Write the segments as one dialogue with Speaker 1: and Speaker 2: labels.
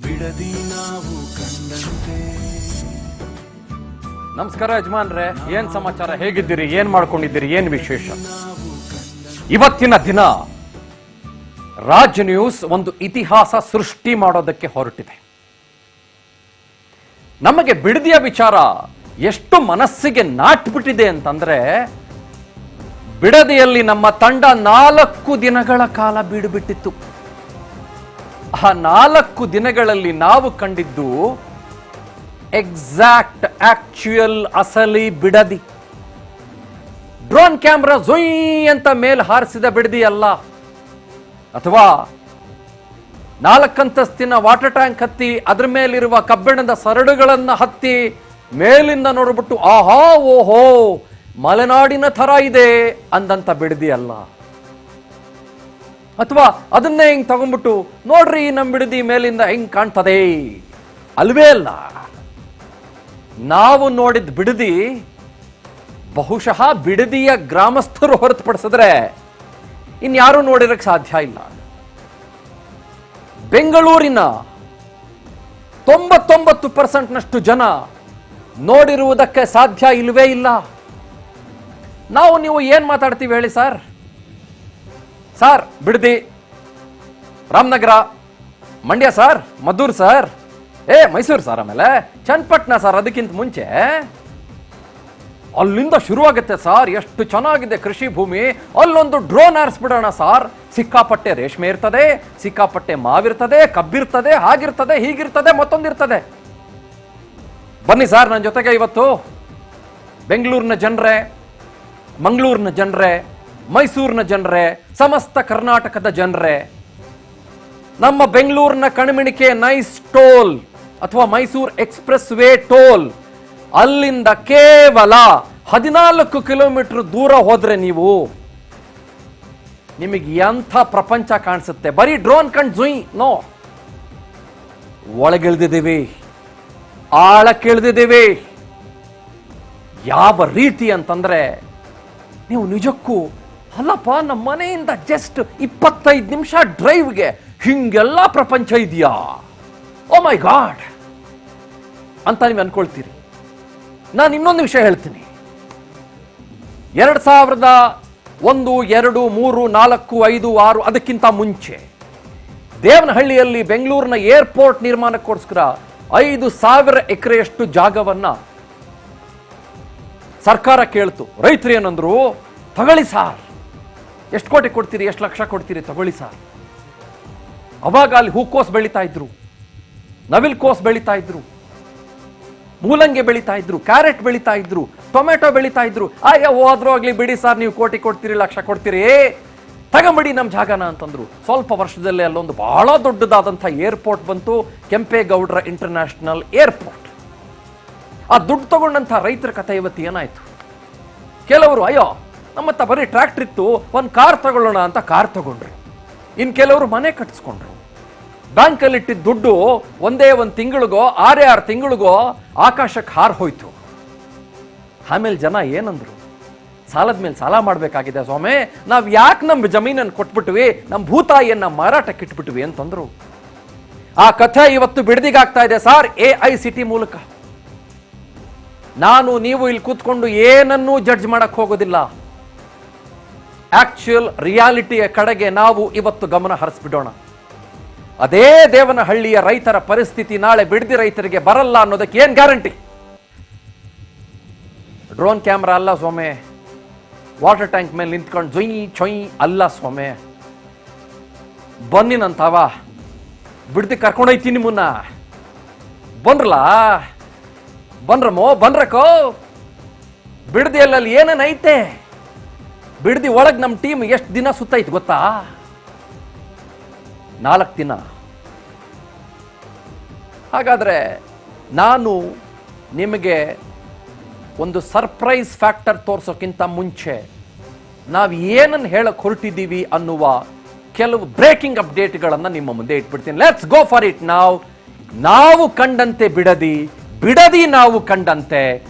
Speaker 1: ಬಿಡದಿ ನಾವು ಕಂಡಂತೆ.
Speaker 2: ನಮಸ್ಕಾರ ಯಜಮಾನ್ರೆ, ಏನ್ ಸಮಾಚಾರ, ಹೇಗಿದ್ದೀರಿ, ಏನ್ ಮಾಡ್ಕೊಂಡಿದ್ದೀರಿ, ಏನ್ ವಿಶೇಷ? ಇವತ್ತಿನ ದಿನ ರಾಜ್ ನ್ಯೂಸ್ ಒಂದು ಇತಿಹಾಸ ಸೃಷ್ಟಿ ಮಾಡೋದಕ್ಕೆ ಹೊರಟಿದೆ. ನಮಗೆ ಬಿಡದಿಯ ವಿಚಾರ ಎಷ್ಟು ಮನಸ್ಸಿಗೆ ನಾಟ್ಬಿಟ್ಟಿದೆ ಅಂತಂದ್ರೆ, ಬಿಡದಿಯಲ್ಲಿ ನಮ್ಮ ತಂಡ 4 ದಿನಗಳ ಕಾಲ ಬೀಡುಬಿಟ್ಟಿತ್ತು. ಆ 4 ದಿನಗಳಲ್ಲಿ ನಾವು ಕಂಡಿದ್ದು ಎಕ್ಸಾಕ್ಟ್ ಆಕ್ಚುಯಲ್ ಅಸಲಿ ಬಿಡದಿ. ಡ್ರೋನ್ ಕ್ಯಾಮ್ರಾ ಜೊಯ್ ಅಂತ ಮೇಲ್ ಹಾರಿಸಿದ ಬಿಡದಿ ಅಲ್ಲ, ಅಥವಾ 4 ಅಂತಸ್ತಿನ ವಾಟರ್ ಟ್ಯಾಂಕ್ ಹತ್ತಿ ಅದ್ರ ಮೇಲಿರುವ ಕಬ್ಬಿಣದ ಸರಡುಗಳನ್ನ ಹತ್ತಿ ಮೇಲಿಂದ ನೋಡ್ಬಿಟ್ಟು ಆಹಾ ಓಹೋ ಮಲೆನಾಡಿನ ಥರ ಇದೆ ಅಂದಂತ ಬಿಡದಿ ಅಲ್ಲ. ಅಥವಾ ಅದನ್ನೇ ಹಿಂಗ್ ತಗೊಂಡ್ಬಿಟ್ಟು ನೋಡ್ರಿ ನಮ್ ಬಿಡದಿ ಮೇಲಿಂದ ಹೆಂಗ್ ಕಾಣ್ತದೆ, ಅಲ್ವೇ ಅಲ್ಲ. ನಾವು ನೋಡಿದ ಬಿಡದಿ ಬಹುಶಃ ಬಿಡದಿಯ ಗ್ರಾಮಸ್ಥರು ಹೊರತುಪಡಿಸಿದ್ರೆ ಇನ್ಯಾರು ನೋಡಿರಕ್ಕೆ ಸಾಧ್ಯ ಇಲ್ಲ. ಬೆಂಗಳೂರಿನ 99% ಜನ ನೋಡಿರುವುದಕ್ಕೆ ಸಾಧ್ಯ ಇಲ್ಲವೇ ಇಲ್ಲ. ನೀವು ಏನ್ ಮಾತಾಡ್ತೀವಿ ಹೇಳಿ sir? Bidadi, Ramanagara, Mandya sir, Maddur sir, Mysuru sir, ಆಮೇಲೆ ಚನ್ನಪಟ್ಟಣ ಸರ್. ಅದಕ್ಕಿಂತ ಮುಂಚೆ ಅಲ್ಲಿಂದ ಶುರುವಾಗುತ್ತೆ ಸರ್. ಎಷ್ಟು ಚೆನ್ನಾಗಿದೆ ಕೃಷಿ ಭೂಮಿ, ಅಲ್ಲೊಂದು ಡ್ರೋನ್ ಹಾರಿಸ್ಬಿಡೋಣ ಸರ್. ಸಿಕ್ಕಾಪಟ್ಟೆ ರೇಷ್ಮೆ ಇರ್ತದೆ, ಸಿಕ್ಕಾಪಟ್ಟೆ ಮಾವಿರ್ತದೆ, ಕಬ್ಬಿರ್ತದೆ, ಹಾಗಿರ್ತದೆ, ಹೀಗಿರ್ತದೆ, ಮತ್ತೊಂದಿರ್ತದೆ. ಬನ್ನಿ ಸರ್ ನನ್ನ ಜೊತೆಗೆ. ಇವತ್ತು ಬೆಂಗಳೂರಿನ ಜನರೇ, ಮಂಗಳೂರಿನ ಜನರೇ, ಮೈಸೂರಿನ ಜನರೇ, ಸಮಸ್ತ ಕರ್ನಾಟಕದ ಜನರೇ, ನಮ್ಮ ಬೆಂಗಳೂರಿನ ಕಣಿಮಿಣಿಕೆ ನೈಸ್ ಟೋಲ್ ಅಥವಾ ಮೈಸೂರು ಎಕ್ಸ್ಪ್ರೆಸ್ ವೇ ಟೋಲ್, ಅಲ್ಲಿಂದ ಕೇವಲ 14 ಕಿಲೋಮೀಟರ್ ದೂರ ಹೋದ್ರೆ ನಿಮಗೆ ಎಂಥ ಪ್ರಪಂಚ ಕಾಣಿಸುತ್ತೆ. ಬರೀ ಡ್ರೋನ್ ಕಂಡು ಜುಯ್ ನೋ, ಒಳಗಿಳಿದಿದ್ದೀವಿ, ಆಳಕ್ಕಿಳಿದಿದ್ದೀವಿ. ಯಾವ ರೀತಿ ಅಂತಂದ್ರೆ, ನೀವು ನಿಜಕ್ಕೂ ಅಲ್ಲಪ್ಪ, ನಮ್ಮ ಮನೆಯಿಂದ ಜಸ್ಟ್ 25 ನಿಮಿಷ ಡ್ರೈವ್ಗೆ ಹಿಂಗೆಲ್ಲ ಪ್ರಪಂಚ ಇದೆಯಾ, ಓ ಮೈ ಗಾಡ್ ಅಂತ ನೀವು ಅನ್ಕೊಳ್ತೀರಿ. ನಾನು ಇನ್ನೊಂದು ವಿಷಯ ಹೇಳ್ತೀನಿ. 2001, 2, 3, 4, 5, 6 ಅದಕ್ಕಿಂತ ಮುಂಚೆ ದೇವನಹಳ್ಳಿಯಲ್ಲಿ ಬೆಂಗಳೂರಿನ ಏರ್ಪೋರ್ಟ್ ನಿರ್ಮಾಣಕ್ಕೋಸ್ಕರ 5,000 ಎಕರೆಯಷ್ಟು ಜಾಗವನ್ನ ಸರ್ಕಾರ ಕೇಳ್ತು. ರೈತರು ಏನಂದ್ರು, ತಗೊಳ್ಳಿ ಸಾರ್, ಎಷ್ಟು ಕೋಟಿ ಕೊಡ್ತೀರಿ, ಎಷ್ಟು ಲಕ್ಷ ಕೊಡ್ತೀರಿ, ತಗೊಳ್ಳಿ ಸಾರ್. ಅವಾಗ ಅಲ್ಲಿ ಹೂಕೋಸ್ ಬೆಳೀತಾ ಇದ್ರು, ನವಿಲ್ ಕೋಸ್ ಬೆಳೀತಾ ಇದ್ರು, ಮೂಲಂಗಿ ಬೆಳೀತಾ ಇದ್ರು, ಕ್ಯಾರೆಟ್ ಬೆಳೀತಾ ಇದ್ರು, ಟೊಮೆಟೊ ಬೆಳೀತಾ ಇದ್ರು. ಹೋದ್ರೂ ಆಗ್ಲಿ ಬಿಡಿ ಸರ್, ನೀವು ಕೋಟಿ ಕೊಡ್ತೀರಿ, ಲಕ್ಷ ಕೊಡ್ತೀರಿ, ತಗೊಂಬಿಡಿ ನಮ್ಮ ಜಾಗನ ಅಂತಂದ್ರು. ಸ್ವಲ್ಪ ವರ್ಷದಲ್ಲೇ ಅಲ್ಲೊಂದು ಬಹಳ ದೊಡ್ಡದಾದಂಥ ಏರ್ಪೋರ್ಟ್ ಬಂತು, ಕೆಂಪೇಗೌಡರ ಇಂಟರ್ನ್ಯಾಷನಲ್ ಏರ್ಪೋರ್ಟ್. ಆ ದುಡ್ಡು ತಗೊಂಡಂಥ ರೈತರ ಕಥೆ ಇವತ್ತು ಏನಾಯ್ತು? ಕೆಲವರು ನಮ್ಮತ್ತ ಬರೀ ಟ್ರ್ಯಾಕ್ಟರ್ ಇತ್ತು, ಒಂದು ಕಾರ್ ತಗೊಳ್ಳೋಣ ಅಂತ ಕಾರ್ ತಗೊಂಡ್ರು. ಇನ್ ಕೆಲವರು ಮನೆ ಕಟ್ಸ್ಕೊಂಡ್ರು. ಬ್ಯಾಂಕಲ್ಲಿ ಇಟ್ಟಿದ್ದ ದುಡ್ಡು ಒಂದೇ 1 ತಿಂಗಳಿಗೋ 6 ತಿಂಗಳಿಗೋ ಆಕಾಶಕ್ಕೆ ಹಾರ್ ಹೋಯ್ತು. ಆಮೇಲೆ ಜನ ಏನಂದ್ರು, ಸಾಲದ ಮೇಲೆ ಸಾಲ ಮಾಡಬೇಕಾಗಿದೆ ಸ್ವಾಮಿ, ನಾವು ಯಾಕೆ ನಮ್ಮ ಜಮೀನನ್ನು ಕೊಟ್ಬಿಟ್ವಿ, ನಮ್ಮ ಭೂತಾಯಿಯನ್ನ ಮಾರಾಟಕ್ಕೆ ಇಟ್ಬಿಟ್ವಿ ಅಂತಂದ್ರು. ಆ ಕಥೆ ಇವತ್ತು ಬಿಡದಿಗಾಗ್ತಾ ಇದೆ ಸರ್, AICT ಮೂಲಕ. ನಾನು ನೀವು ಇಲ್ಲಿ ಕೂತ್ಕೊಂಡು ಏನನ್ನೂ ಜಡ್ಜ್ ಮಾಡಕ್ ಹೋಗೋದಿಲ್ಲ. ಆಕ್ಚುಯಲ್ ರಿಯಾಲಿಟಿಯ ಕಡೆಗೆ ನಾವು ಇವತ್ತು ಗಮನ ಹರಿಸ್ಬಿಡೋಣ. ಅದೇ ದೇವನಹಳ್ಳಿಯ ರೈತರ ಪರಿಸ್ಥಿತಿ ನಾಳೆ ಬಿಡದಿ ರೈತರಿಗೆ ಬರಲ್ಲ ಅನ್ನೋದಕ್ಕೆ ಏನ್ ಗ್ಯಾರಂಟಿ? ಡ್ರೋನ್ ಕ್ಯಾಮ್ರಾ ಅಲ್ಲ ಸ್ವಾಮಿ, ವಾಟರ್ ಟ್ಯಾಂಕ್ ಮೇಲೆ ನಿಂತ್ಕೊಂಡು ಜೊಯ್ ಚೊಯ್ ಅಲ್ಲ ಸ್ವಾಮಿ. ಬನ್ನಿ ನಂತಾವ ಬಿಡದಿ ಕರ್ಕೊಂಡೋಯ್ತೀನಿ ನಿಮ್ಮನ್ನ. ಬನ್ರಮೋ ಬನ್ರಕೋ. ಬಿಡದಿಯಲ್ಲಿ ಏನೇನೈತೆ, ಬಿಡದಿ ಒಳಗೆ ನಮ್ಮ ಟೀಮ್ ಎಷ್ಟು ದಿನ ಸುತ್ತೈತೆ ಗೊತ್ತಾ? 4 ದಿನ. ಹಾಗಾದ್ರೆ ನಾನು ನಿಮಗೆ ಒಂದು ಸರ್ಪ್ರೈಸ್ ಫ್ಯಾಕ್ಟರ್ ತೋರ್ಸೋಕ್ಕಿಂತ ಮುಂಚೆ ನಾವು ಏನನ್ನು ಹೇಳಕ್ ಹೊರಟಿದ್ದೀವಿ ಅನ್ನುವ ಕೆಲವು ಬ್ರೇಕಿಂಗ್ ಅಪ್ಡೇಟ್ಗಳನ್ನು ನಿಮ್ಮ ಮುಂದೆ ಇಟ್ಬಿಡ್ತೀನಿ. Let's go for it. ನಾವು ಕಂಡಂತೆ ಬಿಡದಿ ನಾವು ಕಂಡಂತೆ.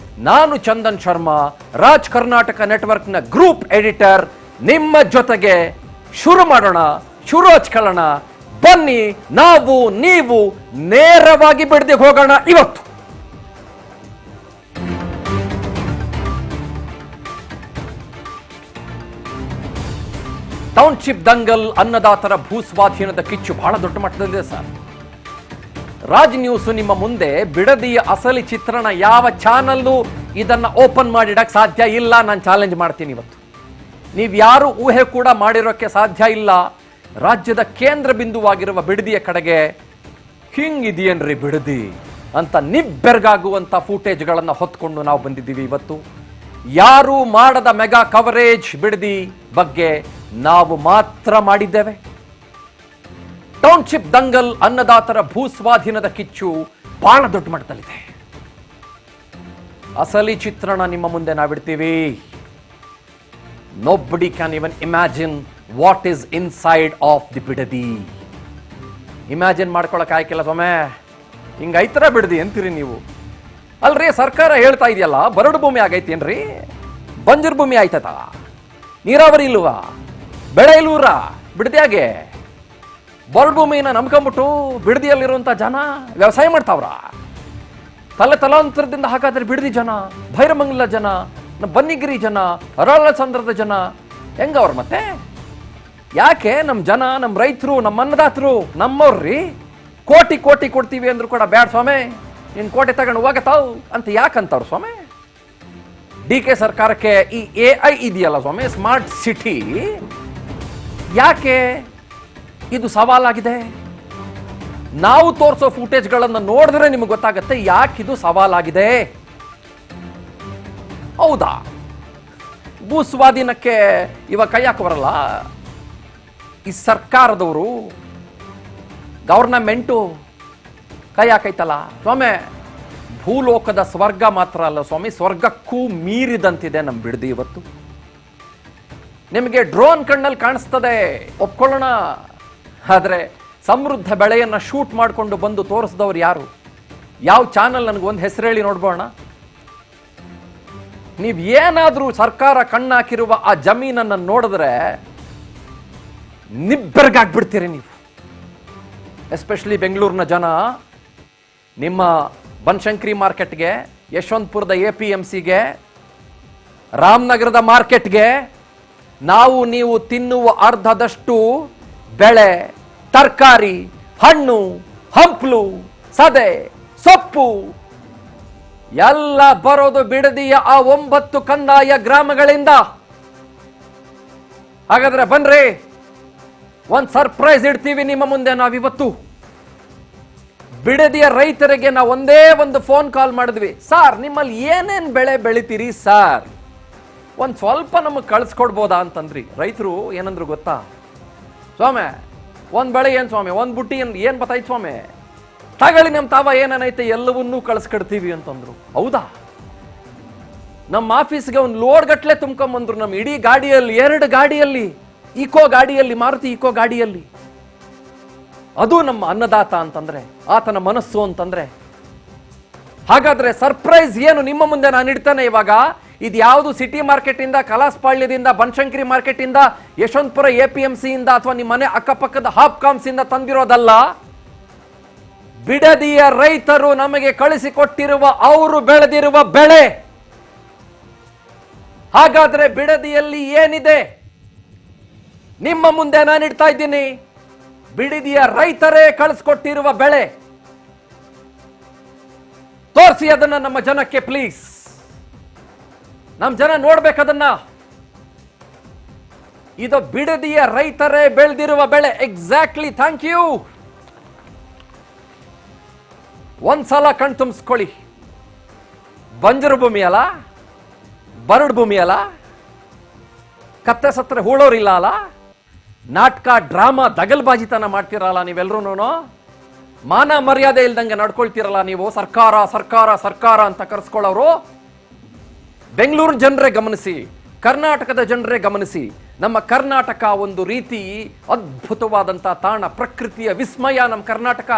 Speaker 2: ನಾನು ಚಂದನ್ ಶರ್ಮಾ, ರಾಜ್ ಕರ್ನಾಟಕ ನೆಟ್ವರ್ಕ್ನ ಗ್ರೂಪ್ ಎಡಿಟರ್, ನಿಮ್ಮ ಜೊತೆಗೆ ಶುರು ಮಾಡೋಣ, ಶುರು ಹಚ್ಕೊಳ್ಳೋಣ ಬನ್ನಿ ನಾವು ನೀವು ನೇರವಾಗಿ ಬಿಡದಿಗೆ ಹೋಗೋಣ ಇವತ್ತು. ಟೌನ್ಶಿಪ್ ದಂಗಲ್, ಅನ್ನದಾತರ ಭೂಸ್ವಾಧೀನದ ಕಿಚ್ಚು ಬಹಳ ದೊಡ್ಡ ಮಟ್ಟದಲ್ಲಿದೆ ಸರ್. ರಾಜ್ ನ್ಯೂಸ್ ನಿಮ್ಮ ಮುಂದೆ ಬಿಡದಿಯ ಅಸಲಿ ಚಿತ್ರಣ ಯಾವ ಚಾನಲ್ಲು ಇದನ್ನ ಓಪನ್ ಮಾಡಿಡಕ್ ಸಾಧ್ಯ ಇಲ್ಲ. ನಾನು ಚಾಲೆಂಜ್ ಮಾಡ್ತೀನಿ ಇವತ್ತು. ನೀವು ಯಾರು ಊಹೆ ಕೂಡ ಮಾಡಿರೋಕ್ಕೆ ಸಾಧ್ಯ ಇಲ್ಲ. ರಾಜ್ಯದ ಕೇಂದ್ರ ಬಿಂದುವಾಗಿರುವ ಬಿಡದಿಯ ಕಡೆಗೆ ಹಿಂಗಿದೆಯೇನ್ರಿ ಬಿಡದಿ ಅಂತ ನಿಬ್ಬೆರಗಾಗುವಂತ ಫೂಟೇಜ್ಗಳನ್ನು ಹೊತ್ಕೊಂಡು ನಾವು ಬಂದಿದ್ದೀವಿ ಇವತ್ತು. ಯಾರು ಮಾಡದ ಮೆಗಾ ಕವರೇಜ್ ಬಿಡದಿ ಬಗ್ಗೆ ನಾವು ಮಾತ್ರ ಮಾಡಿದ್ದೇವೆ. ಟೌನ್ಶಿಪ್ ದಂಗಲ್, ಅನ್ನದಾತರ ಭೂಸ್ವಾಧೀನದ ಕಿಚ್ಚು ಬಹಳ ದೊಡ್ಡ ಮಟ್ಟದಲ್ಲಿದೆ. ಅಸಲಿ ಚಿತ್ರಣ ನಿಮ್ಮ ಮುಂದೆ ನಾವಿಡ್ತೀವಿ. Nobody can even imagine what is inside of the Bidadi. Imagine ಮಾಡ್ಕೊಳಕ್ ಆಯ್ಕಿಲ್ಲ ಸ್ವಾಮಿ. ಹಿಂಗೈತರ ಬಿಡದಿ ಅಂತೀರಿ ನೀವು. ಅಲ್ರಿ, ಸರ್ಕಾರ ಹೇಳ್ತಾ ಇದೆಯಲ್ಲ ಬರಡು ಭೂಮಿ ಆಗೈತೇನ್ರಿ? ಬಂಜರು ಭೂಮಿ ಆಯ್ತದ? ನೀರಾವರಿ ಇಲ್ವಾ? ಬೆಳೆ ಇಲ್ವರ ಬಿಡದಿಯಾಗೆ? ಬರಡು ಭೂಮಿನ ನಂಬ್ಕೊಂಬಿಟ್ಟು ಬಿಡದಿಯಲ್ಲಿರುವಂತ ಜನ ವ್ಯವಸಾಯ ಮಾಡ್ತಾವ್ರ? ತಲಾಂತರದಿಂದ ಹಾಗಾದ್ರೆ ಬಿಡದಿ ಜನ, ಭೈರಮಂಗಲ ಜನ, ಬನ್ನಿಗಿರಿ ಜನ, ಅರಳಸಂದ್ರದ ಜನ ಹೆಂಗವ್ರ ಮತ್ತೆ? ಯಾಕೆ ನಮ್ಮ ಜನ, ನಮ್ಮ ರೈತರು, ನಮ್ಮ ಅನ್ನದಾತರು ನಮ್ಮವ್ರಿ ಕೋಟಿ ಕೋಟಿ ಕೊಡ್ತೀವಿ ಅಂದ್ರು ಕೂಡ ಬ್ಯಾಡ ಸ್ವಾಮಿ, ನೀನ್ ಕೋಟಿ ತಗೊಂಡು ಹೋಗತಾವ್ ಅಂತ ಯಾಕಂತವ್ರು ಸ್ವಾಮಿ? DK ಸರ್ಕಾರಕ್ಕೆ ಈ AI ಇದೆಯಲ್ಲ ಸ್ವಾಮಿ, ಸ್ಮಾರ್ಟ್ ಸಿಟಿ, ಯಾಕೆ ಇದು ಸವಾಲಾಗಿದೆ? ನಾವು ತೋರಿಸೋ ಫೂಟೇಜ್ಗಳನ್ನು ನೋಡಿದ್ರೆ ನಿಮಗೆ ಗೊತ್ತಾಗುತ್ತೆ ಯಾಕಿದು ಸವಾಲಾಗಿದೆ. ಹೌದಾ, ಭೂಸ್ವಾಧೀನಕ್ಕೆ ಇವಾಗ ಕೈ ಹಾಕಿ ಬರಲ್ಲ ಈ ಸರ್ಕಾರದವರು, ಗವರ್ನಮೆಂಟು ಕೈ ಹಾಕೈತಲ್ಲ ಸ್ವಾಮಿ. ಭೂಲೋಕದ ಸ್ವರ್ಗ ಮಾತ್ರ ಅಲ್ಲ ಸ್ವಾಮಿ, ಸ್ವರ್ಗಕ್ಕೂ ಮೀರಿದಂತಿದೆ ನಮ್ಮ ಬಿಡದಿ ಇವತ್ತು. ನಿಮಗೆ ಡ್ರೋನ್ ಕಣ್ಣಲ್ಲಿ ಕಾಣಿಸ್ತದೆ, ಒಪ್ಕೊಳ್ಳೋಣ. ಆದರೆ ಸಮೃದ್ಧ ಬೆಳೆಯನ್ನ ಶೂಟ್ ಮಾಡಿಕೊಂಡು ಬಂದು ತೋರಿಸಿದವ್ರು ಯಾರು? ಯಾವ ಚಾನಲ್? ನನಗೊಂದು ಹೆಸರು ಹೇಳಿ ನೋಡ್ಬೋಣ. ನೀವು ಏನಾದರೂ ಸರ್ಕಾರ ಕಣ್ಣಾಕಿರುವ ಆ ಜಮೀನನ್ನು ನೋಡಿದ್ರೆ ನಿಬ್ಬೆರಗಾಗ್ಬಿಡ್ತೀರಿ ನೀವು. ಎಸ್ಪೆಷಲಿ ಬೆಂಗಳೂರಿನ ಜನ ನಿಮ್ಮ ಬನಶಂಕರಿ ಮಾರ್ಕೆಟ್ಗೆ, ಯಶವಂತಪುರದ APMCಗೆ, ರಾಮನಗರದ ಮಾರ್ಕೆಟ್ಗೆ ನಾವು ನೀವು ತಿನ್ನುವ ಅರ್ಧದಷ್ಟು ಬೆಳೆ, ತರಕಾರಿ, ಹಣ್ಣು, ಹಂಪಲು, ಸದೆ, ಸೊಪ್ಪು ಎಲ್ಲ ಬರೋದು ಬಿಡದಿಯ ಆ 9 ಕಂದಾಯ ಗ್ರಾಮಗಳಿಂದ. ಹಾಗಾದ್ರೆ ಬನ್ರಿ, ಒಂದ್ ಸರ್ಪ್ರೈಸ್ ಇಡ್ತೀವಿ ನಿಮ್ಮ ಮುಂದೆ ನಾವಿವತ್ತು. ಬಿಡದಿಯ ರೈತರಿಗೆ ನಾವು ಒಂದೇ ಒಂದು ಫೋನ್ ಕಾಲ್ ಮಾಡಿದ್ವಿ. ಸರ್, ನಿಮ್ಮಲ್ಲಿ ಏನೇನ್ ಬೆಳೆ ಬೆಳಿತೀರಿ ಸರ್, ಒಂದ್ ಸ್ವಲ್ಪ ನಮಗೆ ಕಳಿಸ್ಕೊಡ್ಬೋದಾ ಅಂತಂದ್ರಿ. ರೈತರು ಏನಂದ್ರು ಗೊತ್ತಾ? ಸ್ವಾಮಿ, ಒಂದ್ ಬೆಳೆ ಏನ್ ಸ್ವಾಮಿ, ಒಂದ್ ಬುಟ್ಟಿ ಏನ್ ಬತ್ತಾಯ್ತು ಸ್ವಾಮಿ, ತಗೊಳ್ಳಿ ನಮ್ಮ ತಾವ ಏನೇನೈತೆ ಎಲ್ಲವನ್ನೂ ಕಳಿಸ್ಕೊಡ್ತೀವಿ ಅಂತಂದ್ರು. ಹೌದಾ? ನಮ್ಮ ಆಫೀಸ್ಗೆ ಒಂದು ಲೋಡ್ ಗಟ್ಲೆ ತುಂಬ್ಕೊಂಬಂದ್ರು. ನಮ್ಮ ಇಡೀ ಗಾಡಿಯಲ್ಲಿ, 2 ಗಾಡಿಯಲ್ಲಿ, ಈಕೋ ಗಾಡಿಯಲ್ಲಿ, ಮಾರುತಿ ಈಕೋ ಗಾಡಿಯಲ್ಲಿ. ಅದು ನಮ್ಮ ಅನ್ನದಾತ ಅಂತಂದ್ರೆ, ಆತನ ಮನಸ್ಸು ಅಂತಂದ್ರೆ. ಹಾಗಾದ್ರೆ ಸರ್ಪ್ರೈಸ್ ಏನು ನಿಮ್ಮ ಮುಂದೆ ನಾನು ಇಡ್ತಾನೆ ಇವಾಗ. ಇದು ಯಾವುದು ಸಿಟಿ ಮಾರ್ಕೆಟ್ ಇಂದ, ಕಲಾಸ್ಪಾಳ್ಯದಿಂದ, ಬನಶಂಕರಿ ಮಾರ್ಕೆಟ್ ಇಂದ, ಯಶವಂತಪುರ APMC ಇಂದ ಅಥವಾ ನಿಮ್ಮ ಮನೆ ಅಕ್ಕಪಕ್ಕದ ಹಾಪ್ಕಾಮ್ಸ್ ಇಂದ ತಂದಿರೋದಲ್ಲ. ಬಿಡದಿಯ ರೈತರು ನಮಗೆ ಕಳಿಸಿಕೊಟ್ಟಿರುವ, ಅವರು ಬೆಳೆದಿರುವ ಬೆಳೆ. ಹಾಗಾದ್ರೆ ಬಿಡದಿಯಲ್ಲಿ ಏನಿದೆ ನಿಮ್ಮ ಮುಂದೆ ನಾನು ಇಡ್ತಾ ಇದ್ದೀನಿ. ಬಿಡದಿಯ ರೈತರೇ ಕಳಿಸ್ಕೊಟ್ಟಿರುವ ಬೆಳೆ ತೋರಿಸಿ ಅದನ್ನ ನಮ್ಮ ಜನಕ್ಕೆ ಪ್ಲೀಸ್. ನಮ್ಮ ಜನ ನೋಡ್ಬೇಕದನ್ನ. ಇದು ಬಿಡದಿಯ ರೈತರೇ ಬೆಳೆದಿರುವ ಬೆಳೆ. ಎಕ್ಸಾಕ್ಟ್ಲಿ. Thank you. ಒಂದ್ಸಲ ಕಣ್ ತುಂಬಿಸ್ಕೊಳ್ಳಿ. ಬಂಜರು ಭೂಮಿ ಅಲ್ಲ, ಬರಡು ಭೂಮಿ ಅಲ್ಲ, ಕತ್ತೆ ಸತ್ರೆ ಹೂಳೋರಿಲ್ಲ ಅಲ್ಲ, ನಾಟಕ, ಡ್ರಾಮಾ, ದಗಲ್ಬಾಜಿತನ ಮಾಡ್ತಿರಲ್ಲ ನೀವೆಲ್ಲರೂ. ಮಾನ ಮರ್ಯಾದೆ ಇಲ್ದಂಗೆ ನಡ್ಕೊಳ್ತಿರಲ್ಲ ನೀವು. ಸರ್ಕಾರ ಸರ್ಕಾರ ಸರ್ಕಾರ ಅಂತ ಕರೆಸ್ಕೊಳ್ಳೋರು. ಬೆಂಗಳೂರು ಜನರೇ ಗಮನಿಸಿ, ಕರ್ನಾಟಕದ ಜನರೇ ಗಮನಿಸಿ. ನಮ್ಮ ಕರ್ನಾಟಕ ಒಂದು ರೀತಿ ಅದ್ಭುತವಾದಂಥ ತಾಣ, ಪ್ರಕೃತಿಯ ವಿಸ್ಮಯ ನಮ್ಮ ಕರ್ನಾಟಕ.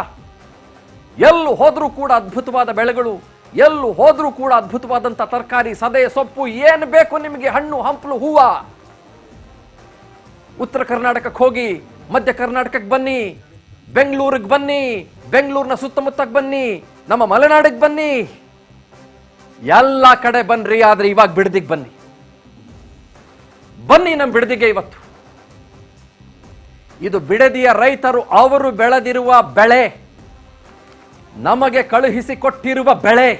Speaker 2: ಎಲ್ಲೂ ಹೋದ್ರೂ ಕೂಡ ಅದ್ಭುತವಾದ ಬೆಳೆಗಳು, ಎಲ್ಲೂ ಹೋದ್ರೂ ಕೂಡ ಅದ್ಭುತವಾದಂಥ ತರಕಾರಿ, ಸದೆ, ಸೊಪ್ಪು, ಏನು ಬೇಕು ನಿಮಗೆ, ಹಣ್ಣು, ಹಂಪಲು, ಹೂವ. ಉತ್ತರ ಕರ್ನಾಟಕಕ್ಕೆ ಹೋಗಿ, ಮಧ್ಯ ಕರ್ನಾಟಕಕ್ಕೆ ಬನ್ನಿ, ಬೆಂಗಳೂರಿಗೆ ಬನ್ನಿ, ಬೆಂಗಳೂರಿನ ಸುತ್ತಮುತ್ತಕ್ಕೆ ಬನ್ನಿ, ನಮ್ಮ ಮಲೆನಾಡಿಗೆ ಬನ್ನಿ, ಎಲ್ಲ ಕಡೆ ಬನ್ರಿ. ಆದ್ರೆ ಇವಾಗ ಬಿಡದಿಗೆ ಬನ್ನಿ, ಬನ್ನಿ ನಮ್ಮ ಬಿಡದಿಗೆ. ಇವತ್ತು ಇದು ಬಿಡದಿಯ ರೈತರು ಅವರು ಬೆಳೆದಿರುವ ಬೆಳೆ, ನಮಗೆ ಕಳುಹಿಸಿ ಕೊಟ್ಟಿರುವ ಬೆಳೆ.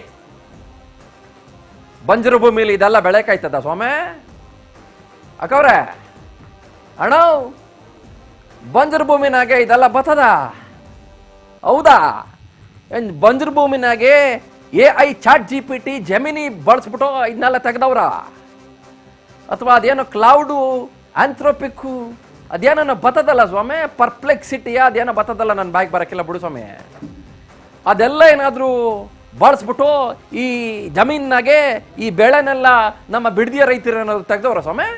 Speaker 2: ಬಂಜರು ಭೂಮಿಲಿ ಇದೆಲ್ಲ ಬೆಳೆ ಕಾಯ್ತದ ಸ್ವಾಮಿ? ಅಕ್ಕವ್ರೆ ಅಣ್ಣ, ಬಂಜರು ಭೂಮಿನಾಗೆ ಇದೆಲ್ಲ ಬರ್ತದ? ಹೌದಾ? ಬಂಜರು ಭೂಮಿನಾಗೆ AI ಚಾಟ್ GPT ಜೆಮಿನಿ ಬಳಸ್ಬಿಟ್ಟು ಇದನ್ನೆಲ್ಲ ತೆಗೆದವ್ರ? ಅಥವಾ ಅದೇನೋ ಕ್ಲೌಡು ಆಂಥ್ರೋಪಿಕ್ಕು ಅದೇನೋ ಬರ್ತದಲ್ಲ ಸ್ವಾಮಿ, ಪರ್ಪ್ಲೆಕ್ಸಿಟಿಯ ಅದೇನೋ ಬರ್ತದಲ್ಲ, ನನ್ನ ಬಾಯಿಗೆ ಬರಕ್ಕಿಲ್ಲ ಬಿಡು ಸ್ವಾಮಿ. ಅದೆಲ್ಲ ಏನಾದರೂ ಬಳಸ್ಬಿಟ್ಟು ಈ ಜಮೀನಾಗೆ ಈ ಬೆಳೆನೆಲ್ಲ ನಮ್ಮ ಬಿಡದಿಯ ರೈತರು ಏನಾದ್ರು ತೆಗೆದವ್ರ ಸ್ವಾಮಿ?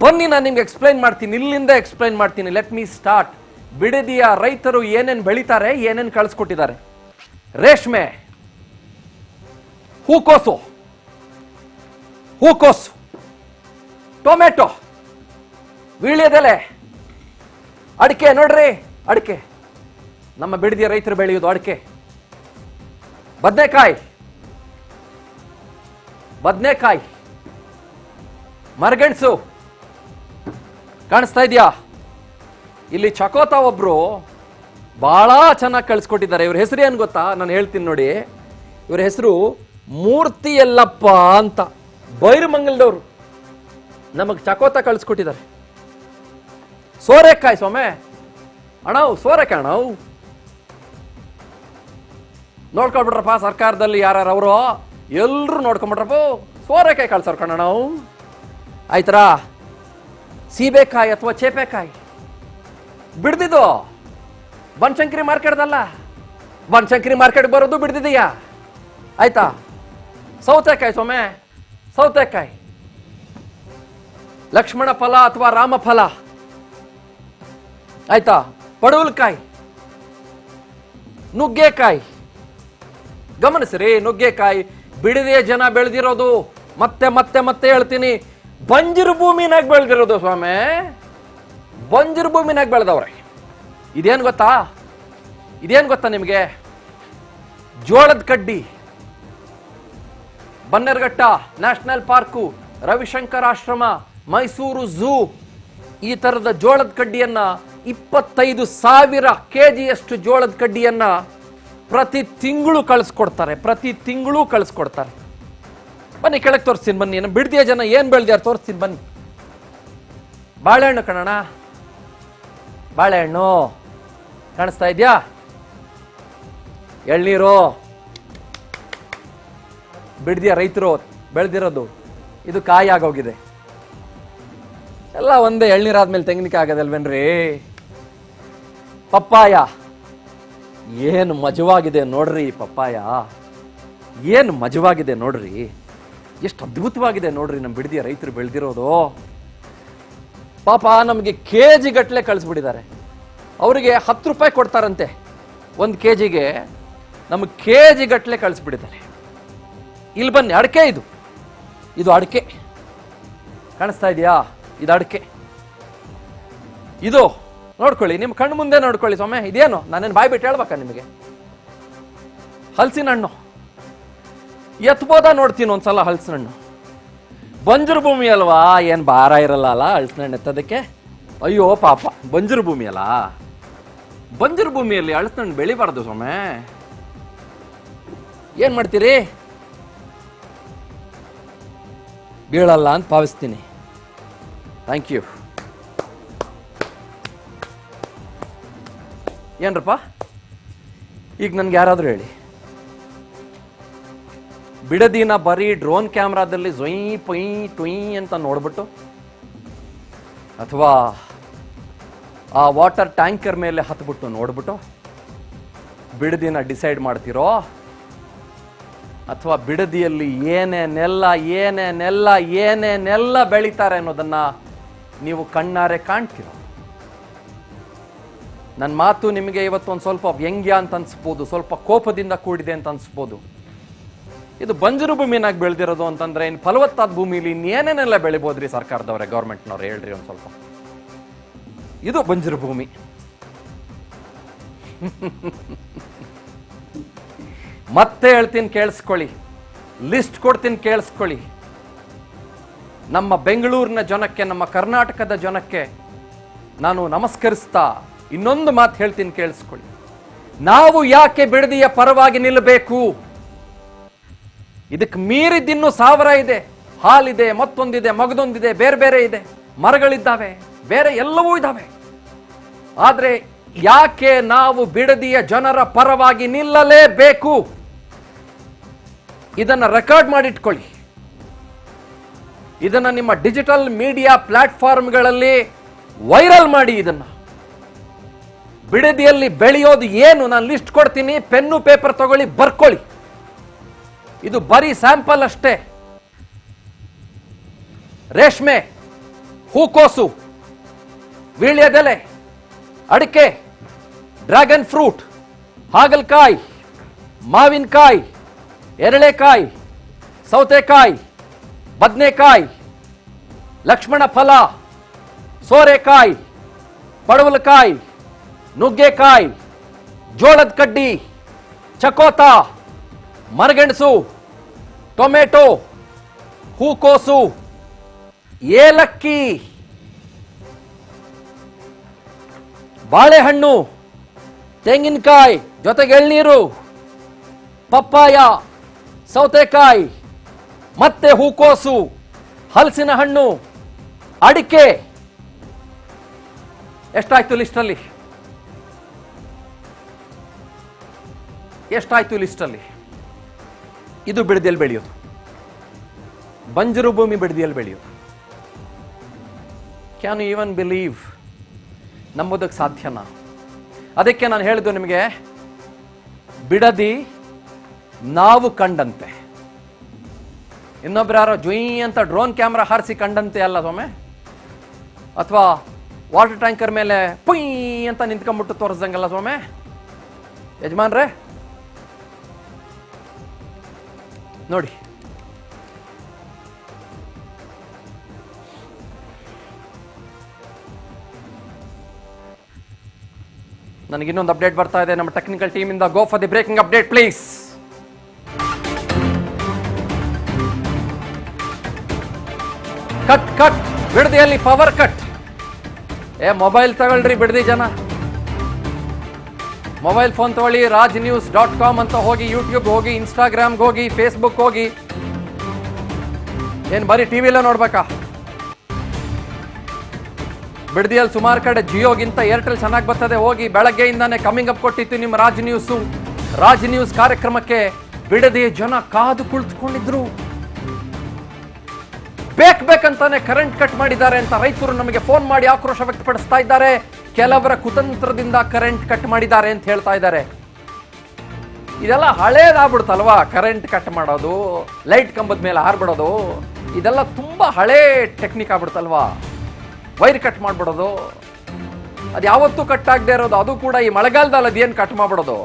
Speaker 2: ಬನ್ನಿ, ನಾನು ನಿಮ್ಗೆ ಎಕ್ಸ್ಪ್ಲೈನ್ ಮಾಡ್ತೀನಿ, ಇಲ್ಲಿಂದ ಎಕ್ಸ್ಪ್ಲೈನ್ ಮಾಡ್ತೀನಿ. Let me start. ಬಿಡದಿಯ ರೈತರು ಏನೇನು ಬೆಳೀತಾರೆ, ಏನೇನು ಕಳಿಸ್ಕೊಟ್ಟಿದ್ದಾರೆ. ರೇಷ್ಮೆ, ಹೂಕೋಸು, ಟೊಮೆಟೊ, ವೀಳ್ಯದೆಲೆ, ಅಡಿಕೆ. ನೋಡ್ರಿ, ಅಡಿಕೆ ನಮ್ಮ ಬಿಡದಿಯ ರೈತರು ಬೆಳೆಯೋದು ಅಡಿಕೆ. ಬದನೆಕಾಯಿ, ಮರಗೆಣಸು. ಕಾಣಿಸ್ತಾ ಇದೆಯಾ? ಇಲ್ಲಿ ಚಕೋತ ಒಬ್ರು ಬಹಳ ಚೆನ್ನಾಗಿ ಕಳಿಸ್ಕೊಟ್ಟಿದ್ದಾರೆ. ಇವ್ರ ಹೆಸರು ಏನು ಗೊತ್ತಾ? ನಾನು ಹೇಳ್ತೀನಿ ನೋಡಿ. ಇವ್ರ ಹೆಸರು ಮೂರ್ತಿ ಯಲ್ಲಪ್ಪ ಅಂತ, ಬೈರಮಂಗಲದವರು. ನಮಗೆ ಚಕೋತ ಕಳಿಸ್ಕೊಟ್ಟಿದ್ದಾರೆ. ಸೋರೆಕಾಯಿ ಸ್ವಾಮಿ ಅಣ್ಣವು, ಸೋರೆಕಾಯಿ ಅಣ್ಣವು. ನೋಡ್ಕೊಳ್ಬಿಟ್ರಪ್ಪ, ಸರ್ಕಾರದಲ್ಲಿ ಯಾರು ಅವರು ಎಲ್ಲರೂ ನೋಡ್ಕೊಂಬಿಟ್ರಪ್ಪ. ಸೋರೆಕಾಯಿ ಕಳ್ಸೋರ್ ಕಣ ನಾವು. ಆಯ್ತರಾ? ಸೀಬೆಕಾಯಿ ಅಥವಾ ಚೇಪೆಕಾಯಿ ಬಿಡ್ದಿದ್ದು ಬನಶಂಕರಿ ಮಾರ್ಕೆಟ್ದಲ್ಲ, ಬನಶಂಕರಿ ಮಾರ್ಕೆಟ್ ಬರೋದು ಬಿಡ್ದಿದೆಯಾ? ಆಯ್ತಾ? ಸೌತೆಕಾಯಿ ಸ್ವಾಮಿ, ಸೌತೆಕಾಯಿ. ಲಕ್ಷ್ಮಣ ಫಲ ಅಥವಾ ರಾಮಫಲ. ಆಯ್ತಾ? ಪಡವಲಕಾಯಿ, ನುಗ್ಗೆಕಾಯಿ. ಗಮನಿಸ್ರಿ, ನುಗ್ಗೆಕಾಯಿ ಬಿಡದಿಯ ಜನ ಬೆಳೆದಿರೋದು. ಮತ್ತೆ ಮತ್ತೆ ಮತ್ತೆ ಹೇಳ್ತೀನಿ, ಬಂಜರು ಭೂಮಿನಾಗ ಬೆಳೆದಿರೋದು ಸ್ವಾಮಿ, ಬಂಜರು ಭೂಮಿನಾಗ ಬೆಳೆದವ್ರೆ. ಇದೇನು ಗೊತ್ತಾ ನಿಮಗೆ? ಜೋಳದ ಕಡ್ಡಿ. ಬನ್ನೇರುಘಟ್ಟ ನ್ಯಾಷನಲ್ ಪಾರ್ಕು, ರವಿಶಂಕರ್ ಆಶ್ರಮ, ಮೈಸೂರು ಝೂ ಈ ತರದ ಜೋಳದ ಕಡ್ಡಿಯನ್ನ 25,000 kg ಜೋಳದ ಕಡ್ಡಿಯನ್ನ ಪ್ರತಿ ತಿಂಗಳು ಕಳಿಸ್ಕೊಡ್ತಾರೆ. ಬನ್ನಿ, ಕೆಳಗೆ ತೋರಿಸ್ತೀನಿ ಬನ್ನಿ. ನಮ್ಮ ಬಿಡದಿಯ ಜನ ಏನ್ ಬೆಳೆದ್ಯಾರ ತೋರಿಸ್ತೀನಿ ಬನ್ನಿ. ಬಾಳೆಹಣ್ಣು ಕಣಣ, ಬಾಳೆಹಣ್ಣು ಕಾಣಿಸ್ತಾ ಇದೆಯಾ? ಎಳ್ನೀರು ಬಿಡದಿಯ ರೈತರು ಬೆಳೆದಿರೋದು. ಇದು ಕಾಯಿ ಆಗೋಗಿದೆ. ಎಲ್ಲ ಒಂದೇ, ಎಳ್ನೀರಾದ್ಮೇಲೆ ತೆಂಗಿನಕಾಯಿ ಆಗೋದಲ್ವೇನ್ರಿ? ಪಪ್ಪಾಯ ಏನು ಮಜವಾಗಿದೆ ನೋಡ್ರಿ. ಪಪ್ಪಾಯ ಏನು ಮಜವಾಗಿದೆ ನೋಡ್ರಿ, ಎಷ್ಟು ಅದ್ಭುತವಾಗಿದೆ ನೋಡ್ರಿ ನಮ್ಮ ಬಿಡದಿಯ ರೈತರು ಬೆಳೆದಿರೋದು. ಪಾಪ ನಮಗೆ ಕೆಜಿ ಗಟ್ಟಲೆ ಕಳಿಸ್ಬಿಟ್ಟಿದ್ದಾರೆ. ಅವರಿಗೆ 10 ರೂಪಾಯಿ ಕೊಡ್ತಾರಂತೆ 1 kg, ನಮಗೆ ಕೆಜಿ ಗಟ್ಟಲೆ ಕಳಿಸ್ಬಿಟ್ಟಿದ್ದಾರೆ. ಇಲ್ಲಿ ಬನ್ನಿ, ಅಡಿಕೆ. ಇದು ಅಡಿಕೆ ಕಾಣಿಸ್ತಾ ಇದೆಯಾ? ಇದು ಅಡಿಕೆ. ಇದು ನೋಡ್ಕೊಳ್ಳಿ, ನಿಮ್ಮ ಕಣ್ಣು ಮುಂದೆ ನೋಡ್ಕೊಳ್ಳಿ ಸ್ವಾಮಿ. ಇದೇನು ನಾನೇನು ಬಾಯ್ ಬಿಟ್ಟು ಹೇಳ್ಬೇಕಾ ನಿಮಗೆ? ಹಲಸಿನ ಹಣ್ಣು ಎತ್ಬೋದ ನೋಡ್ತೀನಿ ಒಂದ್ಸಲ. ಹಲಸಿನ ಹಣ್ಣು ಬಂಜರು ಭೂಮಿ ಅಲ್ವಾ, ಏನು ಭಾರ ಇರಲ್ಲ ಅಲ್ಲ ಹಲಸಿನ ಹಣ್ಣು ಎತ್ತೋದಕ್ಕೆ. ಅಯ್ಯೋ ಪಾಪ, ಬಂಜರು ಭೂಮಿ ಅಲ್ಲ, ಬಂಜರು ಭೂಮಿಯಲ್ಲಿ ಹಲಸಿನ ಹಣ್ಣು ಬೆಳಿಬಾರ್ದು ಸ್ವಾಮಿ. ಏನ್ ಮಾಡ್ತೀರಿ? ಬೀಳಲ್ಲ ಅಂತ ಭಾವಿಸ್ತೀನಿ. Thank you. ಏನ್ರಪ್ಪ, ಈಗ ನನ್ಗೆ ಯಾರಾದರೂ ಹೇಳಿ, ಬಿಡದಿನ ಬರೀ ಡ್ರೋನ್ ಕ್ಯಾಮ್ರಾದಲ್ಲಿ ಝೊಯ್ ಪೊಯ್ ಟೊಯ್ ಅಂತ ನೋಡ್ಬಿಟ್ಟು, ಅಥವಾ ಆ ವಾಟರ್ ಟ್ಯಾಂಕರ್ ಮೇಲೆ ಹತ್ಬಿಟ್ಟು ನೋಡ್ಬಿಟ್ಟು ಬಿಡದಿನ ಡಿಸೈಡ್ ಮಾಡ್ತಿರೋ, ಅಥವಾ ಬಿಡದಿಯಲ್ಲಿ ಏನೇನೆಲ್ಲ ಬೆಳೀತಾರೆ ಅನ್ನೋದನ್ನ ನೀವು ಕಣ್ಣಾರೆ ಕಾಣ್ತಿರೋ. ನನ್ನ ಮಾತು ನಿಮಗೆ ಇವತ್ತು ಒಂದು ಸ್ವಲ್ಪ ವ್ಯಂಗ್ಯ ಅಂತ ಅನ್ಸ್ಬೋದು, ಸ್ವಲ್ಪ ಕೋಪದಿಂದ ಕೂಡಿದೆ ಅಂತ ಅನ್ಸ್ಬೋದು. ಇದು ಬಂಜರು ಭೂಮಿನಾಗ ಬೆಳೆದಿರೋದು ಅಂತಂದ್ರೆ ಇನ್ನು ಫಲವತ್ತಾದ ಭೂಮಿಲಿ ಇನ್ನೇನೇನೆಲ್ಲ ಬೆಳಿಬೋದ್ರಿ ಸರ್ಕಾರದವ್ರೆ, ಗೌರ್ಮೆಂಟ್ನವ್ರು ಹೇಳ್ರಿ ಒಂದು ಸ್ವಲ್ಪ. ಇದು ಬಂಜರು ಭೂಮಿ. ಮತ್ತೆ ಹೇಳ್ತೀನಿ ಕೇಳಿಸ್ಕೊಳ್ಳಿ, ಲಿಸ್ಟ್ ಕೊಡ್ತೀನಿ ಕೇಳಿಸ್ಕೊಳ್ಳಿ. ನಮ್ಮ ಬೆಂಗಳೂರಿನ ಜನಕ್ಕೆ, ನಮ್ಮ ಕರ್ನಾಟಕದ ಜನಕ್ಕೆ ನಾನು ನಮಸ್ಕರಿಸ್ತಾ ಇನ್ನೊಂದು ಮಾತು ಹೇಳ್ತೀನಿ ಕೇಳಿಸ್ಕೊಳ್ಳಿ. ನಾವು ಯಾಕೆ ಬಿಡದಿಯ ಪರವಾಗಿ ನಿಲ್ಲಬೇಕು? ಇದಕ್ಕೆ ಮೀರಿದ್ದಿನ್ನೂ 1000 ಇದೆ. ಹಾಲಿದೆ, ಮತ್ತೊಂದಿದೆ, ಮಗದೊಂದಿದೆ, ಬೇರೆ ಬೇರೆ ಇದೆ, ಮರಗಳಿದ್ದಾವೆ, ಬೇರೆ ಎಲ್ಲವೂ ಇದ್ದಾವೆ. ಆದ್ರೆ ಯಾಕೆ ನಾವು ಬಿಡದಿಯ ಜನರ ಪರವಾಗಿ ನಿಲ್ಲಲೇಬೇಕು? ಇದನ್ನ ರೆಕಾರ್ಡ್ ಮಾಡಿಟ್ಕೊಳ್ಳಿ. ಇದನ್ನ ನಿಮ್ಮ ಡಿಜಿಟಲ್ ಮೀಡಿಯಾ ಪ್ಲಾಟ್ಫಾರ್ಮ್ಗಳಲ್ಲಿ ವೈರಲ್ ಮಾಡಿ. ಇದನ್ನ ಬಿಡದಿಯಲ್ಲಿ ಬೆಳೆಯೋದು ಏನು ನಾನು ಲಿಸ್ಟ್ ಕೊಡ್ತೀನಿ, ಪೆನ್ನು ಪೇಪರ್ ತಗೊಳ್ಳಿ, ಬರ್ಕೊಳ್ಳಿ. ಇದು ಬರೀ ಸ್ಯಾಂಪಲ್ ಅಷ್ಟೇ. ರೇಷ್ಮೆ, ಹೂಕೋಸು, ವೀಳ್ಯದೆಲೆ, ಅಡಿಕೆ, ಡ್ರ್ಯಾಗನ್ ಫ್ರೂಟ್, ಹಾಗಲಕಾಯಿ, ಮಾವಿನಕಾಯಿ, ಎರಳೆಕಾಯಿ, ಸೌತೆಕಾಯಿ, ಬದನೆಕಾಯಿ, ಲಕ್ಷ್ಮಣ ಫಲ, ಸೋರೆಕಾಯಿ, ಪಡವಲಕಾಯಿ, ನುಗ್ಗೆಕಾಯಿ, ಜೋಳದ ಕಡ್ಡಿ, ಚಕೋತ, ಮರಗೆಣಸು, ಟೊಮೆಟೊ, ಹೂಕೋಸು, ಏಲಕ್ಕಿ, ಬಾಳೆಹಣ್ಣು, ತೆಂಗಿನಕಾಯಿ ಜೊತೆಗೆ ಎಳ್ನೀರು, ಪಪ್ಪಾಯ, ಸೌತೆಕಾಯಿ, ಮತ್ತೆ ಹೂಕೋಸು, ಹಲಸಿನ ಹಣ್ಣು, ಅಡಿಕೆ. ಎಷ್ಟಾಯ್ತು ಲಿಸ್ಟಲ್ಲಿ? ಎಷ್ಟಾಯ್ತು ಲಿಸ್ಟಲ್ಲಿ? ಇದು ಬಿಡದಿಯಲ್ಲಿ ಬೆಳೆಯೋದು, ಬಂಜರು ಭೂಮಿ ಬಿಡದಿಯಲ್ಲಿ ಬೆಳೆಯೋದು. Can you even believe? ನಂಬೋದಕ್ಕೆ ಸಾಧ್ಯನಾ? ಅದಕ್ಕೆ ನಾನು ಹೇಳಿದ್ದು ನಿಮಗೆ, ಬಿಡದಿ ನಾವು ಕಂಡಂತೆ, ಇನ್ನೊಬ್ರು ಯಾರೋ ಜುಯ್ ಅಂತ ಡ್ರೋನ್ ಕ್ಯಾಮ್ರಾ ಹಾರಿಸಿ ಕಂಡಂತೆ ಅಲ್ಲ ಸೊಮ್ಮೆ, ಅಥವಾ ವಾಟರ್ ಟ್ಯಾಂಕರ್ ಮೇಲೆ ಪುಯ್ ಅಂತ ನಿಂತ್ಕೊಂಡ್ಬಿಟ್ಟು ತೋರಿಸ್ದಂಗಲ್ಲ ಸೊಮ್ಮೆ. ಯಜಮಾನ್ರೆ ನೋಡಿ, ನನಗಿನ್ನೊಂದು ಅಪ್ಡೇಟ್ ಬರ್ತಾ ಇದೆ ನಮ್ಮ ಟೆಕ್ನಿಕಲ್ ಟೀಮ್ ಇಂದ. Go for the breaking update please. Cut cut, ಬಿಡದಿಯಲ್ಲಿ ಪವರ್ ಕಟ್. ಮೊಬೈಲ್ ತಗೊಳ್ರಿ ಬಿಡದಿ ಜನ, ಮೊಬೈಲ್ ಫೋನ್ ತಗೊಳ್ಳಿ. rajnews.com ಅಂತ ಹೋಗಿ, ಯೂಟ್ಯೂಬ್ ಹೋಗಿ, ಇನ್ಸ್ಟಾಗ್ರಾಮ್ಗೆ ಹೋಗಿ, ಫೇಸ್ಬುಕ್ ಹೋಗಿ. ಏನು ಬರೀ ಟಿವಿಯಲ್ಲೇ ನೋಡ್ಬೇಕಾ? ಬಿಡದಿಯಲ್ಲಿ ಸುಮಾರು ಕಡೆ ಜಿಯೋಗಿಂತ ಏರ್ಟೆಲ್ ಚೆನ್ನಾಗಿ ಬರ್ತದೆ. ಹೋಗಿ, ಬೆಳಗ್ಗೆಯಿಂದಾನೆ ಕಮಿಂಗ್ ಅಪ್ ಕೊಟ್ಟಿತ್ತು ನಿಮ್ಮ ರಾಜ್ ನ್ಯೂಸ್ ಕಾರ್ಯಕ್ರಮಕ್ಕೆ. ಬಿಡದಿ ಜನ ಕಾದು ಕುಳಿತುಕೊಂಡಿದ್ರು. ಬೇಕಂತಾನೆ ಕರೆಂಟ್ ಕಟ್ ಮಾಡಿದ್ದಾರೆ ಅಂತ ರೈತರು ನಮಗೆ ಫೋನ್ ಮಾಡಿ ಆಕ್ರೋಶ ವ್ಯಕ್ತಪಡಿಸ್ತಾ ಇದ್ದಾರೆ. ಕೆಲವರ ಕುತಂತ್ರದಿಂದ ಕರೆಂಟ್ ಕಟ್ ಮಾಡಿದ್ದಾರೆ ಅಂತ ಹೇಳ್ತಾ ಇದ್ದಾರೆ. ಇದೆಲ್ಲ ಹಳೇದಾಗ್ಬಿಡ್ತಲ್ವಾ? ಕರೆಂಟ್ ಕಟ್ ಮಾಡೋದು, ಲೈಟ್ ಕಂಬದ ಮೇಲೆ ಹಾರ್ಬಿಡೋದು, ಇದೆಲ್ಲ ತುಂಬಾ ಹಳೇ ಟೆಕ್ನಿಕ್ ಆಗ್ಬಿಡ್ತಲ್ವಾ? ವೈರ್ ಕಟ್ ಮಾಡ್ಬಿಡೋದು, ಅದು ಯಾವತ್ತೂ ಕಟ್ ಆಗದೆ ಇರೋದು, ಅದು ಕೂಡ ಈ ಮಳೆಗಾಲದಲ್ಲಿ ಅದೇನು ಕಟ್ ಮಾಡ್ಬಿಡೋದು?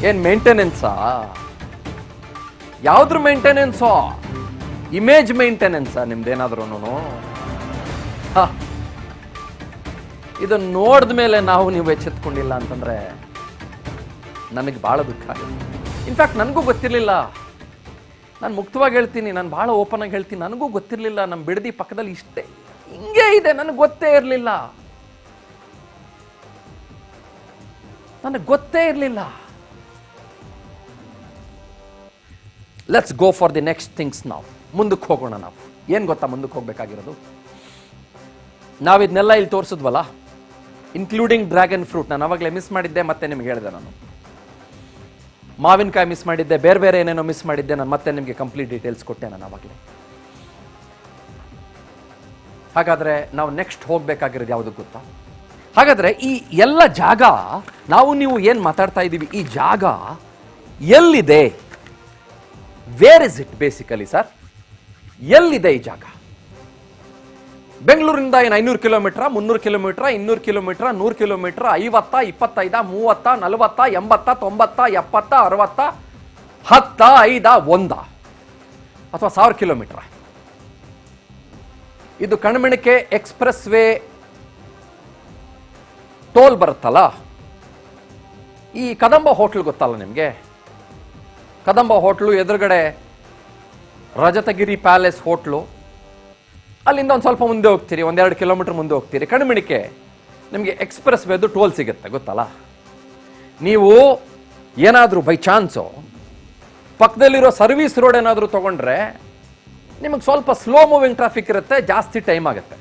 Speaker 2: ಏನ್ ಮೇಂಟೆನೆನ್ಸಾ? ಯಾವ್ದ್ರ ಮೇಂಟೆನೆನ್ಸೋ? ಇಮೇಜ್ ಮೇಂಟೆನೆನ್ಸಾ ನಿಮ್ದೇನಾದ್ರೂ? ಇದನ್ನು ನೋಡಿದ ಮೇಲೆ ನೀವು ಎಚ್ಚೆತ್ಕೊಂಡಿಲ್ಲ ಅಂತಂದ್ರೆ ನನಗೆ ಭಾಳ ದುಃಖ ಆಗುತ್ತೆ. ಇನ್ಫ್ಯಾಕ್ಟ್ ನನಗೂ ಗೊತ್ತಿರಲಿಲ್ಲ. ನಾನು ಮುಕ್ತವಾಗಿ ಹೇಳ್ತೀನಿ, ನಾನು ಭಾಳ ಓಪನ್ ಆಗಿ ಹೇಳ್ತೀನಿ, ನನಗೂ ಗೊತ್ತಿರಲಿಲ್ಲ ನಮ್ಮ ಬಿಡದಿ ಪಕ್ಕದಲ್ಲಿ ಇಷ್ಟೇ ಹಿಂಗೆ ಇದೆ. ನನಗೆ ಗೊತ್ತೇ ಇರಲಿಲ್ಲ, ನನಗೆ ಗೊತ್ತೇ ಇರಲಿಲ್ಲ. Let's go for the next things. ನಾವು ಮುಂದಕ್ಕೆ ಹೋಗೋಣ. ನಾವು ಏನು ಗೊತ್ತಾ ಮುಂದಕ್ಕೆ ಹೋಗ್ಬೇಕಾಗಿರೋದು? ನಾವಿದ್ನೆಲ್ಲ ಇಲ್ಲಿ ತೋರಿಸಿದ್ವಲ್ಲ, ಇನ್ಕ್ಲೂಡಿಂಗ್ ಡ್ರ್ಯಾಗನ್ ಫ್ರೂಟ್. ನಾನು ಅವಾಗಲೇ ಮಿಸ್ ಮಾಡಿದ್ದೆ, ಮತ್ತೆ ನಿಮ್ಗೆ ಹೇಳಿದೆ. ನಾನು ಮಾವಿನಕಾಯಿ ಮಿಸ್ ಮಾಡಿದ್ದೆ, ಬೇರೆ ಏನೇನೋ ಮಿಸ್ ಮಾಡಿದ್ದೆ. ನಾನು ಮತ್ತೆ ನಿಮಗೆ ಕಂಪ್ಲೀಟ್ ಡೀಟೇಲ್ಸ್ ಕೊಟ್ಟೆ ನಾನು ಅವಾಗಲೇ. ಹಾಗಾದ್ರೆ ನಾವು ನೆಕ್ಸ್ಟ್ ಹೋಗ್ಬೇಕಾಗಿರೋದು ಯಾವುದು ಗೊತ್ತಾ? ಹಾಗಾದ್ರೆ ಈ ಎಲ್ಲ ಜಾಗ, ನೀವು ಏನು ಮಾತಾಡ್ತಾ ಇದ್ದೀವಿ, ಈ ಜಾಗ ಎಲ್ಲಿದೆ? Where is it basically sir? ಎಲ್ಲಿದೆ ಈ ಜಾಗ? ಬೆಂಗಳೂರಿಂದ ಏನು 500 ಕಿಲೋಮೀಟರ್, 300 ಕಿಲೋಮೀಟರ್, 200 ಕಿಲೋಮೀಟರ್, 100 ಕಿಲೋಮೀಟರ್, 50, 25, 30, 40, 80, 90, 70, 60, 10, 5, 1 ಅಥವಾ 1000 ಕಿಲೋಮೀಟರ್? ಇದು ಕಣಮಣಿಕೆ ಎಕ್ಸ್ಪ್ರೆಸ್ ವೇ ಟೋಲ್ ಬರುತ್ತಲ್ಲ, ಈ ಕದಂಬ ಹೋಟ್ಲ್ ಗೊತ್ತಲ್ಲ ನಿಮಗೆ? ಕದಂಬ ಹೋಟ್ಲು ಎದುರುಗಡೆ ರಜತಗಿರಿ ಪ್ಯಾಲೇಸ್ ಹೋಟ್ಲು, ಅಲ್ಲಿಂದ ಒಂದು ಸ್ವಲ್ಪ ಮುಂದೆ ಹೋಗ್ತೀರಿ, 1-2 ಕಿಲೋಮೀಟರ್ ಮುಂದೆ ಹೋಗ್ತೀರಿ, ಕಣಿಮಿಣಿಕೆ ನಿಮಗೆ ಎಕ್ಸ್ಪ್ರೆಸ್ ವೇದು ಟೋಲ್ ಸಿಗುತ್ತೆ ಗೊತ್ತಲ್ಲ. ನೀವು ಏನಾದರೂ ಬೈ ಚಾನ್ಸು ಪಕ್ಕದಲ್ಲಿರೋ ಸರ್ವಿಸ್ ರೋಡ್ ಏನಾದರೂ ತಗೊಂಡ್ರೆ ನಿಮಗೆ ಸ್ವಲ್ಪ ಸ್ಲೋ ಮೂವಿಂಗ್ ಟ್ರಾಫಿಕ್ ಇರುತ್ತೆ, ಜಾಸ್ತಿ ಟೈಮ್ ಆಗುತ್ತೆ.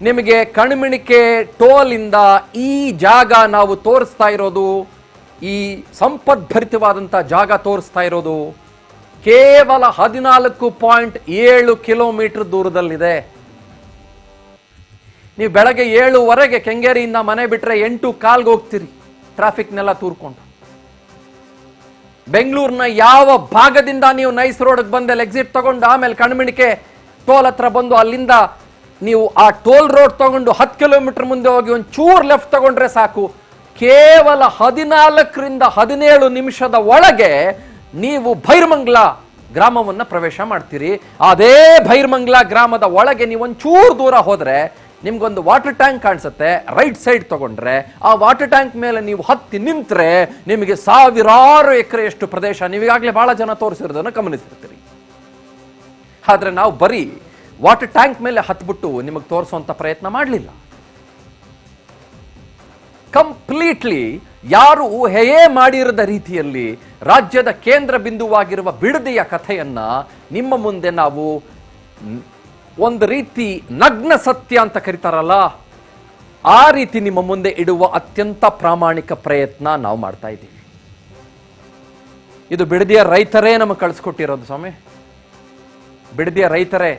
Speaker 2: ನಿಮಗೆ ಕಣಿಮಿಣಿಕೆ ಟೋಲಿಂದ ಈ ಜಾಗ ನಾವು ತೋರಿಸ್ತಾ ಇರೋದು, ಈ ಸಂಪದ್ಭರಿತವಾದಂಥ ಜಾಗ ತೋರಿಸ್ತಾ ಇರೋದು ಕೇವಲ 14.7 ಕಿಲೋಮೀಟರ್ ದೂರದಲ್ಲಿದೆ. ನೀವು ಬೆಳಗ್ಗೆ 7:15 ಕೆಂಗೇರಿಯಿಂದ ಮನೆ ಬಿಟ್ಟರೆ 8:15 ಹೋಗ್ತೀರಿ ಟ್ರಾಫಿಕ್ನೆಲ್ಲ ತೂರ್ಕೊಂಡು. ಬೆಂಗಳೂರಿನ ಯಾವ ಭಾಗದಿಂದ ನೀವು ನೈಸ್ ರೋಡ್ಗೆ ಬಂದಲ್ಲಿ ಎಕ್ಸಿಟ್ ತಗೊಂಡು ಆಮೇಲೆ ಕಣಿಮಿಣಿಕೆ ಟೋಲ್ ಹತ್ರ ಬಂದು ಅಲ್ಲಿಂದ ನೀವು ಆ ಟೋಲ್ ರೋಡ್ ತಗೊಂಡು 10 ಕಿಲೋಮೀಟರ್ ಮುಂದೆ ಹೋಗಿ ಒಂದು ಚೂರ್ ಲೆಫ್ಟ್ ತಗೊಂಡ್ರೆ ಸಾಕು, ಕೇವಲ 14ರಿಂದ 17 ನಿಮಿಷದ ಒಳಗೆ ನೀವು ಭೈರಮಂಗಲ ಗ್ರಾಮವನ್ನು ಪ್ರವೇಶ ಮಾಡ್ತೀರಿ. ಅದೇ ಭೈರಮಂಗಲ ಗ್ರಾಮದ ಒಳಗೆ ನೀವು ಒಂಚೂರು ದೂರ ಹೋದ್ರೆ ನಿಮ್ಗೊಂದು ವಾಟರ್ ಟ್ಯಾಂಕ್ ಕಾಣಿಸುತ್ತೆ. ರೈಟ್ ಸೈಡ್ ತಗೊಂಡ್ರೆ ಆ ವಾಟರ್ ಟ್ಯಾಂಕ್ ಮೇಲೆ ನೀವು ಹತ್ತಿ ನಿಂತ್ರೆ ನಿಮಗೆ ಸಾವಿರಾರು ಎಕರೆಯಷ್ಟು ಪ್ರದೇಶ ನೀವೀಗಾಗಲೇ ಬಹಳ ಜನ ತೋರಿಸಿರೋದನ್ನು ಗಮನಿಸಿರ್ತೀರಿ. ಆದ್ರೆ ನಾವು ಬರೀ ವಾಟರ್ ಟ್ಯಾಂಕ್ ಮೇಲೆ ಹತ್ಬಿಟ್ಟು ನಿಮಗೆ ತೋರಿಸುವಂತ ಪ್ರಯತ್ನ ಮಾಡಲಿಲ್ಲ. ಕಂಪ್ಲೀಟ್ಲಿ ಯಾರು ಊಹೆಯೇ ಮಾಡಿರದ ರೀತಿಯಲ್ಲಿ ರಾಜ್ಯದ ಕೇಂದ್ರ ಬಿಂದುವಾಗಿರುವ ಬಿಡದಿಯ ಕಥೆಯನ್ನ ನಿಮ್ಮ ಮುಂದೆ ನಾವು ಒಂದು ರೀತಿ ನಗ್ನ ಸತ್ಯ ಅಂತ ಕರೀತಾರಲ್ಲ, ಆ ರೀತಿ ನಿಮ್ಮ ಮುಂದೆ ಇಡುವ ಅತ್ಯಂತ ಪ್ರಾಮಾಣಿಕ ಪ್ರಯತ್ನ ನಾವು ಮಾಡ್ತಾ ಇದ್ದೀವಿ. ಇದು ಬಿಡದಿಯ ರೈತರೇ ನಮಗೆ ಕಳಿಸ್ಕೊಟ್ಟಿರೋದು ಸ್ವಾಮಿ. ಬಿಡದಿಯ ರೈತರೇ,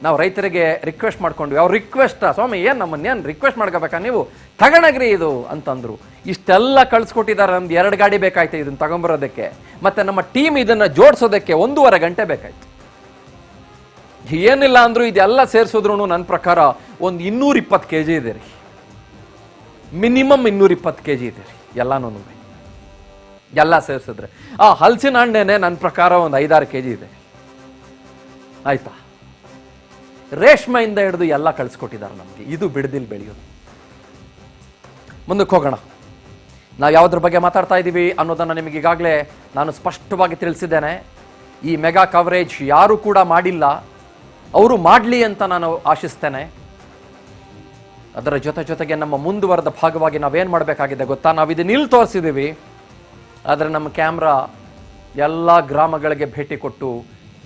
Speaker 2: ನಾವು ರೈತರಿಗೆ ರಿಕ್ವೆಸ್ಟ್ ಮಾಡ್ಕೊಂಡ್ವಿ. ಅವ್ರು ರಿಕ್ವೆಸ್ಟ್ ಸ್ವಾಮಿ ಏನು ನಮ್ಮನ್ನೇನು ರಿಕ್ವೆಸ್ಟ್ ಮಾಡ್ಕೋಬೇಕಾ ನೀವು ತಗೊಂಡಗ್ರಿ ಇದು ಅಂತಂದ್ರು. ಇಷ್ಟೆಲ್ಲ ಕಳಿಸ್ಕೊಟ್ಟಿದ್ದಾರೆ. ನಮ್ದು 2 ಗಾಡಿ ಬೇಕಾಯ್ತು ಇದನ್ನ ತಗೊಂಬರೋದಕ್ಕೆ, ಮತ್ತೆ ನಮ್ಮ ಟೀಮ್ ಇದನ್ನ ಜೋಡಿಸೋದಕ್ಕೆ 1.5 ಗಂಟೆ ಬೇಕಾಯ್ತು. ಏನಿಲ್ಲ ಅಂದ್ರು ಇದೆಲ್ಲ ಸೇರಿಸಿದ್ರು ನನ್ನ ಪ್ರಕಾರ ಒಂದು 220 kg ಇದೆ ರೀ, ಮಿನಿಮಮ್ 220 kg ಇದೆ ರೀ ಎಲ್ಲಾನು ಎಲ್ಲ ಸೇರಿಸಿದ್ರೆ. ಆ ಹಲಸಿನ ಹಣ್ಣೇನೆ ನನ್ನ ಪ್ರಕಾರ ಒಂದು 5-6 kg ಇದೆ ಆಯ್ತಾ. ರೇಷ್ಮೆಯಿಂದ ಹಿಡಿದು ಎಲ್ಲ ಕಳಿಸ್ಕೊಟ್ಟಿದ್ದಾರೆ ನಮಗೆ. ಇದು ಬಿಡದಿಲ್ ಬೆಳೆಯೋದು. ಮುಂದಕ್ಕೆ ಹೋಗೋಣ. ನಾವು ಯಾವುದ್ರ ಬಗ್ಗೆ ಮಾತಾಡ್ತಾ ಇದ್ದೀವಿ ಅನ್ನೋದನ್ನು ನಿಮಗೆ ಈಗಾಗಲೇ ನಾನು ಸ್ಪಷ್ಟವಾಗಿ ತಿಳಿಸಿದ್ದೇನೆ. ಈ ಮೆಗಾ ಕವರೇಜ್ ಯಾರು ಕೂಡ ಮಾಡಿಲ್ಲ, ಅವರು ಮಾಡಲಿ ಅಂತ ನಾನು ಆಶಿಸ್ತೇನೆ. ಅದರ ಜೊತೆಗೆ ನಮ್ಮ ಮುಂದುವರೆದ ಭಾಗವಾಗಿ ನಾವೇನು ಮಾಡಬೇಕಾಗಿದೆ ಗೊತ್ತಾ? ನಾವು ಇದನ್ನ ಇಲ್ಲಿ ತೋರಿಸಿದ್ದೀವಿ, ಆದರೆ ನಮ್ಮ ಕ್ಯಾಮ್ರಾ ಎಲ್ಲ ಗ್ರಾಮಗಳಿಗೆ ಭೇಟಿ ಕೊಟ್ಟು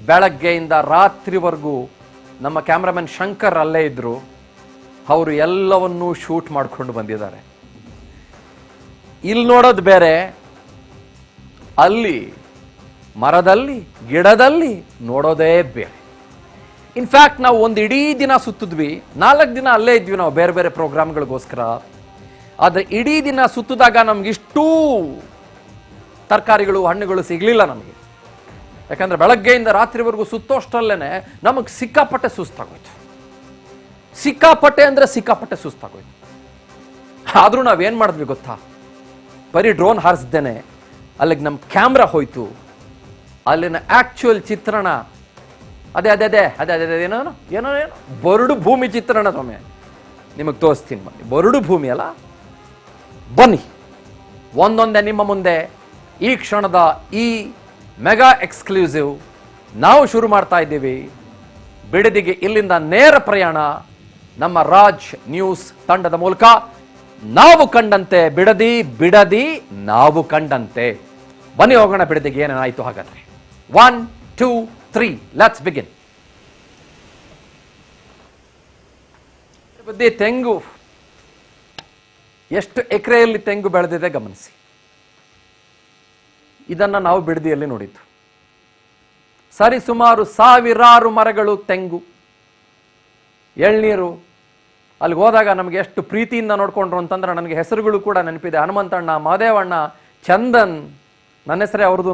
Speaker 2: ಬೆಳಗ್ಗೆಯಿಂದ ರಾತ್ರಿವರೆಗೂ ನಮ್ಮ ಕ್ಯಾಮ್ರಾಮನ್ ಶಂಕರ್ ಅಲ್ಲೇ ಇದ್ರು. ಅವರು ಎಲ್ಲವನ್ನೂ ಶೂಟ್ ಮಾಡ್ಕೊಂಡು ಬಂದಿದ್ದಾರೆ. ಇಲ್ಲಿ ನೋಡೋದು ಬೇರೆ, ಅಲ್ಲಿ ಮರದಲ್ಲಿ ಗಿಡದಲ್ಲಿ ನೋಡೋದೇ ಬೇರೆ. ಇನ್ಫ್ಯಾಕ್ಟ್ ನಾವು ಒಂದು ಇಡೀ ದಿನ ಸುತ್ತಿದ್ವಿ, 4 ದಿನ ಅಲ್ಲೇ ಇದ್ವಿ ನಾವು ಬೇರೆ ಬೇರೆ ಪ್ರೋಗ್ರಾಮ್ಗಳಿಗೋಸ್ಕರ. ಆದರೆ ಇಡೀ ದಿನ ಸುತ್ತಿದಾಗ ನಮ್ಗಿಷ್ಟೂ ತರಕಾರಿಗಳು ಹಣ್ಣುಗಳು ಸಿಗಲಿಲ್ಲ ನಮಗೆ. ಯಾಕಂದ್ರೆ ಬೆಳಗ್ಗೆಯಿಂದ ರಾತ್ರಿವರೆಗೂ ಸುತ್ತೋಷ್ಟರಲ್ಲೇನೆ ನಮಗೆ ಸಿಕ್ಕಾಪಟ್ಟೆ ಸುಸ್ತಾಗೋಯ್ತು. ಸಿಕ್ಕಾಪಟ್ಟೆ ಸುಸ್ತಾಗೋಯ್ತು. ಆದ್ರೂ ನಾವೇನ್ ಮಾಡಿದ್ವಿ ಗೊತ್ತಾ? ಬರೀ ಡ್ರೋನ್ ಹಾರಿಸ್ದೇನೆ ಅಲ್ಲಿಗೆ ನಮ್ಮ ಕ್ಯಾಮ್ರಾ ಹೋಯ್ತು. ಅಲ್ಲಿನ ಆಕ್ಚುಯಲ್ ಚಿತ್ರಣ ಅದೇ ಅದೇ ಅದೇ ಅದೇ ಅದೇ ಏನೋ ಏನೋ ಏನೋ ಬರಡು ಭೂಮಿ ಚಿತ್ರಣ ಸ್ವಾಮಿ ನಿಮಗೆ ತೋರಿಸ್ತೀನಿ. ಬನ್ನಿ, ಬರಡು ಭೂಮಿ ಅಲ್ಲ, ಬನ್ನಿ ಒಂದೊಂದೇ ನಿಮ್ಮ ಮುಂದೆ ಈ ಕ್ಷಣದ ಈ ಮೆಗಾ ಎಕ್ಸ್ಕ್ಲೂಸಿವ್ ನಾವು ಶುರು ಮಾಡ್ತಾ ಇದ್ದೀವಿ. ಬಿಡದಿಗೆ ಇಲ್ಲಿಂದ ನೇರ ಪ್ರಯಾಣ ನಮ್ಮ ರಾಜ್ ನ್ಯೂಸ್ ತಂಡದ ಮೂಲಕ. ನಾವು ಕಂಡಂತೆ ಬಿಡದಿ ನಾವು ಕಂಡಂತೆ. ಬನ್ನಿ ಹೋಗೋಣ ಬಿಡದಿಗೆ ಏನೇನಾಯ್ತು ಹಾಗಾದ್ರೆ. 1, 2, 3 ಲೆಟ್ಸ್ ಬಿಗಿನ್. ಬುದ್ಧಿ ತೆಂಗು ಎಷ್ಟು ಎಕರೆಯಲ್ಲಿ ತೆಂಗು ಬೆಳೆದಿದೆ ಗಮನಿಸಿ. ಇದನ್ನ ನಾವು ಬಿಡದಿಯಲ್ಲಿ ನೋಡಿದ್ದು. ಸರಿ ಸುಮಾರು ಸಾವಿರಾರು ಮರಗಳು ತೆಂಗು, ಎಳ್ನೀರು. ಅಲ್ಲಿಗೆ ಹೋದಾಗ ನಮಗೆ ಎಷ್ಟು ಪ್ರೀತಿಯಿಂದ ನೋಡ್ಕೊಂಡ್ರು ಅಂತಂದ್ರೆ ನನಗೆ ಹೆಸರುಗಳು ಕೂಡ ನೆನಪಿದೆ. ಹನುಮಂತಣ್ಣ, ಮಹದೇವಣ್ಣ, ಚಂದನ್, ನನ್ನ ಹೆಸರೇ ಅವ್ರದ್ದು,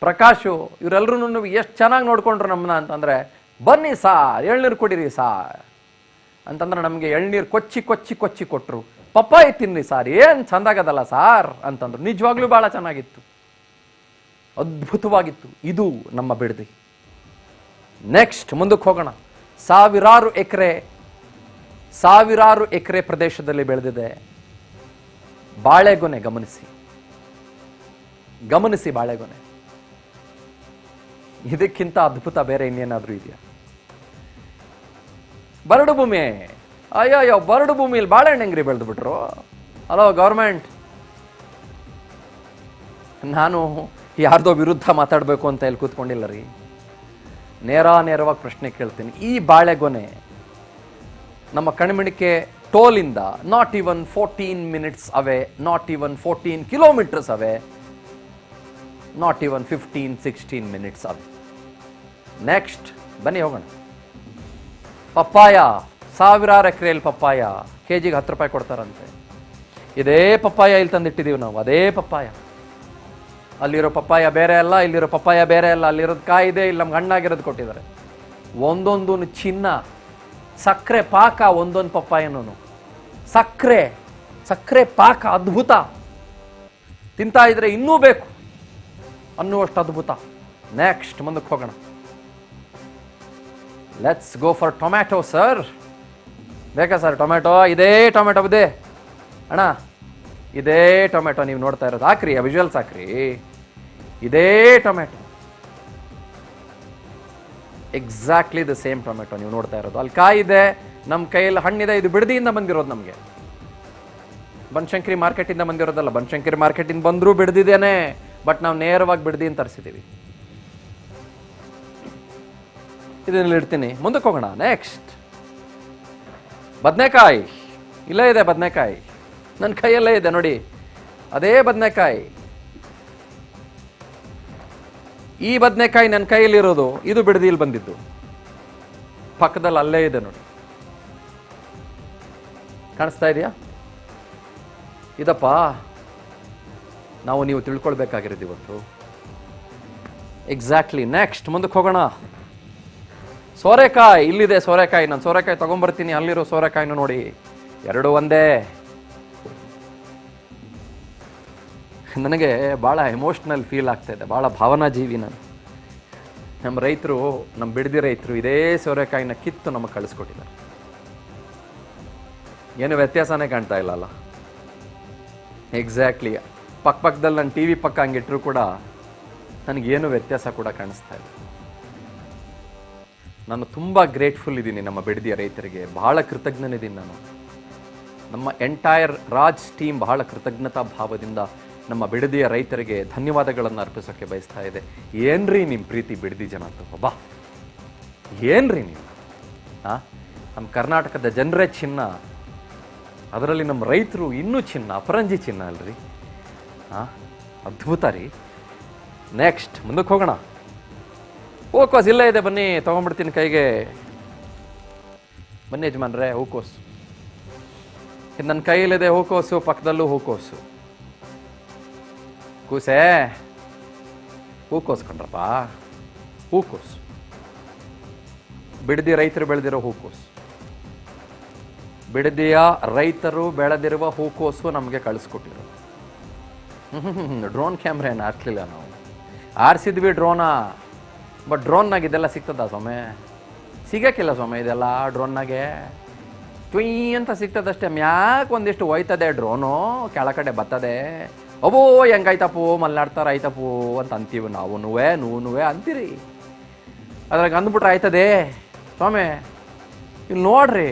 Speaker 2: ಪ್ರಕಾಶು, ಇವರೆಲ್ಲರೂ ಎಷ್ಟು ಚೆನ್ನಾಗಿ ನೋಡ್ಕೊಂಡ್ರು ನಮ್ಮನ್ನ ಅಂತಂದ್ರೆ, ಬನ್ನಿ ಸಾರ್ ಎಳ್ನೀರು ಕುಡೀರಿ ಸಾರ್ ಅಂತಂದ್ರೆ ನಮಗೆ ಎಳ್ನೀರು ಕೊಚ್ಚಿ ಕೊಚ್ಚಿ ಕೊಚ್ಚಿ ಕೊಟ್ಟರು. ಪಪ್ಪಾಯಿ ತಿನ್ನಿ ಸಾರ್, ಏನು ಚಂದಾಗದಲ್ಲ ಸಾರ್ ಅಂತಂದ್ರು. ನಿಜವಾಗ್ಲೂ ಬಹಳ ಚೆನ್ನಾಗಿತ್ತು, ಅದ್ಭುತವಾಗಿತ್ತು. ಇದು ನಮ್ಮ ಬಿಡದಿ. ನೆಕ್ಸ್ಟ್ ಮುಂದಕ್ಕೆ ಹೋಗೋಣ. ಸಾವಿರಾರು ಎಕರೆ ಪ್ರದೇಶದಲ್ಲಿ ಬೆಳೆದಿದೆ. ಬಾಳೆಗೊನೆ ಗಮನಿಸಿ, ಗಮನಿಸಿ ಬಾಳೆಗೊನೆ. ಇದಕ್ಕಿಂತ ಅದ್ಭುತ ಬೇರೆ ಇನ್ನೇನಾದ್ರೂ ಇದೆಯಾ? ಬರಡು ಭೂಮಿ, ಅಯ್ಯೋ ಬರಡು ಭೂಮಿಯಲ್ಲಿ ಬಾಳೆಹಣ್ಣು ಹೆಂಗ್ರಿ ಬೆಳೆದು ಬಿಟ್ರು? ಹಲೋ ಗೌರ್ಮೆಂಟ್, ನಾನು ಯಾರ್ದೋ ವಿರುದ್ಧ ಮಾತಾಡಬೇಕು ಅಂತ ಇಲ್ಲಿ ಕೂತ್ಕೊಂಡಿಲ್ಲ ರೀ. ನೇರವಾಗಿ ಪ್ರಶ್ನೆ ಕೇಳ್ತೀನಿ. ಈ ಬಾಳೆಗೊನೆ ನಮ್ಮ ಕಣಿಮಣಿಕೆ ಟೋಲಿಂದ not even 14 minutes away, not even 14 kilometers away, not even 15-16 minutes away. Next ಬನ್ನಿ ಹೋಗೋಣ. ಪಪ್ಪಾಯ, ಸಾವಿರಾರು ಎಕರೆಯಲ್ಲಿ ಪಪ್ಪಾಯ ಕೆಜಿಗೆ 10 ರೂಪಾಯಿ ಕೊಡ್ತಾರಂತೆ. ಇದೇ ಪಪ್ಪಾಯ ಇಲ್ಲಿ ತಂದಿಟ್ಟಿದ್ದೀವಿ ನಾವು, ಅದೇ ಪಪ್ಪಾಯ. ಅಲ್ಲಿರೋ ಪಪ್ಪಾಯ ಬೇರೆ ಅಲ್ಲ, ಇಲ್ಲಿರೋ ಪಪ್ಪಾಯ ಬೇರೆ ಅಲ್ಲ. ಅಲ್ಲಿರೋದು ಕಾಯಿ ಇದೆ, ಇಲ್ಲಿ ನಮ್ಗೆ ಹಣ್ಣಾಗಿರೋದು ಕೊಟ್ಟಿದ್ದಾರೆ. ಒಂದೊಂದು ಚಿನ್ನ, ಸಕ್ಕರೆ ಪಾಕ ಒಂದೊಂದು ಪಪ್ಪಾಯನೂ. ಸಕ್ಕರೆ ಪಾಕ ಅದ್ಭುತ. ತಿಂತಾ ಇದ್ರೆ ಇನ್ನೂ ಬೇಕು ಅನ್ನುವಷ್ಟು ಅದ್ಭುತ. ನೆಕ್ಸ್ಟ್ ಮುಂದಕ್ಕೆ ಹೋಗೋಣ. Let's go for tomato sir. ಬೇಕಾ ಸರ್ ಟೊಮ್ಯಾಟೊ? ಇದೇ ಟೊಮ್ಯಾಟೊ ಇದೆ ಅಣ್ಣ, ಇದೇ ಟೊಮ್ಯಾಟೊ ನೀವು ನೋಡ್ತಾ ಇರೋದು. ಹಾಕ್ರಿ ವಿಜುವಲ್ಸ್ ಹಾಕ್ರಿ. ಇದೇ tomato, exactly the same tomato ನೀವು ನೋಡ್ತಾ ಇರೋದು. ಅಲ್ಲಿ ಕಾಯಿ ಇದೆ, ನಮ್ಮ ಕೈಯಲ್ಲಿ ಹಣ್ಣಿದೆ. ಇದು ಬಿಡದಿಯಿಂದ ಬಂದಿರೋದು, ನಮಗೆ ಬನಶಂಕರಿ ಮಾರ್ಕೆಟಿಂದ ಬಂದಿರೋದಲ್ಲ. ಬನಶಂಕರಿ ಮಾರ್ಕೆಟಿಂದ ಬಂದರೂ ಬಿಡದಿದ್ದೇನೆ, ಬಟ್ ನಾವು ನೇರವಾಗಿ ಬಿಡದಿಯಿಂದ ತರಿಸಿದ್ದೀವಿ. ಇದನ್ನೆಲ್ಲ ಇಡ್ತೀನಿ. ಮುಂದಕ್ಕೆ ಹೋಗೋಣ. ನೆಕ್ಸ್ಟ್ ಬದನೆಕಾಯಿ. ಇಲ್ಲೇ ಇದೆ ಬದನೆಕಾಯಿ, ನನ್ನ ಕೈಯಲ್ಲೇ ಇದೆ ನೋಡಿ, ಅದೇ ಬದನೆಕಾಯಿ. ಈ ಬದನೆಕಾಯಿ ನನ್ನ ಕೈಯಲ್ಲಿರೋದು, ಇದು ಬಿಡದಿಯಲ್ಲಿ ಬಂದಿದ್ದು. ಪಕ್ಕದಲ್ಲಿ ಅಲ್ಲೇ ಇದೆ ನೋಡಿ, ಕಾಣಿಸ್ತಾ ಇದೆಯಾ? ಇದಪ್ಪ ನಾವು ನೀವು ತಿಳ್ಕೊಳ್ಬೇಕಾಗಿರೋದು ಇವತ್ತು. ಎಕ್ಸಾಕ್ಟ್ಲಿ. ನೆಕ್ಸ್ಟ್ ಮುಂದಕ್ಕೆ ಹೋಗೋಣ. ಸೋರೆಕಾಯಿ. ಇಲ್ಲಿದೆ ಸೋರೆಕಾಯಿ. ನಾನು ಸೋರೆಕಾಯಿ ತಗೊಂಡ್ಬರ್ತೀನಿ. ಅಲ್ಲಿರೋ ಸೋರೆಕಾಯಿನೂ ನೋಡಿ, ಎರಡು ಒಂದೇ. ನನಗೆ ಭಾಳ ಎಮೋಷ್ನಲ್ ಫೀಲ್ ಆಗ್ತಾ ಇದೆ, ಭಾಳ ಭಾವನಾ ಜೀವಿ ನಾನು. ನಮ್ಮ ರೈತರು, ನಮ್ಮ ಬಿಡದಿ ರೈತರು ಇದೇ ಸೋರೆಕಾಯಿನ ಕಿತ್ತು ನಮಗೆ ಕಳಿಸ್ಕೊಟ್ಟಿದ್ದಾರೆ. ಏನು ವ್ಯತ್ಯಾಸನೇ ಕಾಣ್ತಾ ಇಲ್ಲಲ್ಲ? ಎಕ್ಸಾಕ್ಟ್ಲಿ. ಪಕ್ಕದಲ್ಲಿ ನಾನು ಟಿ ವಿ ಪಕ್ಕ ಹಂಗಿಟ್ರು ಕೂಡ ನನಗೇನು ವ್ಯತ್ಯಾಸ ಕೂಡ ಕಾಣಿಸ್ತಾ ಇಲ್ಲ. ನಾನು ತುಂಬ ಗ್ರೇಟ್ಫುಲ್ ಇದ್ದೀನಿ ನಮ್ಮ ಬಿಡದಿಯ ರೈತರಿಗೆ, ಬಹಳ ಕೃತಜ್ಞನಿದ್ದೀನಿ ನಾನು. ನಮ್ಮ ಎಂಟೈರ್ ರಾಜ್ ಟೀಮ್ ಬಹಳ ಕೃತಜ್ಞತಾ ಭಾವದಿಂದ ನಮ್ಮ ಬಿಡದಿಯ ರೈತರಿಗೆ ಧನ್ಯವಾದಗಳನ್ನು ಅರ್ಪಿಸೋಕ್ಕೆ ಬಯಸ್ತಾ ಇದೆ. ಏನ್ರಿ ನಿಮ್ಮ ಪ್ರೀತಿ ಬಿಡದಿ ಜನ ಬಾ, ಏನ್ರಿ ನೀವು? ನಮ್ಮ ಕರ್ನಾಟಕದ ಜನರೇ ಚಿನ್ನ, ಅದರಲ್ಲಿ ನಮ್ಮ ರೈತರು ಇನ್ನೂ ಚಿನ್ನ, ಅಪರಂಜಿ ಚಿನ್ನ ಅಲ್ರಿ. ಅದ್ಭುತ ರೀ. ನೆಕ್ಸ್ಟ್ ಮುಂದಕ್ಕೆ ಹೋಗೋಣ. ಹೂಕೋಸು ಇಲ್ಲೇ ಇದೆ, ಬನ್ನಿ ತೊಗೊಂಡ್ಬಿಡ್ತೀನಿ ಕೈಗೆ. ಬನ್ನಿ ಯಜಮಾನ್ರೆ, ಹೂಕೋಸು ಇದು ನನ್ನ ಕೈಯಲ್ಲಿದೆ. ಹೂಕೋಸು, ಪಕ್ಕದಲ್ಲೂ ಹೂಕೋಸು. ಕೂಸೆ, ಹೂಕೋಸು ಕಣ್ರಪ್ಪ, ಹೂಕೋಸು. ಬಿಡದಿ ರೈತರು ಬೆಳೆದಿರೋ ಹೂಕೋಸು, ಬಿಡದಿಯ ರೈತರು ಬೆಳೆದಿರುವ ಹೂಕೋಸು ನಮಗೆ ಕಳಿಸ್ಕೊಟ್ಟಿರೋ. ಡ್ರೋನ್ ಕ್ಯಾಮ್ರಾ ಏನು ಹಾಕ್ಲಿಲ್ಲ ನಾವು, ಆರಿಸಿದ್ವಿ ಡ್ರೋನ. ಬಟ್ ಡ್ರೋನ್ನಾಗ ಇದೆಲ್ಲ ಸಿಗ್ತದ ಸ್ವಾಮಿ? ಸಿಗಕ್ಕಿಲ್ಲ ಸ್ವಾಮಿ ಇದೆಲ್ಲ ಡ್ರೋನ್ನಾಗೆ. ಟ್ವೀ ಅಂತ ಸಿಗ್ತದಷ್ಟೇ. ಮ್ಯಾಕ್ ಒಂದಿಷ್ಟು ಹೋಯ್ತದೆ ಡ್ರೋನು, ಕೆಳಗಡೆ ಬರ್ತದೆ. ಅಬೋ ಹೆಂಗಾಯ್ತಪ್ಪು, ಮಲ್ನಾಡ್ತಾರ ಆಯ್ತಪ್ಪು ಅಂತ ಅಂತೀವಿ ನಾವು. ನೂವೇ ಅಂತೀರಿ. ಅದ್ರಾಗ ಅಂದ್ಬಿಟ್ರೆ ಆಯ್ತದೆ ಸ್ವಾಮಿ? ಇಲ್ಲಿ ನೋಡ್ರಿ,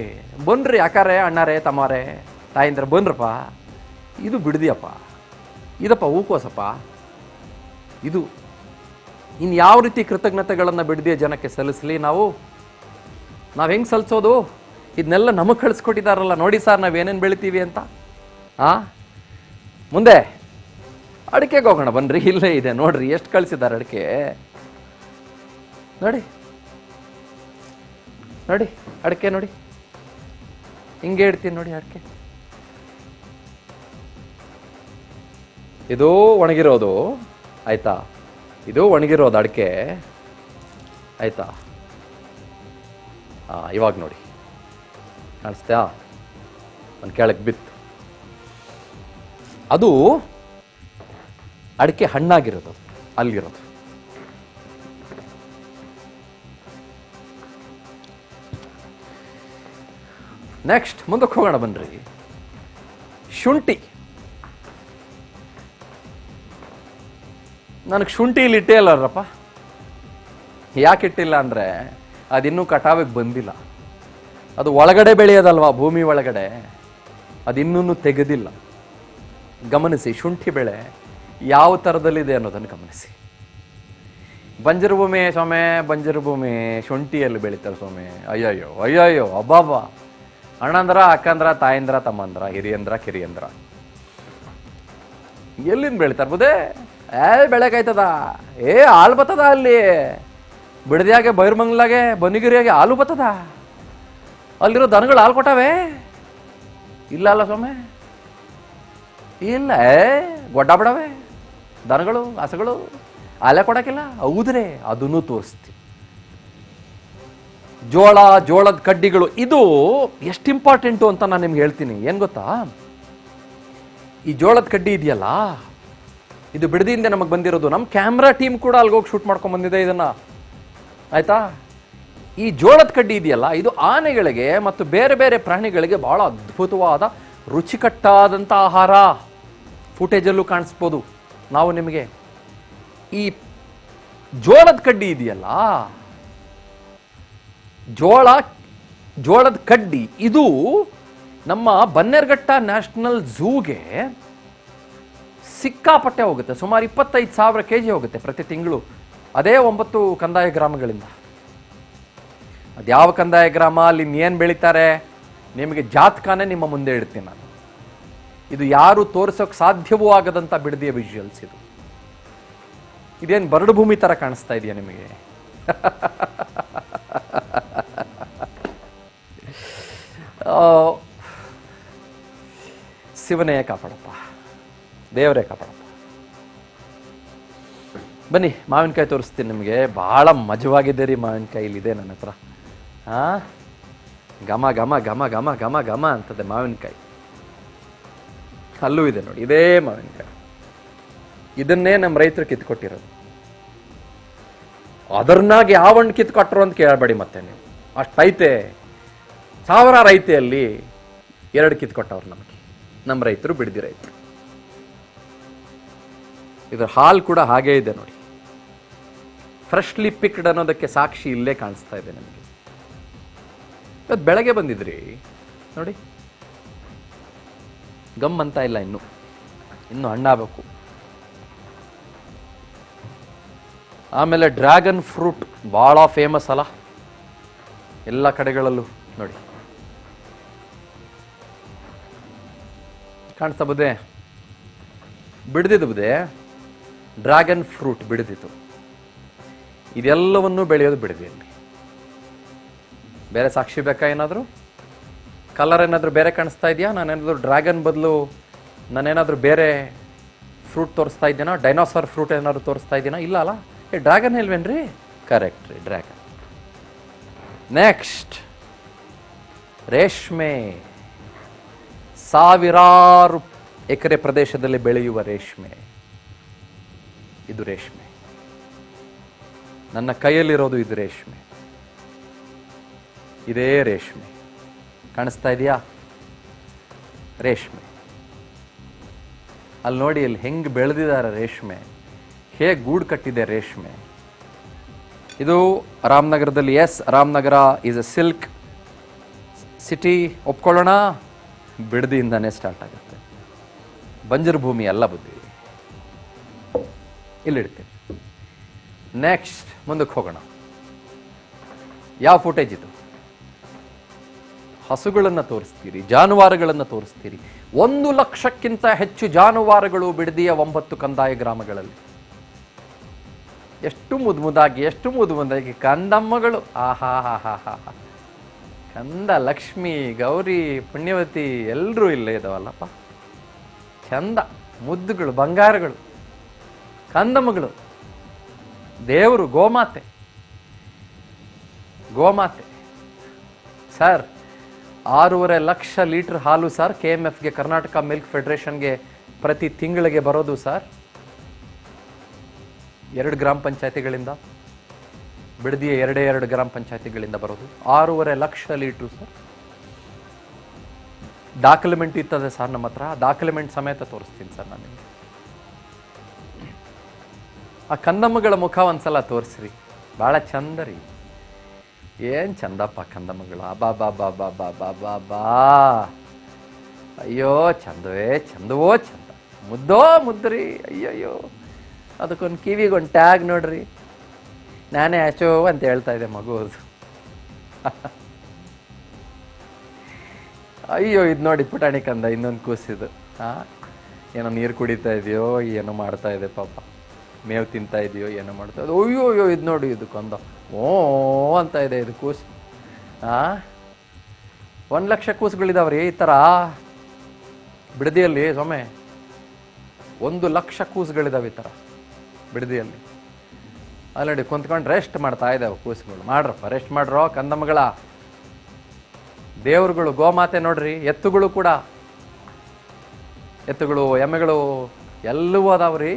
Speaker 2: ಬನ್ರಿ ಅಕ್ಕಾರೆ, ಅಣ್ಣಾರೇ, ತಮ್ಮಾರೇ, ತಾಯಿಂದ್ರೆ ಬನ್ರಪ್ಪ. ಇದು ಬಿಡದಿಯಪ್ಪ, ಇದಪ್ಪ ಹೂಕೋಸಪ್ಪ. ಇದು ಇನ್ನು ಯಾವ ರೀತಿ ಕೃತಜ್ಞತೆಗಳನ್ನು ಬಿಡದಿಯ ಜನಕ್ಕೆ ಸಲ್ಲಿಸಲಿ ನಾವು ಹೆಂಗೆ ಸಲ್ಲಿಸೋದು? ಇದನ್ನೆಲ್ಲ ನಮಗೆ ಕಳಿಸ್ಕೊಟ್ಟಿದ್ದಾರಲ್ಲ, ನೋಡಿ ಸರ್ ನಾವೇನೇನು ಬೆಳಿತೀವಿ ಅಂತ. ಮುಂದೆ ಅಡಿಕೆಗೆ ಹೋಗೋಣ ಬನ್ರಿ. ಇಲ್ಲೇ ಇದೆ ನೋಡ್ರಿ, ಎಷ್ಟು ಕಳಿಸಿದ್ದಾರೆ ಅಡಿಕೆ ನೋಡಿ. ನೋಡಿ ಅಡಿಕೆ ನೋಡಿ, ಹಿಂಗೆ ಇಡ್ತೀನಿ ನೋಡಿ ಅಡಿಕೆ. ಇದು ಒಣಗಿರೋದು ಆಯ್ತಾ, ಇದು ಒಣಗಿರೋದು ಅಡಿಕೆ ಆಯ್ತಾ. ಇವಾಗ ನೋಡಿ ಕಾಣಿಸ್ತಾ, ಒಂದು ಕೆಳಗೆ ಬಿತ್ತು. ಅದು ಅಡಿಕೆ ಹಣ್ಣಾಗಿರೋದು ಅಲ್ಲಿರೋದು. ನೆಕ್ಸ್ಟ್ ಮುಂದಕ್ಕೆ ಹೋಗೋಣ ಬನ್ರಿ. ಶುಂಠಿ ನನಗೆ ಶುಂಠಿ ಇಲ್ಲಿ ಇಟ್ಟೇ ಅಲ್ಲರಪ್ಪ. ಯಾಕೆ ಇಟ್ಟಿಲ್ಲ ಅಂದರೆ ಅದಿನ್ನೂ ಕಟಾವಿಗೆ ಬಂದಿಲ್ಲ. ಅದು ಒಳಗಡೆ ಬೆಳೆಯೋದಲ್ವಾ, ಭೂಮಿ ಒಳಗಡೆ, ಅದಿನ್ನೂ ತೆಗೆದಿಲ್ಲ. ಗಮನಿಸಿ, ಶುಂಠಿ ಬೆಳೆ ಯಾವ ಥರದಲ್ಲಿದೆ ಅನ್ನೋದನ್ನು ಗಮನಿಸಿ. ಬಂಜರು ಭೂಮಿ ಸ್ವಾಮಿ, ಬಂಜರು ಭೂಮಿ, ಶುಂಠಿಯಲ್ಲಿ ಬೆಳೀತಾರೆ ಸ್ವಾಮಿ. ಅಯ್ಯಯ್ಯೋ ಅಯ್ಯಯ್ಯೋ, ಅಬ್ಬಾಬ, ಅಣ್ಣಂದ್ರ, ಅಕ್ಕಂದ್ರ, ತಾಯಂದ್ರ, ತಮ್ಮಂದ್ರ, ಹಿರಿಯಂದ್ರ, ಕಿರಿಯಂದ್ರ, ಎಲ್ಲಿಂದ ಬೆಳಿತಾರೆ ಬುದೇ? ಬೆಳೆಕಾಯ್ತದ, ಹಾಲು ಬತ್ತದ ಅಲ್ಲಿ ಬಿಡದಿಯಾಗೆ, ಬೈರ್ಮಂಗ್ಲಾಗೆ, ಬನಿಗಿರಿಯಾಗೆ ಹಾಲು ಬತ್ತದ. ಅಲ್ಲಿರೋ ದನಗಳು ಹಾಲು ಕೊಟ್ಟಾವೆ? ಇಲ್ಲ ಅಲ್ಲ ಸ್ವಾಮಿ, ಇಲ್ಲ. ಗೊಡ್ಡ ಬಿಡವೆ ದನಗಳು, ಹಸುಗಳು, ಹಾಲೆ ಕೊಡಕ್ಕಿಲ್ಲ. ಹೌದ್ರೆ ಅದನ್ನು ತೋರಿಸ್ತೀವಿ. ಜೋಳದ ಕಡ್ಡಿಗಳು, ಇದು ಎಷ್ಟು ಇಂಪಾರ್ಟೆಂಟು ಅಂತ ನಾನು ನಿಮ್ಗೆ ಹೇಳ್ತೀನಿ. ಏನು ಗೊತ್ತಾ, ಈ ಜೋಳದ ಕಡ್ಡಿ ಇದೆಯಲ್ಲ, ಇದು ಬಿಡದಿಯಿಂದ ನಮಗೆ ಬಂದಿರೋದು. ನಮ್ಮ ಕ್ಯಾಮ್ರಾ ಟೀಮ್ ಕೂಡ ಅಲ್ಲಿಗೋಗಿ ಶೂಟ್ ಮಾಡ್ಕೊಂಡು ಬಂದಿದೆ ಇದನ್ನ, ಆಯ್ತಾ? ಈ ಜೋಳದ ಕಡ್ಡಿ ಇದೆಯಲ್ಲ, ಇದು ಆನೆಗಳಿಗೆ ಮತ್ತು ಬೇರೆ ಬೇರೆ ಪ್ರಾಣಿಗಳಿಗೆ ಬಹಳ ಅದ್ಭುತವಾದ ರುಚಿಕಟ್ಟಾದಂಥ ಆಹಾರ. ಫುಟೇಜಲ್ಲೂ ಕಾಣಿಸ್ಬೋದು ನಾವು ನಿಮಗೆ. ಈ ಜೋಳದ ಕಡ್ಡಿ ಇದೆಯಲ್ಲ, ಜೋಳದ ಕಡ್ಡಿ ಇದು ನಮ್ಮ ಬನ್ನೇರ್ಘಟ್ಟ ನ್ಯಾಷನಲ್ ಝೂಗೆ ಸಿಕ್ಕಾಪಟ್ಟೆ ಹೋಗುತ್ತೆ. ಸುಮಾರು 25,000 kg ಹೋಗುತ್ತೆ ಪ್ರತಿ ತಿಂಗಳು. ಅದೇ 9 ಕಂದಾಯ ಗ್ರಾಮಗಳಿಂದ. ಅದ್ಯಾವ ಕಂದಾಯ ಗ್ರಾಮ, ಅಲ್ಲಿ ಏನು ಬೆಳೀತಾರೆ, ನಿಮಗೆ ಜಾತಕನೇ ನಿಮ್ಮ ಮುಂದೆ ಇಡ್ತೀನಿ ನಾನು. ಇದು ಯಾರು ತೋರಿಸೋಕೆ ಸಾಧ್ಯವೂ ಆಗದಂಥ ಬಿಡದಿಯ ವಿಜುವಲ್ಸ್ ಇದು. ಇದೇನು ಬರಡು ಭೂಮಿ ಥರ ಕಾಣಿಸ್ತಾ ಇದೆಯಾ ನಿಮಗೆ? ಶಿವನೇ ಕಾಪಾಡಪ್ಪ, ದೇವರೇ ಕಾಪಾಡಪ್ಪ. ಬನ್ನಿ, ಮಾವಿನಕಾಯಿ ತೋರಿಸ್ತೀನಿ ನಿಮಗೆ. ಭಾಳ ಮಜವಾಗಿದೆ ರೀ ಮಾವಿನಕಾಯಿ. ಇಲ್ಲಿದೆ ನನ್ನ ಹತ್ರ. ಘಮ ಘಮ ಘಮ ಘಮ ಘಮ ಘಮ ಅಂತದೆ ಮಾವಿನಕಾಯಿ. ಅಲ್ಲೂ ಇದೆ ನೋಡಿ, ಇದೇ ಮಾವಿನಕಾಯಿ. ಇದನ್ನೇ ನಮ್ಮ ರೈತರು ಕಿತ್ಕೊಟ್ಟಿರೋದು. ಅದರ್ನಾಗ ಯಾವ ಹಣ್ಣು ಕಿತ್ಕೊಟ್ರು ಅಂತ ಕೇಳಬೇಡಿ ಮತ್ತೆ ನೀವು. ಅಷ್ಟೈತೆ, ಸಾವಿರಾರು ಐತೆಯಲ್ಲಿ 2 ಕಿತ್ಕೊಟ್ಟವ್ರು ನಮಗೆ, ನಮ್ಮ ರೈತರು, ಬಿಡದಿ ರೈತರು. ಇದರ ಹಾಲು ಕೂಡ ಹಾಗೇ ಇದೆ ನೋಡಿ. ಫ್ರೆಶ್ಲಿ ಪಿಕ್ಡ್ ಅನ್ನೋದಕ್ಕೆ ಸಾಕ್ಷಿ ಇಲ್ಲೇ ಕಾಣಿಸ್ತಾ ಇದೆ ನಮಗೆ. ಇವತ್ತು ಬೆಳಗ್ಗೆ ಬಂದಿದ್ರಿ ನೋಡಿ, ಗಮ್ ಅಂತ ಇಲ್ಲ, ಇನ್ನು ಹಣ್ಣಾಗಬೇಕು. ಆಮೇಲೆ ಡ್ರ್ಯಾಗನ್ ಫ್ರೂಟ್ ಭಾಳ ಫೇಮಸ್ ಅಲ್ಲ ಎಲ್ಲ ಕಡೆಗಳಲ್ಲೂ. ನೋಡಿ, ಕಾಣಿಸ್ತಾ ಬುದೇ? ಬಿಡ್ದಿದ್ದು ಬುದೇ, ಡ್ರ್ಯಾಗನ್ ಫ್ರೂಟ್ ಬಿಡ್ದಿತ್ತು. ಇದೆಲ್ಲವನ್ನೂ ಬೆಳೆಯೋದು ಬಿಡದಿಯಲ್ಲಿ. ಬೇರೆ ಸಾಕ್ಷಿ ಬೇಕಾ? ಏನಾದರೂ ಕಲರ್ ಏನಾದರೂ ಬೇರೆ ಕಾಣಿಸ್ತಾ ಇದೆಯಾ? ನಾನೇನಾದರೂ ಡ್ರ್ಯಾಗನ್ ಬದಲು ನಾನೇನಾದರೂ ಬೇರೆ ಫ್ರೂಟ್ ತೋರಿಸ್ತಾ ಇದ್ದೀನಾ? ಡೈನೋಸಾರ್ ಫ್ರೂಟ್ ಏನಾದರೂ ತೋರಿಸ್ತಾ ಇದ್ದೀನಾ? ಇಲ್ಲ ಅಲ್ಲ. ಡ್ರ್ಯಾಗನ್ ಇಲ್ವೇನ್ರಿ? ಕರೆಕ್ಟ್ ರೀ, ಡ್ರ್ಯಾಗನ್. ನೆಕ್ಸ್ಟ್, ರೇಷ್ಮೆ. ಸಾವಿರಾರು ಎಕರೆ ಪ್ರದೇಶದಲ್ಲಿ ಬೆಳೆಯುವ ರೇಷ್ಮೆ. ಇದು ರೇಷ್ಮೆ. ನನ್ನ ಕೈಯಲ್ಲಿರೋದು ಇದು ರೇಷ್ಮೆ. ಇದೇ ರೇಷ್ಮೆ. ಕಾಣಿಸ್ತಾ ಇದೆಯಾ? ರೇಷ್ಮೆ. ಅಲ್ಲಿ ನೋಡಿ, ಅಲ್ಲಿ ಹೆಂಗೆ ಬೆಳೆದಿದ್ದಾರೆ ರೇಷ್ಮೆ, ಹೇಗೆ ಗೂಡು ಕಟ್ಟಿದೆ ರೇಷ್ಮೆ. ಇದು ರಾಮನಗರದಲ್ಲಿ. Yes, Ramanagara is a silk city, ಒಪ್ಕೊಳ್ಳೋಣ. ಬಿಡದಿಯಿಂದಾನೇ ಸ್ಟಾರ್ಟ್ ಆಗುತ್ತೆ. ಬಂಜರು ಭೂಮಿ ಅಲ್ಲ ಬುದ್ಧಿ. ಇಲ್ಲಿಡ್ತೀನಿ. ನೆಕ್ಸ್ಟ್, ಮುಂದಕ್ಕೆ ಹೋಗೋಣ. ಯಾವ ಫುಟೇಜ್ ಇದು? ಹಸುಗಳನ್ನು ತೋರಿಸ್ತೀರಿ, ಜಾನುವಾರುಗಳನ್ನು ತೋರಿಸ್ತೀರಿ. 1 ಲಕ್ಷಕ್ಕಿಂತ ಹೆಚ್ಚು ಜಾನುವಾರುಗಳು ಬಿಡದಿಯ 9 ಕಂದಾಯ ಗ್ರಾಮಗಳಲ್ಲಿ. ಎಷ್ಟು ಮುದ್ದಾಗಿ ಕಂದಮ್ಮಗಳು. ಆಹಾ ಹಾ ಹಾ ಹಾ ಹಾ. ಕಂದ, ಲಕ್ಷ್ಮಿ, ಗೌರಿ, ಪುಣ್ಯವತಿ ಎಲ್ಲರೂ ಇಲ್ಲೇ ಇದಾವಲ್ಲಪ್ಪ. ಚಂದ, ಮುದ್ದುಗಳು, ಬಂಗಾರಗಳು, ಕಂದಮ್ಮಗಳು, ದೇವರು, ಗೋಮಾತೆ. ಸರ್, 6.5 ಲಕ್ಷ ಲೀಟರ್ ಹಾಲು ಸರ್, KMFಗೆ, ಕರ್ನಾಟಕ ಮಿಲ್ಕ್ ಫೆಡರೇಷನ್ಗೆ ಪ್ರತಿ ತಿಂಗಳಿಗೆ ಬರೋದು ಸರ್. 2 ಗ್ರಾಮ ಪಂಚಾಯತಿಗಳಿಂದ, ಬಿಡದಿಯ 2 ಗ್ರಾಮ ಪಂಚಾಯತಿಗಳಿಂದ ಬರೋದು 6.5 ಲಕ್ಷ ಲೀಟ್ರು ಸರ್. ಡಾಕ್ಯುಮೆಂಟ್ ಇರ್ತದೆ ಸರ್ ನಮ್ಮ ಹತ್ರ. ಡಾಕ್ಯುಮೆಂಟ್ ಸಮೇತ ತೋರಿಸ್ತೀನಿ ಸರ್ ನಾನು ನಿಮಗೆ. ಆ ಕಂದಮ್ಮಗಳ ಮುಖ ಒಂದ್ಸಲ ತೋರಿಸ್ರಿ, ಭಾಳ ಚಂದ ರೀ. ಏನು ಚಂದಪ್ಪ ಕಂದಮ್ಮಗಳು, ಅಬಾ ಬಾ ಬಾ ಬಾ ಬಾ ಬಾ ಬಾ ಬಾ, ಅಯ್ಯೋ ಚಂದವೇ ಚಂದವೋ ಚಂದ, ಮುದ್ದೋ ಮುದ್ದ್ರಿ, ಅಯ್ಯಯ್ಯೋ. ಅದಕ್ಕೊಂದು ಕಿವಿಗೊಂದು ಟ್ಯಾಗ್ ನೋಡ್ರಿ, ನಾನೇ ಆಚೋ ಅಂತ ಹೇಳ್ತಾ ಇದ್ದೆ ಮಗು ಅದು. ಅಯ್ಯೋ ಇದು ನೋಡಿ ಪುಟಾಣಿ ಕಂದ ಇನ್ನೊಂದು ಕೂಸಿದು. ಏನೋ ನೀರು ಕುಡಿತಾ ಇದೆಯೋ ಏನೋ ಮಾಡ್ತಾ ಇದೆ ಪಾಪ, ಮೇವು ತಿಂತಾ ಇದೆಯೋ ಏನೋ ಮಾಡ್ತಾ ಇದೆ. ಅಯ್ಯೋ ಅಯ್ಯೋ ಇದು ನೋಡಿ ಇದು ಕಂದ ಓ ಅಂತ ಇದೆ ಇದು ಕೂಸು. 1,00,000 ಕೂಸುಗಳಿದಾವ್ರಿ ಈ ಥರ ಬಿಡದಿಯಲ್ಲಿ ಸೊಮ್ಮೆ. 1,00,000 ಕೂಸುಗಳಿದಾವೆ ಈ ಥರ ಬಿಡದಿಯಲ್ಲಿ. ಅಲ್ಲಿ ನೋಡಿ ಕುಂತ್ಕೊಂಡು ರೆಸ್ಟ್ ಮಾಡ್ತಾ ಇದ್ದಾವೆ ಕೂಸುಗಳು. ಮಾಡ್ರಪ್ಪ ರೆಸ್ಟ್ ಮಾಡ್ರೋ ಕಂದಮ್ಮಗಳ. ದೇವ್ರುಗಳು ಗೋಮಾತೆ ನೋಡ್ರಿ, ಎತ್ತುಗಳು ಕೂಡ, ಎತ್ತುಗಳು ಎಮ್ಮೆಗಳು ಎಲ್ಲವೂ ಅದಾವ್ರಿ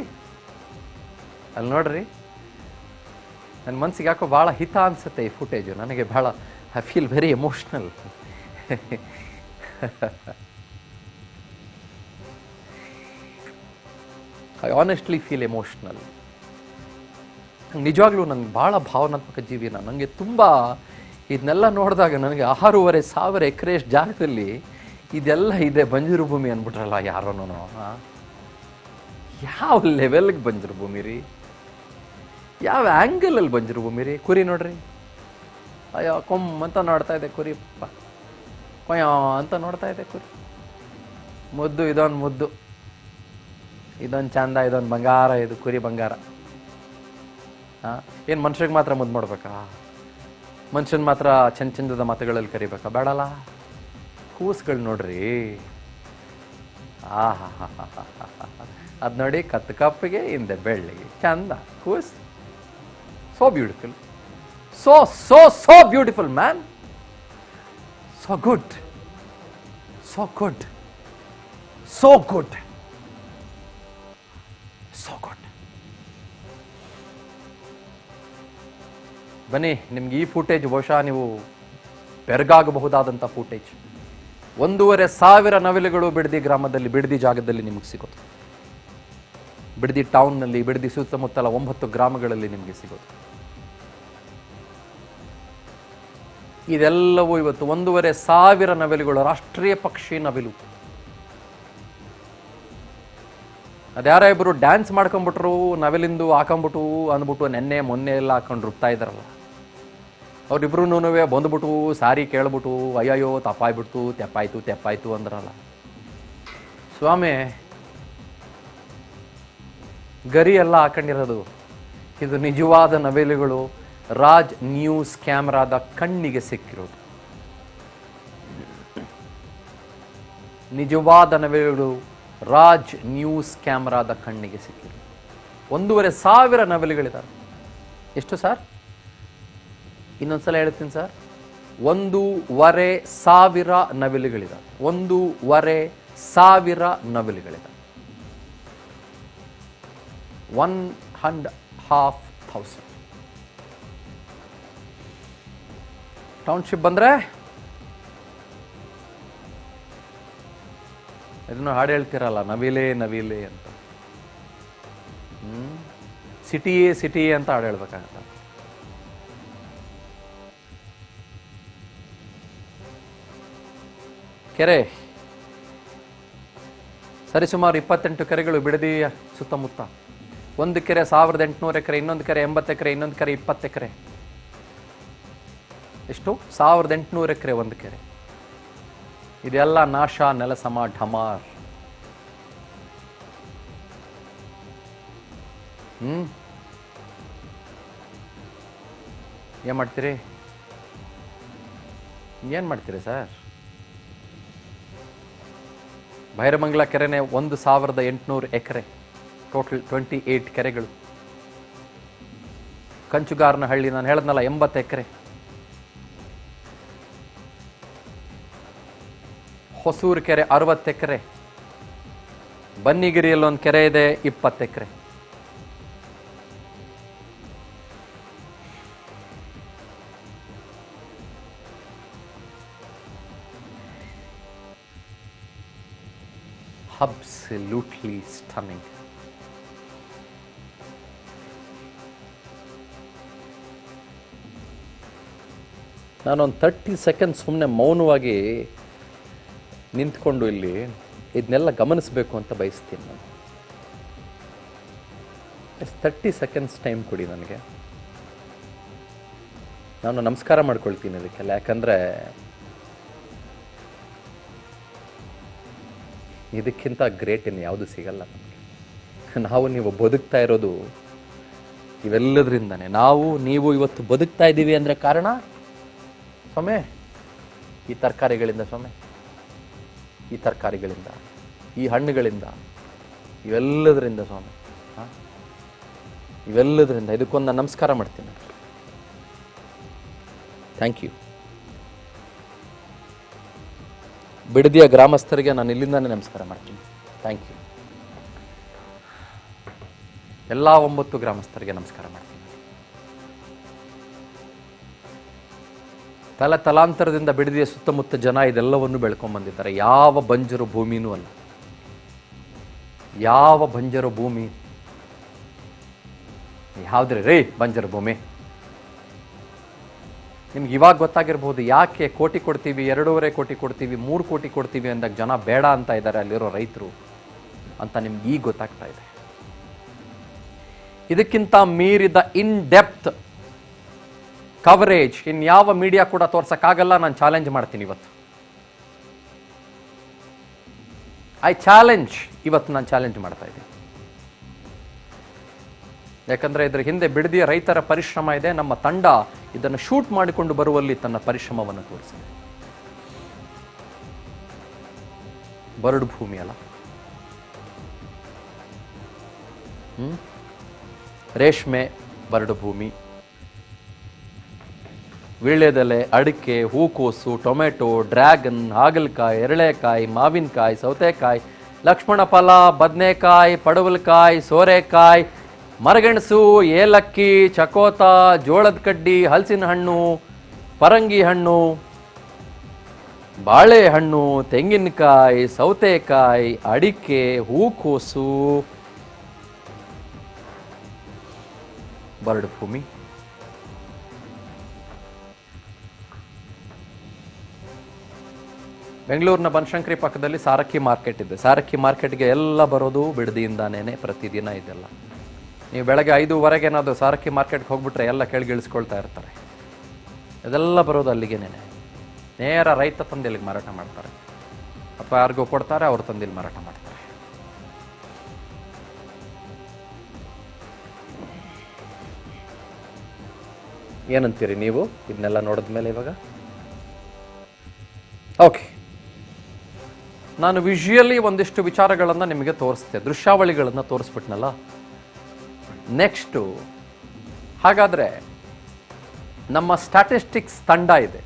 Speaker 2: ಅಲ್ಲಿ ನೋಡ್ರಿ. ನನ್ನ ಮನಸ್ಸಿಗೆ ಯಾಕೋ ಭಾಳ ಹಿತ ಅನಿಸುತ್ತೆ ಈ ಫುಟೇಜು, ನನಗೆ ಭಾಳ I feel very emotional. I honestly feel emotional. ನಿಜವಾಗ್ಲೂ ನನಗೆ ಭಾಳ ಭಾವನಾತ್ಮಕ ಜೀವಿ ನಾನು. ನನಗೆ ತುಂಬ ಇದನ್ನೆಲ್ಲ ನೋಡಿದಾಗ ನನಗೆ 6,500 ಎಕರೆ ಜಾಗದಲ್ಲಿ ಇದೆಲ್ಲ ಇದೆ ಬಂಜರು ಭೂಮಿ ಅಂದ್ಬಿಟ್ರಲ್ಲ ಯಾರೋನೋ. ಯಾವ ಲೆವೆಲ್ಗೆ ಬಂಜರು ಭೂಮಿ ರೀ, ಯಾವ ಆ್ಯಂಗಲಲ್ಲಿ ಬಂಜರು ಭೂಮಿ ರೀ. ಕುರಿ ನೋಡ್ರಿ, ಅಯ್ಯೋ ಅಂತ ನೋಡ್ತಾ ಇದೆ ಕುರಿ, ಕೊಯ್ಯೋ ಅಂತ ನೋಡ್ತಾ ಇದೆ ಕುರಿ. ಮುದ್ದು, ಇದೊಂದು ಮುದ್ದು, ಇದೊಂದು ಚಂದ, ಇದೊಂದು ಬಂಗಾರ, ಇದು ಕುರಿ ಬಂಗಾರ. ಏನು ಮನುಷ್ಯರಿಗೆ ಮಾತ್ರ ಮುದ್ದು ಮಾಡ್ಬೇಕಾ? ಮನುಷ್ಯನ ಮಾತ್ರ ಚಂದ ಚಂದದ ಮಾತುಗಳಲ್ಲಿ ಕರಿಬೇಕಾ? ಬೇಡಲ್ಲ. ಕೂಸುಗಳು ನೋಡ್ರಿ, ಅದು ನೋಡಿ ಕತ್ತು ಕಪ್ಪಿಗೆ ಹಿಂದೆ ಬೆಳ್ಳಿಗೆ ಚಂದ ಕೂಸ್. So beautiful, so so so beautiful man, so good, so good, so good, so good. ಬನ್ನಿ, ನಿಮ್ಗೆ ಈ ಫುಟೇಜ್ ಬಹುಶಃ ನೀವು ಬೆರಗಾಗಬಹುದಾದಂಥ ಫುಟೇಜ್. 1,500 ನವಿಲುಗಳು ಬಿಡದಿ ಗ್ರಾಮದಲ್ಲಿ, ಬಿಡದಿ ಜಾಗದಲ್ಲಿ ನಿಮಗೆ ಸಿಗೋದು. ಬಿಡದಿ ಟೌನ್ನಲ್ಲಿ, ಬಿಡದಿ ಸುತ್ತಮುತ್ತಲ 9 ಗ್ರಾಮಗಳಲ್ಲಿ ನಿಮಗೆ ಸಿಗೋದು. ಇದೆಲ್ಲವೂ ಇವತ್ತು 1,500 ನವಿಲುಗಳು, ರಾಷ್ಟ್ರೀಯ ಪಕ್ಷಿ ನವಿಲು. ಅದ್ಯಾರೋ ಇಬ್ಬರು ಡ್ಯಾನ್ಸ್ ಮಾಡ್ಕೊಂಡ್ಬಿಟ್ರು, ನವಿಲಿಂದು ಹಾಕೊಂಡ್ಬಿಟ್ಟು ಅಂದ್ಬಿಟ್ಟು ನೆನ್ನೆ ಮೊನ್ನೆ ಎಲ್ಲ ಹಾಕೊಂಡು ರುಬ್ತಾ ಇದ್ದಾರಲ್ಲ, ಅವ್ರಿಬ್ರು ಬಂದ್ಬಿಟ್ಟು ಸಾರಿ ಕೇಳ್ಬಿಟ್ಟು ಅಯ್ಯಯ್ಯೋ ತಪ್ಪಾಯ್ಬಿಡ್ತು, ತೆಪ್ಪಾಯ್ತು ತೆಪ್ಪಾಯ್ತು ಅಂದ್ರಲ್ಲ. ಸ್ವಾಮಿ, ಗರಿ ಎಲ್ಲ ಹಾಕೊಂಡಿರೋದು ಇದು ನಿಜವಾದ ನವಿಲುಗಳು, ರಾಜ್ ನ್ಯೂಸ್ ಕ್ಯಾಮ್ರಾದ ಕಣ್ಣಿಗೆ ಸಿಕ್ಕಿರೋದು. ನಿಜವಾದ ನವಿಲುಗಳು ರಾಜ್ ನ್ಯೂಸ್ ಕ್ಯಾಮ್ರಾದ ಕಣ್ಣಿಗೆ ಸಿಕ್ಕಿರೋದು. 1,500 ನವಿಲುಗಳಿದ್ದಾರೆ. ಎಷ್ಟು ಸರ್? ಇನ್ನೊಂದ್ಸಲ ಹೇಳ್ತೀನಿ ಸರ್, 1,500 ನವಿಲುಗಳಿದ್ದಾವೆ. 1,500 ನವಿಲುಗಳಿದ್ದಾವೆ. 1,500. ಟೌನ್ಶಿಪ್ ಬಂದ್ರೆ ಇದನ್ನು ಹಾಡು ಹೇಳ್ತಿರಲ್ಲ, ನವಿಲೇ ನವಿಲೇ ಅಂತ. ಸಿಟಿಯೇ ಸಿಟಿಯೇ ಅಂತ ಹಾಡು ಹೇಳ್ಬೇಕಾಗತ್ತ. ಕೆರೆ ಸರಿಸುಮಾರು 28 ಕೆರೆಗಳು ಬಿಡದಿಯ ಸುತ್ತಮುತ್ತ. ಒಂದು ಕೆರೆ 1,800 ಎಕರೆ, ಇನ್ನೊಂದು ಕೆರೆ 80 ಎಕರೆ, ಇನ್ನೊಂದು ಕೆರೆ 20 ಎಕರೆ. ಎಷ್ಟು? 1,800 ಎಕರೆ ಒಂದು ಕೆರೆ. ಇದೆಲ್ಲ ನಾಶ, ನೆಲಸಮ, ಢಮಾರ್. ಏನ್ ಮಾಡ್ತೀರಿ? ಏನ್ ಮಾಡ್ತೀರಿ ಸರ್? ಭೈರಮಂಗಲ ಕೆರೆನೇ 1,800 ಎಕರೆ, ಟೋಟಲ್ 28 ಕೆರೆಗಳು. ಕಂಚುಗಾರನಹಳ್ಳಿ ನಾನು ಹೇಳದ್ನಲ್ಲ 80 ಎಕರೆ. ಹೊಸೂರು ಕೆರೆ 60 ಎಕರೆ. ಬನ್ನಿಗಿರಿಯಲ್ಲಿ ಒಂದು ಕೆರೆ ಇದೆ 20 ಎಕರೆ. Absolutely stunning. ನಾನೊಂದು 30 ಸೆಕೆಂಡ್ ಸುಮ್ಮನೆ ಮೌನವಾಗಿ ನಿಂತ್ಕೊಂಡು ಇಲ್ಲಿ ಇದನ್ನೆಲ್ಲ ಗಮನಿಸಬೇಕು ಅಂತ ಬಯಸ್ತೀನಿ ನಾನು. 30 ಸೆಕೆಂಡ್ಸ್ ಟೈಮ್ ಕೊಡಿ ನನಗೆ. ನಾನು ನಮಸ್ಕಾರ ಮಾಡ್ಕೊಳ್ತೀನಿ ಅದಕ್ಕೆಲ್ಲ. ಯಾಕಂದರೆ ಇದಕ್ಕಿಂತ ಗ್ರೇಟ್ ಇನ್ನು ಯಾವುದು ಸಿಗಲ್ಲ ನಮಗೆ. ನಾವು ನೀವು ಬದುಕ್ತಾ ಇರೋದು ಇವೆಲ್ಲದರಿಂದನೇ. ನೀವು ಇವತ್ತು ಬದುಕ್ತಾ ಇದ್ದೀವಿ ಅಂದರೆ ಕಾರಣ ಸ್ವಾಮಿ ಈ ತರಕಾರಿಗಳಿಂದ, ಸ್ವಾಮಿ ಈ ತರಕಾರಿಗಳಿಂದ, ಈ ಹಣ್ಣುಗಳಿಂದ, ಇವೆಲ್ಲದರಿಂದ ಸ್ವಾಮಿ. ಇವೆಲ್ಲದರಿಂದ ಇದಕ್ಕೊಂದು ನಾನು ನಮಸ್ಕಾರ ಮಾಡ್ತೀನಿ. Thank you. ಬಿಡದಿಯ ಗ್ರಾಮಸ್ಥರಿಗೆ ನಾನು ಇಲ್ಲಿಂದಾನೇ ನಮಸ್ಕಾರ ಮಾಡ್ತೀನಿ. Thank you. ಎಲ್ಲ 9 ಗ್ರಾಮಸ್ಥರಿಗೆ ನಮಸ್ಕಾರ ಮಾಡ್ತೀನಿ. ತಲಾಂತರದಿಂದ ಬಿಡದಿಯ ಸುತ್ತಮುತ್ತ ಜನ ಇದೆಲ್ಲವನ್ನು ಬೆಳ್ಕೊಂಡ್ಬಂದಿದ್ದಾರೆ. ಯಾವ ಬಂಜರು ಭೂಮಿನೂ ಅಲ್ಲ, ಯಾವ ಬಂಜರು ಭೂಮಿ. ಯಾವುದ್ರಿ ರೇ ಬಂಜರು ಭೂಮಿ? ನಿಮ್ಗೆ ಇವಾಗ ಗೊತ್ತಾಗಿರ್ಬೋದು ಯಾಕೆ ಕೋಟಿ ಕೊಡ್ತೀವಿ, 2.5 ಕೋಟಿ ಕೊಡ್ತೀವಿ, 3 ಕೋಟಿ ಕೊಡ್ತೀವಿ ಅಂದಾಗ ಜನ ಬೇಡ ಅಂತ ಇದ್ದಾರೆ ಅಲ್ಲಿರೋ ರೈತರು ಅಂತ ನಿಮ್ಗೆ ಈಗ ಗೊತ್ತಾಗ್ತಾ ಇದೆ. ಇದಕ್ಕಿಂತ ಮೀರಿದ ಇನ್ ಡೆಪ್ತ್ ಕವರೇಜ್ ಇನ್ಯಾವ ಮೀಡಿಯಾ ಕೂಡ ತೋರ್ಸಕ್ಕಾಗಲ್ಲ. ನಾನು ಚಾಲೆಂಜ್ ಮಾಡ್ತೀನಿ ಇವತ್ತು. ಇವತ್ತು ನಾನು ಚಾಲೆಂಜ್ ಮಾಡ್ತಾ ಇದ್ದೀನಿ. ಯಾಕಂದರೆ ಇದರ ಹಿಂದೆ ಬಿಡದಿಯ ರೈತರ ಪರಿಶ್ರಮ ಇದೆ. ನಮ್ಮ ತಂಡ ಇದನ್ನು ಶೂಟ್ ಮಾಡಿಕೊಂಡು ಬರುವಲ್ಲಿ ತನ್ನ ಪರಿಶ್ರಮವನ್ನು ತೋರಿಸಿದೆ. ಬರಡು ಭೂಮಿ ಅಲ್ಲ, ರೇಷ್ಮೆ ಬರಡು ಭೂಮಿ, ವೀಳ್ಯದೆಲೆ, ಅಡಿಕೆ, ಹೂಕೋಸು, ಟೊಮೆಟೊ, ಡ್ರ್ಯಾಗನ್, ಹಾಗಲಕಾಯಿ, ಎರಳೆಕಾಯಿ, ಮಾವಿನಕಾಯಿ, ಸೌತೆಕಾಯಿ, ಲಕ್ಷ್ಮಣ ಫಲ, ಬದನೆಕಾಯಿ, ಪಡವಲಕಾಯಿ, ಸೋರೆಕಾಯಿ, ಮರಗೆಣಸು, ಏಲಕ್ಕಿ, ಚಕೋತ, ಜೋಳದ ಕಡ್ಡಿ, ಹಲಸಿನ ಹಣ್ಣು, ಪರಂಗಿ ಹಣ್ಣು, ಬಾಳೆಹಣ್ಣು, ತೆಂಗಿನಕಾಯಿ, ಸೌತೆಕಾಯಿ, ಅಡಿಕೆ, ಹೂಕೋಸು, ಬರಡು ಭೂಮಿ. ಬೆಂಗಳೂರಿನ ಬನಶಂಕರಿ ಪಕ್ಕದಲ್ಲಿ ಸಾರಕ್ಕಿ ಮಾರ್ಕೆಟ್ ಇದೆ. ಸಾರಕ್ಕಿ ಮಾರ್ಕೆಟ್ಗೆ ಎಲ್ಲ ಬರೋದು ಬಿಡದಿಯಿಂದಾನೇ ಪ್ರತಿದಿನ. ಇದೆಲ್ಲ ನೀವು ಬೆಳಗ್ಗೆ 5:15 ಏನಾದರೂ ಸಾರಕ್ಕಿ ಮಾರ್ಕೆಟ್ಗೆ ಹೋಗ್ಬಿಟ್ರೆ ಎಲ್ಲ ಕೆಳಗಿಳಿಸ್ಕೊಳ್ತಾ ಇರ್ತಾರೆ. ಇದೆಲ್ಲ ಬರೋದು ಅಲ್ಲಿಗೇನೆ. ನೇರ ರೈತ ತಂದು ಇಲ್ಲಿಗೆ ಮಾರಾಟ ಮಾಡ್ತಾರೆ, ಅಥವಾ ಯಾರಿಗೂ ಕೊಡ್ತಾರೆ, ಅವ್ರು ತಂದು ಇಲ್ಲಿ ಮಾರಾಟ ಮಾಡ್ತಾರೆ. ಏನಂತೀರಿ ನೀವು ಇದನ್ನೆಲ್ಲ ನೋಡಿದ ಮೇಲೆ? ಇವಾಗ ಓಕೆ, ನಾನು ವಿಜುಯಲಿ ಒಂದಿಷ್ಟು ವಿಚಾರಗಳನ್ನು ನಿಮಗೆ ತೋರಿಸ್ತೆ, ದೃಶ್ಯಾವಳಿಗಳನ್ನು ತೋರಿಸ್ಬಿಟ್ನಲ್ಲ. ನೆಕ್ಸ್ಟು, ಹಾಗಾದರೆ ನಮ್ಮ ಸ್ಟ್ಯಾಟಿಸ್ಟಿಕ್ಸ್ ತಂಡ ಇದೆ,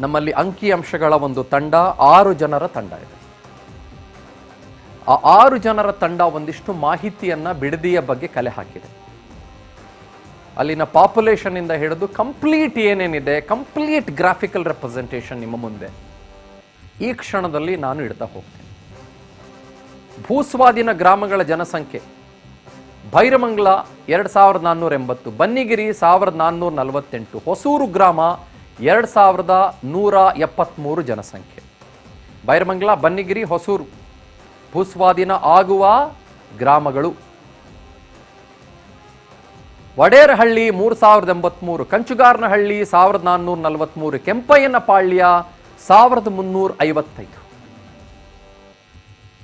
Speaker 2: ನಮ್ಮಲ್ಲಿ ಅಂಕಿಅಂಶಗಳ ಒಂದು ತಂಡ, 6 ಜನರ ತಂಡ ಇದೆ. ಆ 6 ಜನರ ತಂಡ ಒಂದಿಷ್ಟು ಮಾಹಿತಿಯನ್ನು ಬಿಡದಿಯ ಬಗ್ಗೆ ಕಲೆ ಹಾಕಿದೆ. ಅಲ್ಲಿನ ಪಾಪ್ಯುಲೇಷನ್ ಇಂದ ಹಿಡಿದು ಕಂಪ್ಲೀಟ್ ಏನೇನಿದೆ, ಕಂಪ್ಲೀಟ್ ಗ್ರಾಫಿಕಲ್ ರೆಪ್ರೆಸೆಂಟೇಷನ್ ನಿಮ್ಮ ಮುಂದೆ ಈ ಕ್ಷಣದಲ್ಲಿ ನಾನು ಇಡ್ತಾ ಹೋಗ್ತೇನೆ. ಭೂಸ್ವಾಧೀನ ಗ್ರಾಮಗಳ ಜನಸಂಖ್ಯೆ: ಭೈರಮಂಗಲ 2480, ಬನ್ನಿಗಿರಿ 1448, ಹೊಸೂರು ಗ್ರಾಮ 2173 ಜನಸಂಖ್ಯೆ. ಭೈರಮಂಗಲ, ಬನ್ನಿಗಿರಿ, ಹೊಸೂರು ಭೂಸ್ವಾಧೀನ ಆಗುವ ಗ್ರಾಮಗಳು. ವಡೇರಹಳ್ಳಿ 3083, ಕಂಚುಗಾರನಹಳ್ಳಿ 1443, ಕೆಂಪಯ್ಯನಪಾಳ್ಯ 1355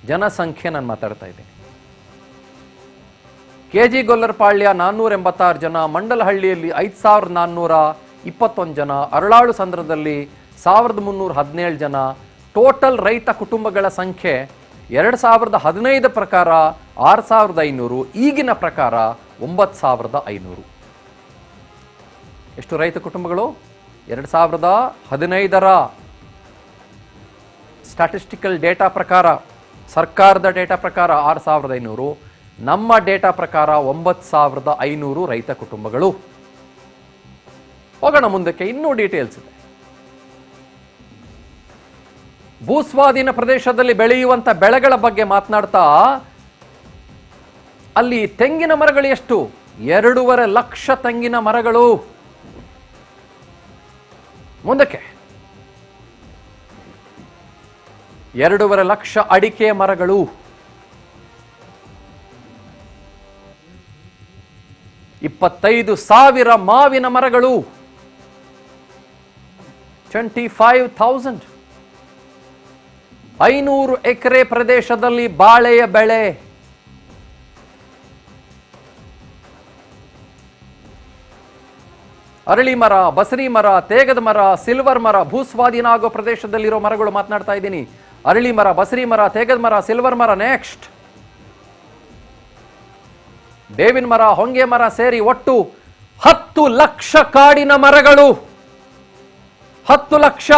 Speaker 2: ಜನಸಂಖ್ಯೆ ನಾನು ಮಾತಾಡ್ತಾ ಇದ್ದೀನಿ. ಕೆಜಿ ಗೊಲ್ಲರಪಾಳ್ಯ 486 ಜನ, ಮಂಡಲಹಳ್ಳಿಯಲ್ಲಿ 5421 ಜನ, ಅರಳಾಳು ಸಂದ್ರದಲ್ಲಿ 1317 ಜನ. ಟೋಟಲ್ ರೈತ ಕುಟುಂಬಗಳ ಸಂಖ್ಯೆ 2015 ಪ್ರಕಾರ 6500, ಈಗಿನ ಪ್ರಕಾರ 9500. ಎಷ್ಟು ರೈತ ಕುಟುಂಬಗಳು? 2015ರ ಸ್ಟ್ಯಾಟಿಸ್ಟಿಕಲ್ ಡೇಟಾ ಪ್ರಕಾರ, ಸರ್ಕಾರದ ಡೇಟಾ ಪ್ರಕಾರ 6500, ನಮ್ಮ ಡೇಟಾ ಪ್ರಕಾರ 9500 ರೈತ ಕುಟುಂಬಗಳು. ಹೋಗೋಣ ಮುಂದಕ್ಕೆ, ಇನ್ನೂ ಡೀಟೇಲ್ಸ್ ಇದೆ. ಭೂಸ್ವಾಧೀನ ಪ್ರದೇಶದಲ್ಲಿ ಬೆಳೆಯುವಂಥ ಬೆಳೆಗಳ ಬಗ್ಗೆ ಮಾತನಾಡ್ತಾ, ಅಲ್ಲಿ ತೆಂಗಿನ ಮರಗಳು ಎಷ್ಟು? 2.5 ಲಕ್ಷ ತೆಂಗಿನ ಮರಗಳು. ಮುಂದಕ್ಕೆ 2.5 ಲಕ್ಷ ಅಡಿಕೆ ಮರಗಳು, 25,000 ಮಾವಿನ ಮರಗಳು, 25,000. 500 ಎಕರೆ ಪ್ರದೇಶದಲ್ಲಿ ಬಾಳೆಯ ಬೆಳೆ, ಅರಳಿ ಮರ, ಬಸರಿ ಮರ, ತೇಗದ ಮರ, ಸಿಲ್ವರ್ ಮರ, ಭೂಸ್ವಾಧೀನ ಆಗೋ ಪ್ರದೇಶದಲ್ಲಿರೋ ಮರಗಳು ಮಾತನಾಡ್ತಾ ಇದ್ದೀನಿ. ಅರಳಿ ಮರ, ಬಸರಿ ಮರ, ತೇಗದ ಮರ, ಸಿಲ್ವರ್ ಮರ. ನೆಕ್ಸ್ಟ್ ಬೇವಿನ ಮರ, ಹೊಂಗೆ ಮರ ಸೇರಿ ಒಟ್ಟು 10 ಲಕ್ಷ ಕಾಡಿನ ಮರಗಳು. 10 ಲಕ್ಷ,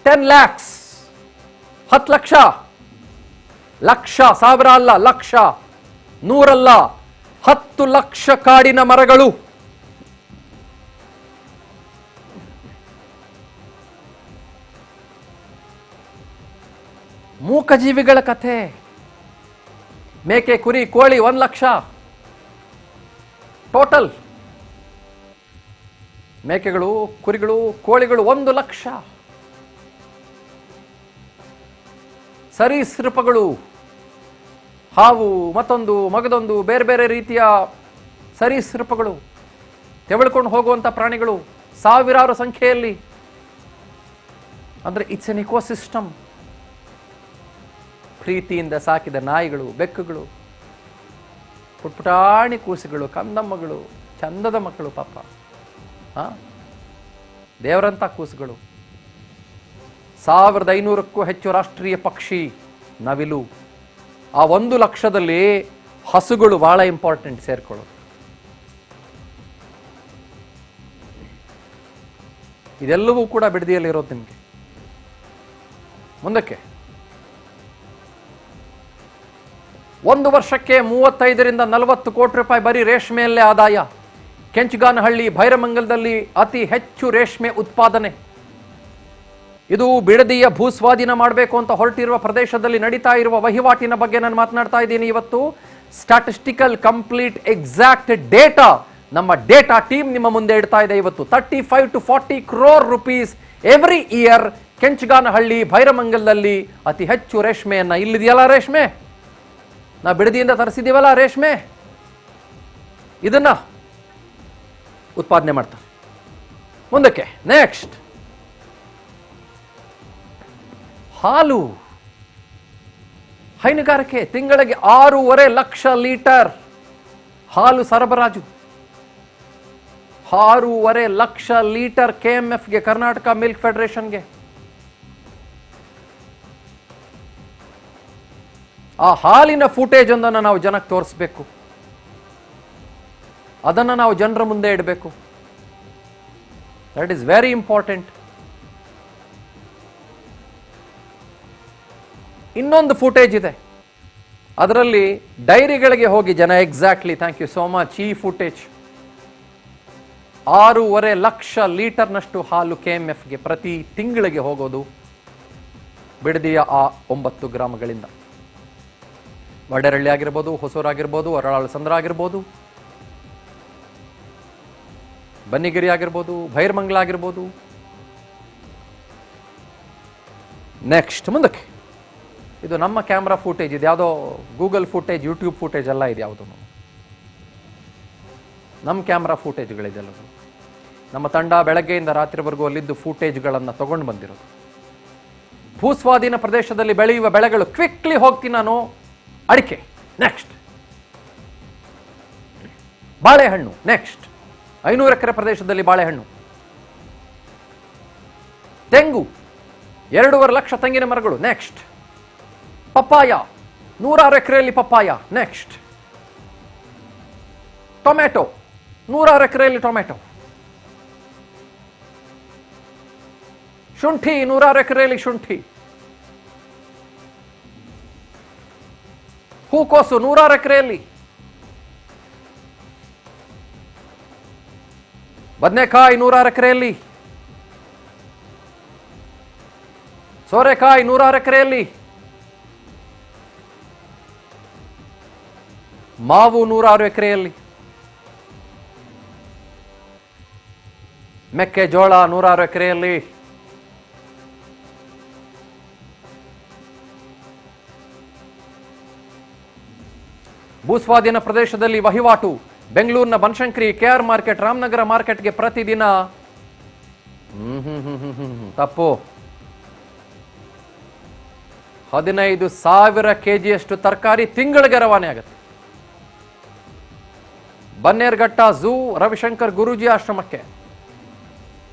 Speaker 2: 10 lakhs. 10 ಲಕ್ಷ, ಲಕ್ಷ, ಸಾವಿರ ಅಲ್ಲ, ಲಕ್ಷ, ನೂರಲ್ಲ, 10 ಲಕ್ಷ ಕಾಡಿನ ಮರಗಳು. ಮೂಕಜೀವಿಗಳ ಕಥೆ, ಮೇಕೆ, ಕುರಿ, ಕೋಳಿ 1 ಲಕ್ಷ ಟೋಟಲ್. ಮೇಕೆಗಳು, ಕುರಿಗಳು, ಕೋಳಿಗಳು 1 ಲಕ್ಷ. ಸರೀಸೃಪಗಳು, ಹಾವು, ಮತ್ತೊಂದು, ಮಗದೊಂದು, ಬೇರೆ ಬೇರೆ ರೀತಿಯ ಸರೀಸೃಪಗಳು, ತೆವಳ್ಕೊಂಡು ಹೋಗುವಂಥ ಪ್ರಾಣಿಗಳು ಸಾವಿರಾರು ಸಂಖ್ಯೆಯಲ್ಲಿ. ಅಂದರೆ ಇಟ್ಸ್ ಎನ್ ಇಕೋಸಿಸ್ಟಮ್. ಪ್ರೀತಿಯಿಂದ ಸಾಕಿದ ನಾಯಿಗಳು, ಬೆಕ್ಕುಗಳು, ಪುಟ್ಪುಟಾಣಿ ಕೂಸುಗಳು, ಕಂದಮ್ಮಗಳು, ಚಂದದ ಮಕ್ಕಳು ಪಾಪ, ದೇವರಂಥ ಕೂಸುಗಳು. 1500ಕ್ಕೂ ಹೆಚ್ಚು ರಾಷ್ಟ್ರೀಯ ಪಕ್ಷಿ ನವಿಲು. ಆ 1 ಲಕ್ಷದಲ್ಲಿ ಹಸುಗಳು ಬಹಳ ಇಂಪಾರ್ಟೆಂಟ್ ಸೇರ್ಕೊಳ್ಳೋದು. ಇದೆಲ್ಲವೂ ಕೂಡ ಬಿಡದಿಯಲ್ಲಿರೋದು ನಿಮಗೆ. ಮುಂದಕ್ಕೆ 1 ವರ್ಷಕ್ಕೆ 35ರಿಂದ 40 ಕೋಟಿ ರೂಪಾಯಿ ಬರೀ ರೇಷ್ಮೆಯಲ್ಲೇ ಆದಾಯ. ಕೆಂಚಗಾನಹಳ್ಳಿ, ಭೈರಮಂಗಲದಲ್ಲಿ ಅತಿ ಹೆಚ್ಚು ರೇಷ್ಮೆ ಉತ್ಪಾದನೆ. ಇದು ಬಿಡದಿಯ ಭೂಸ್ವಾಧೀನ ಮಾಡಬೇಕು ಅಂತ ಹೊರಟಿರುವ ಪ್ರದೇಶದಲ್ಲಿ ನಡೀತಾ ಇರುವ ವಹಿವಾಟಿನ ಬಗ್ಗೆ ನಾನು ಮಾತನಾಡ್ತಾ ಇದ್ದೀನಿ ಇವತ್ತು. ಸ್ಟ್ಯಾಟಿಸ್ಟಿಕಲ್ ಕಂಪ್ಲೀಟ್ ಎಕ್ಸಾಕ್ಟ್ ಡೇಟಾ ನಮ್ಮ ಡೇಟಾ ಟೀಮ್ ನಿಮ್ಮ ಮುಂದೆ ಇಡ್ತಾ ಇದೆ ಇವತ್ತು. 35 to 40 crore rupees every year Kenchaganahalli, ಭೈರಮಂಗಲದಲ್ಲಿ ಅತಿ ಹೆಚ್ಚು ರೇಷ್ಮೆಯನ್ನ, ಇಲ್ಲಿದೆಯಲ್ಲ ರೇಷ್ಮೆ, ನಾವು ಬಿಡದಿಯಿಂದ ತರಿಸಿದೀವಲ್ಲ ರೇಷ್ಮೆ, ಇದನ್ನ ಉತ್ಪಾದನೆ ಮಾಡ್ತಾರೆ. ಮುಂದಕ್ಕೆ ನೆಕ್ಸ್ಟ್ ಹಾಲು, ಹೈನುಗಾರಿಕೆ. ತಿಂಗಳಿಗೆ 6.5 ಲಕ್ಷ ಲೀಟರ್ ಹಾಲು ಸರಬರಾಜು. 6.5 ಲಕ್ಷ ಲೀಟರ್ KMFಗೆ, ಕರ್ನಾಟಕ ಮಿಲ್ಕ್ ಫೆಡರೇಷನ್ಗೆ. ಆ ಹಾಲಿನ ಫುಟೇಜ್ ಒಂದನ್ನು ನಾವು ಜನಕ್ಕೆ ತೋರಿಸ್ಬೇಕು, ಅದನ್ನು ನಾವು ಜನರ ಮುಂದೆ ಇಡಬೇಕು. That is very important. ಇನ್ನೊಂದು ಫುಟೇಜ್ ಇದೆ, ಅದರಲ್ಲಿ ಡೈರಿಗಳಿಗೆ ಹೋಗಿ ಜನ exactly, thank you so much, ಈ ಫುಟೇಜ್ 6.5 ಲಕ್ಷ ಲೀಟರ್ನಷ್ಟು ಹಾಲು KMFಗೆ ಪ್ರತಿ ತಿಂಗಳಿಗೆ ಹೋಗೋದು ಬಿಡದಿಯ ಆ 9 ಗ್ರಾಮಗಳಿಂದ. ವಡೇರಳ್ಳಿ ಆಗಿರ್ಬೋದು, ಹೊಸೂರು ಆಗಿರ್ಬೋದು, ಅರಳಾಳು ಸಂದ್ರ ಆಗಿರ್ಬೋದು, ಬನ್ನಿಗಿರಿ ಆಗಿರ್ಬೋದು, ಭೈರಮಂಗಲ ಆಗಿರ್ಬೋದು. ನೆಕ್ಸ್ಟ್ ಮುಂದಕ್ಕೆ ಇದು ನಮ್ಮ ಕ್ಯಾಮ್ರಾ ಫುಟೇಜ್. ಇದು ಯಾವುದೋ ಗೂಗಲ್ ಫುಟೇಜ್, ಯೂಟ್ಯೂಬ್ ಫುಟೇಜ್ ಎಲ್ಲ ಇದೆ, ಯಾವುದು ನಮ್ಮ ಕ್ಯಾಮ್ರಾ ಫುಟೇಜ್ಗಳಿದೆಲ್ಲ. ನಮ್ಮ ತಂಡ ಬೆಳಗ್ಗೆಯಿಂದ ರಾತ್ರಿವರೆಗೂ ಅಲ್ಲಿದ್ದು ಫುಟೇಜ್ಗಳನ್ನು ತಗೊಂಡು ಬಂದಿರೋದು. ಭೂಸ್ವಾಧೀನ ಪ್ರದೇಶದಲ್ಲಿ ಬೆಳೆಯುವ ಬೆಳೆಗಳು, ಕ್ವಿಕ್ಲಿ ಹೋಗ್ತೀನಿ ನಾನು. ಅಡಿಕೆ, ನೆಕ್ಸ್ಟ್ ಬಾಳೆಹಣ್ಣು, ನೆಕ್ಸ್ಟ್ 500 ಎಕರೆ ಪ್ರದೇಶದಲ್ಲಿ ಬಾಳೆಹಣ್ಣು. ತೆಂಗು, 2.5 ಲಕ್ಷ ತೆಂಗಿನ ಮರಗಳು. ನೆಕ್ಸ್ಟ್ ಪಪ್ಪಾಯ, 106 ಎಕರೆಯಲ್ಲಿ ಪಪ್ಪಾಯ. ನೆಕ್ಸ್ಟ್ ಟೊಮೆಟೊ, 106 ಎಕರೆಯಲ್ಲಿ ಟೊಮೆಟೊ. ಶುಂಠಿ, 106 ಎಕರೆಯಲ್ಲಿ ಶುಂಠಿ. ಹೂಕೋಸು, 106 ಎಕರೆಯಲ್ಲಿ. ಬದನೆಕಾಯಿ, 106 ಎಕರೆಯಲ್ಲಿ. ಸೋರೆಕಾಯಿ, 106 ಎಕರೆಯಲ್ಲಿ. ಮಾವು, 106 ಎಕರೆಯಲ್ಲಿ. ಮೆಕ್ಕೆಜೋಳ 106 ಎಕರೆಯಲ್ಲಿ. ಭೂಸ್ವಾಧೀನ ಪ್ರದೇಶದಲ್ಲಿ ವಹಿವಾಟು. ಬೆಂಗಳೂರಿನ ಬನಶಂಕರಿ, ಕೆಆರ್ ಮಾರ್ಕೆಟ್, ರಾಮನಗರ ಮಾರ್ಕೆಟ್ಗೆ ಪ್ರತಿದಿನ ತಪ್ಪು 15,000 kgಯಷ್ಟು ತರಕಾರಿ ತಿಂಗಳಿಗೆ ರವಾನೆ ಆಗುತ್ತೆ. ಬನ್ನೇರ್ಘಟ್ಟ ಝೂ ರವಿಶಂಕರ್ ಗುರೂಜಿ ಆಶ್ರಮಕ್ಕೆ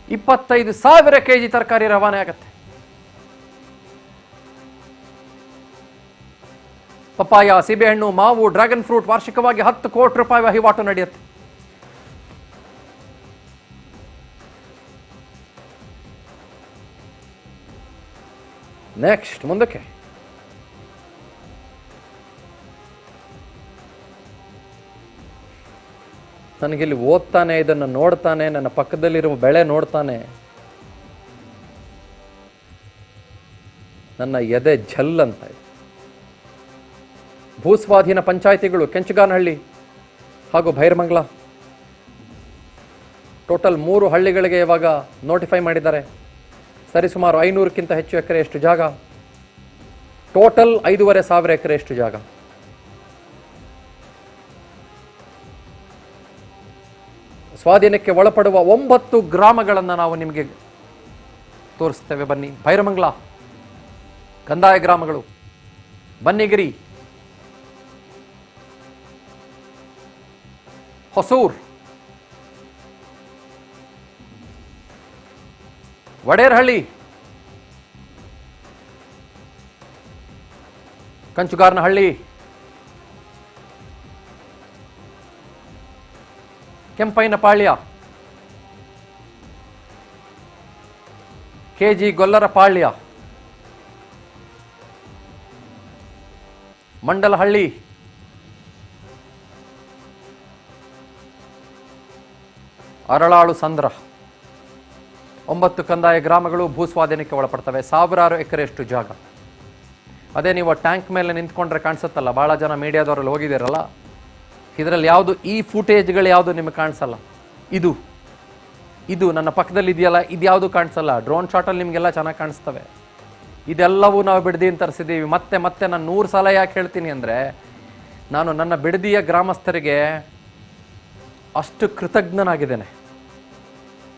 Speaker 2: 25,000 kg ತರಕಾರಿ ರವಾನೆ ಆಗುತ್ತೆ. ಪಪ್ಪಾಯ, ಸೀಬೆಹಣ್ಣು, ಮಾವು, ಡ್ರ್ಯಾಗನ್ ಫ್ರೂಟ್ ವಾರ್ಷಿಕವಾಗಿ 10 ಕೋಟಿ ರೂಪಾಯಿ ವಹಿವಾಟು ನಡೆಯುತ್ತೆ. ನೆಕ್ಸ್ಟ್ ಮುಂದಕ್ಕೆ. ನನಗಿಲ್ಲಿ ಓದ್ತಾನೆ, ಇದನ್ನು ನೋಡ್ತಾನೆ, ನನ್ನ ಪಕ್ಕದಲ್ಲಿರುವ ಬೆಳೆ ನೋಡ್ತಾನೆ, ನನ್ನ ಎದೆ ಝಲ್ ಅಂತ ಇದೆ. ಭೂಸ್ವಾಧೀನ ಪಂಚಾಯಿತಿಗಳು ಕೆಂಚಗಾನಹಳ್ಳಿ ಹಾಗೂ ಭೈರಮಂಗಲ, ಟೋಟಲ್ 3 ಹಳ್ಳಿಗಳಿಗೆ ಇವಾಗ ನೋಟಿಫೈ ಮಾಡಿದ್ದಾರೆ. ಸರಿಸುಮಾರು 500ಕ್ಕಿಂತ ಹೆಚ್ಚು ಎಕರೆಯಷ್ಟು ಜಾಗ, ಟೋಟಲ್ 5,500 ಎಕರೆಯಷ್ಟು ಜಾಗ. ಸ್ವಾಧೀನಕ್ಕೆ ಒಳಪಡುವ 9 ಗ್ರಾಮಗಳನ್ನು ನಾವು ನಿಮಗೆ ತೋರಿಸ್ತೇವೆ. ಬನ್ನಿ. ಭೈರಮಂಗಲ ಕಂದಾಯ ಗ್ರಾಮಗಳು, ಬನ್ನಿಗಿರಿ, ಹೊಸೂರ್, ವಡೇರಹಳ್ಳಿ, ಕಂಚುಗಾರನಹಳ್ಳಿ, ಕೆಂಪೈನಪಾಳ್ಯ, ಕೆಜಿ ಗೊಲ್ಲರಪಾಳ್ಯ, ಮಂಡಲಹಳ್ಳಿ, ಅರಳಾಳು ಸಂದ್ರ. 9 ಕಂದಾಯ ಗ್ರಾಮಗಳು ಭೂಸ್ವಾಧೀನಕ್ಕೆ ಒಳಪಡ್ತವೆ. 1000 ಎಕರೆಯಷ್ಟು ಜಾಗ. ಅದೇ ನೀವು ಟ್ಯಾಂಕ್ ಮೇಲೆ ನಿಂತ್ಕೊಂಡ್ರೆ ಕಾಣಿಸುತ್ತಲ್ಲ, ಭಾಳ ಜನ ಮೀಡಿಯಾದವರಲ್ಲಿ ಹೋಗಿದ್ದೀರಲ್ಲ, ಇದರಲ್ಲಿ ಯಾವುದು ಈ ಫುಟೇಜ್ಗಳು ಯಾವುದು ನಿಮಗೆ ಕಾಣಿಸಲ್ಲ. ಇದು ನನ್ನ ಪಕ್ಕದಲ್ಲಿ ಇದೆಯಲ್ಲ, ಇದು ಯಾವುದು ಕಾಣಿಸಲ್ಲ. ಡ್ರೋನ್ ಶಾಟಲ್ಲಿ ನಿಮಗೆಲ್ಲ ಚೆನ್ನಾಗಿ ಕಾಣಿಸ್ತವೆ. ಇದೆಲ್ಲವೂ ನಾವು ಬಿಡದಿಯನ್ನು ತರಿಸಿದ್ದೀವಿ. ಮತ್ತೆ ನಾನು 100 ಸಲ ಯಾಕೆ ಹೇಳ್ತೀನಿ ಅಂದರೆ, ನಾನು ನನ್ನ ಬಿಡದಿಯ ಗ್ರಾಮಸ್ಥರಿಗೆ ಅಷ್ಟು ಕೃತಜ್ಞನಾಗಿದ್ದೇನೆ.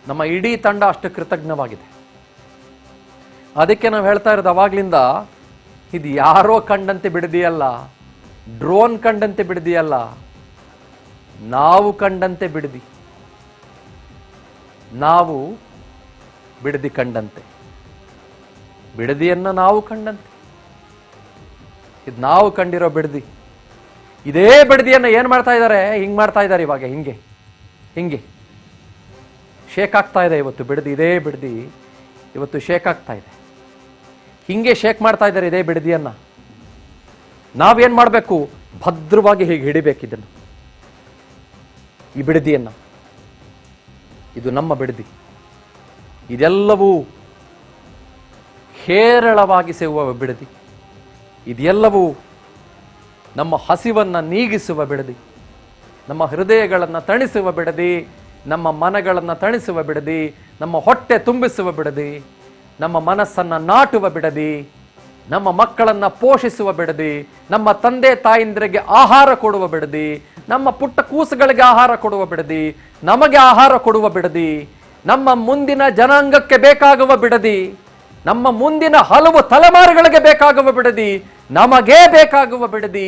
Speaker 2: ನಮ್ಮ ಇಡೀ ತಂಡ ಅಷ್ಟು ಕೃತಜ್ಞವಾಗಿದೆ. ಅದಕ್ಕೆ ನಾವು ಹೇಳ್ತಾ ಇರೋದು ಅವಾಗ್ಲಿಂದ, ಇದು ಯಾರೋ ಕಂಡಂತೆ ಬಿಡದಿಯಲ್ಲ, ಡ್ರೋನ್ ಕಂಡಂತೆ ಬಿಡದಿಯಲ್ಲ, ನಾವು ಕಂಡಂತೆ ಬಿಡದಿ, ನಾವು ಬಿಡದಿ ಕಂಡಂತೆ, ಬಿಡದಿಯನ್ನು ನಾವು ಕಂಡಂತೆ. ಇದು ನಾವು ಕಂಡಿರೋ ಬಿಡದಿ. ಇದೇ ಬಿಡದಿಯನ್ನು ಏನು ಮಾಡ್ತಾ ಇದ್ದಾರೆ? ಹಿಂಗೆ ಮಾಡ್ತಾ ಇದ್ದಾರೆ ಇವಾಗ. ಹಿಂಗೆ ಶೇಕ್ ಆಗ್ತಾ ಇದೆ ಇವತ್ತು ಬಿಡದಿ. ಇದೇ ಬಿಡದಿ ಇವತ್ತು ಶೇಕ್ ಆಗ್ತಾ ಇದೆ. ಹಿಂಗೆ ಶೇಕ್ ಮಾಡ್ತಾ ಇದ್ದಾರೆ ಇದೇ ಬಿಡದಿಯನ್ನು. ನಾವೇನು ಮಾಡಬೇಕು? ಭದ್ರವಾಗಿ ಹೀಗೆ ಹಿಡಿಬೇಕು ಇದನ್ನು, ಈ ಬಿಡದಿಯನ್ನು. ಇದು ನಮ್ಮ ಬಿಡದಿ. ಇದೆಲ್ಲವೂ ಹೇರಳವಾಗಿ ಸಿಗುವ ಬಿಡದಿ. ಇದೆಲ್ಲವೂ ನಮ್ಮ ಹಸಿವನ್ನು ನೀಗಿಸುವ ಬಿಡದಿ, ನಮ್ಮ ಹೃದಯಗಳನ್ನು ತಣಿಸುವ ಬಿಡದಿ, ನಮ್ಮ ಮನಗಳನ್ನು ತಣಿಸುವ ಬಿಡದಿ, ನಮ್ಮ ಹೊಟ್ಟೆ ತುಂಬಿಸುವ ಬಿಡದಿ, ನಮ್ಮ ಮನಸ್ಸನ್ನು ನಾಟುವ ಬಿಡದಿ, ನಮ್ಮ ಮಕ್ಕಳನ್ನು ಪೋಷಿಸುವ ಬಿಡದಿ, ನಮ್ಮ ತಂದೆ ತಾಯಿಂದರಿಗೆ ಆಹಾರ ಕೊಡುವ ಬಿಡದಿ, ನಮ್ಮ ಪುಟ್ಟ ಕೂಸುಗಳಿಗೆ ಆಹಾರ ಕೊಡುವ ಬಿಡದಿ, ನಮಗೆ ಆಹಾರ ಕೊಡುವ ಬಿಡದಿ, ನಮ್ಮ ಮುಂದಿನ ಜನಾಂಗಕ್ಕೆ ಬೇಕಾಗುವ ಬಿಡದಿ, ನಮ್ಮ ಮುಂದಿನ ಹಲವು ತಲೆಮಾರುಗಳಿಗೆ ಬೇಕಾಗುವ ಬಿಡದಿ, ನಮಗೇ ಬೇಕಾಗುವ ಬಿಡದಿ,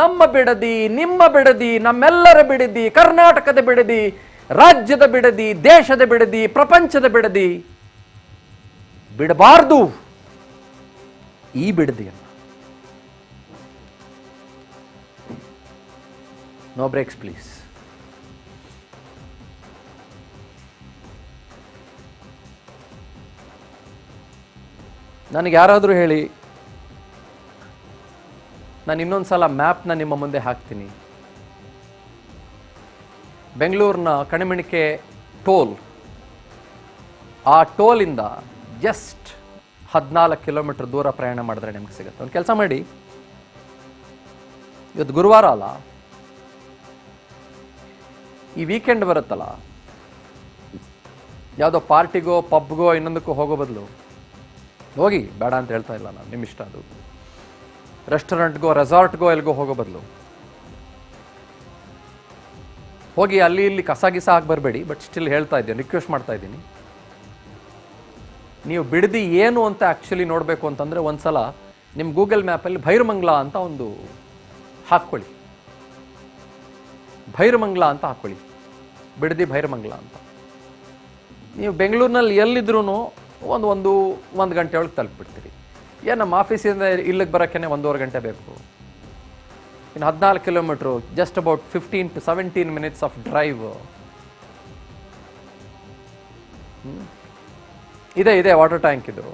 Speaker 2: ನಮ್ಮ ಬಿಡದಿ, ನಿಮ್ಮ ಬಿಡದಿ, ನಮ್ಮೆಲ್ಲರ ಬಿಡದಿ, ಕರ್ನಾಟಕದ ಬಿಡದಿ, ರಾಜ್ಯದ ಬಿಡದಿ, ದೇಶದ ಬಿಡದಿ, ಪ್ರಪಂಚದ ಬಿಡದಿ. ಬಿಡಬಾರ್ದು ಈ ಬಿಡದಿಯನ್ನು. No breaks please. ನನಗೆ ಯಾರಾದರೂ ಹೇಳಿ, ನಾನು ಇನ್ನೊಂದು ಸಲ ಮ್ಯಾಪ್ನ ನಿಮ್ಮ ಮುಂದೆ ಹಾಕ್ತೀನಿ. ಬೆಂಗಳೂರಿನ ಕಣಿಮಣಿಕೆ ಟೋಲ್, ಆ ಟೋಲಿಂದ ಜಸ್ಟ್ 14 ಕಿಲೋಮೀಟರ್ ದೂರ ಪ್ರಯಾಣ ಮಾಡಿದ್ರೆ ನಿಮ್ಗೆ ಸಿಗುತ್ತೆ. ಒಂದು ಕೆಲಸ ಮಾಡಿ, ಇವತ್ತು ಗುರುವಾರ ಅಲ್ಲ, ಈ ವೀಕೆಂಡ್ ಬರುತ್ತಲ್ಲ, ಯಾವುದೋ ಪಾರ್ಟಿಗೋ ಪಬ್ಗೋ ಇನ್ನೊಂದಕ್ಕೂ ಹೋಗೋ ಬದಲು ಹೋಗಿ, ಬೇಡ ಅಂತ ಹೇಳ್ತಾ ಇಲ್ಲ ನಾನು, ನಿಮ್ಮ ಇಷ್ಟ ಅದು. ರೆಸ್ಟೋರೆಂಟ್ಗೋ ರೆಸಾರ್ಟ್ಗೋ ಎಲ್ಗೋ ಹೋಗೋ ಬದಲು ಹೋಗಿ ಅಲ್ಲಿ ಇಲ್ಲಿ ಕಸ ಗಿಸ ಆಗಿ ಬರಬೇಡಿ. ಬಟ್ ಸ್ಟಿಲ್ ಹೇಳ್ತಾ ಇದ್ದೀನಿ, ರಿಕ್ವೆಸ್ಟ್ ಮಾಡ್ತಾ ಇದ್ದೀನಿ, ನೀವು ಬಿಡದಿ ಏನು ಅಂತ ಆ್ಯಕ್ಚುಲಿ ನೋಡಬೇಕು ಅಂತಂದರೆ ಒಂದ್ಸಲ ನಿಮ್ಮ ಗೂಗಲ್ ಮ್ಯಾಪಲ್ಲಿ ಭೈರಮಂಗ್ಲ ಅಂತ ಒಂದು ಹಾಕ್ಕೊಳ್ಳಿ. ಭೈರಮಂಗ್ಲ ಅಂತ ಹಾಕ್ಕೊಳ್ಳಿ, ಬಿಡದಿ ಭೈರಮಂಗ್ಲ ಅಂತ. ನೀವು ಬೆಂಗಳೂರಿನಲ್ಲಿ ಎಲ್ಲಿದ್ರೂ ಒಂದು ಗಂಟೆ ಒಳಗೆ ತಲುಪಿಬಿಡ್ತೀರಿ. ಏನು ನಮ್ಮ ಆಫೀಸಿಂದ ಇಲ್ಲಿಗೆ ಬರೋಕ್ಕೆ 1.5 ಗಂಟೆ ಬೇಕು. ಇನ್ನು 14 kilometre, just about 15 to 17 minutes of drive. ಇದೆ ವಾಟರ್ ಟ್ಯಾಂಕ್. ಇದು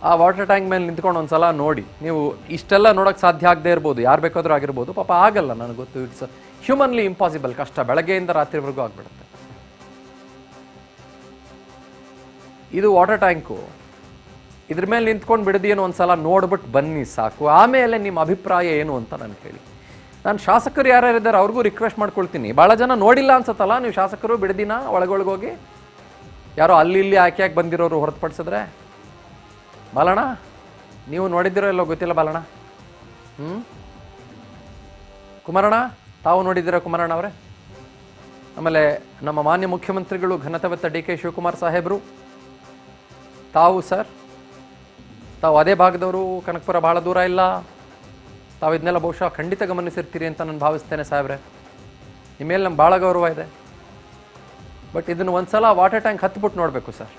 Speaker 2: ಆ ವಾಟರ್ ಟ್ಯಾಂಕ್ ಮೇಲೆ ನಿಂತ್ಕೊಂಡು ಒಂದ್ಸಲ ನೋಡಿ. ನೀವು ಇಷ್ಟೆಲ್ಲ ನೋಡೋಕ್ಕೆ ಸಾಧ್ಯ ಆಗದೆ ಇರ್ಬೋದು, ಯಾರು ಬೇಕಾದರೂ ಆಗಿರ್ಬೋದು, ಪಾಪ ಆಗಲ್ಲ, ನನಗೆ ಗೊತ್ತು. ಇಟ್ಸ್ ಹ್ಯೂಮನ್ಲಿ ಇಂಪಾಸಿಬಲ್, ಕಷ್ಟ. ಬೆಳಗ್ಗೆಯಿಂದ ರಾತ್ರಿವರೆಗೂ ಆಗ್ಬಿಡುತ್ತೆ. ಇದು ವಾಟರ್ ಟ್ಯಾಂಕು, ಇದ್ರ ಮೇಲೆ ನಿಂತ್ಕೊಂಡು ಬಿಡದಿಯನ್ನು ಒಂದ್ಸಲ ನೋಡ್ಬಿಟ್ಟು ಬನ್ನಿ ಸಾಕು. ಆಮೇಲೆ ನಿಮ್ಮ ಅಭಿಪ್ರಾಯ ಏನು ಅಂತ ನಾನು ಕೇಳಿ. ನಾನು ಶಾಸಕರು ಯಾರ್ಯಾರಿದ್ದಾರೆ ಅವ್ರಿಗೂ ರಿಕ್ವೆಸ್ಟ್ ಮಾಡ್ಕೊಳ್ತೀನಿ. ಭಾಳ ಜನ ನೋಡಿಲ್ಲ ಅನ್ಸತ್ತಲ್ಲ ನೀವು ಶಾಸಕರು ಬಿಡದಿನ ಒಳಗೊಳಗೋಗಿ, ಯಾರೋ ಅಲ್ಲಿ ಇಲ್ಲಿ ಆಯ್ಕೆಯಾಗಿ ಬಂದಿರೋರು ಹೊರತುಪಡಿಸಿದ್ರೆ. ಬಾಲಣ್ಣ, ನೀವು ನೋಡಿದ್ದೀರೋ ಎಲ್ಲೋ ಗೊತ್ತಿಲ್ಲ ಬಾಲಣ್ಣ. ಕುಮಾರಣ್ಣ, ತಾವು ನೋಡಿದ್ದೀರಾ ಕುಮಾರಣ್ಣ ಅವರೇ? ಆಮೇಲೆ ನಮ್ಮ ಮಾನ್ಯ ಮುಖ್ಯಮಂತ್ರಿಗಳು ಘನತೆವೆತ್ತ DK ಶಿವಕುಮಾರ್ ಸಾಹೇಬರು, ತಾವು ಸರ್, ತಾವು ಅದೇ ಭಾಗದವರು, ಕನಕಪುರ ಭಾಳ ದೂರ ಇಲ್ಲ. ತಾವು ಇದನ್ನೆಲ್ಲ ಬಹುಶಃ ಖಂಡಿತ ಗಮನಿಸಿರ್ತೀರಿ ಅಂತ ನಾನು ಭಾವಿಸ್ತೇನೆ ಸಾಹೇಬ್ರೆ. ನಿಮ್ಮ ಮೇಲೆ ನಮ್ಗೆ ಭಾಳ ಗೌರವ ಇದೆ. ಬಟ್ ಇದನ್ನು ಒಂದ್ಸಲ ವಾಟರ್ ಟ್ಯಾಂಕ್ ಹತ್ಬಿಟ್ಟು ನೋಡಬೇಕು ಸರ್.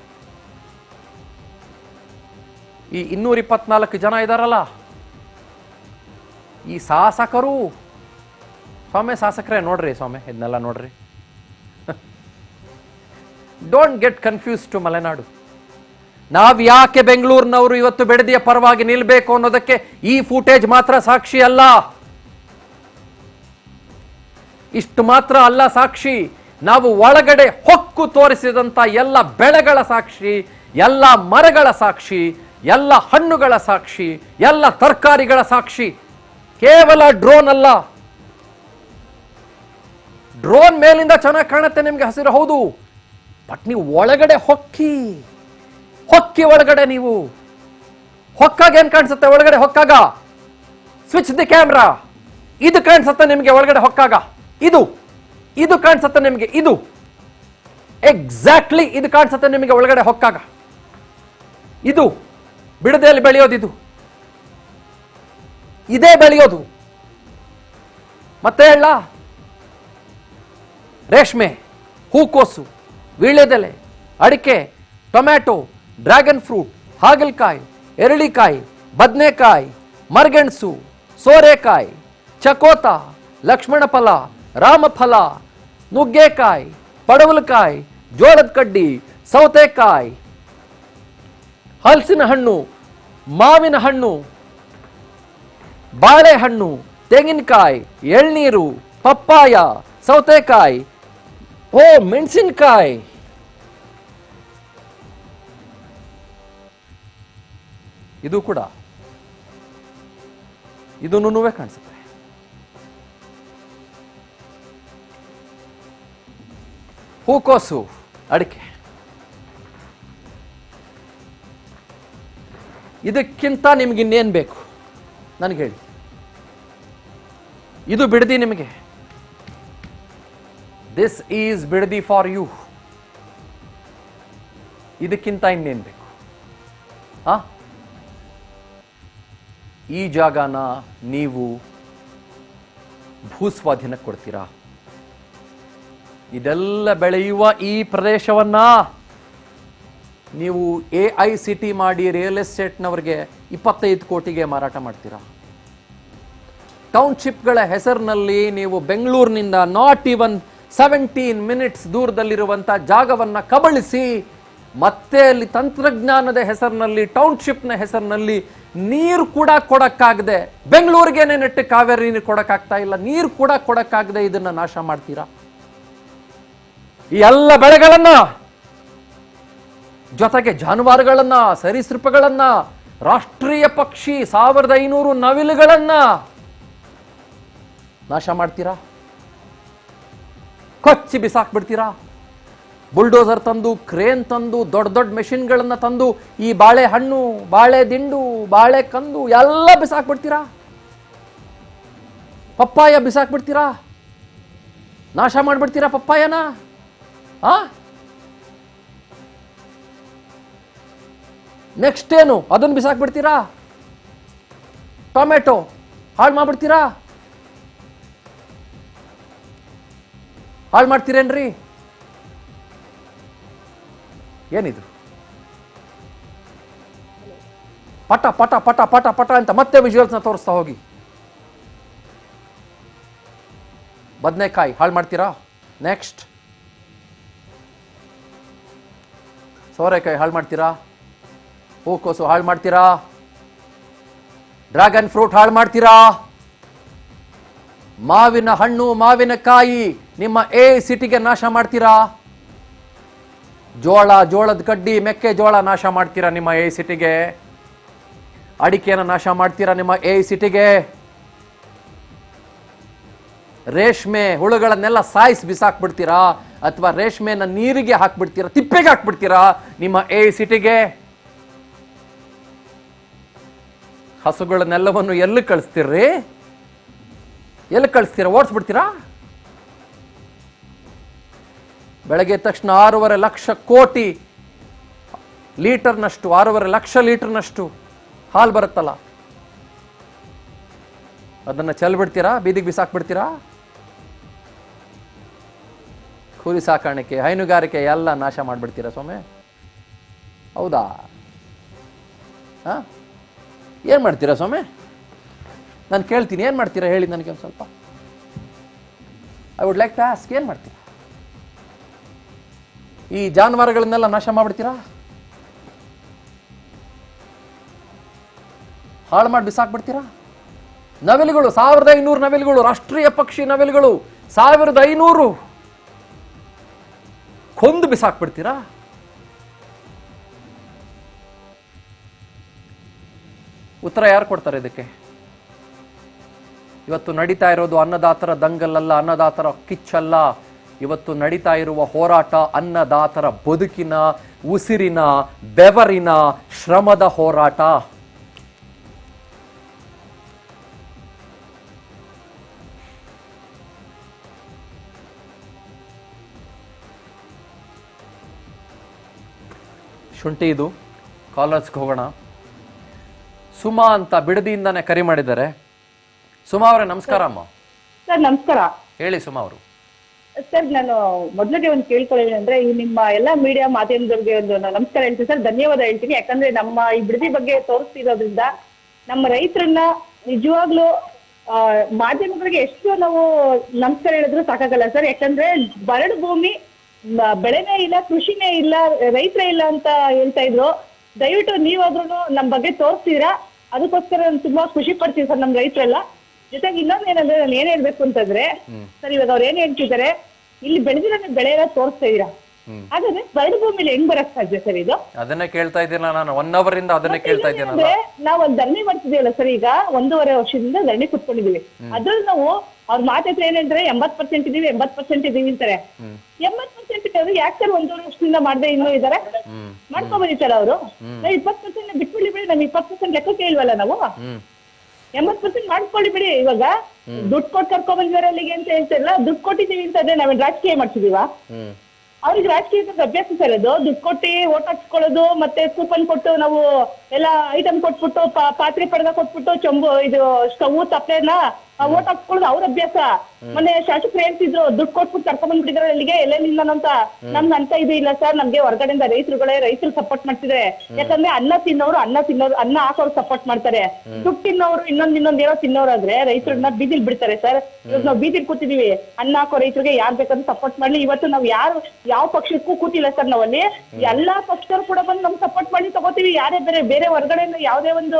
Speaker 2: ಈ 224 ಜನ ಇದ್ದಾರಲ್ಲ, ಈ ಶಾಸಕರು, ಸ್ವಾಮಿ ಶಾಸಕರೇ ನೋಡ್ರಿ, ಸ್ವಾಮಿ ಇದನ್ನೆಲ್ಲ ನೋಡ್ರಿ. Don't get confuse to Malenadu. ನಾವು ಯಾಕೆ ಬೆಂಗಳೂರಿನವರು ಇವತ್ತು ಬಿಡದಿಯ ಪರವಾಗಿ ನಿಲ್ಬೇಕು ಅನ್ನೋದಕ್ಕೆ ಈ ಫೂಟೇಜ್ ಮಾತ್ರ ಸಾಕ್ಷಿ ಅಲ್ಲ. ಇಷ್ಟು ಮಾತ್ರ ಅಲ್ಲ ಸಾಕ್ಷಿ, ನಾವು ಒಳಗಡೆ ಹೊಕ್ಕು ತೋರಿಸಿದಂತ ಎಲ್ಲ ಬೆಳೆಗಳ ಸಾಕ್ಷಿ, ಎಲ್ಲ ಮರಗಳ ಸಾಕ್ಷಿ, ಎಲ್ಲ ಹಣ್ಣುಗಳ ಸಾಕ್ಷಿ, ಎಲ್ಲ ತರಕಾರಿಗಳ ಸಾಕ್ಷಿ. ಕೇವಲ ಡ್ರೋನ್ ಅಲ್ಲ. ಡ್ರೋನ್ ಮೇಲಿಂದ ಚೆನ್ನಾಗಿ ಕಾಣುತ್ತೆ ನಿಮ್ಗೆ ಹಸಿರು, ಹೌದು. ಬಟ್ ನೀವು ಒಳಗಡೆ ಹೊಕ್ಕಿ ಒಳಗಡೆ ನೀವು ಹೊಕ್ಕಾಗ ಏನ್ ಕಾಣಿಸುತ್ತೆ? ಒಳಗಡೆ ಹೊಕ್ಕಾಗ ಸ್ವಿಚ್ ದಿ ಕ್ಯಾಮ್ರಾ, ಇದು ಕಾಣಿಸುತ್ತೆ ನಿಮ್ಗೆ ಒಳಗಡೆ ಹೊಕ್ಕಾಗ. ಇದು ಕಾಣಿಸುತ್ತೆ ನಿಮ್ಗೆ, ಇದು ಎಕ್ಸಾಕ್ಟ್ಲಿ ಇದು ಕಾಣಿಸುತ್ತೆ ನಿಮಗೆ ಒಳಗಡೆ ಹೊಕ್ಕಾಗ. ಇದು ಬಿಡದೆಯಲ್ಲಿ ಬೆಳೆಯೋದು, ಇದೇ ಬೆಳೆಯೋದು. ಮತ್ತೆ ಹೇಳ, ರೇಷ್ಮೆ, ಹೂಕೋಸು, ವೀಳ್ಯದೆಲೆ, ಅಡಿಕೆ, ಟೊಮ್ಯಾಟೊ, ಡ್ರ್ಯಾಗನ್ ಫ್ರೂಟ್, ಹಾಗಲಕಾಯಿ, ಎರಳಿಕಾಯಿ, ಬದನೆಕಾಯಿ, ಮರಗೆಣಸು, ಸೋರೆಕಾಯಿ, ಚಕೋತ, ಲಕ್ಷ್ಮಣ ಫಲ, ರಾಮಫಲ, ನುಗ್ಗೆಕಾಯಿ, ಪಡವಲಕಾಯಿ, ಜೋಳದ ಕಡ್ಡಿ, ಸೌತೆಕಾಯಿ, ಹಲಸಿನ ಹಣ್ಣು, ಮಾವಿನ ಹಣ್ಣು, ಬಾಳೆಹಣ್ಣು, ತೆಂಗಿನಕಾಯಿ, ಎಳ್ನೀರು, ಪಪ್ಪಾಯ, ಸೌತೆಕಾಯಿ, ಮೆಣಸಿನಕಾಯಿ. ಇದು ಕೂಡ ಇದನ್ನು ಕಾಣಿಸುತ್ತೆ. ಹೂಕೋಸು, ಅಡಿಕೆ. ಇದಕ್ಕಿಂತ ನಿಮ್ಗೆ ಇನ್ನೇನು ಬೇಕು ನನಗೆ ಹೇಳಿ? ಇದು ಬಿಡದಿ ನಿಮಗೆ. This is Bidadi for you. ಇದಕ್ಕಿಂತ ಇನ್ನೇನು ಬೇಕು? ಈ ಜಾಗನ ನೀವು ಭೂಸ್ವಾಧೀನಕ್ಕೆ ಕೊಡ್ತೀರಾ? ಇದೆಲ್ಲ ಬೆಳೆಯುವ ಈ ಪ್ರದೇಶವನ್ನ ನೀವು AICT ಮಾಡಿ ರಿಯಲ್ ಎಸ್ಟೇಟ್ನವರಿಗೆ 25 ಕೋಟಿಗೆ ಮಾರಾಟ ಮಾಡ್ತೀರಾ? ಟೌನ್ಶಿಪ್ಗಳ ಹೆಸರಿನಲ್ಲಿ ನೀವು ಬೆಂಗಳೂರಿನಿಂದ ನಾಟ್ ಈವನ್ 17 minutes ದೂರದಲ್ಲಿರುವಂಥ ಜಾಗವನ್ನ ಕಬಳಿಸಿ ಮತ್ತೆ ಅಲ್ಲಿ ತಂತ್ರಜ್ಞಾನದ ಹೆಸರಿನಲ್ಲಿ, ಟೌನ್ಶಿಪ್ನ ಹೆಸರಿನಲ್ಲಿ ನೀರು ಕೂಡ ಕೊಡಕ್ಕಾಗದೆ, ಬೆಂಗಳೂರಿಗೇನೆ ನೆಟ್ಟು ಕಾವೇರಿ ನೀರು ಕೊಡಕ್ಕಾಗ್ತಾ ಇಲ್ಲ, ನೀರು ಕೂಡ ಕೊಡಕ್ಕಾಗದೆ ಇದನ್ನ ನಾಶ ಮಾಡ್ತೀರಾ? ಈ ಎಲ್ಲ ಬೆಳೆಗಳನ್ನ, ಜೊತೆಗೆ ಜಾನುವಾರುಗಳನ್ನ, ಸರೀಸೃಪಗಳನ್ನ, ರಾಷ್ಟ್ರೀಯ ಪಕ್ಷಿ 1500 ನವಿಲುಗಳನ್ನ ನಾಶ ಮಾಡ್ತೀರಾ? ಕೊಚ್ಚಿ ಬಿಸಾಕ್ಬಿಡ್ತೀರಾ? ಬುಲ್ಡೋಸರ್ ತಂದು, ಕ್ರೇನ್ ತಂದು, ದೊಡ್ಡ ದೊಡ್ಡ ಮೆಷಿನ್ಗಳನ್ನ ತಂದು ಈ ಬಾಳೆಹಣ್ಣು, ಬಾಳೆ ದಿಂಡು, ಬಾಳೆ ಕಂದು ಎಲ್ಲ ಬಿಸಾಕ್ಬಿಡ್ತೀರಾ? ಪಪ್ಪಾಯ ಬಿಸಾಕ್ಬಿಡ್ತೀರಾ? ನಾಶ ಮಾಡ್ಬಿಡ್ತೀರಾ ಪಪ್ಪಾಯನ? ನೆಕ್ಸ್ಟ್ ಏನು? ಅದನ್ನು ಬಿಸಾಕ್ಬಿಡ್ತೀರಾ? ಟೊಮೆಟೊ ಹಾಳು ಮಾಡ್ಬಿಡ್ತೀರಾ? ಹಾಳು ಮಾಡ್ತೀರೇನ್ರಿ? ಏನಿದು? ಪಟ ಪಟ ಪಟ ಪಟ ಪಟ ಅಂತ ಮತ್ತೆ ವಿಜುವಲ್ಸ್ನ ತೋರಿಸ್ತಾ ಹೋಗಿ. ಬದನೆಕಾಯಿ ಹಾಳು ಮಾಡ್ತೀರಾ? ನೆಕ್ಸ್ಟ್ ಸೋರೆಕಾಯಿ ಹಾಳು ಮಾಡ್ತೀರಾ? ಹೂಕೋಸು ಹಾಳು ಮಾಡ್ತೀರಾ? ಡ್ರ್ಯಾಗನ್ ಫ್ರೂಟ್ ಹಾಳು ಮಾಡ್ತೀರಾ? ಮಾವಿನ ಹಣ್ಣು, ಮಾವಿನಕಾಯಿ ನಿಮ್ಮ ಸಿಟಿಗೆ ನಾಶ ಮಾಡ್ತೀರಾ? ಜೋಳ, ಜೋಳದ ಕಡ್ಡಿ, ಮೆಕ್ಕೆಜೋಳ ನಾಶ ಮಾಡ್ತೀರಾ ನಿಮ್ಮ ಸಿಟಿಗೆ? ಅಡಿಕೆನ ನಾಶ ಮಾಡ್ತೀರಾ ನಿಮ್ಮ ಸಿಟಿಗೆ? ರೇಷ್ಮೆ ಹುಳುಗಳನ್ನೆಲ್ಲ ಸಾಯಿಸಿ ಬಿಸಾಕ್ಬಿಡ್ತೀರಾ? ಅಥವಾ ರೇಷ್ಮೆನ ನೀರಿಗೆ ಹಾಕ್ಬಿಡ್ತೀರಾ, ತಿಪ್ಪೆಗೆ ಹಾಕ್ಬಿಡ್ತೀರಾ ನಿಮ್ಮ ಸಿಟಿಗೆ? ಹಸುಗಳನ್ನೆಲ್ಲವನ್ನು ಎಲ್ಲಿ ಕಳಿಸ್ತೀರ್ರಿ? ಎಲ್ಲಿ ಕಳಿಸ್ತೀರಾ? ಓಡಿಸ್ಬಿಡ್ತೀರಾ? ಬೆಳಗ್ಗೆ ತಕ್ಷಣ 6.5 ಲಕ್ಷ ಕೋಟಿ ಲೀಟರ್ನಷ್ಟು, 6.5 ಲಕ್ಷ ಲೀಟರ್ನಷ್ಟು ಹಾಲು ಬರುತ್ತಲ್ಲ, ಅದನ್ನು ಚೆಲ್ಬಿಡ್ತೀರಾ? ಬೀದಿಗೆ ಬಿಸಾಕ್ಬಿಡ್ತೀರಾ? ಕುರಿ ಸಾಕಾಣಿಕೆ, ಹೈನುಗಾರಿಕೆ ಎಲ್ಲ ನಾಶ ಮಾಡಿಬಿಡ್ತೀರಾ ಸ್ವಾಮಿ? ಹೌದಾ? ಏನು ಮಾಡ್ತೀರಾ ಸ್ವಾಮಿ? ನಾನು ಕೇಳ್ತೀನಿ, ಏನು ಮಾಡ್ತೀರಾ ಹೇಳಿ ನನಗೆ ಒಂದು ಸ್ವಲ್ಪ. I would like to ask, ಏನು ಮಾಡ್ತೀರಾ? ಈ ಜಾನುವಾರುಗಳನ್ನೆಲ್ಲ ನಾಶ ಮಾಡಿಬಿಡ್ತೀರಾ? ಹಾಳು ಮಾಡಿ ಬಿಸಾಕ್ಬಿಡ್ತೀರಾ? ನವಿಲುಗಳು 1500 ನವಿಲುಗಳು, ರಾಷ್ಟ್ರೀಯ ಪಕ್ಷಿ ನವಿಲುಗಳು 1500 ಕೊಂದು ಬಿಸಾಕ್ಬಿಡ್ತೀರಾ? ಉತ್ತರ ಯಾರು ಕೊಡ್ತಾರೆ ಇದಕ್ಕೆ? ಇವತ್ತು ನಡೀತಾ ಇರೋದು ಅನ್ನದಾತರ ದಂಗಲ್ಲಲ್ಲ, ಅನ್ನದಾತರ ಕಿಚ್ಚಲ್ಲ. ಇವತ್ತು ನಡೀತಾ ಇರುವ ಹೋರಾಟ ಅನ್ನದಾತರ ಬದುಕಿನ, ಉಸಿರಿನ, ಬೆವರಿನ, ಶ್ರಮದ ಹೋರಾಟ. ಶುಂಠಿ ಇದು. ಕಾಲರ್ಸ್ಗೆ ಹೋಗೋಣ. ಸುಮಾ ಅಂತ ಬಿಡದಿಯಿಂದಾನೆ ಕರೆ ಮಾಡಿದ್ದಾರೆ. ಸುಮಾ ಅವರೇ ನಮಸ್ಕಾರ. ಅಮ್ಮ
Speaker 3: ಸರ್ ನಮಸ್ಕಾರ.
Speaker 2: ಹೇಳಿ ಸುಮಾ ಅವರು.
Speaker 3: ಸರ್ ನಾನು ಮೊದಲಿಗೆ ಒಂದು ಕೇಳ್ಕೊಳ್ಳಿ ಅಂದ್ರೆ ಈ ನಿಮ್ಮ ಎಲ್ಲಾ ಮೀಡಿಯಾ ಮಾಧ್ಯಮದವ್ರಿಗೆ ಒಂದು ನಮಸ್ಕಾರ ಹೇಳ್ತೀನಿ ಸರ್, ಧನ್ಯವಾದ ಹೇಳ್ತೀನಿ. ಯಾಕಂದ್ರೆ ನಮ್ಮ ಈ ಬಿಡದಿ ಬಗ್ಗೆ ತೋರಿಸ್ತಿರೋದ್ರಿಂದ ನಮ್ಮ ರೈತರನ್ನ ನಿಜವಾಗ್ಲೂ ಮಾಧ್ಯಮಗಳಿಗೆ ಎಷ್ಟು ನಾವು ನಮಸ್ಕಾರ ಹೇಳಿದ್ರು ಸಾಕಾಗಲ್ಲ ಸರ್. ಯಾಕಂದ್ರೆ ಬರಡು ಭೂಮಿ, ಬೆಳೆನೇ ಇಲ್ಲ, ಕೃಷಿನೇ ಇಲ್ಲ, ರೈತರೇ ಇಲ್ಲ ಅಂತ ಹೇಳ್ತಾ ಇದ್ರು. ದಯವಿಟ್ಟು ನೀವಾದ್ರೂ ನಮ್ಮ ಬಗ್ಗೆ ತೋರಿಸ್ತೀರಾ, ಅದಕ್ಕೋಸ್ಕರ ನಾನು ತುಂಬಾ ಖುಷಿ ಪಡ್ತೀನಿ ಸರ್ ನಮ್ಮ ರೈತರೆಲ್ಲ. ಜೊತೆಗೆ ಇನ್ನೊಂದು ಏನಂದ್ರೆ ನಾನು ಏನ್ ಹೇಳ್ಬೇಕು ಅಂತಂದ್ರೆ ಸರ್, ಇವಾಗ ಅವ್ರು ಏನ್ ಹೇಳ್ತಿದ್ದಾರೆ, ಇಲ್ಲಿ ಬೆಳೆದಿರೋ ಬೆಳೆ ಎಲ್ಲ ತೋರಿಸ್ತಾ ಇದೀರಾ, ಹಾಗಾದ್ರೆ ಬರಡು ಭೂಮಿಲಿ ಹೆಂಗ್ ಬರಕ್ ಸಾಧ್ಯ ಸರ್ ಇದು?
Speaker 2: ಅದನ್ನೇ ಕೇಳ್ತಾ ಇದ್ದೀನ ನಾನು 1 hour ಇಂದ, ಅದನ್ನೇ ಕೇಳ್ತಾ ಇದ್ದೀನಲ್ಲ.
Speaker 3: ನಾವು ಒಂದು ಧರಣಿ ಮಾಡ್ತಿದೀವಲ್ಲ ಸರ್, ಈಗ 1.5 ವರ್ಷದಿಂದ ಧರಣಿ ಕುತ್ಕೊಂಡಿದೀವಿ. ಅದ್ರಲ್ಲಿ ನಾವು ಅವ್ರ ಮಾತಾಡ್ತಾ ಏನಂದ್ರೆ 80% ಇದೀವಿ, 80% ಇದೀವಿ ಅಂತಾರೆ. 80% ಇದ್ದವ್ರು ಯಾಕೆ ಸರ್ 1.5 ವರ್ಷದಿಂದ ಮಾಡದೆ ಇನ್ನೂ ಇದಾರೆ? ಮಾಡ್ಕೊಂಡ್ಬಂದಿರ್ತಾರ ಅವರು. ನಾವು 20% ಬಿಟ್ಬಿಡಿ ಬಿಡಿ, ನಮ್ 20% ಲೆಕ್ಕಕ್ಕೆ ಇಲ್ವಲ್ಲ ನಾವು. 80% ಮಾಡ್ಕೊಳ್ಳಿ ಬಿಡಿ. ಇವಾಗ ದುಡ್ಡು ಕೊಟ್ಟು ಕರ್ಕೊಂಡ್ ಬಂದಿದ್ದಾರೆ ಅಲ್ಲಿಗೆ ಅಂತ ಹೇಳ್ತಾರಲ್ಲ, ದುಡ್ಡು ಕೊಟ್ಟಿದೀವಿ ಅಂತಂದ್ರೆ ನಾವೇನ್ ರಾಜಕೀಯ ಮಾಡ್ತಿದೀವ? ಅವ್ರಿಗೆ ರಾಜಕೀಯದ ಅಭ್ಯಾಸ ಸರ್ ಅದು. ದುಡ್ಡು ಕೊಟ್ಟು ಓಟ್ ಹಾಕ್ಸ್ಕೊಳ್ಳೋದು, ಮತ್ತೆ ಕೂಪನ್ ಕೊಟ್ಟು ನಾವು ಎಲ್ಲ ಐಟಮ್ ಕೊಟ್ಬಿಟ್ಟು, ಪಾತ್ರೆ ಪಡೆದ ಕೊಟ್ಬಿಟ್ಟು, ಚೊಂಬು ಇದು ಸ್ಟವ್ ತಪ್ಪಲೆನ ಓಟ್ ಹಾಕ್ಸ್ಕೊಳ್ಳೋದು ಅವ್ರ ಅಭ್ಯಾಸ. ಮೊನ್ನೆ ಶಾಸಕರು ಹೇಳ್ತಿದ್ರು ದುಡ್ಡು ಕೊಟ್ಬಿಟ್ಟು ಕರ್ಕೊಂಡ್ ಬಂದ್ಬಿಟ್ಟಿದ್ದಾರೆ ಅಲ್ಲಿಗೆ ಎಲ್ಲೆಲ್ಲಿಂದ ಅಂತ. ನಮ್ಗೆ ಅಂತ ಇದು ಇಲ್ಲ ಸರ್, ನಮ್ಗೆ ಹೊರಗಡೆಯಿಂದ ರೈತರು ಸಪೋರ್ಟ್ ಮಾಡ್ತಿದ್ರೆ. ಯಾಕಂದ್ರೆ ಅನ್ನ ತಿನ್ನೋರು ಅನ್ನ ಹಾಕೋರು ಸಪೋರ್ಟ್ ಮಾಡ್ತಾರೆ. ದುಡ್ಡು ತಿನ್ನೋರು ಇನ್ನೊಂದ್ ಏನೋ ತಿನ್ನೋರಾದ್ರೆ ರೈತರನ್ನ ಬೀದಿಲ್ ಬಿಡ್ತಾರೆ ಸರ್. ಇವಾಗ ನಾವು ಬೀದಿಲ್ ಕೂತಿದೀವಿ, ಅನ್ನ ಹಾಕೋ ರೈತರಿಗೆ ಯಾರ್ ಬೇಕಂತ ಸಪೋರ್ಟ್ ಮಾಡ್ಲಿ. ಇವತ್ತು ನಾವು ಯಾವ ಪಕ್ಷಕ್ಕೂ ಕೂತಿಲ್ಲ ಸರ್, ನಾವಲ್ಲಿ ಎಲ್ಲಾ ಪಕ್ಷದವ್ರು ಕೂಡ ಬಂದು ನಮ್ ಸಪೋರ್ಟ್ ಮಾಡಿ ತಗೋತೀವಿ. ಯಾರೇ ಬೇರೆ ಹೊರಗಡೆಯಿಂದ ಯಾವ್ದೇ ಒಂದು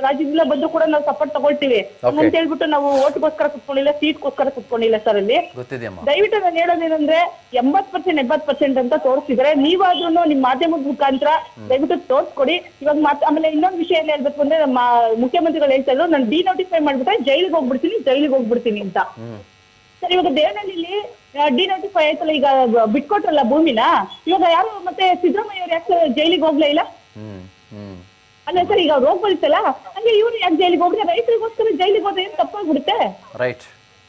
Speaker 3: ರಾಜ್ಯದಿಂದ ಬಂದು ಕೂಡ ನಾವು ಸಪೋರ್ಟ್ ತಗೊಳ್ತೀವಿ ಅಂತ ಹೇಳ್ಬಿಟ್ಟು ನಾವು ಓಟ್ಗೋಸ್ಕರ ಕುತ್ಕೊಂಡಿಲ್ಲ, ಸೀಟ್ಗೋಸ್ಕರ ಕುತ್ಕೊಂಡಿಲ್ಲ ಸರ್ ಅಲ್ಲಿ. ದಯವಿಟ್ಟು ನಾನು ಹೇಳೋದೇನಂದ್ರೆ 80% 70% ಅಂತ ತೋರಿಸ್ತಿದ್ರೆ, ನೀವಾದ್ರೂ ನಿಮ್ ಮಾಧ್ಯಮದ ಮುಖಾಂತರ ದಯವಿಟ್ಟು ತೋರ್ಸ್ಕೊಡಿ. ಇವಾಗ ಆಮೇಲೆ ಇನ್ನೊಂದು ವಿಷಯ ಏನ್ ಹೇಳ್ಬೇಕು ಅಂದ್ರೆ, ನಮ್ಮ ಮುಖ್ಯಮಂತ್ರಿಗಳು ಹೇಳ್ತಾ ಇದ್ರು ನಾನು ಡಿನೋಟಿಫೈ ಮಾಡ್ಬಿಟ್ರೆ ಜೈಲಿಗೆ ಹೋಗ್ಬಿಡ್ತೀನಿ ಅಂತ. ಸರ್ ಇವಾಗ ದೇವನಹಳ್ಳಿಲಿ ಡಿನೋಟಿಫೈ ಆಯ್ತಲ್ಲ, ಈಗ ಬಿಟ್ಕೊಟ್ರಲ್ಲ ಭೂಮಿನ, ಇವಾಗ ಯಾರು ಮತ್ತೆ ಸಿದ್ದರಾಮಯ್ಯ ಅವ್ರು ಯಾಕೆ ಜೈಲಿಗೆ ಹೋಗ್ಲೇ ಇಲ್ಲ?
Speaker 2: ಹ್ಮ್ ಹ್ಮ್
Speaker 3: ಅಲ್ಲ ಸರ್, ಈಗ ರೋಗ ಬರುತ್ತಲ್ಲ, ಹಂಗೆ ಇವ್ರು ಯಾಕೆ ಜೈಲಿಗೆ ಹೋಗ್ತಾರೆ? ರೈತರಿಗೋಸ್ಕರ ಜೈಲಿಗೆ ಹೋದ್ರೆ ಏನ್ ತಪ್ಪಾಗ್ಬಿಡುತ್ತೆ
Speaker 2: ರೈಟ್,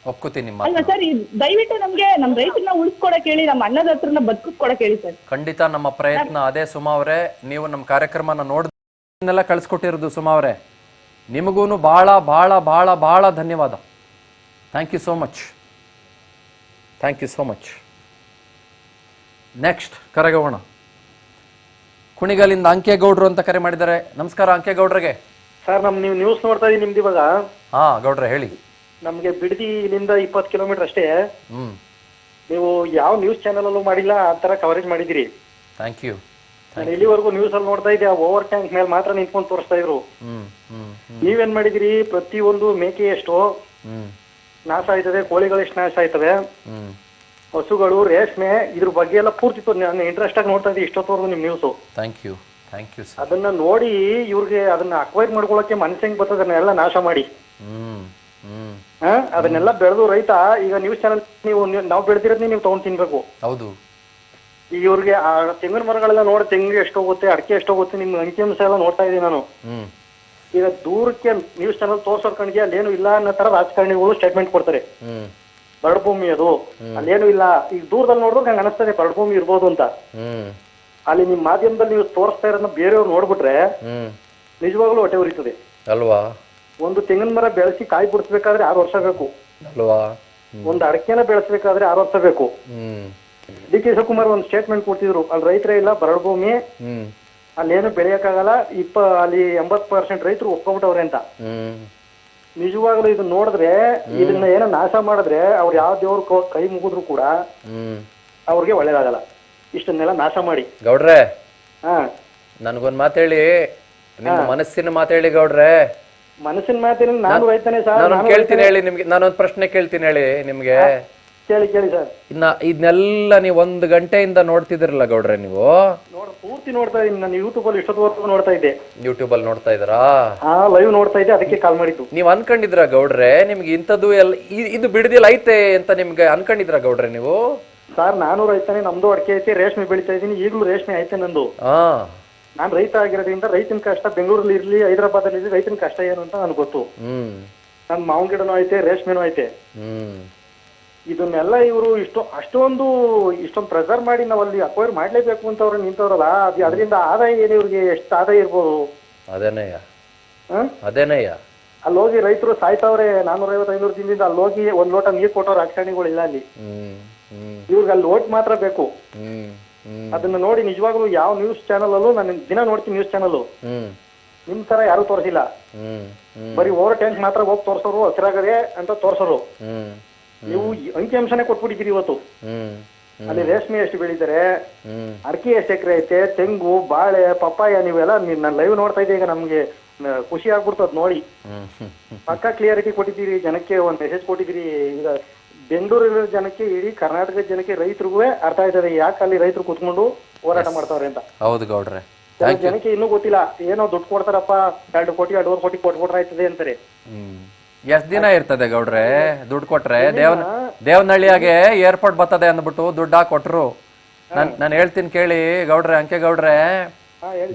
Speaker 2: ಒಪ್ಕೋತೀನಿ ನಿಮ್ಮ
Speaker 3: ಅಲ್ವಾ ಸರ್? ದಯವಿಟ್ಟು ನಮ್ಗೆ ನಮ್ ರೈತರನ್ನ ಉಳಿಸ್ಕೊಡಕ್ ಹೇಳಿ, ನಮ್ಮ ಅನ್ನದ ಹತ್ರನ ಬದುಕಿಸ್ಕೊಡಕ್ ಹೇಳಿ ಸರ್.
Speaker 2: ಖಂಡಿತ ನಮ್ಮ ಪ್ರಯತ್ನ ಅದೇ. ಸುಮಾ ಅವರೇ, ನೀವು ನಮ್ಮ ಕಾರ್ಯಕ್ರಮನ ನೋಡಿದ್ನೆಲ್ಲ ಕಳಿಸ್ಕೊಟ್ಟಿರೋದು ಸುಮಾ ಅವರೇ, ನಿಮಗೂ ಭಾಳ ಭಾಳ ಭಾಳ ಭಾಳ ಧನ್ಯವಾದ. Thank you so much, thank you so much. Next ಕರೆಗೋಣ. ಕುಣಿಗಲಿಂದ ಅಂಕೇಗೌಡರು ಅಂತ ಕರೆ ಮಾಡಿದ್ದಾರೆ. ನಮಸ್ಕಾರ ಅಂಕೇಗೌಡ್ರಿಗೆ.
Speaker 4: ಸರ್ ನೀವು ನ್ಯೂಸ್ ನೋಡ್ತಾ ಇದೀನಿ ನಿಮ್ದು ಇವಾಗ.
Speaker 2: ಹಾ ಗೌಡ್ರೆ ಹೇಳಿ.
Speaker 4: ನಮ್ಗೆ ಬಿಡದಿಲಿಂದ 20 ಕಿಲೋಮೀಟರ್ ಅಷ್ಟೇ.
Speaker 2: ಹ್ಮ್,
Speaker 4: ನೀವು ಯಾವ ನ್ಯೂಸ್ ಚಾನೆಲ್ ಅಲ್ಲೂ ಮಾಡಿಲ್ಲ, ಆ ತರ ಕವರೇಜ್ ಮಾಡಿದಿರಿ.
Speaker 2: Thank you.
Speaker 4: ನಾನು ಇಲ್ಲಿವರೆಗೂ ನ್ಯೂಸ್ ಅಲ್ಲಿ ನೋಡ್ತಾ ಇದ್ದೆ, ಓವರ್ ಟ್ಯಾಂಕ್ ಮೇಲೆ ಮಾತ್ರ ನಿಂತ್ಕೊಂಡು ತೋರಿಸ್ತಾ ಇದ್ರು.
Speaker 2: ಹ್ಮ್ ಹ್ಮ್
Speaker 4: ನೀವೇನ್ ಮಾಡಿದಿರಿ? ಪ್ರತಿಯೊಂದು ಮೇಕೆ ಎಷ್ಟು
Speaker 2: ಹ್ಮ್
Speaker 4: ನಾಶ ಆಯ್ತದೆ, ಕೋಳಿಗಳು ಎಷ್ಟು ನಾಶ ಆಯ್ತವೆ,
Speaker 2: ಹ್ಮ್
Speaker 4: ಹಸುಗಳು, ರೇಷ್ಮೆ, ಇದ್ರ ಬಗ್ಗೆ ಎಲ್ಲ ಪೂರ್ತಿ ನಾನು ಇಂಟ್ರೆಸ್ಟ್ ಆಗಿ ನೋಡ್ತಾ ಇದ್ದೆ ಇಷ್ಟೊತ್ತವರೆಗೂ ನಿಮ್ news.
Speaker 2: Thank you, thank you sir.
Speaker 4: ಅದನ್ನ ನೋಡಿ ಇವ್ರಿಗೆ ಅದನ್ನ ಅಕ್ವೈರ್ ಮಾಡ್ಕೊಳಕ್ಕೆ ಮನಸ್ಸು ಹೆಂಗ್ ಬರ್ತದೆ, ಎಲ್ಲ ನಾಶ ಮಾಡಿ
Speaker 2: ಹ್ಮ್ ಹ್ಮ್
Speaker 4: ಅದನ್ನೆಲ್ಲ ಬೆಳೆದು ರೈತ ಈಗ ನ್ಯೂಸ್ ಚಾನಲ್ ನಾವು ಬೆಳೆದಿರೋದ್ನೇ ನೀವು ತಗೊಂಡ್ ತಿನ್ಬೇಕು.
Speaker 2: ಹೌದು.
Speaker 4: ಈಗ ಇವ್ರಿಗೆ ಆ ತೆಂಗಿನ ಮರಗಳೆಲ್ಲ ನೋಡಿ, ತೆಂಗಿಗೆ ಎಷ್ಟು ಹೋಗುತ್ತೆ, ಅಡಿಕೆ ಎಷ್ಟು ಹೋಗುತ್ತೆ, ನಿಮ್ ಅಂಕಿಅಂಶ ಎಲ್ಲ ನೋಡ್ತಾ ಇದ್ದೀನಿ ನಾನು.
Speaker 2: ಹ್ಮ್,
Speaker 4: ಈಗ ದೂರಕ್ಕೆ ನ್ಯೂಸ್ ಚಾನಲ್ ತೋರ್ಸೋರ್ ಕಣ್ಗೆ ಅಲ್ಲೇನು ಇಲ್ಲ ಅನ್ನೋ ತರ ರಾಜಕಾರಣಿಗಳು ಸ್ಟೇಟ್ಮೆಂಟ್ ಕೊಡ್ತಾರೆ.
Speaker 2: ಹ್ಮ್
Speaker 4: ಬರಡು ಭೂಮಿ ಅದು, ಅಲ್ಲೇನು ಇಲ್ಲ. ಈಗ ದೂರದಲ್ಲಿ ನೋಡಿದ್ರೆ ನಂಗೆ ಅನಿಸ್ತದೆ ಬರಡು ಭೂಮಿ ಇರ್ಬೋದು ಅಂತ.
Speaker 2: ಹ್ಮ್
Speaker 4: ಅಲ್ಲಿ ನಿಮ್ ಮಾಧ್ಯಮದಲ್ಲಿ ನೀವು ತೋರಿಸ್ತಾ ಇರೋದನ್ನ ಬೇರೆಯವ್ರು ನೋಡ್ಬಿಟ್ರೆ ನಿಜವಾಗ್ಲೂ ಹೊಟ್ಟೆ ಉರಿತದೆ
Speaker 2: ಅಲ್ವಾ?
Speaker 4: ಒಂದು ತೆಂಗಿನ ಮರ ಬೆಳೆಸಿ ಕಾಯಿ ಬಿಡಿಸ್ಬೇಕಾದ್ರೆ 6 ವರ್ಷ ಬೇಕು
Speaker 2: ಅಲ್ವಾ?
Speaker 4: ಒಂದು ಅಡಕೆನ ಬೆಳೆಸ್ಬೇಕಾದ್ರೆ 6 ವರ್ಷ ಬೇಕು.
Speaker 2: ಹ್ಮ್,
Speaker 4: ಡಿ ಕೆ ಶಿವಕುಮಾರ್ ಒಂದು ಸ್ಟೇಟ್ಮೆಂಟ್ ಕೊಡ್ತಿದ್ರು, ಅಲ್ಲಿ ರೈತರೇ ಇಲ್ಲ, ಬರಡು ಭೂಮಿ,
Speaker 2: ಹ್ಮ್
Speaker 4: ಅಲ್ಲೇನು ಬೆಳೆಯಕ್ಕಾಗಲ್ಲ, ಅಲ್ಲಿ 80% ರೈತರು ಒಪ್ಕೊಂಡ್ಬಿಟ್ಟವ್ರೆ ಅಂತ.
Speaker 2: ಹ್ಮ್
Speaker 4: ನಿಜವಾಗ್ಲೂ ಇದನ್ನ ನೋಡಿದ್ರೆ, ಇದನ್ನ ಏನೋ ನಾಶ ಮಾಡಿದ್ರೆ ಅವ್ರು ಯಾವ ದೇವ್ರ ಕೈ ಮುಗಿದ್ರು ಕೂಡ ಅವ್ರಿಗೆ ಒಳ್ಳೇದಾಗಲ್ಲ. ಇಷ್ಟನ್ನೆಲ್ಲ ನಾಶ ಮಾಡಿ.
Speaker 2: ಗೌಡ್ರೆ,
Speaker 4: ಹಾ,
Speaker 2: ನನ್ಗೊಂದ್ ಮಾತೇಳಿ, ನಿಮ್ಮ ಮನಸ್ಸಿನ ಮಾತೇಳಿ ಗೌಡ್ರೆ.
Speaker 4: ಮನಸ್ಸಿನ ಮಾತಿನ ನಾನು ರೈತನೇ ಸರ್.
Speaker 2: ನಾನು ಕೇಳ್ತೀನಿ ಹೇಳಿ ನಿಮ್ಗೆ, ನಾನೊಂದ್ ಪ್ರಶ್ನೆ ಕೇಳ್ತೀನಿ ಹೇಳಿ ನಿಮ್ಗೆ.
Speaker 4: ಕೇಳಿ ಸರ್.
Speaker 2: ಇದನ್ನೆಲ್ಲ ನೀವು 1 ಗಂಟೆಯಿಂದ ನೋಡ್ತಿದಿರಲ್ಲ ಗೌಡ್ರೆ ನೀವು?
Speaker 4: ಪೂರ್ತಿ ನೋಡ್ತಾ ಇದೀನಿ ನಾನು. ಯೂಟ್ಯೂಬ್ ಅಲ್ಲಿ ಇಷ್ಟೊತ್ತವರೆಗೂ ನೋಡ್ತಾ ಇದ್ದೆ.
Speaker 2: ಯೂಟ್ಯೂಬ್ ಅಲ್ಲಿ ನೋಡ್ತಾ ಇದ್ದೀರಾ?
Speaker 4: ಹಾ, ಲೈವ್ ನೋಡ್ತಾ ಇದ್ದೆ, ಅದಕ್ಕೆ ಕಾಲ್ ಮಾಡಿದ್ದು.
Speaker 2: ನೀವ್ ಅನ್ಕೊಂಡಿದ್ರ ಗೌಡ್ರೆ ನಿಮ್ಗೆ ಇಂಥದ್ದು ಎಲ್ಲ ಇದು ಬಿಡದಿಲ್ಲ ಐತೆ ಅಂತ ನಿಮ್ಗೆ ಅನ್ಕೊಂಡಿದ್ರ ಗೌಡ್ರೆ ನೀವು?
Speaker 4: ಸರ್ ನಾನು ರೈತನೇ, ನಮ್ದು ಅಡಿಕೆ ಐತೆ, ರೇಷ್ಮೆ ಬೆಳಿತಾ ಇದೀನಿ, ಈಗಲೂ ರೇಷ್ಮೆ ಐತೆ ನಂದು. ನಾನ್ ರೈತ ಆಗಿರೋದ್ರಿಂದ ರೈತನ ಕಷ್ಟ ಬೆಂಗಳೂರಲ್ಲಿ ಇರ್ಲಿ, ಹೈದರಾಬಾದ್ ಅಲ್ಲಿ ಇರ್ಲಿ, ರೈತನ ಕಷ್ಟ ಏನು ಅಂತ ನನ್ಗೆ ಗೊತ್ತು. ನನ್ ಮಾವಿನ ಗಿಡನೂ ಐತೆ, ರೇಷ್ಮೆನೂ ಐತೆ. ಇದನ್ನೆಲ್ಲ ಇವರು ಅಷ್ಟೊಂದು ಪ್ರೆಸರ್ ಮಾಡಿ ನಾವು ಅಲ್ಲಿ ಅಕ್ವೈರ್ ಮಾಡ್ಲೇಬೇಕು ಅಂತ ಅವ್ರು ನಿಂತವ್ರಲ್ಲ, ಅದರಿಂದ ಆದಾಯ ಏನು ಇವ್ರಿಗೆ? ಎಷ್ಟು ಆದಾಯ ಇರ್ಬೋದು?
Speaker 2: ಅದೇನಯ್ಯ
Speaker 4: ಅಲ್ಲಿ ಹೋಗಿ ರೈತರು ಸಾಯ್ತವ್ರೆ. 450-500 ದಿನದಿಂದ ಅಲ್ಲಿ ಹೋಗಿ 1 ಲೋಟ ನೀರು ಕೊಟ್ಟವ್ರ ರಾಜಕಾರಣಿಗಳಿಲ್ಲ ಅಲ್ಲಿ. ಇವ್ರಿಗೆ ಅಲ್ಲಿ ಓಟ್ ಮಾತ್ರ ಬೇಕು. ಅದನ್ನ ನೋಡಿ ನಿಜವಾಗ್ಲೂ ಯಾವ ನ್ಯೂಸ್ ಚಾನಲ್ ಅಲ್ಲೂ ನಾನು ದಿನ ನೋಡ್ತೀನಿ. ನ್ಯೂಸ್ ಚಾನಲ್ ನಿಮ್ ತರ ಯಾರು ತೋರಿಸಿಲ್ಲ. ಬರೀ ಓವರ್ ಟ್ಯಾಂಕ್ ಮಾತ್ರ ಹೋಗಿ ತೋರ್ಸೋರು, ಹಸಿರಾಗದೆ ಅಂತ ತೋರ್ಸೋರು. ನೀವು ಅಂಕಿಅಂಶನೇ ಕೊಟ್ಬಿಟ್ಟಿದ್ದೀರಿ ಇವತ್ತು. ಅಲ್ಲಿ ರೇಷ್ಮೆ ಎಷ್ಟು ಬೆಳೀತಾರೆ, ಅಡಿಕೆ ಎಷ್ಟು ಎಕರೆ ಐತೆ, ತೆಂಗು, ಬಾಳೆ, ಪಪ್ಪಾಯ, ನೀವೆಲ್ಲ ನಾನು ಲೈವ್ ನೋಡ್ತಾ ಇದ್ದೆ. ಈಗ ನಮ್ಗೆ ಖುಷಿ ಆಗ್ಬಿಡ್ತು ಅದ್ ನೋಡಿ. ಪಕ್ಕಾ ಕ್ಲಿಯಾರಿಟಿ ಕೊಟ್ಟಿದ್ದೀರಿ ಜನಕ್ಕೆ, ಒಂದ್ ಮೆಸೇಜ್ ಕೊಟ್ಟಿದ್ದೀರಿ. ಈಗ ಬೆಂಗಳೂರಿನ ಜನಕ್ಕೆ, ಇಡೀ ಕರ್ನಾಟಕದ ಜನಕ್ಕೆ, ರೈತರಿಗೂ ಅರ್ಥ ಆಯ್ತದೆ ಯಾಕೆ ಅಲ್ಲಿ ರೈತರು ಕುತ್ಕೊಂಡು ಹೋರಾಟ ಮಾಡ್ತಾವ್ರೆ ಅಂತ.
Speaker 2: ಹೌದು ಗೌಡ್ರೆ.
Speaker 4: ಜನಕ್ಕೆ ಇನ್ನೂ ಗೊತ್ತಿಲ್ಲ. ಏನೋ ದುಡ್ಡು ಕೊಡ್ತಾರಪ್ಪ, 2 ಕೋಟಿ 2.5 ಕೋಟಿ ಕೊಟ್ಬಿಟ್ರೆ ಆಯ್ತದೆ ಅಂತಾರೆ.
Speaker 2: ಎಷ್ಟ್ ದಿನ ಇರ್ತದೆ ಗೌಡ್ರೆ ದುಡ್ಡು ಕೊಟ್ರೆ? ದೇವನಹಳ್ಳಿಯಾಗೆ ಏರ್ಪೋರ್ಟ್ ಬರ್ತದೆ ಅಂದ್ಬಿಟ್ಟು ದುಡ್ಡು ಕೊಟ್ರು. ನಾನು ಹೇಳ್ತೀನಿ ಕೇಳಿ ಗೌಡ್ರೆ, ಅಂಕೇಗೌಡ್ರೆ,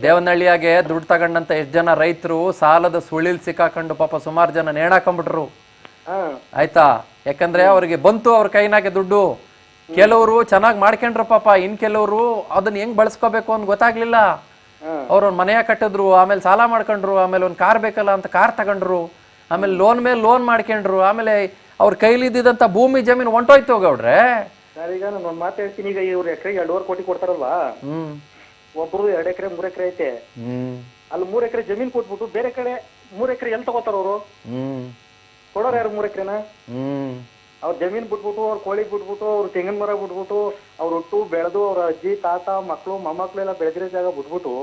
Speaker 2: ದೇವನಹಳ್ಳಿಯಾಗೆ ದುಡ್ಡು ತಗೊಂಡಂತ ಎಷ್ಟ್ ಜನ ರೈತರು ಸಾಲದ ಸುಳಿಲ್ ಸಿಕ್ಕಾಕೊಂಡು ಪಾಪ ಸುಮಾರು ಜನ ನೇಣಾಕೊಂಡ್ಬಿಟ್ರು. ಆಯ್ತಾ? ಯಾಕಂದ್ರೆ ಅವ್ರಿಗೆ ಬಂತು ಅವ್ರ ಕೈನಾಗೆ ದುಡ್ಡು. ಕೆಲವರು ಚೆನ್ನಾಗಿ ಮಾಡ್ಕೊಂಡ್ರು ಪಾಪ, ಇನ್ ಕೆಲವರು ಅದನ್ನ ಹೆಂಗ್ ಬಳಸ್ಕೋಬೇಕು ಅಂತ ಗೊತ್ತಾಗ್ಲಿಲ್ಲ. ಅವ್ರ ಮನೆಯ ಕಟ್ಟಿದ್ರು, ಆಮೇಲೆ ಸಾಲ ಮಾಡ್ಕೊಂಡ್ರು, ಆಮೇಲೆ ಒಂದ್ ಕಾರ್ ಬೇಕಲ್ಲ ಅಂತ ಕಾರ್ ತಗೊಂಡ್ರು, ಆಮೇಲೆ ಲೋನ್ ಮೇಲೆ ಲೋನ್ ಮಾಡ್ಕೊಂಡ್ರು, ಆಮೇಲೆ ಅವ್ರ ಕೈಲಿದ್ದಂತ ಭೂಮಿ ಜಮೀನು ಹೊಂಟೋಯ್ತು ಗೌಡ್ರೆ.
Speaker 4: ಸರ್ ಈಗ ನಾನು ಒಂದ್ ಮಾತು ಹೇಳ್ತೀನಿ. ಈಗ ಇವ್ರು ಎಕರೆಗೆ 2.5 ಕೋಟಿ ಕೊಡ್ತಾರಲ್ವಾ, ಒಬ್ರು 2 ಎಕರೆ 3 ಎಕರೆ ಐತೆ, ಅಲ್ಲಿ 3 ಎಕರೆ ಜಮೀನ್ ಕೊಟ್ಬಿಟ್ಟು ಬೇರೆ ಕಡೆ 3 ಎಕರೆ ಎಲ್ಲಿ ತಗೋತಾರ ಅವರು? ಕೊಡೋರು ಯಾರು 3 ಎಕರೆನ? ಅವ್ರ ಜಮೀನ್ ಬಿಟ್ಬಿಟ್ಟು, ಅವ್ರ ಕೋಳಿ ಬಿಟ್ಬಿಟ್ಟು, ಅವ್ರ ತೆಂಗಿನ ಮರ ಬಿಟ್ಬಿಟ್ಟು, ಅವ್ರ ಹುಟ್ಟು ಬೆಳೆದು ಅವ್ರ ಅಜ್ಜಿ ತಾತ ಮಕ್ಳು ಮೊಮ್ಮಕ್ಳು ಎಲ್ಲ ಬೆಳೆದಿರೋ ಜಾಗ ಬಿಟ್ಬಿಟ್ಟು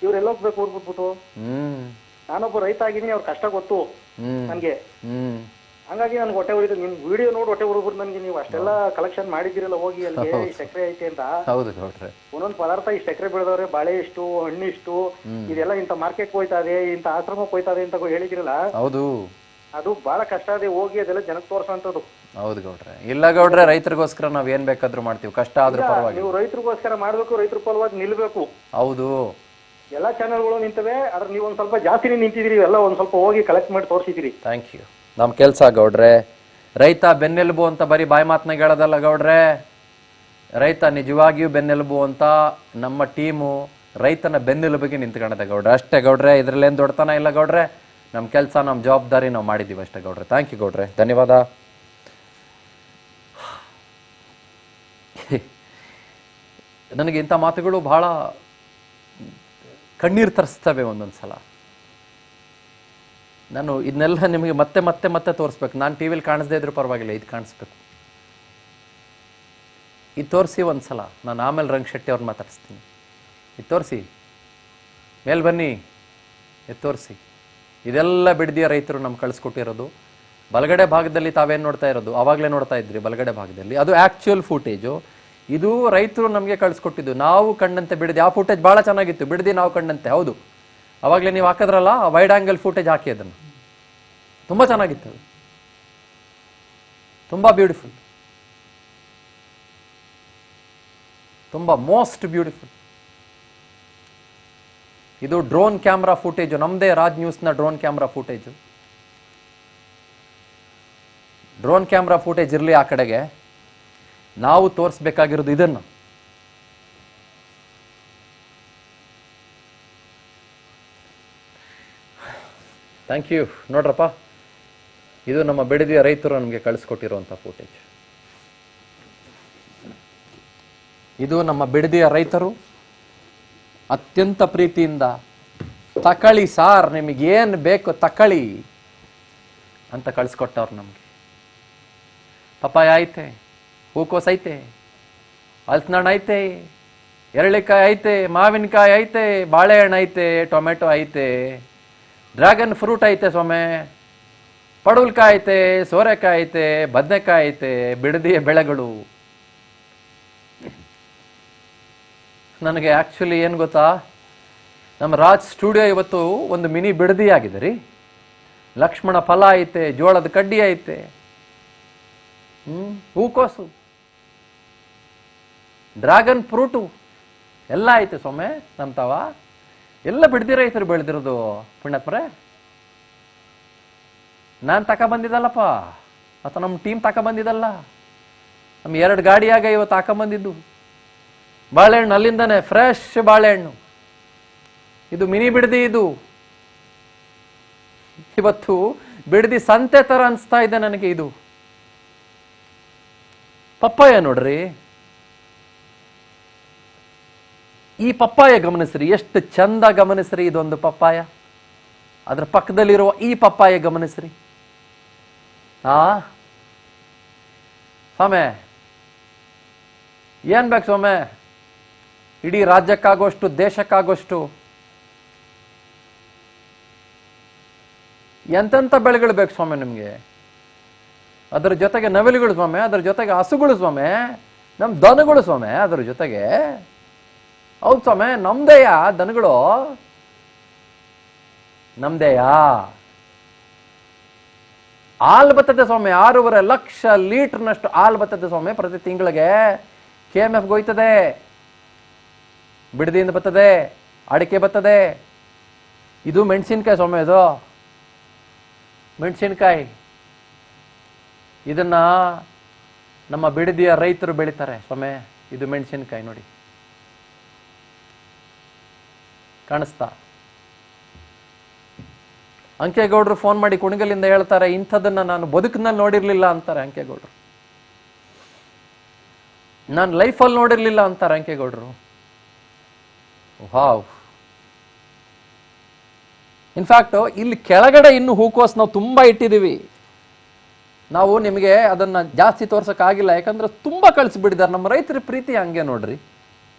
Speaker 4: ಇವ್ರೆಲ್ಲ ಹೋಗ್ಬೇಕು ಊರ್ ಬಿಟ್ಬಿಟ್ಟು. ನಾನೊಬ್ಬ ರೈತ ಆಗಿದ್ದೀನಿ, ಅವ್ರ ಕಷ್ಟ ಗೊತ್ತು ನನ್ಗೆ. ಹಂಗಾಗಿ ನನ್ಗೆ ಹೊಟ್ಟೆ ಉರಿದು ನಿಮ್ ವಿಡಿಯೋ ನೋಡಿ ಹೊಟ್ಟೆ ಉರಿದ್ಬಿಟ್ಟು ನನ್ಗೆ. ನೀವು ಅಷ್ಟೆಲ್ಲ ಕಲೆಕ್ಷನ್ ಮಾಡಿದಿರಲ್ಲ ಹೋಗಿ ಅಲ್ಲಿಗೆ, ಇಷ್ಟು ಎಕರೆ ಐತೆ ಅಂತ. ಒಂದೊಂದು ಪದಾರ್ಥ ಇಷ್ಟು ಎಕರೆ ಬೆಳೆದವ್ರೆ, ಬಾಳೆ ಇಷ್ಟು, ಹಣ್ಣು ಇಷ್ಟು, ಇದೆಲ್ಲ ಇಂಥ ಮಾರ್ಕೆಟ್ ಹೋಯ್ತಾ ಇದೆ, ಇಂಥ ಆಶ್ರಮಕ್ಕೆ ಹೋಯ್ತಾ ಇದೆ ಅಂತ ಹೇಳಿದಿರಲ್ಲ. ಅದು ಬಹಳ ಕಷ್ಟ ಇದೆ. ಹೋಗಿ ಅದೆಲ್ಲ ಜನಕ್ಕೆ ತೋರ್ಸೋಂಥದ್ದು.
Speaker 2: ಹೌದು ಗೌಡ್ರೆ. ಇಲ್ಲ ಗೌಡ್ರೆ, ರೈತರಿಗೋಸ್ಕರ ನಾವ್ ಏನ್ ಬೇಕಾದ್ರೂ ಮಾಡ್ತೀವಿ, ಕಷ್ಟ ಆದ್ರೂ ಪರವಾಗಿಲ್ಲ.
Speaker 4: ನೀವು ರೈತರಿಗೋಸ್ಕರ ಮಾಡ್ಬೇಕು, ರೈತರ ಪರವಾಗಿ ನಿಲ್ಬೇಕು.
Speaker 2: ಹೌದು,
Speaker 4: ಎಲ್ಲಾ ಚಾನೆಲ್ಗಳು ನಿಂತವೆ, ಆದ್ರೆ ನೀವು ಒಂದ್ ಸ್ವಲ್ಪ ಜಾಸ್ತಿನೇ ನಿಂತಿದ್ದೀರಿ, ಎಲ್ಲ ಒಂದ್ ಸ್ವಲ್ಪ ಹೋಗಿ ಕಲೆಕ್ಟ್ ಮಾಡಿ ತೋರಿಸಿದಿರಿ.
Speaker 2: Thank you. ನಮ್ ಕೆಲ್ಸ ಗೌಡ್ರೆ. ರೈತ ಬೆನ್ನೆಲುಬು ಅಂತ ಬರೀ ಬಾಯಿ ಮಾತನಾಗ ಹೇಳೋದಲ್ಲ ಗೌಡ್ರೆ, ರೈತ ನಿಜವಾಗಿಯೂ ಬೆನ್ನೆಲುಬು ಅಂತ ನಮ್ಮ ಟೀಮು ರೈತನ ಬೆನ್ನೆಲುಬಿಗೆ ನಿಂತ್ಕೊಂಡದೆ ಗೌಡ್ರೆ. ಅಷ್ಟೇ ಗೌಡ್ರೆ, ಇದ್ರಲ್ಲೇನು ದೊಡ್ಡತನ ಇಲ್ಲ ಗೌಡ್ರೆ. ನಮ್ಮ ಕೆಲಸ, ನಮ್ಮ ಜವಾಬ್ದಾರಿ ನಾವು ಮಾಡಿದ್ದೀವಿ ಅಷ್ಟೇ ಗೌಡ್ರೆ. ಥ್ಯಾಂಕ್ ಯು ಗೌಡ್ರೆ, ಧನ್ಯವಾದ. ನನಗೆ ಇಂಥ ಮಾತುಗಳು ಬಹಳ ಕಣ್ಣೀರು ತರಿಸ್ತವೆ ಒಂದೊಂದ್ಸಲ. ನಾನು ಇದನ್ನೆಲ್ಲ ನಿಮಗೆ ಮತ್ತೆ ಮತ್ತೆ ಮತ್ತೆ ತೋರಿಸ್ಬೇಕು. ನಾನು ಟಿ ವಿಲಿ ಕಾಣಿಸ್ದೇ ಇದ್ರೂ ಪರವಾಗಿಲ್ಲ, ಇದು ಕಾಣಿಸ್ಬೇಕು. ಇದು ತೋರಿಸಿ ಒಂದ್ಸಲ, ನಾನು ಆಮೇಲೆ ರಂಗ್ ಶೆಟ್ಟಿ ಅವ್ರನ್ನ ಮಾತಾಡಿಸ್ತೀನಿ. ಇದು ತೋರಿಸಿ, ಮೇಲ್ ಬನ್ನಿ, ಇದು ತೋರಿಸಿ. ಇದೆಲ್ಲ ಬಿಡದಿಯ ರೈತರು ನಮ್ಗೆ ಕಳಿಸ್ಕೊಟ್ಟಿರೋದು. ಬಲಗಡೆ ಭಾಗದಲ್ಲಿ ತಾವೇನು ನೋಡ್ತಾ ಇರೋದು, ಆವಾಗಲೇ ನೋಡ್ತಾ ಇದ್ರಿ ಬಲಗಡೆ ಭಾಗದಲ್ಲಿ, ಅದು ಆ್ಯಕ್ಚುಯಲ್ ಫೂಟೇಜು. ಇದು ರೈತರು ನಮಗೆ ಕಳಿಸ್ಕೊಟ್ಟಿದ್ದು, ನಾವು ಕಂಡಂತೆ ಬಿಡದಿ. ಆ ಫೂಟೇಜ್ ಭಾಳ ಚೆನ್ನಾಗಿತ್ತು, ಬಿಡದಿ ನಾವು ಕಂಡಂತೆ. ಹೌದು, ಅವಾಗಲೇ ನೀವು ಹಾಕಿದ್ರಲ್ಲ, ವೈಡ್ ಆ್ಯಂಗಲ್ ಫೂಟೇಜ್ ಹಾಕಿ, ಅದನ್ನು ತುಂಬ ಚೆನ್ನಾಗಿತ್ತು, ಅದು ತುಂಬ ಬ್ಯೂಟಿಫುಲ್, ತುಂಬ ಮೋಸ್ಟ್ ಬ್ಯೂಟಿಫುಲ್. ಇದು ಡ್ರೋನ್ ಕ್ಯಾಮ್ರಾ ಫೂಟೇಜು, ನಮ್ಮದೇ ರಾಜ್ ನ್ಯೂಸ್ನ drone camera footage. Drone camera footage ಇರಲಿ ಆ ಕಡೆಗೆ, ನಾವು ತೋರಿಸ್ಬೇಕಾಗಿರೋದು ಇದನ್ನು. Thank you. ನೋಡ್ರಪ್ಪ, ಇದು ನಮ್ಮ ಬಿಡದಿಯ ರೈತರು ನಮಗೆ ಕಳಿಸ್ಕೊಟ್ಟಿರುವಂಥ ಫೂಟೇಜ್. ಇದು ನಮ್ಮ ಬಿಡದಿಯ ರೈತರು ಅತ್ಯಂತ ಪ್ರೀತಿಯಿಂದ ತಕಳಿ ಸಾರ್, ನಿಮಗೇನು ಬೇಕು ತಕಳಿ ಅಂತ ಕಳಿಸ್ಕೊಟ್ಟವ್ರು ನಮಗೆ. ಪಪ್ಪಾಯ ಐತೆ, ಹೂಕೋಸು ಐತೆ, ಹಲಸಿನಣ್ಣು ಐತೆ, ಎರಳಿಕಾಯಿ ಐತೆ, ಮಾವಿನಕಾಯಿ ಐತೆ, ಬಾಳೆಹಣ್ಣು ಐತೆ, ಟೊಮೆಟೊ ಐತೆ, ಡ್ರ್ಯಾಗನ್ ಫ್ರೂಟ್ ಐತೆ ಸ್ವಾಮಿ, ಪಡವಲ್ಕಾಯಿ ಐತೆ, ಸೋರೆಕಾಯಿ ಐತೆ, ಬದನೆಕಾಯಿ ಐತೆ, ಬಿಡದಿಯ ಬೆಳೆಗಳು. ನನಗೆ ಆ್ಯಕ್ಚುಲಿ ಏನು ಗೊತ್ತಾ, ನಮ್ಮ ರಾಜ್ ಸ್ಟುಡಿಯೋ ಇವತ್ತು ಒಂದು ಮಿನಿ ಬಿಡದಿ ಆಗಿದೆ ರೀ. ಲಕ್ಷ್ಮಣ ಫಲ ಐತೆ, ಜೋಳದ ಕಡ್ಡಿ ಐತೆ, ಹೂಕೋಸು, ಡ್ರ್ಯಾಗನ್ ಫ್ರೂಟು ಎಲ್ಲ ಐತೆ ಸ್ವಾಮಿ. ನಮ್ತಾವ ಎಲ್ಲ ಬಿಡದಿ ರೈತರು ಬೆಳೆದಿರೋದು ಪುಣ್ಯಾತ್ಮರೇ. ನಾನು ತಗೊಬಂದಿದ್ದಲ್ಲಪ್ಪ, ಅಥವಾ ನಮ್ಮ ಟೀಮ್ ತಗೊಬಂದಿದ್ದಲ್ಲ. ನಮ್ಮ 2 ಗಾಡಿಯಾಗ ಇವತ್ತು ಹಾಕೊಂಬಂದಿದ್ದು ಬಾಳೆಹಣ್ಣು, ಅಲ್ಲಿಂದಾನೆ ಫ್ರೆಶ್ ಬಾಳೆಹಣ್ಣು. ಇದು ಮಿನಿ ಬಿಡದಿ. ಇದು ಇವತ್ತು ಬಿಡದಿ ಸಂತೆ ತರ ಅನಿಸ್ತಾ ಇದೆ ನನಗೆ. ಇದು ಪಪ್ಪಾಯ ನೋಡ್ರಿ, ಈ ಪಪ್ಪಾಯ ಗಮನಿಸ್ರಿ, ಎಷ್ಟು ಚಂದ ಗಮನಿಸ್ರಿ. ಇದೊಂದು ಪಪ್ಪಾಯ, ಅದ್ರ ಪಕ್ಕದಲ್ಲಿರುವ ಈ ಪಪ್ಪಾಯ ಗಮನಿಸ್ರಿ. ಸ್ವಾಮಿ ಏನ್ ಬೇಕು ಸ್ವಾಮಿ? ಇಡೀ ರಾಜ್ಯಕ್ಕಾಗೋಷ್ಟು, ದೇಶಕ್ಕಾಗೋಷ್ಟು ಎಂತೆಂಥ ಬೆಳೆಗಳು ಬೇಕು ಸ್ವಾಮಿ ನಿಮಗೆ. ಅದರ ಜೊತೆಗೆ ನವಿಲುಗಳು ಸ್ವಾಮಿ, ಅದರ ಜೊತೆಗೆ ಹಸುಗಳು ಸ್ವಾಮಿ, ನಮ್ಮ ದನಗಳು ಸ್ವಾಮಿ, ಅದರ ಜೊತೆಗೆ. ಹೌದು ಸ್ವಾಮಿ, ನಮ್ದೇಯಾ ದನಗಳು, ನಮ್ದೇಯಾ. ಹಾಲು ಬರ್ತದೆ ಸ್ವಾಮಿ, 6.5 ಲಕ್ಷ ಲೀಟರ್ನಷ್ಟು ಹಾಲು ಬರ್ತದೆ ಸ್ವಾಮಿ ಪ್ರತಿ ತಿಂಗಳಿಗೆ. KMF ಹೋಯ್ತದೆ, ಬಿಡದಿಯಿಂದ ಬರ್ತದೆ, ಅಡಿಕೆ ಬರ್ತದೆ. ಇದು ಮೆಣಸಿನ್ಕಾಯಿ ಸ್ವಾಮಿ, ಇದು ಮೆಣಸಿನ್ಕಾಯಿ. ಇದನ್ನ ನಮ್ಮ ಬಿಡದಿಯ ರೈತರು ಬೆಳಿತಾರೆ ಸ್ವಾಮಿ. ಇದು ಮೆಣಸಿನ್ಕಾಯಿ ನೋಡಿ, ಕಾಣಿಸ್ತಾ? ಅಂಕೇಗೌಡರು ಫೋನ್ ಮಾಡಿ ಕುಣಿಗಲಿಂದ ಹೇಳ್ತಾರೆ, ಇಂಥದನ್ನ ನಾನು ಬದುಕಿನಲ್ಲಿ ನೋಡಿರ್ಲಿಲ್ಲ ಅಂತಾರೆ ಅಂಕೇಗೌಡರು. ನಾನು ಲೈಫಲ್ಲಿ ನೋಡಿರ್ಲಿಲ್ಲ ಅಂತಾರೆ ಅಂಕೇಗೌಡರು. ವಾವ್. ಇನ್ಫ್ಯಾಕ್ಟ್ ಇಲ್ಲಿ ಕೆಳಗಡೆ ಇನ್ನು ಹೂಕೋಸ್ ನಾವು ತುಂಬಾ ಇಟ್ಟಿದ್ದೀವಿ. ನಾವು ನಿಮಗೆ ಅದನ್ನ ಜಾಸ್ತಿ ತೋರ್ಸಕ್ಕಾಗಿಲ್ಲ, ಯಾಕಂದ್ರೆ ತುಂಬಾ ಕಳಿಸ್ಬಿಟ್ಟಿದ್ದಾರೆ. ನಮ್ಮ ರೈತರ ಪ್ರೀತಿ ಹಂಗೆ ನೋಡ್ರಿ.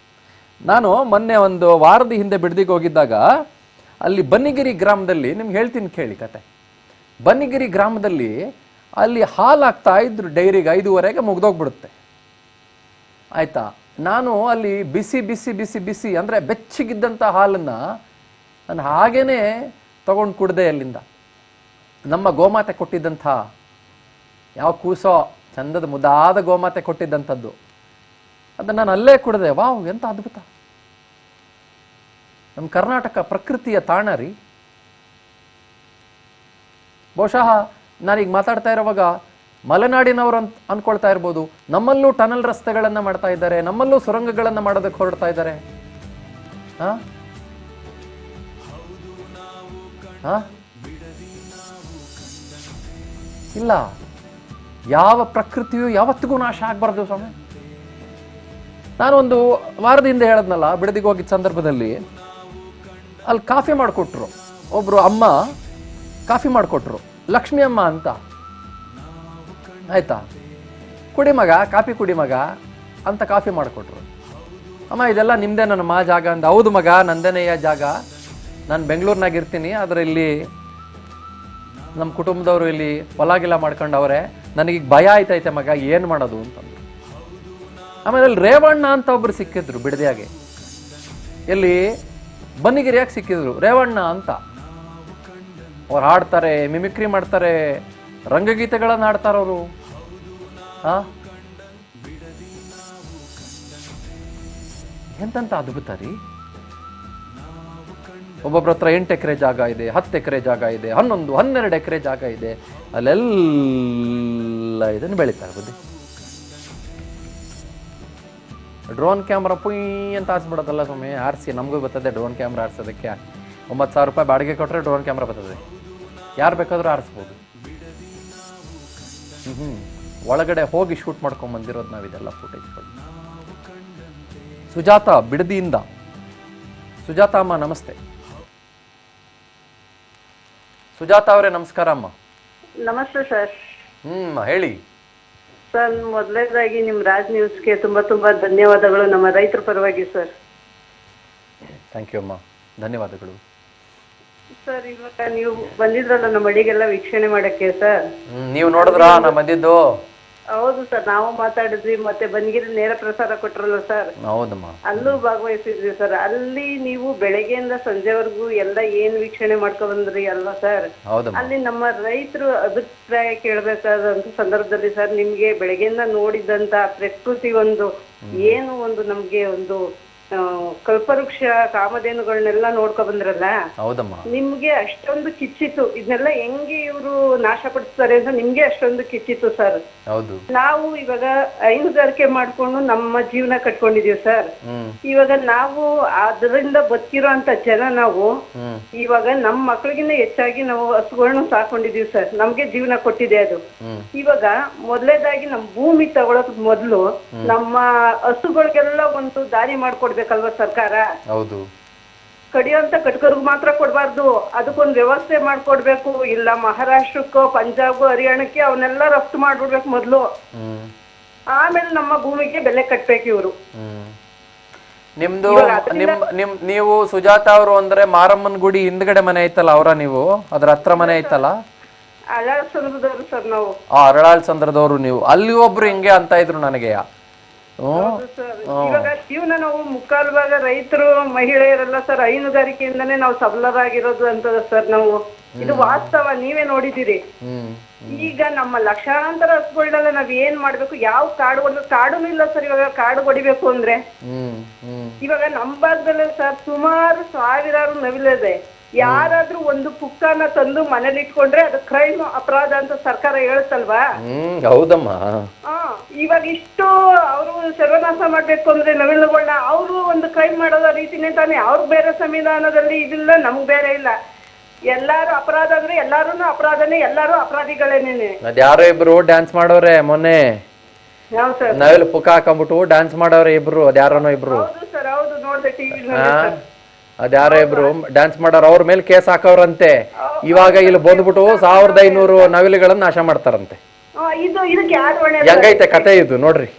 Speaker 2: ನಾನು ಮೊನ್ನೆ ಒಂದು ವಾರದ ಹಿಂದೆ ಬಿಡದಿಗೆ ಹೋಗಿದ್ದಾಗ ಅಲ್ಲಿ ಬನ್ನಿಗಿರಿ ಗ್ರಾಮದಲ್ಲಿ, ನಿಮ್ಗೆ ಹೇಳ್ತೀನಿ ಕೇಳಿ ಕತೆ. ಬನ್ನಿಗಿರಿ ಗ್ರಾಮದಲ್ಲಿ ಅಲ್ಲಿ ಹಾಲು ಹಾಕ್ತಾ ಇದ್ರು ಡೈರಿಗೆ, 5:15ಗೆ ಮುಗ್ದೋಗ್ಬಿಡುತ್ತೆ. ಆಯ್ತಾ, ನಾನು ಅಲ್ಲಿ ಬಿಸಿ ಬಿಸಿ ಬಿಸಿ ಬಿಸಿ ಅಂದರೆ ಬೆಚ್ಚಗಿದ್ದಂಥ ಹಾಲನ್ನು ನಾನು ಹಾಗೇನೆ ತಗೊಂಡು ಕುಡ್ದೆ. ಅಲ್ಲಿಂದ ನಮ್ಮ ಗೋಮಾತೆ ಕೊಟ್ಟಿದ್ದಂಥ ಯಾವ ಕೂಸೋ ಚಂದದ ಮುದ್ದಾದ ಗೋಮಾತೆ ಕೊಟ್ಟಿದ್ದಂಥದ್ದು. ಅದನ್ನು ನಾನು ಅಲ್ಲೇ ಕುಡಿದೆ. ವಾವ್, ಎಂತ ಅದ್ಭುತ. ನಮ್ಮ ಕರ್ನಾಟಕ ಪ್ರಕೃತಿಯ ತಾಣ ರೀ. ಬಹುಶಃ ನಾನೀಗ ಮಾತಾಡ್ತಾ ಇರೋವಾಗ ಮಲೆನಾಡಿನವರು ಅಂತ ಅನ್ಕೊಳ್ತಾ ಇರ್ಬೋದು, ನಮ್ಮಲ್ಲೂ ಟನಲ್ ರಸ್ತೆಗಳನ್ನು ಮಾಡ್ತಾ ಇದ್ದಾರೆ, ನಮ್ಮಲ್ಲೂ ಸುರಂಗಗಳನ್ನು ಮಾಡೋದಕ್ಕೆ ಹೊರಡ್ತಾ ಇದ್ದಾರೆ. ಇಲ್ಲ, ಯಾವ ಪ್ರಕೃತಿಯು ಯಾವತ್ತಿಗೂ ನಾಶ ಆಗ್ಬಾರ್ದು ಸ್ವಾಮಿ. ನಾನೊಂದು ವಾರದ ಹಿಂದೆ ಹೇಳದ್ನಲ್ಲ, ಬಿಡದಿಗೆ ಹೋಗಿದ್ದ ಸಂದರ್ಭದಲ್ಲಿ ಅಲ್ಲಿ ಕಾಫಿ ಮಾಡಿಕೊಟ್ರು. ಒಬ್ರು ಅಮ್ಮ ಕಾಫಿ ಮಾಡಿಕೊಟ್ರು, ಲಕ್ಷ್ಮಿ ಅಮ್ಮ ಅಂತ. ಆಯ್ತಾ, ಕುಡಿ ಮಗ, ಕಾಫಿ ಕುಡಿ ಮಗ ಅಂತ ಕಾಫಿ ಮಾಡಿಕೊಟ್ರು. ಅಮ್ಮ ಇದೆಲ್ಲ ನಿಮ್ದೇ ನನ್ನ ಜಾಗ ಅಂದ. ಹೌದು ಮಗ, ನಂದೇನೆಯ ಜಾಗ, ನಾನು ಬೆಂಗಳೂರಿನಾಗ ಇರ್ತೀನಿ, ಆದರೆ ಇಲ್ಲಿ ನಮ್ಮ ಕುಟುಂಬದವರು ಇಲ್ಲಿ ಹೊಲಾಗಿಲ್ಲ ಮಾಡ್ಕೊಂಡವ್ರೆ, ನನಗೀಗ ಭಯ ಆಯ್ತೈತೆ ಮಗ, ಏನು ಮಾಡೋದು ಅಂತಂದ್ರು. ಆಮೇಲೆ ಅಲ್ಲಿ ರೇವಣ್ಣ ಅಂತ ಒಬ್ರು ಸಿಕ್ಕಿದ್ರು ಬಿಡದಿಯಾಗೆ. ಎಲ್ಲಿ ಬನ್ನಿಗಿರಿಯಾಗಿ ಸಿಕ್ಕಿದ್ರು, ರೇವಣ್ಣ ಅಂತ. ಅವ್ರು ಹಾಡ್ತಾರೆ, ಮಿಮಿಕ್ರಿ ಮಾಡ್ತಾರೆ, ರಂಗಗೀತೆಗಳನ್ನು ಹಾಡ್ತಾರವರು. ಎಂತಂತ ಅದ್ಭುತ ರೀ. ಒಬ್ಬೊಬ್ರ ಹತ್ರ 8 ಎಕರೆ ಜಾಗ ಇದೆ, 10 ಎಕರೆ ಜಾಗ ಇದೆ, 11, 12 ಎಕರೆ ಜಾಗ ಇದೆ. ಅಲ್ಲೆಲ್ಲ ಇದನ್ನು ಬೆಳೀತಾರೆ ಬುದ್ಧಿ. ಡ್ರೋನ್ ಕ್ಯಾಮ್ರಾ ಪುಯ್ ಅಂತ ಆರಿಸ್ಬಿಡೋದಲ್ಲ ಸ್ವಾಮಿ, ಆರಿಸಿ ನಮಗೂ ಬರ್ತದೆ ಡ್ರೋನ್ ಕ್ಯಾಮ್ರಾ ಆರಿಸೋದಕ್ಕೆ. 9,000 ರೂಪಾಯಿ ಬಾಡಿಗೆ ಕೊಟ್ಟರೆ ಡ್ರೋನ್ ಕ್ಯಾಮ್ರಾ ಬರ್ತದೆ, ಯಾರು ಬೇಕಾದರೂ ಆರಿಸ್ಬೋದು. ಒಳಗಡೆ ಹೋಗಿ ಶೂಟ್ ಮಾಡ್ಕೊಂಡ್ ಬಂದಿರೋದು ನಾವಿದೆಲ್ಲ ಫುಟೇಜ್ಗಳು. ಸುಜಾತ ಬಿಡದಿಯಿಂದ. ಸುಜಾತ ಅಮ್ಮ ನಮಸ್ತೆ. ಸುಜಾತ ಅವರೇ ನಮಸ್ಕಾರ ಅಮ್ಮ.
Speaker 5: ನಮಸ್ತೆ ಸರ್.
Speaker 2: ಹೇಳಿ
Speaker 5: ಸರ್, ಮೊದಲನೇದಾಗಿ ನಿಮ್ ರಾಜ್ ನ್ಯೂಸ್ಗೆ ತುಂಬಾ ತುಂಬಾ ಧನ್ಯವಾದಗಳು ನಮ್ಮ ರೈತರ ಪರವಾಗಿ ಸರ್.
Speaker 2: ಥ್ಯಾಂಕ್ ಯು ಅಮ್ಮ, ಧನ್ಯವಾದಗಳು.
Speaker 5: ಸರ್, ಇವಾಗ ನೀವು ಬಂದಿದ್ರಲ್ಲ ನಮ್ಮ ಅಡಿಗೆಲ್ಲ ವೀಕ್ಷಣೆ ಮಾಡಕ್ಕೆ ಸರ್.
Speaker 2: ನೀವು ನೋಡಿದ್ರ ನಾ ಬಂದಿದ್ದು?
Speaker 5: ಹೌದು ಸರ್, ನಾವು ಮಾತಾಡಿದ್ವಿ, ಮತ್ತೆ ಬನ್ಗಿರಿ ನೇರ ಪ್ರಸಾರ ಕೊಟ್ರಲ್ಲ ಸರ್,
Speaker 2: ಹೌದಮ್ಮ,
Speaker 5: ಅಲ್ಲೂ ಭಾಗವಹಿಸಿದ್ವಿ ಸರ್. ಅಲ್ಲಿ ನೀವು ಬೆಳಗ್ಗೆಯಿಂದ ಸಂಜೆವರೆಗೂ ಎಲ್ಲ ಏನ್ ವೀಕ್ಷಣೆ ಮಾಡ್ಕೊಂಡ್ ಬಂದ್ರಿ ಅಲ್ವಾ ಸರ್? ಅಲ್ಲಿ ನಮ್ಮ ರೈತರು ಅಭಿಪ್ರಾಯ ಕೇಳಬೇಕಾದಂತ ಸಂದರ್ಭದಲ್ಲಿ ಸರ್, ನಿಮ್ಗೆ ಬೆಳಗ್ಗೆಯಿಂದ ನೋಡಿದಂತ ಪ್ರಕೃತಿ ಒಂದು ಏನು ಒಂದು ನಮ್ಗೆ ಒಂದು ಕಲ್ಪವೃಕ್ಷ ಕಾಮಧೇನುಗಳನ್ನೆಲ್ಲ ನೋಡ್ಕೊ ಬಂದ್ರಲ್ಲ, ನಿಮ್ಗೆ ಅಷ್ಟೊಂದು ಕಿಚ್ಚಿತ್ತು ಇದನ್ನೆಲ್ಲ ಹೆಂಗೆ ಇವರು ನಾಶ ಪಡಿಸ್ತಾರೆ ಅಂತ ನಿಮ್ಗೆ ಅಷ್ಟೊಂದು ಕಿಚ್ಚಿತ್ತು ಸರ್. ನಾವು ಇವಾಗ ಹೈನುಗಾರಿಕೆ ಮಾಡ್ಕೊಂಡು ನಮ್ಮ ಜೀವನ ಕಟ್ಕೊಂಡಿದೀವಿ ಸರ್. ಇವಾಗ ನಾವು ಅದರಿಂದ ಬದುಕಿರೋ ಅಂತ ಜನ ನಾವು ಇವಾಗ ನಮ್ಮ ಮಕ್ಳಿಗಿನ್ನ ಹೆಚ್ಚಾಗಿ ನಾವು ಹಸುಗಳನ್ನ ಸಾಕೊಂಡಿದೀವಿ ಸರ್. ನಮ್ಗೆ ಜೀವನ ಕೊಟ್ಟಿದೆ ಅದು. ಇವಾಗ ಮೊದಲೇದಾಗಿ ನಮ್ ಭೂಮಿ ತಗೊಳಕ್ ಮೊದ್ಲು ನಮ್ಮ ಹಸುಗಳಿಗೆಲ್ಲ ಒಂದು ದಾರಿ ಮಾಡ್ಕೊಡ್ಬೇಕಲ್ವಾ ಸರ್ಕಾರ?
Speaker 2: ಹೌದು.
Speaker 5: ಕಡಿಯೋಂತ ಕಟ್ಕರ್ಗ್ ಮಾತ್ರ ಕೊಡ್ಬಾರ್ದು, ಅದಕ್ಕೊಂದು ವ್ಯವಸ್ಥೆ ಮಾಡ್ಕೊಡ್ಬೇಕು. ಇಲ್ಲ ಮಹಾರಾಷ್ಟ್ರಕ್ಕೋ ಪಂಜಾಬ್ಗೋ ಹರಿಯಾಣಕ್ಕೆ ಅವನ್ನೆಲ್ಲ ರಫ್ತು ಮಾಡ್ಬಿಡ್ಬೇಕು ಮೊದ್ಲು. ಆಮೇಲೆ ನಮ್ಮ ಭೂಮಿಗೆ ಬೆಲೆ ಕಟ್ಬೇಕು ಇವರು.
Speaker 2: ನಿಮ್ದು ನೀವು ಸುಜಾತ ಅವರು ಅಂದ್ರೆ ಮಾರಮ್ಮನ ಗುಡಿ ಹಿಂದ್ಗಡೆ ಮನೆ ಐತಲ್ಲ ಅವರ? ನೀವು ಅದ್ರ ಹತ್ರ ಮನೆ ಐತಲ್ಲ?
Speaker 5: ಅರಳಾಳ್ ಸಂದ್ರದವ್ರು ಸರ್ ನಾವು.
Speaker 2: ಅರಳಾಳ್ ಸಂದ್ರದವ್ರು ನೀವು. ಅಲ್ಲಿ ಒಬ್ರು ಹಿಂಗೆ ಅಂತ ಇದ್ರು ನನಗೆ.
Speaker 5: ಇವಾಗ ಜೀವನ ನಾವು ಮುಕ್ಕಾಲು ಭಾಗ ರೈತರು ಮಹಿಳೆಯರೆಲ್ಲ ಸರ್ ಹೈನುಗಾರಿಕೆಯಿಂದಾನೇ ನಾವು ಸಬಲರಾಗಿರೋದು ಅಂತ ಸರ್ ನಾವು. ಇದು ವಾಸ್ತವ, ನೀವೇ ನೋಡಿದಿರಿ. ಈಗ ನಮ್ಮ ಲಕ್ಷಾಂತರ ಹಸುಗಳನ್ನೆಲ್ಲ ನಾವ್ ಏನ್ ಮಾಡ್ಬೇಕು? ಯಾವ ಕಾಡು ಹೊಡೆದು ಕಾಡುನು ಇಲ್ಲ ಸರ್. ಇವಾಗ ಕಾಡು ಹೊಡಿಬೇಕು ಅಂದ್ರೆ ಇವಾಗ ನಮ್ಮ ಭಾಗದಲ್ಲಿ ಸರ್ ಸುಮಾರು ಸಾವಿರಾರು ನವಿಲಿದೆ. ಯಾರಾದ್ರೂ ಒಂದು ಪುಕ್ಕನ ತಂದು ಮನೇಲಿ ಇಟ್ಕೊಂಡ್ರೆ ಅದು ಕ್ರೈಮ್, ಅಪರಾಧ ಅಂತ ಸರ್ಕಾರ ಹೇಳುತ್ತಲ್ವಾ?
Speaker 2: ಹೌದಮ್ಮ.
Speaker 5: ಇವಾಗ ಇಷ್ಟು ಅವರು ಸರ್ವನಾಶ ಮಾಡ್ಬೇಕು ಅಂದ್ರೆ ನವಿಲುಗಳನ್ನ ಅವರು ಒಂದು ಕ್ರೈಮ್ ಮಾಡೋದ ರೀತಿನೇ ತಾನೇ. ಅವ್ರು ಬೇರೆ ಸಂವಿಧಾನದಲ್ಲಿ ಇದಿಲ್ಲ, ನಮ್ಗ್ ಬೇರೆ ಇಲ್ಲ. ಎಲ್ಲಾರು ಅಪರಾಧ ಅಂದ್ರೆ ಎಲ್ಲಾರು ಅಪರಾಧನೇ, ಎಲ್ಲಾರು ಅಪರಾಧಿಗಳೇನೇನೆ.
Speaker 2: ಅದ್ಯಾರೋ ಇಬ್ರು ಡ್ಯಾನ್ಸ್ ಮಾಡೋರೆ ಮೊನ್ನೆ, ನವಿಲು ಪುಕ್ಕ ಹಾಕೊಂಡ್ಬಿಟ್ಟು ಡ್ಯಾನ್ಸ್ ಮಾಡೋರೆ ಇಬ್ರು. ಅದ್ಯಾರೋ ಇಬ್ರು.
Speaker 5: ಹೌದು ಸರ್, ಹೌದು, ನೋಡ್ದೆ ಟಿವಿ.
Speaker 2: ಅದ್ಯಾರೋ ಇಬ್ರು ಡ್ಯಾನ್ಸ್ ಮಾಡೋರು, ಅವ್ರ ಮೇಲೆ ಕೇಸ್ ಹಾಕವ್ರಂತೆ. ಇವಾಗ ಇಲ್ಲಿ ಬಂದ್ಬಿಟ್ಟು 1500 ನವಿಲುಗಳನ್ನ ನಾಶ ಮಾಡ್ತಾರಂತೆ. ಹೆಂಗೈತೆ ಕತೆ ಇದು ನೋಡ್ರಿ.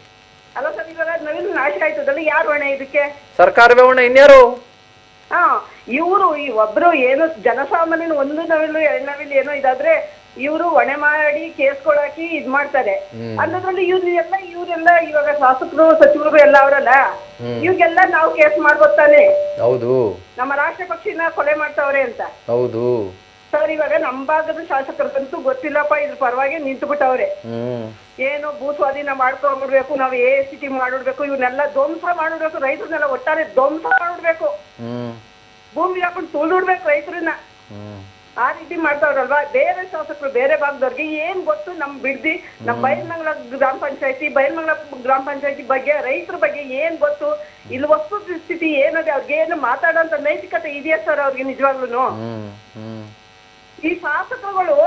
Speaker 5: ಅಲ್ಲ ಸರ್, ಇವಾಗ ನವಿಲು ನಾಶ ಆಯ್ತದಲ್ಲ, ಯಾರು ಹೊಣೆ ಇದಕ್ಕೆ?
Speaker 2: ಸರ್ಕಾರವೇ ಹೊಣೆ, ಇನ್ಯಾರು?
Speaker 5: ಇವರು ಈ ಒಬ್ರು ಏನು ಜನಸಾಮಾನ್ಯನ ಒಂದು ನವಿಲು 2 ನವಿಲು ಏನೋ ಇದಾದ್ರೆ ಇವರು ಹೊಣೆ ಮಾಡಿ ಕೇಸ್ಕೊಳಾಕಿ ಇದ್ ಮಾಡ್ತಾರೆ. ಅಂದ್ರಲ್ಲಿ ಇವ್ರೆಲ್ಲ ಇವಾಗ ಶಾಸಕರು ಸಚಿವರು ಎಲ್ಲ ಅವರಲ್ಲ, ಇವ್ರಿಗೆಲ್ಲ ನಾವು ಕೇಸ್ ಮಾಡ್ಬೋತಾನೆ.
Speaker 2: ಹೌದು,
Speaker 5: ನಮ್ಮ ರಾಷ್ಟ್ರ ಪಕ್ಷಿನ ಕೊಲೆ ಮಾಡ್ತಾವ್ರೆ ಅಂತ.
Speaker 2: ಹೌದು.
Speaker 5: ಸರ್ ಇವಾಗ ನಮ್ಮ ಭಾಗದ ಶಾಸಕರಿಗಂತೂ ಗೊತ್ತಿಲ್ಲಪ್ಪ, ಇದ್ರ ಪರವಾಗಿ ನಿಂತು ಬಿಟ್ಟವ್ರೆ. ಏನು ಭೂ ಸ್ವಾಧೀನ ಮಾಡ್ಕೊಂಡ್ಬಿಡ್ಬೇಕು, ನಾವು ACT ಮಾಡಿಡ್ಬೇಕು, ಇವನ್ನೆಲ್ಲ ಧ್ವಂಸ ಮಾಡಿಡ್ಬೇಕು, ರೈತರನ್ನೆಲ್ಲ ಒಟ್ಟಾರೆ ಧ್ವಂಸ ಮಾಡಿಡ್ಬೇಕು, ಭೂಮಿ ಹಾಕೊಂಡು ತುಳಿದ್ಬಿಡ್ಬೇಕು ರೈತರನ್ನ. ಆ ರೀತಿ ಮಾಡ್ತಾವ್ರಲ್ವಾ. ಬೇರೆ ಶಾಸಕರು ಬೇರೆ ಭಾಗದವ್ರಿಗೆ ಏನ್ ಗೊತ್ತು? ನಮ್ ಬಿಡ್ದಿ, ನಮ್ ಬೈಲ್ಮಂಗ್ಲ ಗ್ರಾಮ ಪಂಚಾಯತಿ ಬಗ್ಗೆ, ರೈತರ ಬಗ್ಗೆ ಏನ್ ಗೊತ್ತು? ಇಲ್ಲಿ ವಸ್ತು ಸ್ಥಿತಿ ಏನದೆ, ಅವ್ರಿಗೆ ಏನು ಮಾತಾಡೋಂತ ನೈತಿಕತೆ ಇದೆಯಾ ಸರ್ ಅವ್ರಿಗೆ ನಿಜವಾಗ್ಲೂ? ಈ ಶಾಸಕರುಗಳು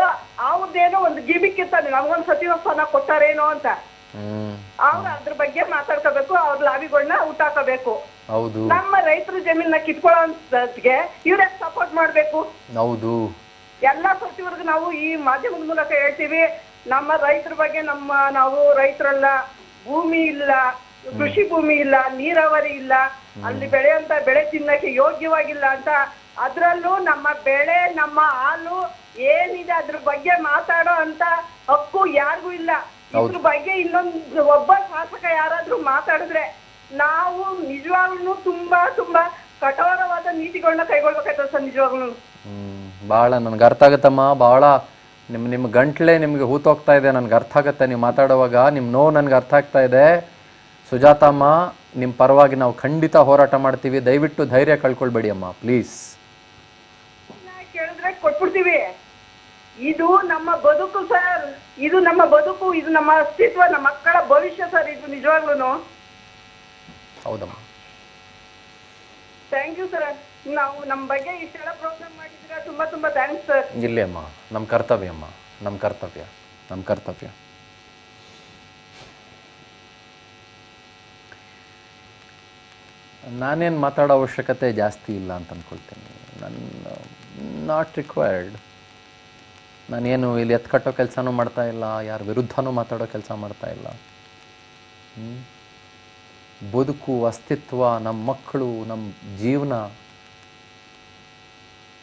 Speaker 5: ಅವ್ರದ್ದೇನೋ ಒಂದು ಗಿಮಿಕ್ ಇರ್ತಾನೆ, ನಮ್ಗೊಂದು ಸಚಿವ ಸ್ಥಾನ ಕೊಟ್ಟಾರೇನೋ ಅಂತ, ಅವ್ರು ಅದ್ರ ಬಗ್ಗೆ ಮಾತಾಡ್ಕೋಬೇಕು, ಅವ್ರ ಲಾಬಿಗಳನ್ನ ಊಟಾಕಬೇಕು. ನಮ್ಮ ರೈತರ ಜಮೀನ ಕಿತ್ಕೊಳ್ಳೋಂತಗೆ ಇವ್ರ ಸಪೋರ್ಟ್ ಮಾಡ್ಬೇಕು. ಹೌದು, ಎಲ್ಲಾ ಸಚಿವರಿಗೆ ನಾವು ಈ ಮಾಧ್ಯಮದ ಮೂಲಕ ಹೇಳ್ತೀವಿ, ನಮ್ಮ ರೈತರ ಬಗ್ಗೆ ನಾವು ರೈತರಲ್ಲ, ಭೂಮಿ ಇಲ್ಲ, ಕೃಷಿ ಭೂಮಿ ಇಲ್ಲ, ನೀರಾವರಿ ಇಲ್ಲ, ಅಲ್ಲಿ ಬೆಳೆಯಂತ ಬೆಳೆ ತಿನ್ನಕ್ಕೆ ಯೋಗ್ಯವಾಗಿಲ್ಲ ಅಂತ. ಅದ್ರಲ್ಲೂ ನಮ್ಮ ಬೆಳೆ, ನಮ್ಮ ಹಾಲು ಏನಿದೆ ಅದ್ರ ಬಗ್ಗೆ ಮಾತಾಡೋ ಅಂತ ಹಕ್ಕು ಯಾರಿಗೂ ಇಲ್ಲ. ಇದ್ರ ಬಗ್ಗೆ ಇನ್ನೊಂದು ಒಬ್ಬ ಶಾಸಕ ಯಾರಾದ್ರೂ ಮಾತಾಡಿದ್ರೆ ನಾವು ನಿಜವಾಗ್ಲೂ ತುಂಬಾ ಕಠೋರವಾದ ನೀತಿಗಳನ್ನ ಕೈಗೊಳ್ಬೇಕಾಯ್ತದೆ ಸರ್. ನಿಜವಾಗ್ಲೂ
Speaker 2: ಬಹಳ ನನ್ಗೆ ಅರ್ಥ ಆಗತ್ತಮ್ಮ. ಬಹಳ ನಿಮ್ಮ ಗಂಟ್ಲೆ ನಿಮ್ಗೆ ಹೂತೋಗ್ತಾ ಇದೆ, ನನ್ಗೆ ಅರ್ಥ ಆಗತ್ತೆ ನೀವು ಮಾತಾಡುವಾಗ. ನಿಮ್ಮ ನೋವು ನನ್ಗೆ ಅರ್ಥ ಆಗ್ತಾ ಇದೆ. ಸುಜಾತಮ್ಮ, ನಿಮ್ಮ ಪರವಾಗಿ ನಾವು ಖಂಡಿತ ಹೋರಾಟ ಮಾಡ್ತೀವಿ. ದಯವಿಟ್ಟು ಧೈರ್ಯ ಕಳ್ಕೊಳ್ಬೇಡಿ ಅಮ್ಮ, ಪ್ಲೀಸ್.
Speaker 5: ಕೇಳಿದ್ರೆ ಕೊಟ್ಬಿಡ್ತೀವಿ. ಇದು ನಮ್ಮ ಬದುಕು ಸರ್, ಇದು ನಮ್ಮ ಬದುಕು, ಇದು ನಮ್ಮ ಅಸ್ತಿತ್ವ, ನಮ್ಮ ಮಕ್ಕಳ ಭವಿಷ್ಯ ಸರ್. ಇದು ನಿಜವಾಗ್ಲೂ.
Speaker 2: ಹೌದಮ್ಮ,
Speaker 5: ಥ್ಯಾಂಕ್ ಯು ಸರ್. ನಾವು ನಮ್ಮ ಬಗ್ಗೆ ಇಷ್ಟೆಲ್ಲ ಪ್ರೋಗ್ರಾಮ್ ಮಾಡಿದ್ರೆ ತುಂಬಾ ಥ್ಯಾಂಕ್ಸ್ ಸರ್.
Speaker 2: ಇಲ್ಲೇ ಅಮ್ಮ, ನಮ್ಮ ಕರ್ತವ್ಯ ಅಮ್ಮ, ನಮ್ಮ ಕರ್ತವ್ಯ. ನಾನೇನು ಮಾತಾಡೋ ಅವಶ್ಯಕತೆ ಜಾಸ್ತಿ ಇಲ್ಲ ಅಂತ ಅಂದ್ಕೊಳ್ತೀನಿ. Not required. ನಾನೇನು ಇಲ್ಲಿ ಎತ್ಕಟ್ಟೋ ಕೆಲಸನೂ ಮಾಡ್ತಾ ಇಲ್ಲ, ಯಾರ ವಿರುದ್ಧನೂ ಮಾತಾಡೋ ಕೆಲಸ ಮಾಡ್ತಾ ಇಲ್ಲ. ಬದುಕು, ಅಸ್ತಿತ್ವ, ನಮ್ಮ ಮಕ್ಕಳು, ನಮ್ಮ ಜೀವನ,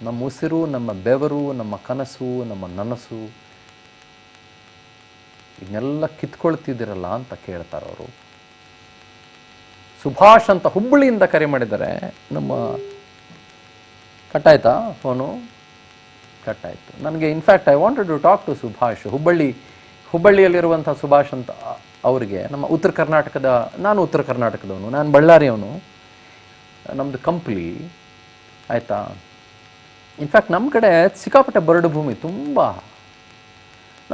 Speaker 2: ನಮ್ಮ ಉಸಿರು, ನಮ್ಮ ಬೆವರು, ನಮ್ಮ ಕನಸು, ನಮ್ಮ ನನಸು, ಇದನ್ನೆಲ್ಲ ಕಿತ್ಕೊಳ್ತಿದ್ದೀರಲ್ಲ ಅಂತ ಕೇಳ್ತಾರವರು. ಸುಭಾಷ್ ಅಂತ ಹುಬ್ಬಳ್ಳಿಯಿಂದ ಕರೆ ಮಾಡಿದ್ದಾರೆ. ನಮ್ಮ ಕಟ್ಟಾಯ್ತಾ ಫೋನು? ಕಟ್ಟಾಯಿತು. ನನಗೆ in fact I wanted to talk to Subhash. ಹುಬ್ಬಳ್ಳಿಯಲ್ಲಿರುವಂಥ ಸುಭಾಷ್ ಅಂತ ಅವರಿಗೆ, ನಮ್ಮ ಉತ್ತರ ಕರ್ನಾಟಕದ, ನಾನು ಉತ್ತರ ಕರ್ನಾಟಕದವನು, ನಾನು ಬಳ್ಳಾರಿಯವನು, ನಮ್ಮದು ಕಂಪ್ಲಿ ಆಯಿತಾ. ಇನ್ಫ್ಯಾಕ್ಟ್ ನಮ್ಮ ಕಡೆ ಸಿಕ್ಕಾಪಟ್ಟೆ ಬರಡು ಭೂಮಿ ತುಂಬ.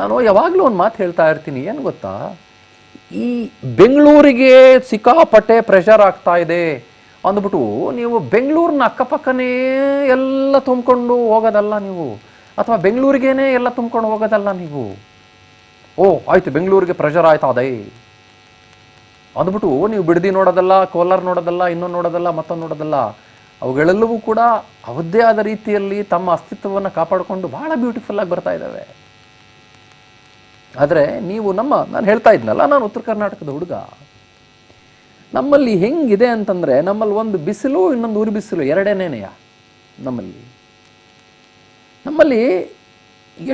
Speaker 2: ನಾನು ಯಾವಾಗಲೂ ಒಂದು ಮಾತು ಹೇಳ್ತಾ ಇರ್ತೀನಿ, ಏನು ಗೊತ್ತಾ, ಈ ಬೆಂಗಳೂರಿಗೆ ಸಿಕ್ಕಾಪಟ್ಟೆ ಪ್ರೆಷರ್ ಆಗ್ತಾ ಇದೆ ಅಂದ್ಬಿಟ್ಟು ನೀವು ಬೆಂಗಳೂರಿನ ಅಕ್ಕಪಕ್ಕನೇ ಎಲ್ಲ ತುಂಬಿಕೊಂಡು ಹೋಗೋದಲ್ಲ ನೀವು, ಅಥವಾ ಬೆಂಗಳೂರಿಗೇನೆ ಎಲ್ಲ ತುಂಬ್ಕೊಂಡು ಹೋಗೋದಲ್ಲ ನೀವು. ಆಯ್ತು, ಬೆಂಗಳೂರಿಗೆ ಪ್ರೆಷರ್ ಆಯ್ತಾ ಅದೇ ಅಂದ್ಬಿಟ್ಟು ನೀವು ಬಿಡದಿ ನೋಡೋದಲ್ಲ, ಕೋಲಾರ ನೋಡೋದಲ್ಲ, ಇನ್ನೊಂದು ನೋಡೋದಲ್ಲ, ಮತ್ತೊಂದು ನೋಡೋದಲ್ಲ. ಅವುಗಳೆಲ್ಲವೂ ಕೂಡ ಅವದ್ದೇ ಆದ ರೀತಿಯಲ್ಲಿ ತಮ್ಮ ಅಸ್ತಿತ್ವವನ್ನು ಕಾಪಾಡಿಕೊಂಡು ಬಹಳ ಬ್ಯೂಟಿಫುಲ್ಲಾಗಿ ಬರ್ತಾ ಇದ್ದಾವೆ. ಆದರೆ ನೀವು ನಾನು ಹೇಳ್ತಾ ಇದ್ನಲ್ಲ, ನಾನು ಉತ್ತರ ಕರ್ನಾಟಕದ ಹುಡುಗ. ನಮ್ಮಲ್ಲಿ ಹೆಂಗಿದೆ ಅಂತಂದರೆ, ನಮ್ಮಲ್ಲಿ ಒಂದು ಬಿಸಿಲು, ಇನ್ನೊಂದು ಉರಿ ಬಿಸಿಲು, ಎರಡೇನೇನೆಯ. ನಮ್ಮಲ್ಲಿ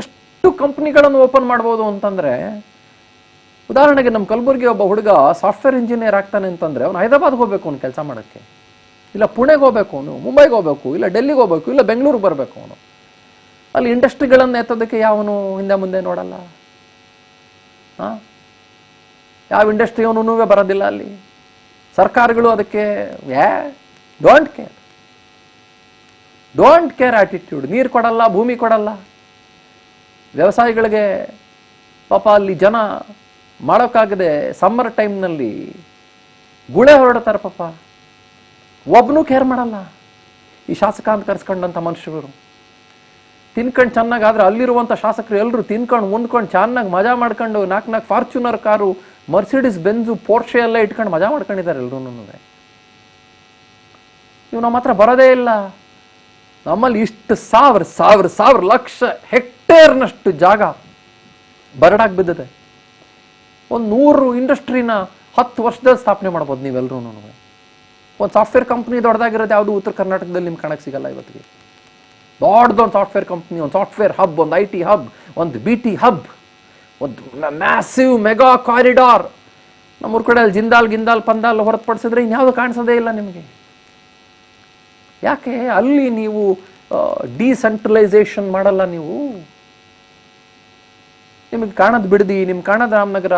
Speaker 2: ಎಷ್ಟು ಕಂಪ್ನಿಗಳನ್ನು ಓಪನ್ ಮಾಡ್ಬೋದು ಅಂತಂದರೆ, ಉದಾಹರಣೆಗೆ ನಮ್ಮ ಕಲಬುರಗಿ ಒಬ್ಬ ಹುಡುಗ ಸಾಫ್ಟ್ವೇರ್ ಇಂಜಿನಿಯರ್ ಆಗ್ತಾನೆ ಅಂತಂದರೆ, ಅವನು ಹೈದರಾಬಾದ್ಗೆ ಹೋಗಬೇಕು ಅವನು ಕೆಲಸ ಮಾಡೋಕ್ಕೆ, ಇಲ್ಲ ಪುಣೆಗೆ ಹೋಗಬೇಕು, ಅವನು ಮುಂಬೈಗೆ ಹೋಗಬೇಕು, ಇಲ್ಲ ಡೆಲ್ಲಿಗೆ ಹೋಗಬೇಕು, ಇಲ್ಲ ಬೆಂಗಳೂರಿಗೆ ಬರಬೇಕು ಅವನು. ಅಲ್ಲಿ ಇಂಡಸ್ಟ್ರಿಗಳನ್ನು ಎತ್ತೋದಕ್ಕೆ ಯಾವನು ಹಿಂದೆ ಮುಂದೆ ನೋಡಲ್ಲ. ಯಾವ ಇಂಡಸ್ಟ್ರಿ ಅವನು ಬರೋದಿಲ್ಲ ಅಲ್ಲಿ. ಸರ್ಕಾರಗಳು ಅದಕ್ಕೆ ಡೋಂಟ್ ಕೇರ್ ಆಟಿಟ್ಯೂಡ್. ನೀರು ಕೊಡಲ್ಲ, ಭೂಮಿ ಕೊಡಲ್ಲ, ವ್ಯವಸಾಯಿಗಳಿಗೆ ಪಾಪ ಅಲ್ಲಿ ಜನ ಮಾಡೋಕ್ಕಾಗದೆ ಸಮ್ಮರ್ ಟೈಮ್ನಲ್ಲಿ ಗುಳೆ ಹೊರಡ್ತಾರೆ ಪಾಪ. ಒಬ್ಬನೂ ಕೇರ್ ಮಾಡಲ್ಲ ಈ ಶಾಸಕ ಅಂತ ಕರ್ಸ್ಕೊಂಡಂಥ ಮನುಷ್ಯರು. ತಿನ್ಕೊಂಡು ಚೆನ್ನಾಗಾದ್ರೆ ಅಲ್ಲಿರುವಂಥ ಶಾಸಕರು ಎಲ್ಲರೂ ತಿನ್ಕೊಂಡು ಮುಂದ್ಕೊಂಡು ಚೆನ್ನಾಗಿ ಮಜಾ ಮಾಡ್ಕೊಂಡು 4 ಫಾರ್ಚುನರ್ ಕಾರು, ಮರ್ಸಿಡಿಸ್ ಬೆಂಜು, ಪೋರ್ಷೆ ಎಲ್ಲ ಇಟ್ಕೊಂಡು ಮಜಾ ಮಾಡ್ಕೊಂಡಿದ್ದಾರೆ ಎಲ್ಲರೂ. ಇವು ನಮ್ಮ ಹತ್ರ ಬರೋದೇ ಇಲ್ಲ. ನಮ್ಮಲ್ಲಿ ಇಷ್ಟು ಸಾವಿರ ಲಕ್ಷ ಹೆಕ್ಟೇರ್ನಷ್ಟು ಜಾಗ ಬರಡಾಗಿ ಬಿದ್ದಿದೆ. ಒಂದು 100 ಇಂಡಸ್ಟ್ರಿನ 10 ವರ್ಷದಲ್ಲಿ ಸ್ಥಾಪನೆ ಮಾಡ್ಬೋದು ನೀವೆಲ್ಲರೂ. ಒಂದು ಸಾಫ್ಟ್ವೇರ್ ಕಂಪ್ನಿ ದೊಡ್ಡದಾಗಿರೋದು ಯಾವುದು ಉತ್ತರ ಕರ್ನಾಟಕದಲ್ಲಿ ನಿಮ್ಗೆ ಕಾಣಕ್ಕೆ ಸಿಗಲ್ಲ ಇವತ್ತಿಗೆ. ದೊಡ್ಡದೊಂದು ಸಾಫ್ಟ್ವೇರ್ ಕಂಪ್ನಿ, ಒಂದು ಸಾಫ್ಟ್ವೇರ್ ಹಬ್, ಒಂದು IT ಹಬ್, ಒಂದು BT ಹಬ್, ಒಂದು ಮ್ಯಾಸಿವ್ ಮೆಗಾ ಕಾರಿಡಾರ್. ನಮ್ಮೂರ ಕಡೆ ಅಲ್ಲಿ ಜಿಂದಾಲ್ ಪಂದಾಲ್ ಹೊರತುಪಡಿಸಿದ್ರೆ ಇನ್ಯಾವುದು ಕಾಣಿಸೋದೇ ಇಲ್ಲ ನಿಮಗೆ. ಯಾಕೆ? ಅಲ್ಲಿ ನೀವು ಡಿಸೆಂಟ್ರಲೈಸೇಷನ್ ಮಾಡಲ್ಲ ನೀವು. ನಿಮಗೆ ಕಾಣೋದು ಬಿಡದಿ, ನಿಮ್ಗೆ ಕಾಣೋದು ರಾಮನಗರ,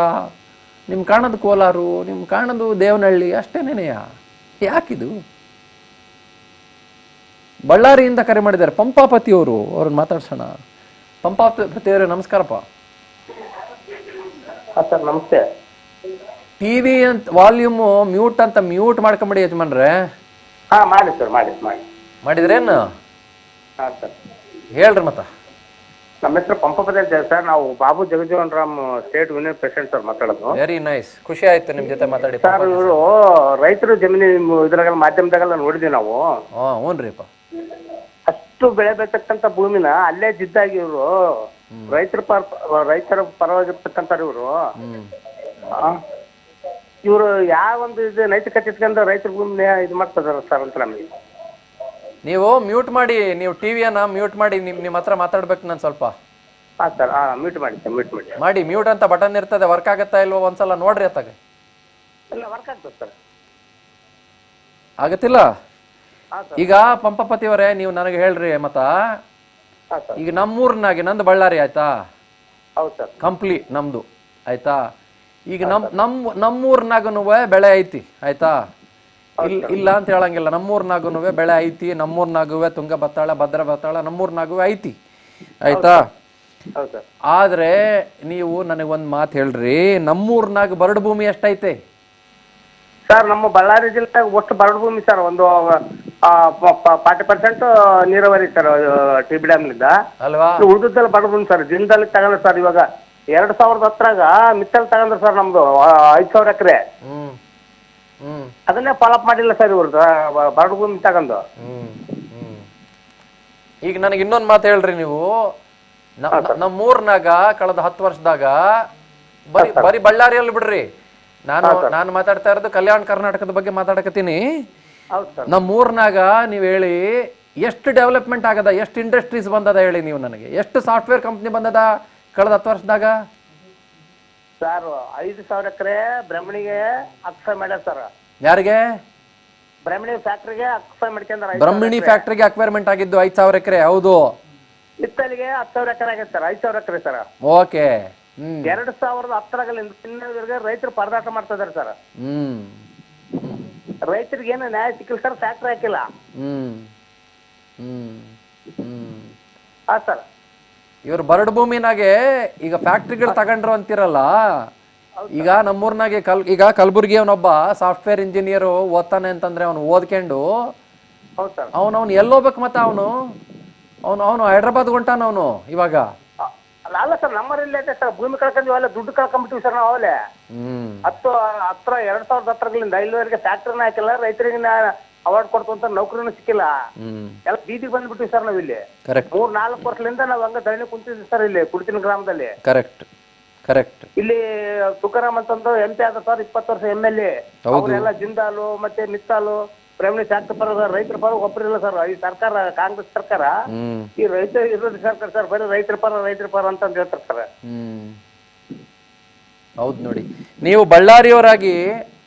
Speaker 2: ನಿಮ್ಗೆ ಕಾಣೋದು ಕೋಲಾರು, ನಿಮ್ಗೆ ಕಾಣೋದು ದೇವನಹಳ್ಳಿ ಅಷ್ಟೇನೇನೆಯ. ಯಾಕಿದು? ಬಳ್ಳಾರಿಯಿಂದ ಕರೆ ಮಾಡಿದ್ದಾರೆ ಪಂಪಾಪತಿಯವರು, ಅವ್ರನ್ನ ಮಾತಾಡ್ಸೋಣ. ಪಂಪಾಪತಿಯವರೇ ನಮಸ್ಕಾರಪ್ಪ.
Speaker 4: ಸರ್ ನಮಸ್ತೆ.
Speaker 2: ಟಿವಿ ಅಂತ ವಾಲ್ಯೂಮ್ ಮ್ಯೂಟ್ ಅಂತ ಮ್ಯೂಟ್ ಮಾಡ್ಕೊಂಬಿಡಿ ಯಜಮಾನ್ರೆ.
Speaker 4: ಮಾಡಿ ಸರ್, ಮಾಡಿ
Speaker 2: ಮಾಡಿದ್ರೇನು?
Speaker 4: ಸರ್
Speaker 2: ಹೇಳ್ರಿ ಮತ್ತ.
Speaker 4: ನಮ್ಮ ಹೆಸರು ಪಂಪಪತಿ ಅಂತ ಸರ್. ನಾವು Babu Jagjivan Ram state union president sir ಮಾತಾಡೋದು.
Speaker 2: ವೆರಿ ನೈಸ್, ಖುಷಿ ಆಯ್ತು ನಿಮ್ ಜೊತೆ ಮಾತಾಡಿ
Speaker 4: ಸರ್. ಇವರು ರೈತರು ಜಮೀನು ಇದ್ರಾಗೆಲ್ಲ ಮಾಧ್ಯಮದಾಗೆಲ್ಲ ನೋಡಿದ್ವಿ ನಾವು.
Speaker 2: ಹ್ಞೂನ್ರಿಪ್ಪ.
Speaker 4: ಅಷ್ಟು ಬೆಳೆ ಬೆಳತಕ್ಕಂತ ಭೂಮಿನ ಅಲ್ಲೇ ಜಿದ್ದಾಗಿ ಇವರು ರೈತರ ಪರವಾಗಿರ್ತಕ್ಕಂಥ ಇವರು ಯಾವ ಒಂದು ಇದು ನೈತಿಕತೆ ಇಟ್ಕೊಂಡು ರೈತರ ಭೂಮಿನ ಇದು ಮಾಡ್ತಿದಾರ ಸರ್ ಅಂತ ನಮಗೆ.
Speaker 2: ನೀವು ಮ್ಯೂಟ್ ಮಾಡಿ, ನೀವು ಟಿವಿಯನ್ನ ಮ್ಯೂಟ್ ಮಾಡಿ, ನಿಮ್ಮ ಹತ್ರ ಮಾತಾಡ್ಬೇಕು ನಾನು ಸ್ವಲ್ಪ.
Speaker 4: ಹಾಂ ಸರ್, ಮ್ಯೂಟ್ ಮಾಡಿ ಸರ್, ಮ್ಯೂಟ್
Speaker 2: ಮಾಡಿ. ಮ್ಯೂಟ್ ಅಂತ ಬಟನ್ ಇರ್ತದೆ, ವರ್ಕ್ ಆಗತ್ತಾ ಇಲ್ವೋ ಒಂದ್ಸಲ ನೋಡ್ರಿ ಅತ್ತಾಗ.
Speaker 4: ಎಲ್ಲ ವರ್ಕ್ ಆಗ್ತದೆ ಸರ್.
Speaker 2: ಆಗತ್ತಿಲ್ಲ? ಈಗ ಪಂಪಪತಿಯವರೇ ನೀವು ನನಗೆ ಹೇಳ್ರಿ ಮತ್ತ. ಈಗ ನಮ್ಮೂರ್ನಾಗೆ, ನಂದು ಬಳ್ಳಾರಿ ಆಯ್ತಾ,
Speaker 4: ಹೌದು ಸರ್,
Speaker 2: ಕಂಪ್ಲೀಟ್ ನಮ್ದು ಆಯ್ತಾ. ಈಗ ನಮ್ಮೂರ್ನಾಗನು ಬೆಳೆ ಐತಿ ಆಯ್ತಾ, ಇಲ್ಲ ಅಂತ ಹೇಳಂಗಿಲ್ಲ. ನಮ್ಮೂರ್ನಾಗು ಬೆಳೆ ಐತಿ, ನಮ್ಮೂರ್ನಾಗು ತುಂಗ ಬತ್ತಾಳ, ಭದ್ರ ಬತ್ತಾಳ, ನಮ್ಮೂರ್ನಾಗು ಐತಿ ಆಯ್ತಾ. ಆದ್ರೆ ನೀವು ನನಗೊಂದ್ ಮಾತು ಹೇಳ್ರಿ, ನಮ್ಮೂರ್ನಾಗ ಬರಡು ಭೂಮಿ ಎಷ್ಟೈತೆ
Speaker 4: ಸರ್? ನಮ್ಮ ಬಳ್ಳಾರಿ ಜಿಲ್ಲೆ ಒಟ್ಟು ಬರಡು ಭೂಮಿ ಸರ್ ಒಂದು 40% ನೀರಾವರಿ ಸರ್, ಟಿ ಬಿ ಡ್ಯಾಮ್ನಿಂದ
Speaker 2: ಅಲ್ವಾ.
Speaker 4: ಉಳಿದದ್ದೆಲ್ಲ ಬರಡು ಭೂಮಿ ಸರ್. ದಿನದಲ್ಲಿ ತಗೊಂಡ್ರೆ ಸರ್, ಇವಾಗ 2010 ಮಿತ್ತಲ್ ತಗೊಂಡ್ರೆ ಸರ್ ನಮ್ದು 5,000 ಎಕರೆ. ಅದನ್ನೇ ಫಾಲೋಅಪ್ ಮಾಡಿಲ್ಲ ಸರ್ ಇವ್ರದ್ದು ಬರಡು ಭೂಮಿ ತಗೊಂಡು.
Speaker 2: ಈಗ ನನಗೆ ಇನ್ನೊಂದು ಮಾತು ಹೇಳ್ರಿ ನೀವು. ನಮ್ಮೂರ್ನಾಗ ಕಳೆದ 10 ವರ್ಷದಾಗ ಬರೀ ಬಳ್ಳಾರಿಯಲ್ಲಿ ಬಿಡ್ರಿ, ನಾನು ಮಾತಾಡ್ತಾ ಇರೋದು ಕಲ್ಯಾಣ ಕರ್ನಾಟಕದ ಬಗ್ಗೆ ಮಾತಾಡಕತ್ತೀನಿ. ನಮ್ಮೂರ್ನಾಗ ನೀವು ಹೇಳಿ ಎಷ್ಟು ಡೆವಲಪ್ಮೆಂಟ್ ಆಗದ, ಎಷ್ಟು ಇಂಡಸ್ಟ್ರೀಸ್ ಬಂದದ ಹೇಳಿ ನೀವು ನನಗೆ. ಎಷ್ಟು ಸಾಫ್ಟ್ವೇರ್ ಕಂಪ್ನಿ ಬಂದದ ಕಳೆದ 10 ವರ್ಷದಾಗ?
Speaker 4: ಸರ್ 5,000 ಎಕರೆ ಬ್ರಹ್ಮಣಿಗೆ ಅಕ್ಸೈ ಮಾಡ್ಯಾರ ಸರ್.
Speaker 2: ಯಾರಿಗೆ?
Speaker 4: ಬ್ರಹ್ಮಣಿ ಫ್ಯಾಕ್ಟ್ರಿಗೆ ಅಕ್ಸೈ ಮಾಡ್ಕೊಂಡ್ರ.
Speaker 2: ಬ್ರಹ್ಮಣಿ ಫ್ಯಾಕ್ಟ್ರಿಗೆ ಅಕ್ವೈರ್ಮೆಂಟ್ ಆಗಿದ್ದು 5,000 ಎಕರೆ. ಹೌದು.
Speaker 4: ಮಿತ್ತಲಿಗೆ 10,000 ಎಕರೆ ಆಗೈತೆ ಸರ್. 5,000 ಎಕರೆ ಸರ್.
Speaker 2: ಓಕೆ.
Speaker 4: 2010 ರೈತರು ಪರದಾಟ ಮಾಡ್ತಾ ಇದಾರೆ ಸರ್. ರೈತರಿಗೆ ಏನು ನ್ಯಾಯ ಸಿಕ್ಕಿಲ್ಲ ಸರ್. ಫ್ಯಾಕ್ಟ್ರಿ ಹಾಕಿಲ್ಲ. ಸರ್
Speaker 2: ಇವ್ರು ಬರಡು ಭೂಮಿನಾಗೆ ಈಗ ಫ್ಯಾಕ್ಟ್ರಿಗಳು ತಗೊಂಡ್ರು ಅಂತಿರಲ್ಲ. ಈಗ ನಮ್ಮೂರ್ನಾಗೆ ಈಗ ಕಲಬುರ್ಗಿ ಅವನೊಬ್ಬ ಸಾಫ್ಟ್ವೇರ್ ಇಂಜಿನಿಯರ್ ಓದ್ತಾನೆ ಅಂತಂದ್ರೆ ಅವನು ಓದ್ಕೊಂಡು ಅವನು ಎಲ್ಲೋಗ್ಬೇಕು ಮತ್ತೆ ಅವನು ಹೈದ್ರಾಬಾದ್ ಹೊಂಟಾನ ಅವನು ಇವಾಗ.
Speaker 4: ಅಲ್ಲ ಸರ್, ನಮ್ಮಲ್ಲಿ ಸರ್ ಭೂಮಿ ಕಳ್ಕೊಂಡ್ವಿ, ಅಲ್ಲ ದುಡ್ಡು ಕಳ್ಕೊಂಡ್ಬಿಟ್ಟಿವಿ ಸರ್ ನಾವು. ಅವಲೇ 2010 ಇಲ್ಲಿವರೆಗೆ ಫ್ಯಾಕ್ಟ್ರಿನ ಹಾಕಿಲ್ಲ, ರೈತರಿಗೆ ಅವಾರ್ಡ್ ಕೊಡ್ತಂತ ನೌಕರಿನೂ ಸಿಕ್ಕಿಲ್ಲ. ಎಲ್ಲ ಬೀದಿಗೆ ಬಂದ್ಬಿಟ್ಟಿವಿ ಸರ್ ನಾವ್ ಇಲ್ಲಿ. 3-4 ವರ್ಷದಿಂದ ನಾವ್ ಹಂಗ ಧರಣಿ ಕುಂತಿದ್ವಿ ಸರ್ ಇಲ್ಲಿ ಕುಡಿತಿನ ಗ್ರಾಮದಲ್ಲಿ.
Speaker 2: ಕರೆಕ್ಟ್.
Speaker 4: ಇಲ್ಲಿ ತುಕಾರಾಮ್ ಅಂತಂದು MP ಆದ ಸರ್, 20 ವರ್ಷ MLA. ಅವರೆಲ್ಲ ಜಿಂದಾಲು ಮತ್ತೆ ಮಿತ್ತಾಲು ಬ್ರಹ್ಮಣಿ ಫ್ಯಾಕ್ಟ್ರಿ ಪರ ರೈತರ ಪರ ಒಬ್ಬರಿಲ್ಲ ಸರ್. ಈ ಸರ್ಕಾರ, ಕಾಂಗ್ರೆಸ್ ಸರ್ಕಾರ, ಈ ರೈತ ವಿರೋಧಿ ಸರ್ಕಾರ ಸರ್. ಬರೀ ರೈತರ ಪರ ಅಂತ ಹೇಳ್ತಾರೆ ಸರ್.
Speaker 2: ಹೌದು. ನೋಡಿ, ನೀವು ಬಳ್ಳಾರಿಯವರಾಗಿ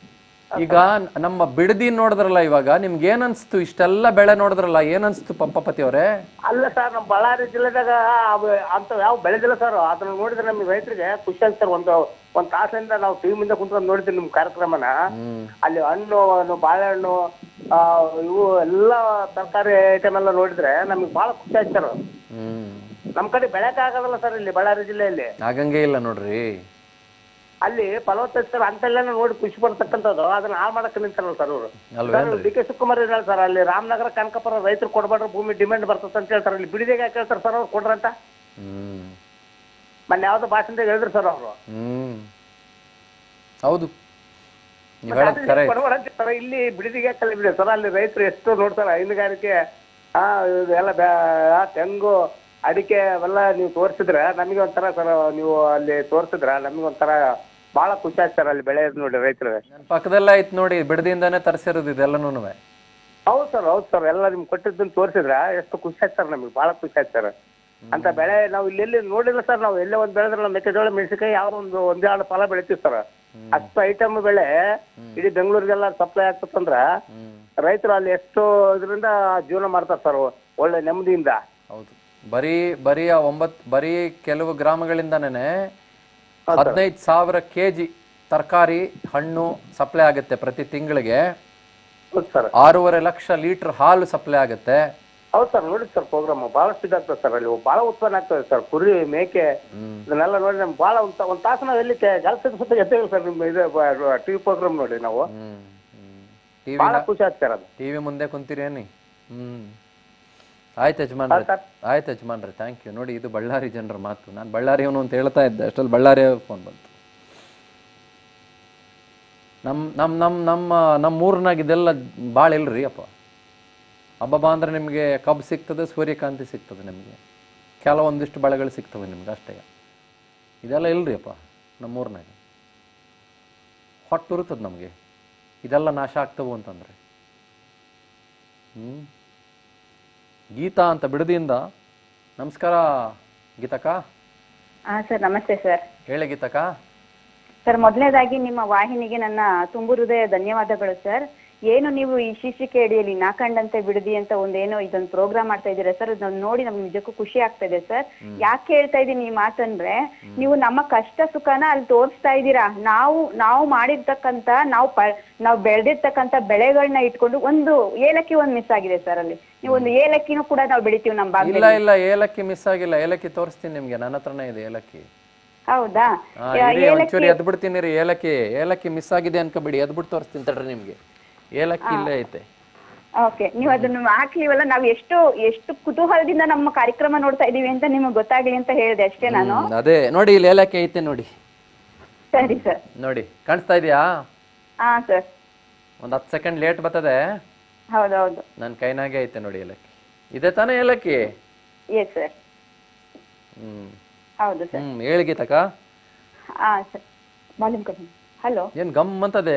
Speaker 2: ಈಗ ನಮ್ಮ ಬಿಡದಿ ನೋಡಿದ್ರಲ್ಲ, ಇವಾಗ ನಿಮ್ಗೆ ಏನ್ ಅನ್ಸ್ತು? ಇಷ್ಟೆಲ್ಲ ಬೆಳೆ ನೋಡಿದ್ರಲ್ಲ, ಏನ್ ಅನ್ಸ್ತು ಪಂಪಪತಿ ಅವರೇ?
Speaker 4: ಅಲ್ಲ ಸರ್, ನಮ್ಮ ಬಳ್ಳಾರಿ ಜಿಲ್ಲೆದಾಗ ಅಂತ ಯಾವ ಬೆಳೆದಿಲ್ಲ ಸರ್. ಅದನ್ನ ನೋಡಿದ್ರೆ ನಮ್ಗೆ ರೈತರಿಗೆ ಖುಷಿ ಆಗುತ್ತೆ ಸರ್. ಒಂದು ತಾಸಿಂದ ನಾವು ಟಿವಿ ಮುಂದೆ ಕುಂತ್ಕೊಂಡು ನೋಡಿದ್ವಿ ನಿಮ್ ಕಾರ್ಯಕ್ರಮನ. ಅಲ್ಲಿ ಹಣ್ಣು, ಬಾಳೆಹಣ್ಣು, ಇವು ಎಲ್ಲ ತರಕಾರಿ ಐಟಮ್ ಎಲ್ಲ ನೋಡಿದ್ರೆ ನಮ್ಗೆ ಬಹಳ ಖುಷಿ ಆಯ್ತು ಸರ್. ನಮ್ ಕಡೆ ಬೆಳೆಕ ಆಗೋದಲ್ಲ ಸರ್ ಇಲ್ಲಿ ಬಳ್ಳಾರಿ ಜಿಲ್ಲೆಯಲ್ಲಿ.
Speaker 2: ಆಗಂಗೆ ಇಲ್ಲ ನೋಡ್ರಿ.
Speaker 4: ಅಲ್ಲಿ ಫಲವತ್ತತೆ ಅಂತೆಲ್ಲ ನೋಡಿ ಖುಷಿ ಪಡ್ತಕ್ಕಂಥದ್ದು ಅದನ್ನ ಹಾಳು ಮಾಡಕ್ಕೆ ನಿಂತಾರಲ್ಲ ಸರ್ ಅವರು. DK ಶಿವಕುಮಾರ್ ಹೇಳ ಸರ್, ಅಲ್ಲಿ ರಾಮನಗರ ಕನಕಪುರ ರೈತರು ಕೊಡ್ಬೇಡ್ರ ಭೂಮಿ ಡಿಮ್ಯಾಂಡ್ ಬರ್ತದೆ ಅಂತ ಹೇಳ್ತಾರೆ. ಇಲ್ಲಿ ಬಿಡಿದೆಗೆ ಯಾಕೆ ಹೇಳ್ತಾರೆ ಸರ್ ಅವ್ರು ಕೊಡ್ರಂತ? ಮೊನ್ನೆ ಯಾವ್ದೋ ಭಾಷಣದಾಗ ಹೇಳಿದ್ರು ಸರ್ ಅವರು.
Speaker 2: ಹೌದು,
Speaker 4: ಇಲ್ಲಿ ಬಿಡಿದಿಗೆ ಬಿಡಿ ಸರ್. ಅಲ್ಲಿ ರೈತರು ಎಷ್ಟು ನೋಡ್ತಾರೆ, ಹೈನುಗಾರಿಕೆ, ಎಲ್ಲ ತೆಂಗು, ಅಡಿಕೆ ಅವೆಲ್ಲ ನೀವು ತೋರಿಸಿದ್ರೆ ನಮಗೆ ಒಂಥರ ಸರ್. ನೀವು ಅಲ್ಲಿ ತೋರಿಸಿದ್ರ ನಮಗೆ ಒಂಥರ ಬಹಳ ಖುಷಿ ಆಯ್ತು ಸರ್. ಅಲ್ಲಿ ಬೆಳೆ ನೋಡಿ ರೈತರು
Speaker 2: ಪಕ್ಕದಲ್ಲೇ ಆಯ್ತು ನೋಡಿ, ಬಿಡದಿಂದಾನೆ ತರಿಸಿರೋದು ಇದೆಲ್ಲನೂ.
Speaker 4: ಹೌದು ಸರ್, ಎಲ್ಲ ನಿಮ್ಗೆ ಕೊಟ್ಟಿದ್ದನ್ನು ತೋರಿಸಿದ್ರ ಎಷ್ಟು ಖುಷಿ ಆಯ್ತು ಸರ್. ನಮಗೆ ಬಹಳ ಖುಷಿ ಆಯ್ತು ಸರ್. ಅಂತ ಬೆಳೆ ನಾವು ಇಲ್ಲೆಲ್ಲಿ ನೋಡಿಲ್ಲ ಸರ್. ನಾವು ಎಲ್ಲೇ ಒಂದು ಬೆಳೆದ್ರೆ ಮೆಕ್ಕೆಜೋಳ, ಮೆಣಸಿನಕಾಯಿ ಯಾವ ಒಂದೆರಡು ಫಲ ಬೆಳಿತೀವಿ ಸರ್. ಅಷ್ಟು ಐಟಮ್ ಬೆಳೆ ಇಡೀ ಬೆಂಗಳೂರಿಗೆಲ್ಲ ಸಪ್ಲೈ ಆಗ್ತದಂದ್ರ ರೈತರು ಅಲ್ಲಿ ಎಷ್ಟು ಇದರಿಂದ ಜೀವನ ಮಾಡ್ತಾರೆ ಸರ್.
Speaker 6: ಒಳ್ಳೆ ನೆಮ್ಮದಿಯಿಂದ.
Speaker 2: ಹೌದು, ಬರೀ ಕೆಲವು ಗ್ರಾಮಗಳಿಂದಾನೇ 15,000 kg ತರಕಾರಿ ಹಣ್ಣು ಸಪ್ಲೈ ಆಗುತ್ತೆ ಪ್ರತಿ ತಿಂಗಳಿಗೆ. 6.5 ಲಕ್ಷ ಲೀಟರ್ ಹಾಲು ಸಪ್ಲೈ ಆಗುತ್ತೆ.
Speaker 6: ಹೌದು ಸರ್, ನೋಡಿ ಸರ್ ಪ್ರೋಗ್ರಾಮ್ ಬಹಳಷ್ಟು ಇದಾಗ್ತದೆ ಸರ್. ಅಲ್ಲಿ ಬಹಳ ಉತ್ಪನ್ನ ಆಗ್ತದೆ ಸರ್. ಕುರಿ ಮೇಕೆ ಇದನ್ನೆಲ್ಲ ನೋಡಿ ನಮ್ಗೆ ಬಹಳ ಒಂದು ತಾಸು ನಾವು ಎಲ್ಲಿ ಕೆಲಸದ ಸುತ್ತ ಎತ್ತೇವೆ ಸರ್. ನಿಮ್ಮ ಇದು ಟಿವಿ ಪ್ರೋಗ್ರಾಮ್ ನೋಡಿ ನಾವು ಬಹಳ ಖುಷಿ ಆಗ್ತಾರೆ. ಅದು
Speaker 2: ಟಿವಿ ಮುಂದೆ ಕುಂತೀರೇನಿ? ಆಯ್ತು ಯಜಮಾನ್ರೆ, ಥ್ಯಾಂಕ್ ಯು. ನೋಡಿ, ಇದು ಬಳ್ಳಾರಿ ಜನರ ಮಾತು. ನಾನು ಬಳ್ಳಾರಿಯವನು ಅಂತ ಹೇಳ್ತಾ ಇದ್ದೆ, ಅಷ್ಟರಲ್ಲಿ ಬಳ್ಳಾರಿ ಫೋನ್ ಬಂತು. ನಮ್ಮ ಊರಿನಾಗ ಇದೆಲ್ಲ ಭಾಳ ಇಲ್ರಿ ಅಪ್ಪ. ಹಬ್ಬ ಅಂದ್ರೆ ನಿಮಗೆ ಕಬ್ಬು ಸಿಗ್ತದೆ, ಸೂರ್ಯಕಾಂತಿ ಸಿಗ್ತದೆ, ನಿಮಗೆ ಕೆಲವೊಂದಿಷ್ಟು ಬೆಳೆಗಳು ಸಿಗ್ತವೆ ನಿಮ್ಗೆ ಅಷ್ಟೇ. ಇದೆಲ್ಲ ಇಲ್ರಿ ಅಪ್ಪ ನಮ್ಮೂರಿನಾಗ. ಹೊಟ್ಟುರುತ್ತದೆ ನಮಗೆ ಇದೆಲ್ಲ ನಾಶ ಆಗ್ತವು ಅಂತಂದ್ರೆ. ಗೀತಾ ಅಂತ ಬಿಡದಿಯಿಂದ. ನಮಸ್ಕಾರ ಗೀತಕ್ಕ.
Speaker 7: ಸರ್ ನಮಸ್ತೆ ಸರ್.
Speaker 2: ಹೇಳಿ ಗೀತಕ್ಕ.
Speaker 7: ಸರ್, ಮೊದಲನೇದಾಗಿ ನಿಮ್ಮ ವಾಹಿನಿಗೆ ನನ್ನ ತುಂಬು ಹೃದಯ ಧನ್ಯವಾದಗಳು ಸರ್. ಏನು ನೀವು ಈ ಶೀರ್ಷಿಕೆ ಅಡಿಯಲ್ಲಿ ನಾ ಕಂಡಂತೆ ಬಿಡದಿ ಅಂತ ಒಂದೇನೋ ಇದೊಂದು ಪ್ರೋಗ್ರಾಮ್ ಮಾಡ್ತಾ ಇದ್ದೀರಾ ಸರ್. ಅದನ್ನ ನೋಡಿ ನಮ್ಗೆ ನಿಜಕ್ಕೂ ಖುಷಿ ಆಗ್ತಾ ಇದೆ ಸರ್. ಯಾಕೆ ಹೇಳ್ತಾ ಇದ್ದೀನಿ ಈ ಮಾತಂದ್ರೆ, ನೀವು ನಮ್ಮ ಕಷ್ಟ ಸುಖನ ಅಲ್ಲಿ ತೋರಿಸ್ತಾ ಇದ್ದೀರಾ. ನಾವು ಮಾಡಿರ್ತಕ್ಕಂತ ನಾವು ಬೆಳೆದಿರ್ತಕ್ಕಂತ ಬೆಳೆಗಳನ್ನ ಇಟ್ಕೊಂಡು ಒಂದು ಏಲಕ್ಕಿ ಮಿಸ್ ಆಗಿದೆ ಸರ್. ಅಲ್ಲಿ ನೀವು ಒಂದು ಏಲಕ್ಕಿನೂ ಕೂಡ ನಾವು ಬೆಳಿತೀವಿ ನಮ್ಮ ಭಾಗದಲ್ಲಿ.
Speaker 2: ಇಲ್ಲ, ಏಲಕ್ಕಿ ಮಿಸ್ ಆಗಿಲ್ಲ. ಏಲಕ್ಕಿ ತೋರಿಸ್ತೀನಿ ನಿಮ್ಗೆ, ನನ್ನ ಹತ್ರನೇ ಇದೆ ಏಲಕ್ಕಿ.
Speaker 7: ಹೌದಾ?
Speaker 2: ಒಂಚೂರಿ ಎದ್ ಬಿಡ್ತೀನಿ ರೀ. ಏಲಕ್ಕಿ ಮಿಸ್ ಆಗಿದೆ ಅನ್ಕೋಬಿಡಿ, ಎದ್ಬಿಟ್ಟು ತೋರಿಸ್ತೀನಿ ತಡ್ರಿ ನಿಮ್ಗೆ. ಏಲಕ್ಕಿ ಇಲ್ಲೇ ಐತೆ.
Speaker 7: ಓಕೆ, ನೀವು ಅದನ್ನು ಹಾಕ್ಲಿವಲ್ಲ. ನಾವು ಎಷ್ಟು ಕುತೂಹಲದಿಂದ ನಮ್ಮ ಕಾರ್ಯಕ್ರಮ ನೋಡ್ತಾ ಇದೀವಿ ಅಂತ ನಿಮಗೆ ಗೊತ್ತಾಗ್ಲಿ ಅಂತ ಹೇಳಿದೆ ಅಷ್ಟೇ ನಾನು.
Speaker 2: ಅದೇ ನೋಡಿ, ಇಲ್ಲಿ ಏಲಕ್ಕಿ ಐತೆ ನೋಡಿ.
Speaker 7: ಸರಿ ಸರ್.
Speaker 2: ನೋಡಿ, ಕಾಣಿಸ್ತಾ ಇದೆಯಾ?
Speaker 7: ಹಾ ಸರ್.
Speaker 2: ಒಂದ್ 10 ಸೆಕೆಂಡ್ ಲೇಟ್ ಬರ್ತದೆ.
Speaker 7: ಹೌದೌದು,
Speaker 2: ನನ್ನ ಕೈನಾಗೆ ಐತೆ ನೋಡಿ ಏಲಕ್ಕಿ. ಇದೆ ತಾನೇ ಏಲಕ್ಕಿ?
Speaker 7: Yes sir. ಹೌದು ಸರ್.
Speaker 2: ಹೇಳಿ ಗೀತಕ್ಕ.
Speaker 7: ಹಾ ಸರ್, ವಾಲ್ಯೂಮ್ ಕಡಿಮೆ. ಹಲೋ.
Speaker 2: ಏನ್ ಗಮ್ ಅಂತದೆ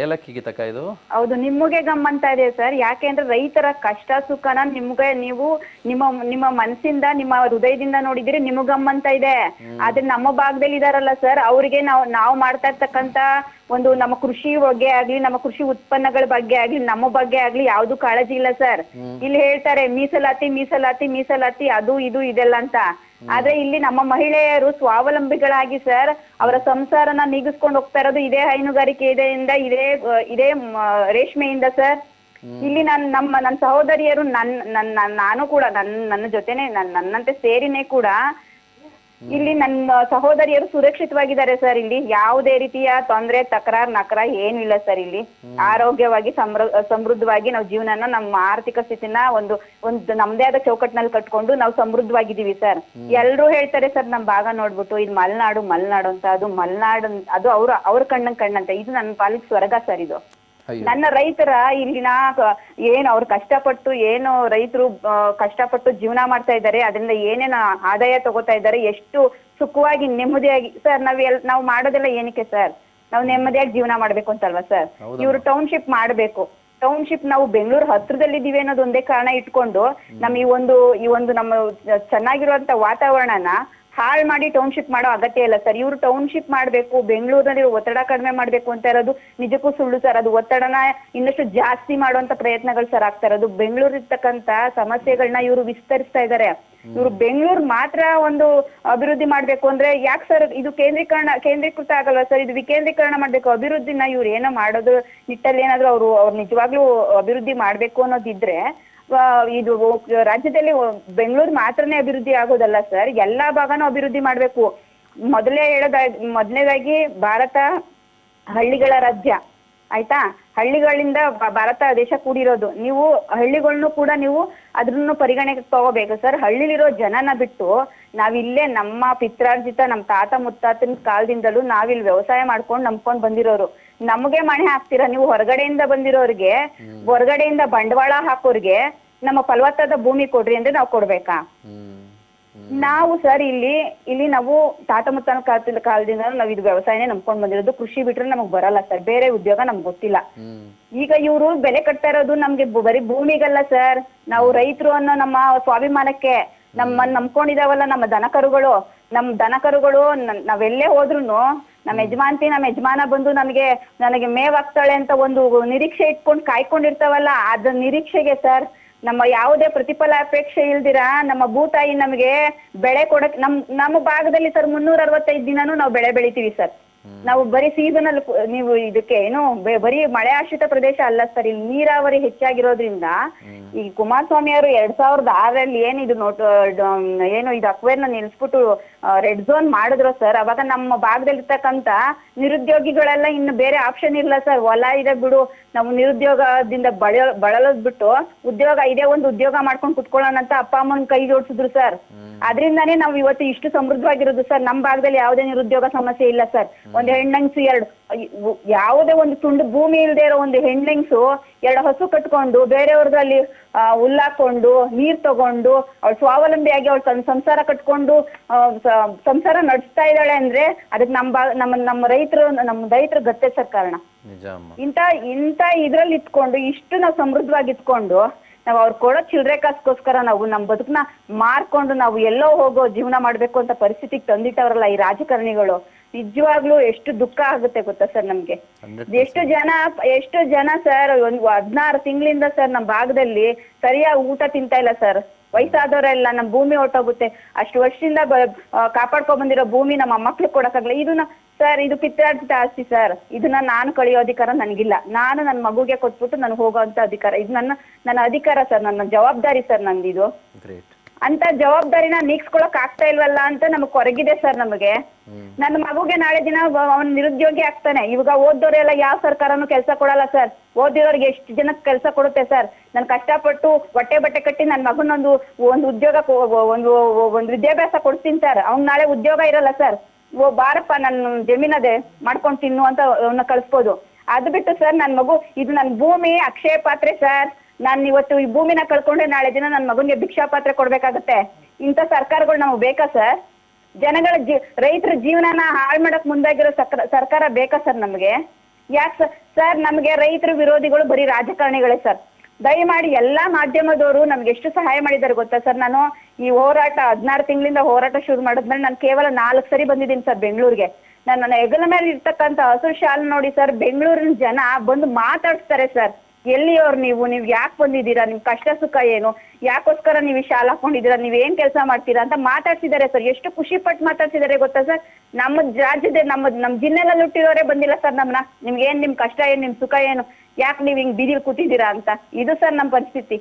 Speaker 2: ಏಲಕ್ಕಿ ಗೀತಕ್ಕ ಇದು?
Speaker 7: ಹೌದು, ನಿಮಗೆ ಗಮ್ ಅಂತ ಇದೆ ಸರ್. ಯಾಕೆ ಅಂದ್ರೆ ರೈತರ ಕಷ್ಟ ಸುಖನ ನಿಮ್ಗೆ ನೀವು ನಿಮ್ಮ ಮನಸ್ಸಿಂದ ನಿಮ್ಮ ಹೃದಯದಿಂದ ನೋಡಿದ್ರೆ ನಿಮಗೆ ಗಮ್ ಅಂತ ಇದೆ. ಆದ್ರೆ ನಮ್ಮ ಭಾಗದಲ್ಲಿ ಇದಾರಲ್ಲ ಸರ್, ಅವ್ರಿಗೆ ನಾವು ಮಾಡ್ತಾ ಇರ್ತಕ್ಕಂತ ಒಂದು ನಮ್ಮ ಕೃಷಿ ಬಗ್ಗೆ ಆಗ್ಲಿ, ನಮ್ಮ ಕೃಷಿ ಉತ್ಪನ್ನಗಳ ಬಗ್ಗೆ ಆಗ್ಲಿ, ನಮ್ಮ ಬಗ್ಗೆ ಆಗ್ಲಿ ಯಾವ್ದು ಕಾಳಜಿ ಇಲ್ಲ ಸರ್. ಇಲ್ಲಿ ಹೇಳ್ತಾರೆ ಮೀಸಲಾತಿ ಅದು ಇದು ಇದೆಲ್ಲ ಅಂತ. ಆದ್ರೆ ಇಲ್ಲಿ ನಮ್ಮ ಮಹಿಳೆಯರು ಸ್ವಾವಲಂಬಿಗಳಾಗಿ ಸರ್ ಅವರ ಸಂಸಾರನ ನೀಗಿಸ್ಕೊಂಡು ಹೋಗ್ತಾ ಇರೋದು ಇದೇ ಹೈನುಗಾರಿಕೆಯಿಂದ, ಇದೇ ರೇಷ್ಮೆಯಿಂದ ಸರ್. ಇಲ್ಲಿ ನನ್ನ ಸಹೋದರಿಯರು ನಾನು ಕೂಡ ನನ್ನ ಜೊತೆನೆ ನನ್ನಂತೆ ಸೇರಿನೇ ಕೂಡ ಇಲ್ಲಿ ನನ್ನ ಸಹೋದರಿಯರು ಸುರಕ್ಷಿತವಾಗಿದ್ದಾರೆ ಸರ್. ಇಲ್ಲಿ ಯಾವುದೇ ರೀತಿಯ ತೊಂದರೆ ತಕರಾರು ನಕರ ಏನು ಇಲ್ಲ ಸರ್. ಇಲ್ಲಿ ಆರೋಗ್ಯವಾಗಿ ಸಮೃದ್ಧವಾಗಿ ನಾವು ಜೀವನನ ನಮ್ಮ ಆರ್ಥಿಕ ಸ್ಥಿತಿನ ಒಂದು ನಮ್ದೇ ಆದ ಚೌಕಟ್ಟಿನಲ್ಲಿ ಕಟ್ಕೊಂಡು ನಾವು ಸಮೃದ್ಧವಾಗಿದ್ದೀವಿ ಸರ್. ಎಲ್ರು ಹೇಳ್ತಾರೆ ಸರ್ ನಮ್ ಭಾಗ ನೋಡ್ಬಿಟ್ಟು ಇದು ಮಲೆನಾಡು ಅಂತ. ಅದು ಮಲೆನಾಡು, ಅದು ಅವ್ರ ಕಣ್ಣಂತೆ. ಇದು ನನ್ನ ಪಾಲಿಗೆ ಸ್ವರ್ಗ ಸರ್. ಇದು ನನ್ನ ರೈತರ ಇಲ್ಲಿನ ಏನು ಅವ್ರು ರೈತರು ಕಷ್ಟಪಟ್ಟು ಜೀವನ ಮಾಡ್ತಾ ಇದ್ದಾರೆ, ಅದರಿಂದ ಏನೇನು ಆದಾಯ ತಗೋತಾ ಇದ್ದಾರೆ, ಎಷ್ಟು ಸುಖವಾಗಿ ನೆಮ್ಮದಿಯಾಗಿ ಸರ್. ನಾವು ಮಾಡೋದೆಲ್ಲ ಏನಕ್ಕೆ ಸರ್? ನಾವು ನೆಮ್ಮದಿಯಾಗಿ ಜೀವನ ಮಾಡ್ಬೇಕು ಅಂತಲ್ವಾ ಸರ್? ಇವ್ರು ಟೌನ್ಶಿಪ್ ಮಾಡ್ಬೇಕು. ಟೌನ್ಶಿಪ್ ನಾವು ಬೆಂಗಳೂರು ಹತ್ರದಲ್ಲಿದ್ದೀವಿ ಅನ್ನೋದು ಒಂದೇ ಕಾರಣ ಇಟ್ಕೊಂಡು ನಮ್ ಈ ಒಂದು ನಮ್ಮ ಚೆನ್ನಾಗಿರುವಂತ ವಾತಾವರಣನ ಹಾಳು ಮಾಡಿ ಟೌನ್ಶಿಪ್ ಮಾಡೋ ಅಗತ್ಯ ಇಲ್ಲ ಸರ್. ಇವ್ರು ಟೌನ್ಶಿಪ್ ಮಾಡ್ಬೇಕು, ಬೆಂಗಳೂರಿನಲ್ಲಿ ಒತ್ತಡ ಕಡಿಮೆ ಮಾಡ್ಬೇಕು ಅಂತ ಇರೋದು ನಿಜಕ್ಕೂ ಸುಳ್ಳು ಸರ್. ಅದು ಒತ್ತಡನ ಇನ್ನಷ್ಟು ಜಾಸ್ತಿ ಮಾಡುವಂತ ಪ್ರಯತ್ನಗಳು ಸರ್ ಆಗ್ತಾ ಇರೋದು. ಬೆಂಗಳೂರು ಇರ್ತಕ್ಕಂತ ಸಮಸ್ಯೆಗಳನ್ನ ಇವರು ವಿಸ್ತರಿಸ್ತಾ ಇದ್ದಾರೆ. ಇವ್ರು ಬೆಂಗಳೂರು ಮಾತ್ರ ಒಂದು ಅಭಿವೃದ್ಧಿ ಮಾಡ್ಬೇಕು ಅಂದ್ರೆ ಯಾಕೆ ಸರ್? ಇದು ಕೇಂದ್ರೀಕೃತ ಆಗಲ್ವಾ ಸರ್? ಇದು ವಿಕೇಂದ್ರೀಕರಣ ಮಾಡ್ಬೇಕು. ಅಭಿವೃದ್ಧಿನ ಇವ್ರು ಏನೋ ಮಾಡೋದು ನಿಟ್ಟಲ್ಲಿ ಏನಾದ್ರು ಅವ್ರು ನಿಜವಾಗ್ಲೂ ಅಭಿವೃದ್ಧಿ ಮಾಡ್ಬೇಕು ಅನ್ನೋದಿದ್ರೆ ಇದು ರಾಜ್ಯದಲ್ಲಿ ಬೆಂಗಳೂರು ಮಾತ್ರನೇ ಅಭಿವೃದ್ಧಿ ಆಗೋದಲ್ಲ ಸರ್, ಎಲ್ಲಾ ಭಾಗನೂ ಅಭಿವೃದ್ಧಿ ಮಾಡ್ಬೇಕು. ಮೊದಲನೇದಾಗಿ ಭಾರತ ಹಳ್ಳಿಗಳ ರಾಜ್ಯ ಆಯ್ತಾ? ಹಳ್ಳಿಗಳಿಂದ ಭಾರತ ದೇಶ ಕೂಡಿರೋದು. ನೀವು ಹಳ್ಳಿಗಳನ್ನು ಕೂಡ ನೀವು ಅದ್ರನ್ನು ಪರಿಗಣನೆಗೆ ತಗೋಬೇಕು ಸರ್. ಹಳ್ಳಿಲಿರೋ ಜನನ ಬಿಟ್ಟು ನಾವಿಲ್ಲೇ ನಮ್ಮ ಪಿತ್ರಾರ್ಜಿತ ನಮ್ಮ ತಾತ ಮುತ್ತಾತನ ಕಾಲದಿಂದಲೂ ನಾವಿಲ್ಲಿ ವ್ಯವಸಾಯ ಮಾಡ್ಕೊಂಡು ನಂಬ್ಕೊಂಡ್ ಬಂದಿರೋರು. ನಮಗೆ ಮಣೆ ಹಾಕ್ತೀರಾ ನೀವು? ಹೊರಗಡೆಯಿಂದ ಬಂದಿರೋರಿಗೆ, ಹೊರಗಡೆಯಿಂದ ಬಂಡವಾಳ ಹಾಕೋರ್ಗೆ ನಮ್ಮ ಫಲವತ್ತಾದ ಭೂಮಿ ಕೊಡ್ರಿ ಅಂದ್ರೆ ನಾವು ಕೊಡ್ಬೇಕಾ? ನಾವು ಸರ್ ಇಲ್ಲಿ ನಾವು ತಾತ ಮುತ್ತನ ಕಾಲದಿಂದ ನಾವು ಇದು ವ್ಯವಸಾಯನೇ ನಂಬ್ಕೊಂಡ್ ಬಂದಿರೋದು. ಕೃಷಿ ಬಿಟ್ರೆ ನಮಗ್ ಬರಲ್ಲ ಸರ್, ಬೇರೆ ಉದ್ಯೋಗ ನಮ್ಗೆ ಗೊತ್ತಿಲ್ಲ. ಈಗ ಇವರು ಬೆಲೆ ಕಟ್ತಾ ಇರೋದು ನಮ್ಗೆ ಬರೀ ಭೂಮಿಗಲ್ಲ ಸರ್. ನಾವು ರೈತರು ಅನ್ನೋ ನಮ್ಮ ಸ್ವಾಭಿಮಾನಕ್ಕೆ ನಮ್ಮನ್ನ ನಂಬ್ಕೊಂಡಿದಾವಲ್ಲ ನಮ್ಮ ದನಕರುಗಳು ನಾವೆಲ್ಲೇ ಹೋದ್ರುನು ನಮ್ಮ ಯಜಮಾನ ಬಂದು ನನಗೆ ಮೇವಾಗ್ತಾಳೆ ಅಂತ ಒಂದು ನಿರೀಕ್ಷೆ ಇಟ್ಕೊಂಡು ಕಾಯ್ಕೊಂಡಿರ್ತಾವಲ್ಲ, ಅದ ನಿರೀಕ್ಷೆಗೆ ಸರ್ ನಮ್ಮ ಯಾವುದೇ ಪ್ರತಿಫಲಾಪೇಕ್ಷೆ ಇಲ್ದಿರ ನಮ್ಮ ಭೂತಾಯಿ ನಮಗೆ ಬೆಳೆ ಕೊಡಕ್ ನಮ್ಮ ಭಾಗದಲ್ಲಿ ಸರ್ 365 ದಿನಾನು ನಾವು ಬೆಳೆ ಬೆಳಿತೀವಿ ಸರ್. ನಾವು ಬರೀ ಸೀಸನಲ್ ನೀವು ಇದಕ್ಕೆ ಏನು ಬರೀ ಮಳೆ ಆಶ್ರಿತ ಪ್ರದೇಶ ಅಲ್ಲ ಸರ್, ಇಲ್ಲಿ ನೀರಾವರಿ ಹೆಚ್ಚಾಗಿರೋದ್ರಿಂದ ಈ ಕುಮಾರಸ್ವಾಮಿ ಅವರು 2006ರಲ್ಲಿ ಏನಿದು ಏನು ಇದು ಅಕ್ವೇರ್ನ ನಿಲ್ಸ್ಬಿಟ್ಟು ರೆಡ್ ಝೋನ್ ಮಾಡಿದ್ರು ಸರ್, ಅವಾಗ ನಮ್ಮ ಭಾಗದಲ್ಲಿರ್ತಕ್ಕಂತ ನಿರುದ್ಯೋಗಿಗಳೆಲ್ಲ ಇನ್ನು ಬೇರೆ ಆಪ್ಷನ್ ಇಲ್ಲ ಸರ್. ಹೊಲ ಇದೆ ಬಿಡು, ನಾವು ನಿರುದ್ಯೋಗದಿಂದ ಬಳಲೋದ್ ಬಿಟ್ಟು ಇದೇ ಒಂದು ಉದ್ಯೋಗ ಮಾಡ್ಕೊಂಡು ಕುತ್ಕೊಳ್ಳೋಣ ಅಂತ ಅಪ್ಪ ಅಮ್ಮನ ಕೈ ಜೋಡಿಸಿದ್ರು ಸರ್. ಅದ್ರಿಂದಾನೇ ನಾವು ಇವತ್ತು ಇಷ್ಟು ಸಮೃದ್ಧವಾಗಿರೋದು ಸರ್. ನಮ್ಮ ಭಾಗದಲ್ಲಿ ಯಾವುದೇ ನಿರುದ್ಯೋಗ ಸಮಸ್ಯೆ ಇಲ್ಲ ಸರ್. ಒಂದು ಹೆಣ್ಣಂಗ್ಸು ಯಾವುದೇ ಒಂದು ತುಂಡು ಭೂಮಿ ಇಲ್ದೇ ಇರೋ ಒಂದು ಹೆಣ್ಣಂಗ್ಸು 2 ಹಸು ಕಟ್ಕೊಂಡು ಬೇರೆಯವ್ರದಲ್ಲಿ ಹುಲ್ಲಾಕೊಂಡು ನೀರ್ ತಗೊಂಡು ಅವಳು ಸ್ವಾವಲಂಬಿಯಾಗಿ ಅವಳು ತನ್ನ ಸಂಸಾರ ಕಟ್ಕೊಂಡು ಸಂಸಾರ ನಡೆಸ್ತಾ ಇದ್ದಾಳೆ ಅಂದ್ರೆ ಅದಕ್ಕೆ ನಮ್ಮ ರೈತರು ಗತ್ತೆ ಸರ್ ಕಾರಣ. ಇಂತ ಇದ್ರಲ್ಲಿ ಇಟ್ಕೊಂಡು ಇಷ್ಟು ನಾವು ಸಮೃದ್ಧವಾಗಿ ಇಟ್ಕೊಂಡು ನಾವು ಅವ್ರು ಕೊಡೋ ಚಿಲ್ಲರೆ ಕಾಸ್ಗೋಸ್ಕರ ನಾವು ನಮ್ಮ ಬದುಕನ್ನ ಮಾರ್ಕೊಂಡು ನಾವು ಎಲ್ಲೋ ಹೋಗೋ ಜೀವನ ಮಾಡ್ಬೇಕು ಅಂತ ಪರಿಸ್ಥಿತಿಗೆ ತಂದಿಟ್ಟವ್ರಲ್ಲ ಈ ರಾಜಕಾರಣಿಗಳು. ನಿಜವಾಗ್ಲೂ ಎಷ್ಟು ದುಃಖ ಆಗುತ್ತೆ ಗೊತ್ತಾ ಸರ್ ನಮ್ಗೆ. ಎಷ್ಟು ಜನ ಸರ್ ಒಂದು 16 ತಿಂಗಳಿಂದ ಸರ್ ನಮ್ಮ ಭಾಗದಲ್ಲಿ ಸರಿಯಾಗಿ ಊಟ ತಿಂತಾ ಇಲ್ಲ ಸರ್. ವಯಸ್ಸಾದವರೆಲ್ಲ ನಮ್ಮ ಭೂಮಿ ಹೊರಟೋಗುತ್ತೆ. ಅಷ್ಟು ವರ್ಷದಿಂದ ಕಾಪಾಡ್ಕೊಂಡ್ ಬಂದಿರೋ ಭೂಮಿ ನಮ್ಮ ಮಕ್ಳು ಕೊಡಕ್ಕಾಗಲ್ಲ. ಇದನ್ನ ಸರ್ ಇದು ಪಿತ್ರಾರ್ಜಿತ ಆಸ್ತಿ ಸರ್. ಇದನ್ನ ನಾನು ಕಳಿಯೋ ಅಧಿಕಾರ ನನಗಿಲ್ಲ. ನಾನು ನನ್ನ ಮಗುಗೆ ಕೊಟ್ಬಿಟ್ಟು ನನಗೆ ಹೋಗೋಂತ ಅಧಿಕಾರ ಇದು ನನ್ನ ಅಧಿಕಾರ ಸರ್, ನನ್ನ ಜವಾಬ್ದಾರಿ ಸರ್ ನಂದಿದು. ಅಂತ ಜವಾಬ್ದಾರಿನ ನೀಗ್ಸ್ಕೊಳಕ್ ಆಗ್ತಾ ಇಲ್ವಲ್ಲ ಅಂತ ನಮಗ್ ಕೊರಗಿದೆ ಸರ್. ನಮಗೆ ನನ್ನ ಮಗುಗೆ ನಾಳೆ ದಿನ ಅವನ್ ನಿರುದ್ಯೋಗಿ ಆಗ್ತಾನೆ. ಇವಾಗ ಓದೋರೆಲ್ಲ ಯಾವ ಸರ್ಕಾರನು ಕೆಲಸ ಕೊಡಲ್ಲ ಸರ್. ಓದಿರೋರ್ಗೆ ಎಷ್ಟು ಜನಕ್ಕೆ ಕೆಲಸ ಕೊಡುತ್ತೆ ಸರ್. ನಾನು ಕಷ್ಟಪಟ್ಟು ಹೊಟ್ಟೆ ಬಟ್ಟೆ ಕಟ್ಟಿ ನನ್ನ ಮಗನೊಂದು ಉದ್ಯೋಗ ಒಂದು ವಿದ್ಯಾಭ್ಯಾಸ ಕೊಡ್ತೀನಿ ಸರ್. ಅವ್ನ್ ನಾಳೆ ಉದ್ಯೋಗ ಇರಲ್ಲ ಸರ್. ಬಾರಪ್ಪ ನನ್ನ ಜಮೀನದೆ ಮಾಡ್ಕೊಂಡು ತಿನ್ನು ಅಂತ ಅವನ್ನ ಕಳಿಸ್ಬೋದು. ಅದು ಬಿಟ್ಟು ಸರ್ ನನ್ನ ಮಗು ಇದು ನನ್ನ ಭೂಮಿ ಅಕ್ಷಯ ಪಾತ್ರೆ ಸರ್. ನಾನು ಇವತ್ತು ಈ ಭೂಮಿನ ಕಳ್ಕೊಂಡ್ರೆ ನಾಳೆ ದಿನ ನನ್ನ ಮಗನಿಗೆ ಭಿಕ್ಷಾ ಪಾತ್ರೆ ಕೊಡ್ಬೇಕಾಗತ್ತೆ. ಇಂಥ ಸರ್ಕಾರಗಳು ನಮಗೆ ಬೇಕಾ ಸರ್? ಜನಗಳ ರೈತರ ಜೀವನನ ಹಾಳು ಮಾಡಕ್ ಮುಂದಾಗಿರೋ ಸರ್ಕಾರ ಬೇಕಾ ಸರ್ ನಮಗೆ? ಯಾಕೆ ಸರ್ ನಮಗೆ ರೈತರ ವಿರೋಧಿಗಳು ಬರೀ ರಾಜಕಾರಣಿಗಳೇ ಸರ್. ದಯಮಾಡಿ ಎಲ್ಲಾ ಮಾಧ್ಯಮದವರು ನಮ್ಗೆ ಎಷ್ಟು ಸಹಾಯ ಮಾಡಿದ್ದಾರೆ ಗೊತ್ತಾ ಸರ್. ನಾನು ಈ ಹೋರಾಟ 16 ತಿಂಗಳಿಂದ ಹೋರಾಟ ಶುರು ಮಾಡಿದ್ಮೇಲೆ ನಾನು ಕೇವಲ 4 ಸರಿ ಬಂದಿದ್ದೀನಿ ಸರ್ ಬೆಂಗಳೂರಿಗೆ. ನನ್ನ ಹೆಗಲ ಮೇಲೆ ಇರ್ತಕ್ಕಂಥ ಹಸು ಶಾಲ್ ನೋಡಿ ಸರ್ ಬೆಂಗಳೂರಿನ ಜನ ಬಂದು ಮಾತಾಡ್ತಾರೆ ಸರ್. ಎಲ್ಲಿಯವ್ರು ನೀವು ಯಾಕೆ ಬಂದಿದ್ದೀರಾ, ನಿಮ್ ಕಷ್ಟ ಸುಖ ಏನು, ಯಾಕೋಸ್ಕರ ನೀವು ಈ ಶಾಲೆ ಹಾಕೊಂಡಿದ್ದೀರಾ, ನೀವ್ ಏನ್ ಕೆಲಸ ಮಾಡ್ತೀರಾ ಅಂತ ಮಾತಾಡ್ಸಿದ್ದಾರೆ ಸರ್. ಎಷ್ಟು ಖುಷಿ ಪಟ್ಟು ಮಾತಾಡ್ಸಿದ್ದಾರೆ ಗೊತ್ತಾ ಸರ್. ನಮ್ಮ ರಾಜ್ಯದ ನಮ್ಮ ಜಿಲ್ಲೆನಲ್ಲಿ ಹುಟ್ಟಿರೋರೇ ಬಂದಿಲ್ಲ ಸರ್ ನಮ್ಮನ್ನ. ನಿಮ್ಗೆ ಏನ್ ನಿಮ್ ಕಷ್ಟ ಏನು, ನಿಮ್ ಸುಖ ಏನು, ಯಾಕೆ ನೀವ್ ಹಿಂಗ್ ಬೀದಿಲ್ ಕೂತಿದ್ದೀರಾ ಅಂತ. ಇದು ಸರ್ ನಮ್ ಪರಿಸ್ಥಿತಿ.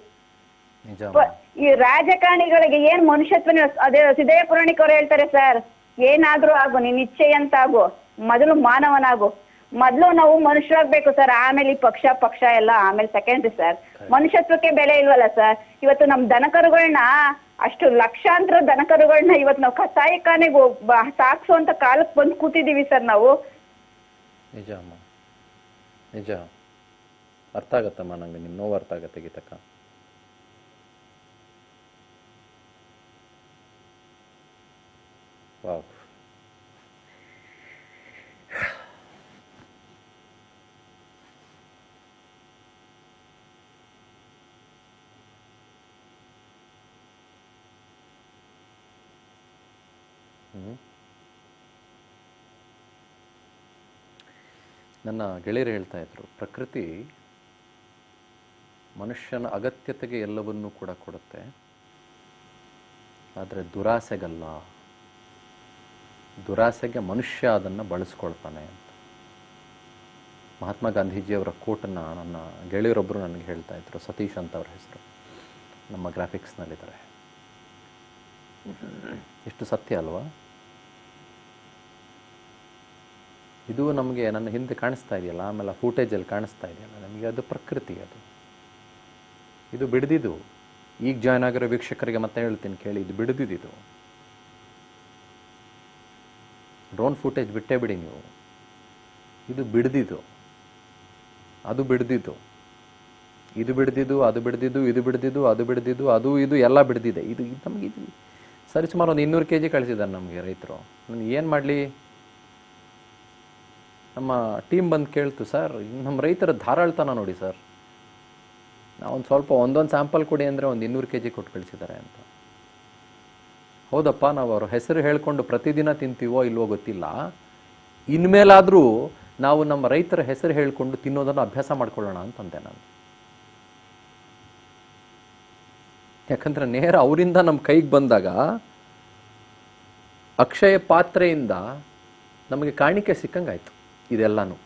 Speaker 7: ಈ ರಾಜಕಾರಣಿಗಳಿಗೆ ಏನ್ ಮನುಷ್ಯತ್ವ, ಅದೇ ಸಿದ್ದಯ್ಯ ಪುರಾಣಿಕ್ ಅವ್ರು ಹೇಳ್ತಾರೆ ಸರ್, ಏನಾದ್ರೂ ಆಗು ನಿನ್ ಇಚ್ಛೆ ಅಂತ ಆಗು, ಮೊದಲು ಮಾನವನಾಗು. ಮೊದ್ಲು ನಾವು ಮನುಷ್ಯರಾಗ್ಬೇಕು ಸರ್, ಆಮೇಲೆ ಪಕ್ಷ ಎಲ್ಲ ಆಮೇಲೆ ಸೆಕೆಂಡ್ರಿ ಸರ್. ಮನುಷ್ಯತ್ವಕ್ಕೆ ಬೆಲೆ ಇಲ್ವಲ್ಲ ಸರ್. ಇವತ್ತು ನಮ್ ದನಕರುಗಳನ್ನ ಅಷ್ಟು ಲಕ್ಷಾಂತರ ದನಕರುಗಳನ್ನ ಇವತ್ತು ನಾವು ಕಸಾಯಿಖಾನೆಗೆ ಸಾಕ್ಸುವಂತ ಕಾಲಕ್ಕೆ ಬಂದು ಕೂತಿದೀವಿ ಸರ್ ನಾವು.
Speaker 2: ನಿಜ ಅಮ್ಮ, ನಿಜ. ಅರ್ಥ ಆಗತ್ತಮ್ಮ ನಂಗೆ, ನಿಮ್ ನೋವು ಅರ್ಥ ಆಗತ್ತೆ ಗೀತಕ್ಕ. ವಾವ್. ನನ್ನ ಗೆಳೆಯರು ಹೇಳ್ತಾ ಇದ್ರು, ಪ್ರಕೃತಿ ಮನುಷ್ಯನ ಅಗತ್ಯತೆಗೆ ಎಲ್ಲವನ್ನೂ ಕೂಡ ಕೊಡುತ್ತೆ, ಆದರೆ ದುರಾಸೆಗಲ್ಲ. ದುರಾಸೆಗೆ ಮನುಷ್ಯ ಅದನ್ನು ಬಳಸ್ಕೊಳ್ತಾನೆ ಅಂತ ಮಹಾತ್ಮ ಗಾಂಧೀಜಿಯವರ ಕೋಟನ್ನು ನನ್ನ ಗೆಳೆಯರೊಬ್ಬರು ನನಗೆ ಹೇಳ್ತಾ ಇದ್ರು. ಸತೀಶ್ ಅಂತ ಅವ್ರ ಹೆಸರು, ನಮ್ಮ ಗ್ರಾಫಿಕ್ಸ್ನಲ್ಲಿದ್ದಾರೆ. ಎಷ್ಟು ಸತ್ಯ ಅಲ್ವಾ? ಇದು ನಮಗೆ ನನ್ನ ಹಿಂದೆ ಕಾಣಿಸ್ತಾ ಇದೆಯಲ್ಲ, ಆಮೇಲೆ ಫೂಟೇಜಲ್ಲಿ ಕಾಣಿಸ್ತಾ ಇದೆಯಲ್ಲ, ನಮಗೆ ಅದು ಪ್ರಕೃತಿ. ಇದು ಬಿಡ್ದಿದ್ದು. ಈಗ ಜಾಯ್ನ್ ಆಗಿರೋ ವೀಕ್ಷಕರಿಗೆ ಮತ್ತೆ ಹೇಳ್ತೀನಿ ಕೇಳಿ, ಇದು ಬಿಡ್ದಿದ್ದು. ಡ್ರೋನ್ ಫೂಟೇಜ್ ಬಿಟ್ಟೇ ಬಿಡಿ ನೀವು. ಇದು ಬಿಡ್ದಿದ್ದು, ಅದು ಬಿಡ್ದಿದ್ದು, ಇದು ಬಿಡ್ದಿದ್ದು, ಅದು ಬಿಡ್ದಿದ್ದು, ಇದು ಬಿಡ್ದಿದ್ದು, ಅದು ಬಿಡ್ದಿದ್ದು, ಅದು ಇದು ಎಲ್ಲ ಬಿಡ್ದಿದೆ. ಇದು ನಮಗೆ ಇದು ಸರಿ ಸುಮಾರು ಒಂದು 200 kg ಕಳಿಸಿದ್ದಾರೆ ನಮಗೆ ರೈತರು. ನನಗೆ ಏನು ಮಾಡಲಿ? ನಮ್ಮ ಟೀಮ್ ಬಂದು ಕೇಳ್ತು, ಸರ್ ನಮ್ಮ ರೈತರ ಧಾರಾಳ್ತನ ನೋಡಿ ಸರ್, ನಾವೊಂದು ಸ್ವಲ್ಪ ಒಂದೊಂದು ಸ್ಯಾಂಪಲ್ ಕೊಡಿ ಅಂದರೆ ಒಂದು 200 kg ಕೊಟ್ಟು ಕಳಿಸಿದ್ದಾರೆ ಅಂತ. ಹೌದಪ್ಪ, ನಾವು ಅವ್ರ ಹೆಸರು ಹೇಳ್ಕೊಂಡು ಪ್ರತಿದಿನ ತಿಂತೀವೋ ಇಲ್ವೋ ಗೊತ್ತಿಲ್ಲ, ಇನ್ಮೇಲಾದರೂ ನಾವು ನಮ್ಮ ರೈತರ ಹೆಸರು ಹೇಳ್ಕೊಂಡು ತಿನ್ನೋದನ್ನು ಅಭ್ಯಾಸ ಮಾಡ್ಕೊಳ್ಳೋಣ ಅಂತಂದೆ ನಾನು. ಯಾಕಂದರೆ ನೇರ ಅವರಿಂದ ನಮ್ಮ ಕೈಗೆ ಬಂದಾಗ ಅಕ್ಷಯ ಪಾತ್ರೆಯಿಂದ ನಮಗೆ ಕಾಣಿಕೆ ಸಿಕ್ಕಂಗಾಯ್ತು. ಇದೆಲ್ಲನೂ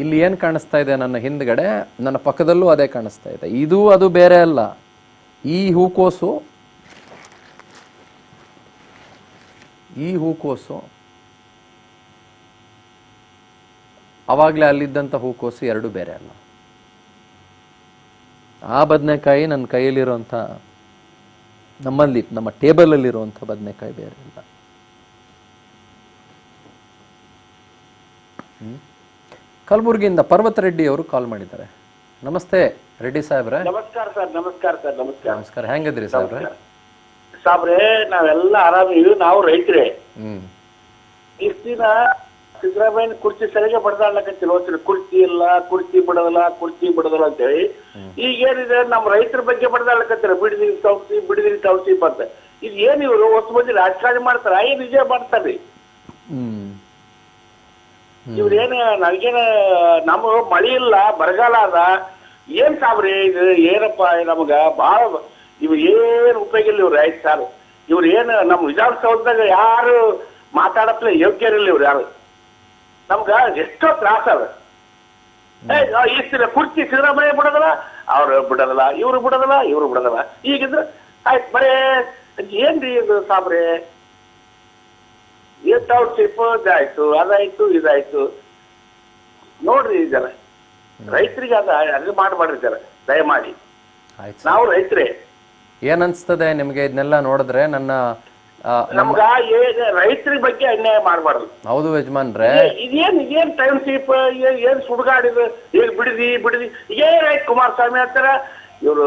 Speaker 2: ಇಲ್ಲಿ ಏನು ಕಾಣಿಸ್ತಾ ಇದೆ ನನ್ನ ಹಿಂದ್ಗಡೆ, ನನ್ನ ಪಕ್ಕದಲ್ಲೂ ಅದೇ ಕಾಣಿಸ್ತಾ ಇದೆ. ಇದು ಅದು ಬೇರೆ ಅಲ್ಲ. ಈ ಹೂಕೋಸು ಅವಾಗಲೇ ಅಲ್ಲಿದ್ದಂಥ ಹೂಕೋಸು ಎರಡು ಬೇರೆ ಅಲ್ಲ. ಆ ಬದನೆಕಾಯಿ ನನ್ನ ಕೈಯಲ್ಲಿರುವಂಥ, ನಮ್ಮ ಟೇಬಲಲ್ಲಿರುವಂಥ ಬದನೆಕಾಯಿ ಬೇರೆ ಇಲ್ಲ. ಕಲಬುರಗಿಯಿಂದ ಪರ್ವತ ರೆಡ್ಡಿ ಅವರು ಕಾಲ್ ಮಾಡಿದ್ದಾರೆ. ನಮಸ್ತೆ ರೆಡ್ಡಿ ಸಾಹೇಬ್ರೆ.
Speaker 6: ನಮಸ್ಕಾರ ಸರ್. ನಮಸ್ಕಾರ ಸರ್.
Speaker 2: ನಮಸ್ಕಾರ. ಹೆಂಗಿದ್ರಿ ಸಾಹೇಬ್ರೆ?
Speaker 6: ಸಾಬ್ರೆ ನಾವೆಲ್ಲ ಆರಾಮಿವಿ. ನಾವು ರೈತರೇ. ಇಷ್ಟ ದಿನ ಸಿದ್ದರಾಮಯ್ಯನ ಕುರ್ಚಿ ಸರಿಗೆ ಬಡದಾಡ್ಲಕತ್ತಿಲ್ಲ. ಕುರ್ಚಿ ಇಲ್ಲ, ಕುರ್ಚಿ ಬಿಡೋದಲ್ಲ ಅಂತೇಳಿ ಈಗೇನಿದೆ ನಮ್ಮ ರೈತರ ಬಗ್ಗೆ ಬಡದಾಡ್ಲಕತ್ತಿರ. ಬಿಡದಿರಿ ಟೌನ್ಶಿಪ್ ಅಂತ. ಇದು ಏನ್ ಇವರು ಹೊಸ ಮಂದಿ ರಾಜಕಾರಣ ಮಾಡ್ತಾರ, ಏನ್ ನಿಜ ಮಾಡ್ತಾರ್ರಿ ಇವ್ರೇನ? ನನಗೇನ ನಮ್ಮ ಮಳಿ ಇಲ್ಲ, ಬರಗಾಲ ಅದ, ಏನ್ ಸಾಬ್ರಿ ಇದು ಏನಪ್ಪ ನಮಗ ಬಾಳ ಇವ್ ಏನ್ ಉಪಯೋಗ ಇಲ್ಲ ಇವ್ರು. ಆಯ್ತು ಸರ್, ಇವ್ರು ಏನ್ ನಮ್ ವಿಧಾನಸೌಧದಾಗ ಯಾರು ಮಾತಾಡಪ್ಲೆ ಯೋಗ್ಯರಿಲ್ಲ ಇವ್ರು ಯಾರು. ನಮ್ಗ ಎಷ್ಟೋ ತ್ರಾಸ ಅದ. ಇಷ್ಟಿಲ್ಲ ಕುರ್ಚಿ ಸಿದ್ದರಾಮಯ್ಯ ಬಿಡೋದಲ್ಲ, ಅವ್ರು ಬಿಡೋದಲ್ಲ, ಇವ್ರು ಬಿಡೋದಲ್ಲ. ಈಗಿದ್ರೆ ಆಯ್ತು ಬರೇ ಏನ್ರಿ ಇದು ಸಾಬ್ರೆ? ಟೌನ್ಶಿಪ್ ಇದಾಯ್ತು, ಅದಾಯ್ತು, ಇದಾಯ್ತು. ನೋಡ್ರಿ ಜನ ರೈತರಿಗೆ ಅದು ಮಾಡಬೇಡ್ರಿ ಜನ, ದಯಮಾಡಿ. ನಾವು ರೈತರೇ.
Speaker 2: ಏನ್ ಅನ್ಸ್ತದೆ ನಿಮ್ಗೆ ಇದನ್ನೆಲ್ಲ ನೋಡಿದ್ರೆ?
Speaker 6: ನಮ್ಗ ರೈತರ ಬಗ್ಗೆ ಅನ್ಯಾಯ ಮಾಡಬಾರ್ದು.
Speaker 2: ಹೌದು ಯಜಮಾನ್ರೆ.
Speaker 6: ಇದೇನ್ ಟೌನ್ಶಿಪ್, ಏನ್ ಸುಡುಗಾಡಿದ್ರು, ಈಗ ಬಿಡದಿ ಏನಾಯ್ತು? ಕುಮಾರಸ್ವಾಮಿ ಅಂತಾರ, ಇವರು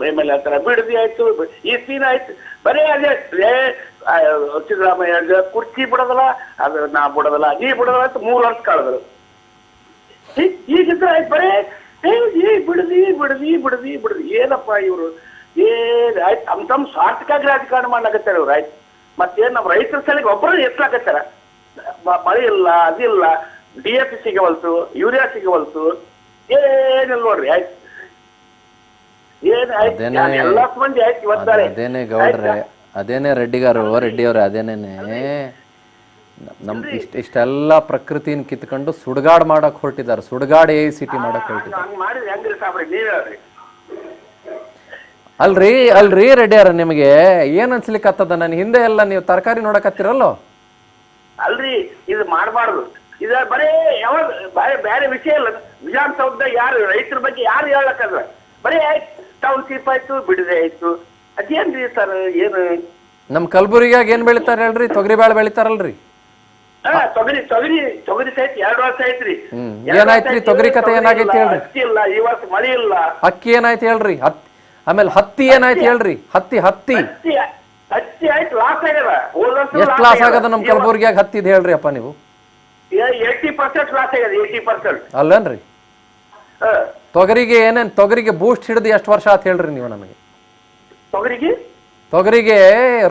Speaker 6: ಮೇಲೆ ಅಂತಾರ ಬಿಡದಿ ಆಯ್ತು, ಈ ಸೀನ್ ಆಯ್ತು. ಬರೀ ಅದೇ ಸಿದ್ದರಾಮಯ್ಯ ಕುರ್ಚಿ ಬಿಡೋದಲ್ಲ, ಅದು ನಾ ಬಿಡೋದಲ್ಲ, ನೀ ಬಿಡೋದಲ್ಲ ಅಂತ 3 ವರ್ಷ ಕಳೆದ್ರು. ಈಗಿದ್ರೆ ಆಯ್ತು ಬರೇ ಬಿಡದಿ. ಏನಪ್ಪ ಇವರು ಏನ್ ಆಯ್ತು ತಮ್ಮ ಸ್ವಾರ್ಥಕ್ಕಾಗಿ ರಾಜಕಾರಣ ಮಾಡ್ಲಾಕತ್ತಾರ ಇವ್ರು. ಆಯ್ತು ಮತ್ತೇನ್ ನಮ್ಮ ರೈತರ ಸಲಿಗೆ ಒಬ್ಬರು ಎತ್ತಲಾಕತ್ತಾರ. ಮಳೆ ಇಲ್ಲ, ಅದಿಲ್ಲ, DAP ಸಿಗವಲ್ತು, ಯೂರಿಯಾ ಸಿಗವಲ್ತು, ಏನಿಲ್ಲ ನೋಡ್ರಿ. ಆಯ್ತು ಏನ್ ಆಯ್ತು ಎಲ್ಲಾ ಮಂದಿ ಆಯ್ತು ಇವತ್ತಾರೆ.
Speaker 2: ಅದೇನೇ ಗೌಡ್ರೆ, ಅದೇನೇ ರೆಡ್ಡಿಯವ್ರೆ, ಅದೇನೇನೆ ಇಷ್ಟೆಲ್ಲ ಪ್ರಕೃತಿನ ಕಿತ್ಕೊಂಡು ಸುಡ್ಗಾಡ್ ಮಾಡಕ್ ಹೊರಟಿದ್ದಾರೆ. ಸುಡ್ಗಾಡ್ ಸಿಟಿ ಮಾಡಕ್ ಹೊರಟಿದ್ದಾರೆ. ಅಲ್ರಿ ರೆಡ್ಡಿಯವ್ರ, ನಿಮಗೆ ಏನ್ ಅನ್ಸ್ಲಿಕ್ಕತ್ತದ? ನನ್ನ ಹಿಂದೆ ಎಲ್ಲ ನೀವು ತರಕಾರಿ ನೋಡಕತ್ತಿರಲ್ಲೋ?
Speaker 6: ಅಲ್ರಿ ಇದು ಮಾಡಬಾರ್ದು. ಇದ ಬರೇ ಯಾವಾಗ ಬೇರೆ ವಿಷಯ ಇಲ್ಲ. ವಿಧಾನಸೌಧ ಯಾರು ರೈತರ ಬಗ್ಗೆ ಯಾರು ಹೇಳಕ್ಕಲ್ಲ. ಬರೀ ಆಯ್ತು ಟೌನ್ಶಿಪ್ ಆಯ್ತು, ಬಿಡದೆ ಆಯ್ತು. ಅದೇನ್ರಿ ಸರ್ ಏನು?
Speaker 2: ನಮ್ ಕಲಬುರಗಿಯಾಗ ಏನ್ ಬೆಳಿತಾರ ಹೇಳ್ರಿ? ತೊಗರಿ ಬೇಳೆ ಬೆಳಿತಾರಲ್ರಿ.
Speaker 6: ತೊಗರಿ ಸಹಿತ 2 ವರ್ಷ ಐತ್ರಿ.
Speaker 2: ಏನಾಯ್ತ್ರಿ ತೊಗರಿ ಕತೆ? ಏನಾಗೈತಿ ಹೇಳ್ರಿ?
Speaker 6: ಅಕ್ಕಿ ಇಲ್ಲ, ಈ ವರ್ಷ ಮಳಿ ಇಲ್ಲ.
Speaker 2: ಅಕ್ಕಿ ಏನಾಯ್ತು ಹೇಳ್ರಿ? ಆಮೇಲೆ ಹತ್ತಿ ಏನಾಯ್ತು ಹೇಳ್ರಿ? ಹತ್ತಿ
Speaker 6: ಆಯ್ತು, ಲಾಸ್ ಆಗ್ಯದ.
Speaker 2: ಎಷ್ಟ್ ಲಾಸ್ ಆಗದ ನಮ್ ಕಲಬುರ್ಗಿಯಾಗ ಹತ್ತಿದ್ ಹೇಳ್ರಿ ಅಪ್ಪ ನೀವು?
Speaker 6: 80% ಲಾಸ್ ಆಗ್ಯದ. 80%
Speaker 2: ಅಲ್ಲನ್ರಿ? ತೊಗರಿಗೆ ಬೂಸ್ಟ್ ಹಿಡಿದು ಎಷ್ಟು ವರ್ಷ ಆತ್ ಹೇಳ್ರಿ ನೀವು ನನಗೆ? ತೊಗರಿಗೆ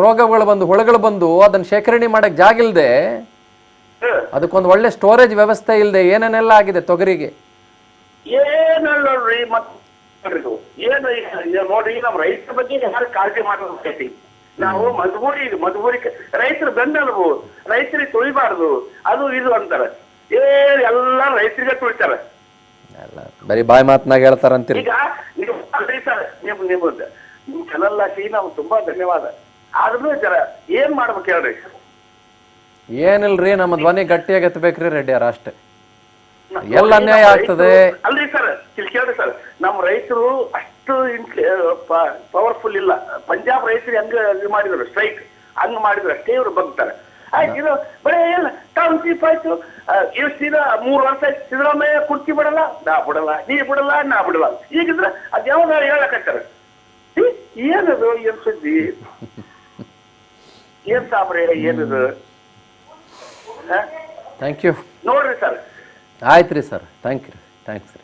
Speaker 2: ರೋಗಗಳು ಬಂದು, ಹುಳಗಳು ಬಂದು, ಅದನ್ನ ಶೇಖರಣೆ ಮಾಡಕ್ ಜಾಗ ಇಲ್ದೆ, ಅದಕ್ಕೊಂದು ಒಳ್ಳೆ ಸ್ಟೋರೇಜ್ ವ್ಯವಸ್ಥೆ ಇಲ್ದೆ ಏನೇನೆಲ್ಲ ಆಗಿದೆ ತೊಗರಿಗೆ.
Speaker 6: ನೋಡ್ರಿ ಏನು ನೋಡ್ರಿ, ನಮ್ ರೈತರ ಬಗ್ಗೆ ಯಾರು ಕಾಳಜಿ ಮಾಡಬೇಕೈತಿ. ನಾವು ಮಜಬೂರಿ ರೈತರು ಬೆನ್ನೆಲುಬು, ರೈತರಿಗೆ ತುಳಿಬಾರ್ದು, ಅದು ಇದು ಅಂತಾರ. ಎಲ್ಲ ರೈತರಿಗೆ ತುಳಿತಾರ.
Speaker 2: ಬರೀ ಬಾಯಿ ಮಾತನಾಗ ಹೇಳ್ತಾರಂತೀರಿ.
Speaker 6: ಈಗ ನೀವು ಅಲ್ರಿ ಸರ್, ನಿಮ್ ಚಾನಲ್ ಹಾಕಿ ನಾವು ತುಂಬಾ ಧನ್ಯವಾದ. ಆದ್ರೂ ಜರ ಏನ್ ಮಾಡ್ಬೇಕು ಹೇಳ್ರಿ?
Speaker 2: ಏನಿಲ್ರಿ, ನಮ್ಮ ಧ್ವನಿ ಗಟ್ಟಿಯಾಗಿ ಎತ್ತಬೇಕ್ರಿ ರೆಡ್ಡಿಯಾರ, ಅಷ್ಟೇ. ಎಲ್ಲ ಅನ್ಯಾಯ ಆಗ್ತದೆ.
Speaker 6: ಅಲ್ರಿ ಸರ್, ಕೇಳ್ರಿ ಸರ್, ನಮ್ಮ ರೈತರು ಅಷ್ಟು ಪವರ್ಫುಲ್ ಇಲ್ಲ. ಪಂಜಾಬ್ ರೈತರು ಹೆಂಗ್ ಮಾಡಿದ್ರು ಸ್ಟ್ರೈಕ್, ಹಂಗ್ ಮಾಡಿದ್ರು ಅಷ್ಟೇ ಇವ್ರು ಬಗ್ತಾರೆ. ಆಯ್ತು, ಇದು ಬರೀ ಇಲ್ಲ ಟೌನ್ಶಿಪ್ ಆಯ್ತು, ಇಷ್ಟು ದಿನ 3 ವರ್ಷ ಆಯ್ತು ಸಿದ್ದರಾಮಯ್ಯ ಕುರ್ಚಿ ಬಿಡಲ್ಲ, ನಾ ಬಿಡಲ್ಲ, ನೀ ಬಿಡಲ್ಲ, ನಾ ಬಿಡಲ್ಲ. ಈಗಿದ್ರೆ ಅದ್ ಯಾವಾಗ ಹೇಳಕತ್ತಾರ? ಏನದು? ಏನ್ ಸುದ್ದಿ? ಏನ್ ಸಾಬ್ರೆ ಏನದು?
Speaker 2: Thank you.
Speaker 6: ನೋಡ್ರಿ ಸರ್.
Speaker 2: ಆಯ್ತು ರೀ ಸರ್, ಥ್ಯಾಂಕ್ಸ್ ರೀ.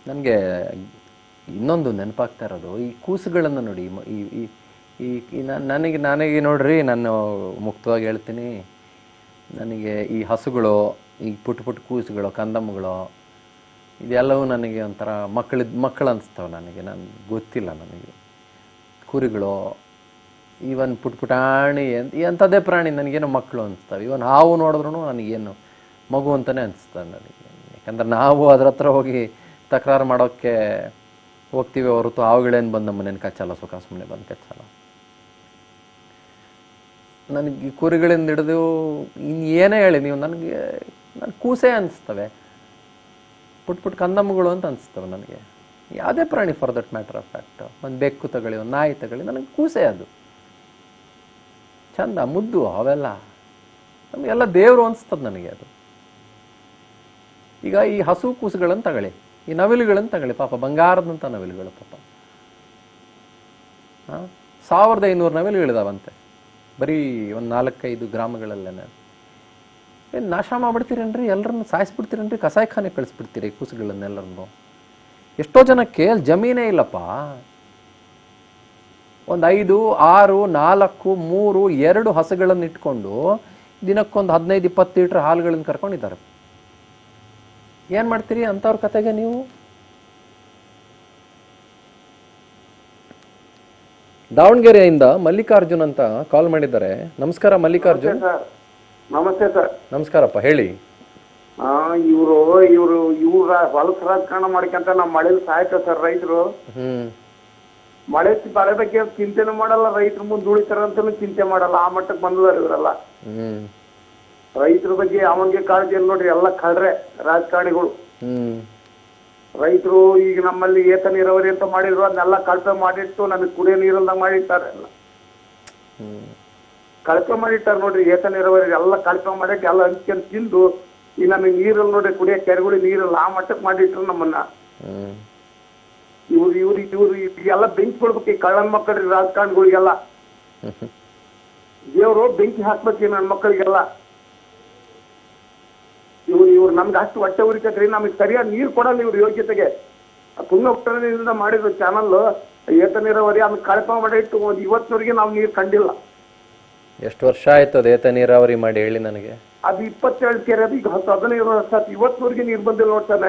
Speaker 2: ನನಗೆ ಇನ್ನೊಂದು ನೆನಪಾಗ್ತಾ ಇರೋದು, ಈ ಕೂಸುಗಳನ್ನು ನೋಡಿ. ನನಗೆ ನೋಡ್ರಿ, ನಾನು ಮುಕ್ತವಾಗಿ ಹೇಳ್ತೀನಿ, ನನಗೆ ಈ ಹಸುಗಳು, ಈ ಪುಟ್ಟ ಪುಟ್ಟ ಕೂಸುಗಳು, ಕಂದಮ್ಮಗಳು, ಇದೆಲ್ಲವೂ ನನಗೆ ಒಂಥರ ಮಕ್ಕಳು ಅನಿಸ್ತವೆ ನನಗೆ. ಗೊತ್ತಿಲ್ಲ ನನಗೆ. ಕುರಿಗಳು, ಈವನ್ ಪುಟಾಣಿ ಎಂಥದ್ದೇ ಪ್ರಾಣಿ ನನಗೇನೋ ಮಕ್ಕಳು ಅನಿಸ್ತವೆ. ಇವನ್ ಹಾವು ನೋಡಿದ್ರೂ ನನಗೇನು ಮಗು ಅಂತಲೇ ಅನಿಸ್ತದೆ ನನಗೆ. ಯಾಕಂದ್ರೆ ನಾವು ಅದ್ರ ಹತ್ರ ಹೋಗಿ ತಕರಾರು ಮಾಡೋಕ್ಕೆ ಹೋಗ್ತೀವಿ ಹೊರತು ಹಾವುಗಳೇನು ಬಂದು ನಮ್ಮ ಮನೇನು ಕಚ್ಚಲ್ಲ, ಸುಖ ಸುಮ್ಮನೆ ಬಂದು ಕಚ್ಚಲ್ಲ. ನನಗೆ ಈ ಕುರಿಗಳಿಂದ ಹಿಡಿದು ಏನೇ ಹೇಳಿ ನೀವು ನನಗೆ ಕೂಸೇ ಅನಿಸ್ತವೆ. ಪುಟ್ಟ ಕಂದಮ್ಮಗಳು ಅಂತ ಅನಿಸ್ತವೆ ನನಗೆ. ಯಾವುದೇ ಪ್ರಾಣಿ for that matter of fact. ಒಂದು ಬೆಕ್ಕು ತಗೊಳ್ಳಿ, ಒಂದು ನಾಯಿ ತಗೊಳ್ಳಿ, ನನಗೆ ಕೂಸೆ ಅದು. ಚಂದ, ಮುದ್ದು, ಅವೆಲ್ಲ ನಮಗೆಲ್ಲ ದೇವರು ಅನಿಸ್ತದೆ ನನಗೆ ಅದು. ಈಗ ಈ ಹಸು ಕೂಸುಗಳನ್ನು ತಗೊಳ್ಳಿ, ಈ ನವಿಲುಗಳನ್ನು ತಗೊಳ್ಳಿ, ಪಾಪ ಬಂಗಾರದಂಥ ನವಿಲುಗಳು ಪಾಪ. 1500 ನವಿಲುಗಳಿದಾವಂತೆ ಬರೀ ಒಂದು 4-5 ಗ್ರಾಮಗಳಲ್ಲೇನೆ. ಏನು ನಾಶ ಮಾಡಿಬಿಡ್ತೀರೇನ್ರಿ? ಎಲ್ಲರನ್ನು ಸಾಯಿಸ್ಬಿಡ್ತೀರೇನ್ರಿ? ಕಸಾಯಿಖಾನೆ ಕಳಿಸ್ಬಿಡ್ತೀರಿ ಕೂಸುಗಳನ್ನೆಲ್ಲರನ್ನು. ಎಷ್ಟೋ ಜನಕ್ಕೆ ಜಮೀನೇ ಇಲ್ಲಪ್ಪ. ಒಂದು 5, 6, 4, 3, 2 ಹಸುಗಳನ್ನು ಇಟ್ಕೊಂಡು ದಿನಕ್ಕೊಂದು 15-20 ಲೀಟ್ರ್ ಹಾಲುಗಳನ್ನು ಕರ್ಕೊಂಡಿದ್ದಾರೆ. ಏನು ಮಾಡ್ತೀರಿ ಅಂಥವ್ರ ಕತೆಗೆ ನೀವು? ದಾವಣಗೆರೆಯಿಂದ ಮಲ್ಲಿಕಾರ್ಜುನ್ ಅಂತ ಕಾಲ್ ಮಾಡಿದ್ದಾರೆ. ನಮಸ್ಕಾರ ಮಲ್ಲಿಕಾರ್ಜುನ್.
Speaker 6: ನಮಸ್ತೆ ಸರ್.
Speaker 2: ನಮಸ್ಕಾರಪ್ಪ, ಹೇಳಿ.
Speaker 6: ಇವ್ರ ಹೊಲಸ ರಾಜಕಾರಣ ಮಾಡ್ಕೊಂತ ನಮ್ಮ ಮಳೇಲಿ ಸಾಯ್ತ ಸರ್ ರೈತರು. ಮಳೆ ಬರ ಬಗ್ಗೆ ಚಿಂತೆನೂ ಮಾಡಲ್ಲ, ರೈತರು ಮುಂದೆ ಉಳಿತಾರ ಅಂತಾನು ಚಿಂತೆ ಮಾಡಲ್ಲ. ಆ ಮಟ್ಟಕ್ಕೆ ಬಂದಿದ್ದಾರೆ ಇವರೆಲ್ಲ. ರೈತರ ಬಗ್ಗೆ ಅವನಿಗೆ ಕಾಳಜಿ ಇಲ್ಲ ನೋಡ್ರಿ. ಎಲ್ಲ ಕಳ್ರೆ ರಾಜಕಾರಣಿಗಳು. ರೈತರು ಈಗ ನಮ್ಮಲ್ಲಿ ಏತ ನೀರಾವರಿ ಅಂತ ಮಾಡಿದ್ರು, ಅದನ್ನೆಲ್ಲ ಕಳಪೆ ಮಾಡಿಟ್ಟು ನಮಗೆ ಕುಡಿಯೋ ನೀರಲ್ದಂಗ ಮಾಡಿಟ್ಟಾರೆ. ಎಲ್ಲ ಕಳಪೆ ಮಾಡಿಟ್ಟಾರ ನೋಡ್ರಿ. ಏತ ನೀರಾವರಿ ಎಲ್ಲ ಕಳಪೆ ಮಾಡಕ್ಕೆ ಎಲ್ಲ ಹಂಚ್ಕೊಂಡು ತಿಂದು ಈಗ ನಮಗೆ ನೀರಲ್ಲಿ ನೋಡ್ರಿ, ಕುಡಿಯೋ ಕೆರೆಗಳು ನೀರಲ್ಲ. ಆ ಮಟ್ಟಕ್ಕೆ ಮಾಡಿಟ್ರು ನಮ್ಮನ್ನ. ಇವ್ರು ಎಲ್ಲ ಬೆಂಕಿ ಕೊಡ್ಬೇಕು ಈ ಕಳ್ಳನ ಮಕ್ಕಳ್ರಿ ರಾಜಕಾರಣಿಗಳಿಗೆಲ್ಲ. ದೇವ್ರು ಬೆಂಕಿ ಹಾಕ್ಬೇಕು ನನ್ನ ಮಕ್ಕಳಿಗೆಲ್ಲ. ಇವ್ರು ನಮ್ಗೆ ಅಷ್ಟು ಹೊಟ್ಟೆ ಉರಿತೈತ್ರಿ. ನಮಗೆ ಸರಿಯಾಗಿ ನೀರು ಕೊಡಲ್ಲ ಇವ್ರ ಯೋಗ್ಯತೆಗೆ. ತುಂಗಭದ್ರಾ ಮಾಡಿದ್ರು ಚಾನಲ್ ಏತ ನೀರಾವರಿ, ಅದನ್ನ ಕಳಪೆ ಮಾಡಿ ಇಟ್ಟು ಇವತ್ತಿನವರೆಗೆ ನಾವು ನೀರು ಕಂಡಿಲ್ಲ.
Speaker 2: ಎಷ್ಟು ವರ್ಷ ಆಯ್ತು ಅದು ಏತ ನೀರಾವರಿ ಮಾಡಿ ಹೇಳಿ ನನಗೆ?
Speaker 6: ಅದು 27 ಕೆರೆ, ಅದು ಈಗ 15 ವರ್ಷ ಆಯ್ತು. ಇವತ್ತಿನವರೆಗೆ ನೀರು ಬಂದಿಲ್ಲ ನೋಡ್ತಾರೆ.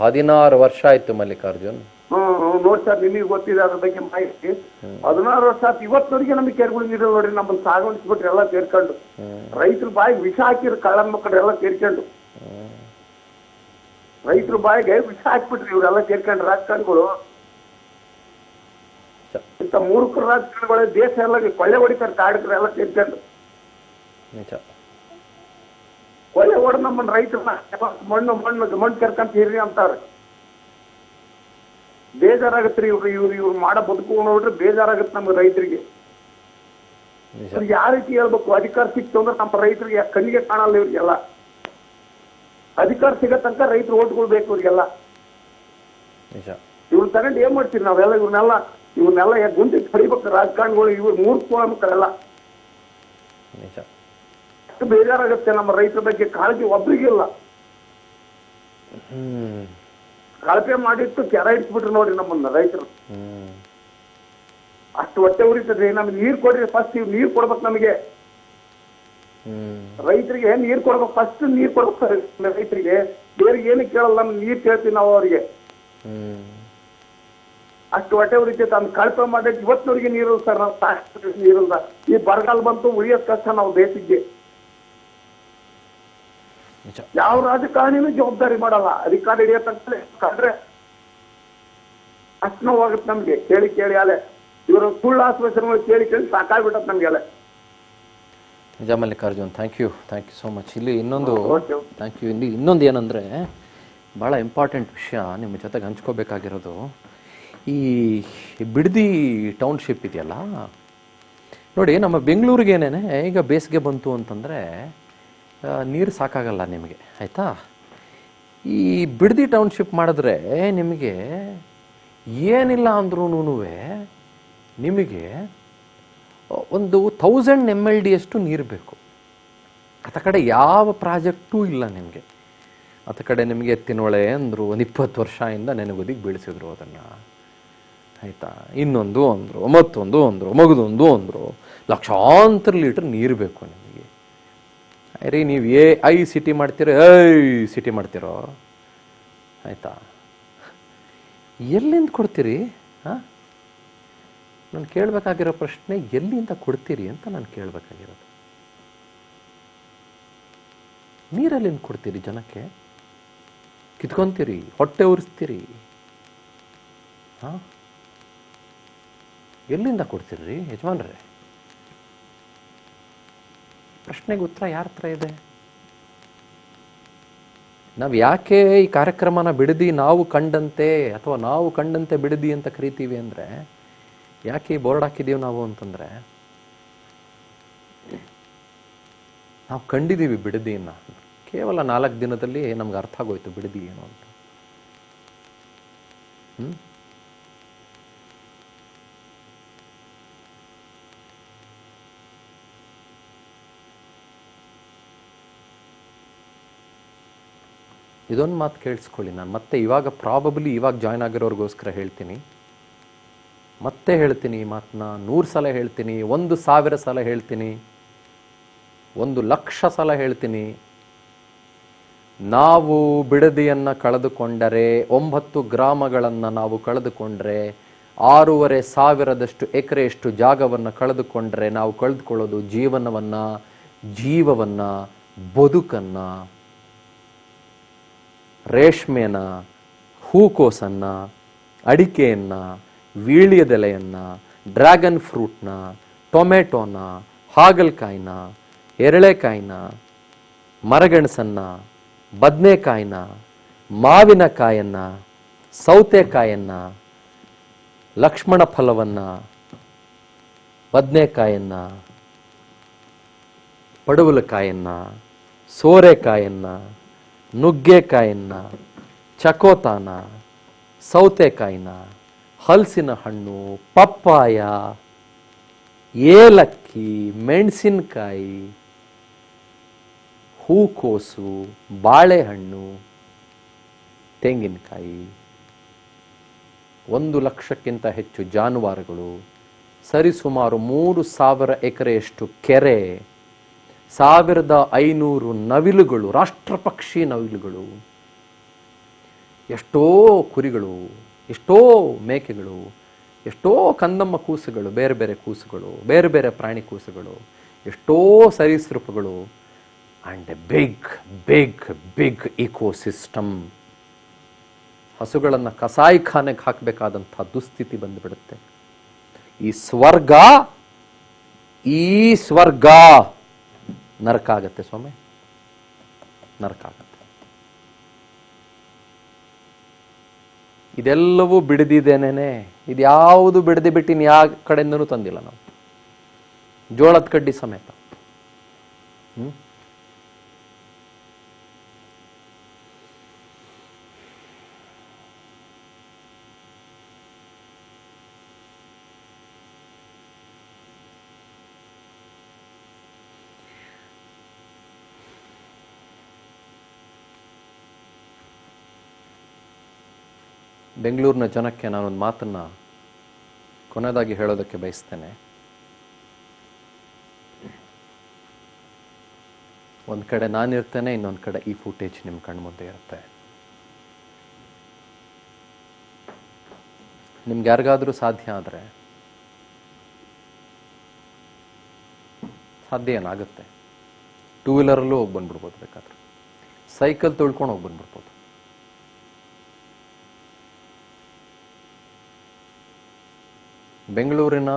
Speaker 2: 16 ವರ್ಷ ಆಯ್ತು ಮಲ್ಲಿಕಾರ್ಜುನ್.
Speaker 6: ನೋಡ್ ಸರ್, ನಿಮಗೆ ಗೊತ್ತಿದೆ ಅದ್ರ ಬಗ್ಗೆ ಮಾಹಿತಿ. 16 ವರ್ಷ ಆಯ್ತು. ಇವತ್ತಿನವರೆಗೆ ನಮಗೆ ಕೆರೆಗಳು ನೀರಲ್ಲ ನೋಡ್ರಿ. ನಮ್ಮನ್ನ ಸಾಗುಣಿಸ್ಬಿಟ್ರಿ ಎಲ್ಲ ಸೇರ್ಕೊಂಡು. ರೈತರ ಬಾಯಿಗೆ ವಿಷ ಹಾಕಿರು ಕಳ್ಳನ ಮಕ್ಕಳು ಎಲ್ಲ ಸೇರ್ಕೊಂಡು. ರೈತರ ಬಾಯಿಗೆ ವಿಷ ಹಾಕ್ಬಿಟ್ರಿ ಇವ್ರೆಲ್ಲ ಸೇರ್ಕೊಂಡು ರಾಜಕಾರಣಿಗಳು. ಇಂಥ ಮೂರ್ಖರು ರಾಜಕಾರಣಿಗಳು ದೇಶ ಎಲ್ಲ ಕೊಳ್ಳೆ ಹೊಡಿತಾರೆ. ಕಾಡಕರು ಎಲ್ಲ ಸೇರ್ಕೊಂಡು ಕೊಳ್ಳೆ ಹೊಡೆದು ನಮ್ಮನ್ನ ರೈತರನ್ನ ಮಣ್ಣು ಕರ್ಕಂತ ಇರ್ರಿ ಅಂತಾರೆ. ಬೇಜಾರಾಗತ್ರಿ. ಇವ್ರು ಮಾಡೋ ಬದುಕು ನೋಡ್ರಿ ಬೇಜಾರಾಗತ್ತೆ ನಮ್ಗೆ ರೈತರಿಗೆ. ಯಾವ ರೀತಿ ಹೇಳ್ಬೇಕು? ಅಧಿಕಾರ ಸಿಕ್ತು ಅಂದ್ರೆ ನಮ್ಮ ರೈತರಿಗೆ ಕಣ್ಣಿಗೆ ಕಾಣಲ್ಲ ಇವ್ರಿಗೆಲ್ಲ. ಅಧಿಕಾರ ಸಿಗೋ ತನಕ ರೈತರು ಓಟ್ಕೊಳ್ಬೇಕು ಇವ್ರಿಗೆಲ್ಲ. ಇವ್ರು ತಗೊಂಡು ಏನ್ ಮಾಡ್ತೀವಿ ನಾವೆಲ್ಲ? ಇವ್ರನ್ನೆಲ್ಲ ಗುಂಡಿಗೆ ಕಡಿಬೇಕು ರಾಜಕಾರಣಿಗಳು. ಇವ್ರು ಮೂರ್ಖ ಮಕ್ಕಳೆಲ್ಲ. ಅಷ್ಟು ಬೇಜಾರಾಗುತ್ತೆ ನಮ್ಮ ರೈತರ ಬಗ್ಗೆ. ಕಾಳಜಿ ಒಬ್ರಿಗಿಲ್ಲ. ಕಳಪೆ ಮಾಡಿಟ್ಟು ಕೆರ ಇಟ್ಬಿಟ್ರು ನೋಡ್ರಿ ನಮ್ಮನ್ನ ರೈತರು. ಅಷ್ಟು ಹೊಟ್ಟೆ ಉರಿತದ್ರಿ. ನಮ್ಗೆ ನೀರ್ ಕೊಡ್ರಿ ಫಸ್ಟ್. ಇವ್ ನೀರ್ ಕೊಡ್ಬೇಕು ನಮಗೆ. ರೈತರಿಗೆ ನೀರ್ ಕೊಡ್ಬೇಕು ಫಸ್ಟ್. ನೀರ್ ಕೊಡ್ಬೇಕು ರೈತರಿಗೆ. ಬೇರೆ ಏನಕ್ಕೆ ಕೇಳಲ್ಲ, ನಮ್ಗೆ ನೀರ್ ಕೇಳ್ತೀವಿ ನಾವು ಅವ್ರಿಗೆ. ಅಷ್ಟು ಹೊಟ್ಟೆ ಉರಿತೈತೆ. ಅದನ್ನ ಕಳಪೆ ಮಾಡಕ್ಕೆ ಇವತ್ತಿನವ್ರಿಗೆ ನೀರು ಸರ್. ನಾವು ಸಾಕು ನೀರಲ್ಲ. ಈ ಬರಗಾಲ ಬಂತು, ಉಳಿಯೋದ್ ಕಷ್ಟ ನಾವು ಬೇಸಿಗೆ. ಯಾವ ರಾಜಕಾರಣಿನೂ ಜವಾಬ್ದಾರಿ ಮಾಡಲ್ಲ. ಅಧಿಕಾರ ಹಿಡಿಯತ್ತಂದ್ರೆ ಕಂಡ್ರೆ ಅಷ್ಟು ನೋವಾಗುತ್ತೆ ನಮ್ಗೆ. ಕೇಳಿ ಅಲೆ ಇವರು ಸುಳ್ಳು ಆಶ್ವಾಸನೆಗಳು ಕೇಳಿ ಸಾಕಾಗ್ಬಿಟ್ಟತ್ ನಮ್ಗೆ ಅಲೆ.
Speaker 2: ನಿಜ Mallikarjun, thank you so much. ಇಲ್ಲಿ ಇನ್ನೊಂದು ಥ್ಯಾಂಕ್ ಯು. ಇಲ್ಲಿ ಇನ್ನೊಂದು ಏನಂದರೆ ಭಾಳ ಇಂಪಾರ್ಟೆಂಟ್ ವಿಷಯ ನಿಮ್ಮ ಜೊತೆಗೆ ಹಂಚ್ಕೋಬೇಕಾಗಿರೋದು. ಈ ಬಿಡದಿ ಟೌನ್ಶಿಪ್ ಇದೆಯಲ್ಲ ನೋಡಿ, ನಮ್ಮ ಬೆಂಗಳೂರಿಗೇನೆ ಈಗ ಬೇಸಿಗೆ ಬಂತು ಅಂತಂದರೆ ನೀರು ಸಾಕಾಗಲ್ಲ ನಿಮಗೆ, ಆಯಿತಾ? ಈ ಬಿಡದಿ ಟೌನ್ಶಿಪ್ ಮಾಡಿದ್ರೆ ನಿಮಗೆ ಏನಿಲ್ಲ ಅಂದ್ರೂ ನಿಮಗೆ ಒಂದು 1000 MLD ಅಷ್ಟು ನೀರು ಬೇಕು. ಆತ ಕಡೆ ಯಾವ ಪ್ರಾಜೆಕ್ಟೂ ಇಲ್ಲ ನಿಮಗೆ. ಆತ ಕಡೆ ನಿಮಗೆ ಎತ್ತಿನೊಳೆ ಅಂದರು, ಒಂದು 20 ವರ್ಷದಿಂದ ನೆನಗುದಿಗೆ ಬೀಳಿಸಿದ್ರು ಅದನ್ನು, ಆಯಿತಾ? ಇನ್ನೊಂದು ಅಂದರು, ಮತ್ತೊಂದು ಅಂದರು, ಮಗದೊಂದು ಅಂದರು. ಲಕ್ಷಾಂತರ ಲೀಟ್ರ್ ನೀರು ಬೇಕು ನಿಮಗೆ, ರೀ ನೀವು ಸಿಟಿ ಮಾಡ್ತೀರೋ ಸಿಟಿ ಮಾಡ್ತೀರೋ ಆಯಿತಾ? ಎಲ್ಲಿಂದ ಕೊಡ್ತೀರಿ? ಹಾಂ, ನಾನು ಕೇಳಬೇಕಾಗಿರೋ ಪ್ರಶ್ನೆ ಎಲ್ಲಿಂದ ಕೊಡ್ತೀರಿ ಅಂತ ನಾನು ಕೇಳಬೇಕಾಗಿರೋದು. ನೀರಲ್ಲಿಂದ ಕೊಡ್ತೀರಿ ಜನಕ್ಕೆ? ಕಿತ್ಕೊಂತೀರಿ, ಹೊಟ್ಟೆ ಉರಿಸ್ತೀರಿ. ಹಾಂ, ಎಲ್ಲಿಂದ ಕೊಡ್ತೀರಿ ಯಜಮಾನ್ರೆ? ಪ್ರಶ್ನೆಗೆ ಉತ್ತರ ಯಾರ ಹತ್ರ ಇದೆ? ನಾವು ಯಾಕೆ ಈ ಕಾರ್ಯಕ್ರಮನ ಬಿಡದಿ ನಾವು ಕಂಡಂತೆ ಅಥವಾ ನಾವು ಕಂಡಂತೆ ಬಿಡದಿ ಅಂತ ಕರಿತೀವಿ ಅಂದರೆ, ಯಾಕೆ ಈ ಬೋರ್ಡ್ ಹಾಕಿದ್ದೀವಿ ನಾವು ಅಂತಂದರೆ, ನಾವು ಕಂಡಿದ್ದೀವಿ ಬಿಡದಿಯನ್ನು. ಕೇವಲ 4 ದಿನದಲ್ಲಿ ನಮ್ಗೆ ಅರ್ಥ ಆಗೋಯ್ತು ಬಿಡದಿ ಏನು ಅಂತ. ಇದೊಂದು ಮಾತು ಕೇಳಿಸ್ಕೊಳ್ಳಿ. ನಾನು ಮತ್ತೆ ಇವಾಗ ಇವಾಗ ಜಾಯ್ನ್ ಆಗಿರೋರಿಗೋಸ್ಕರ ಹೇಳ್ತೀನಿ, ಮತ್ತೆ ಹೇಳ್ತೀನಿ ಈ ಮಾತನ್ನ 100 ಸಲ ಹೇಳ್ತೀನಿ, 1000 ಸಲ ಹೇಳ್ತೀನಿ, 1,00,000 ಸಲ ಹೇಳ್ತೀನಿ. ನಾವು ಬಿಡದಿಯನ್ನು ಕಳೆದುಕೊಂಡರೆ, 9 ಗ್ರಾಮಗಳನ್ನು ನಾವು ಕಳೆದುಕೊಂಡ್ರೆ, 6,500 ಎಕರೆಯಷ್ಟು ಜಾಗವನ್ನು ಕಳೆದುಕೊಂಡ್ರೆ ನಾವು ಕಳೆದುಕೊಳ್ಳೋದು ಜೀವವನ್ನು, ಬದುಕನ್ನು, ರೇಷ್ಮೆನ, ಹೂಕೋಸನ್ನು, ಅಡಿಕೆಯನ್ನು, ವೀಳ್ಯದೆಲೆಯನ್ನು, ಡ್ರ್ಯಾಗನ್ ಫ್ರೂಟ್ನ, ಟೊಮೆಟೊನ, ಹಾಗಲಕಾಯಿನ, ಎರಳೆಕಾಯಿನ, ಮರಗೆಣಸನ್ನು, ಬದನೆಕಾಯಿನ, ಮಾವಿನಕಾಯನ್ನು, ಸೌತೆಕಾಯನ್ನು, ಲಕ್ಷ್ಮಣ ಫಲವನ್ನು, ಬದನೆಕಾಯನ್ನು, ಪಡವಲಕಾಯನ್ನು, ಸೋರೆಕಾಯನ್ನು, ನುಗ್ಗೆಕಾಯನ್ನು, ಚಕೋತಾನ, ಸೌತೆಕಾಯಿನ, ಹಲಸಿನ ಹಣ್ಣು, ಪಪ್ಪಾಯ, ಏಲಕ್ಕಿ, ಮೆಣಸಿನಕಾಯಿ, ಹೂಕೋಸು, ಬಾಳೆಹಣ್ಣು, ತೆಂಗಿನಕಾಯಿ, 1,00,000ಕ್ಕಿಂತ ಹೆಚ್ಚು ಜಾನುವಾರುಗಳು, ಸರಿಸುಮಾರು 3,000 ಎಕರೆಯಷ್ಟು ಕೆರೆ, 1,500 ನವಿಲುಗಳು, ರಾಷ್ಟ್ರಪಕ್ಷಿ ನವಿಲುಗಳು, ಎಷ್ಟೋ ಕುರಿಗಳು, ಎಷ್ಟೋ ಮೇಕೆಗಳು, ಎಷ್ಟೋ ಕಂದಮ್ಮ ಕೂಸುಗಳು, ಬೇರೆ ಬೇರೆ ಕೂಸುಗಳು, ಬೇರೆ ಬೇರೆ ಪ್ರಾಣಿ ಕೂಸುಗಳು, ಎಷ್ಟೋ ಸರೀಸೃಪಗಳು, and a big big big ecosystem. ಹಸುಗಳನ್ನು ಕಸಾಯಿಖಾನೆಗೆ ಹಾಕಬೇಕಾದಂಥ ದುಸ್ಥಿತಿ ಬಂದುಬಿಡುತ್ತೆ. ಈ ಸ್ವರ್ಗ ನರಕ ಆಗತ್ತೆ ಸ್ವಾಮಿ, ನರಕ ಆಗತ್ತೆ. ಇದೆಲ್ಲವೂ ಬಿಡದಿದ್ದೇನೆ. ಇದ್ಯಾವುದು ಬಿಡದೆ ಬಿಟ್ಟಿನ ಯಾವ ಕಡೆಯಿಂದನೂ ತಂದಿಲ್ಲ ನಾವು, ಜೋಳದ ಕಡ್ಡಿ ಸಮೇತ. ಬೆಂಗಳೂರಿನ ಜನಕ್ಕೆ ನಾನೊಂದು ಮಾತನ್ನು ಕೊನೆಯದಾಗಿ ಹೇಳೋದಕ್ಕೆ ಬಯಸ್ತೇನೆ. ಒಂದು ಕಡೆ ನಾನಿರ್ತೇನೆ, ಇನ್ನೊಂದು ಕಡೆ ಈ ಫುಟೇಜ್ ನಿಮ್ಮ ಕಣ್ಮುಂದೆ ಇರುತ್ತೆ. ನಿಮ್ಗೆ ಯಾರಿಗಾದರೂ ಸಾಧ್ಯ ಆದರೆ, ಸಾಧ್ಯ ಏನಾಗುತ್ತೆ, 2 ವೀಲರಲ್ಲೂ ಹೋಗಿ ಬಂದ್ಬಿಡ್ಬೋದು, ಬೇಕಾದ್ರೆ ಸೈಕಲ್ ತೊಳ್ಕೊಂಡು ಹೋಗಿ ಬಂದ್ಬಿಡ್ಬೋದು. ಬೆಂಗಳೂರಿನ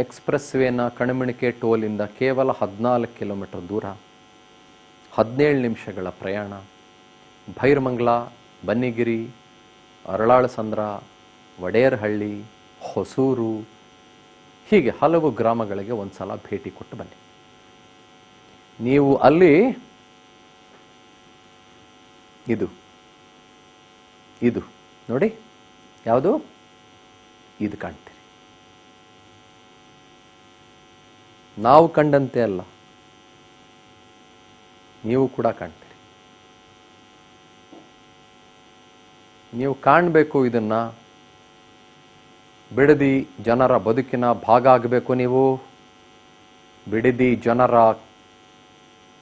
Speaker 2: ಎಕ್ಸ್ಪ್ರೆಸ್ ವೇನ ಕಣಮಣಿಕೆ ಟೋಲಿಂದ ಕೇವಲ 14 ಕಿಲೋಮೀಟರ್ ದೂರ, 17 ನಿಮಿಷಗಳ ಪ್ರಯಾಣ. ಭೈರಮಂಗಲ, ಬನ್ನಿಗಿರಿ, ಅರಳಾಳಸಂದ್ರ, ವಡೇರಹಳ್ಳಿ, ಹೊಸೂರು, ಹೀಗೆ ಹಲವು ಗ್ರಾಮಗಳಿಗೆ ಒಂದು ಸಲ ಭೇಟಿ ಕೊಟ್ಟು ಬನ್ನಿ. ನೀವು ಅಲ್ಲಿ ಇದು ನೋಡಿ, ಯಾವುದು ಇದು ಕಾಣ್ತೀರಿ. ನಾವು ಕಂಡಂತೆ ಅಲ್ಲ, ನೀವು ಕೂಡ ಕಾಣ್ತೀರಿ. ನೀವು ಕಾಣಬೇಕು ಇದನ್ನ. ಬಿಡದಿ ಜನರ ಬದುಕಿನ ಭಾಗ ಆಗಬೇಕು ನೀವು. ಬಿಡದಿ ಜನರ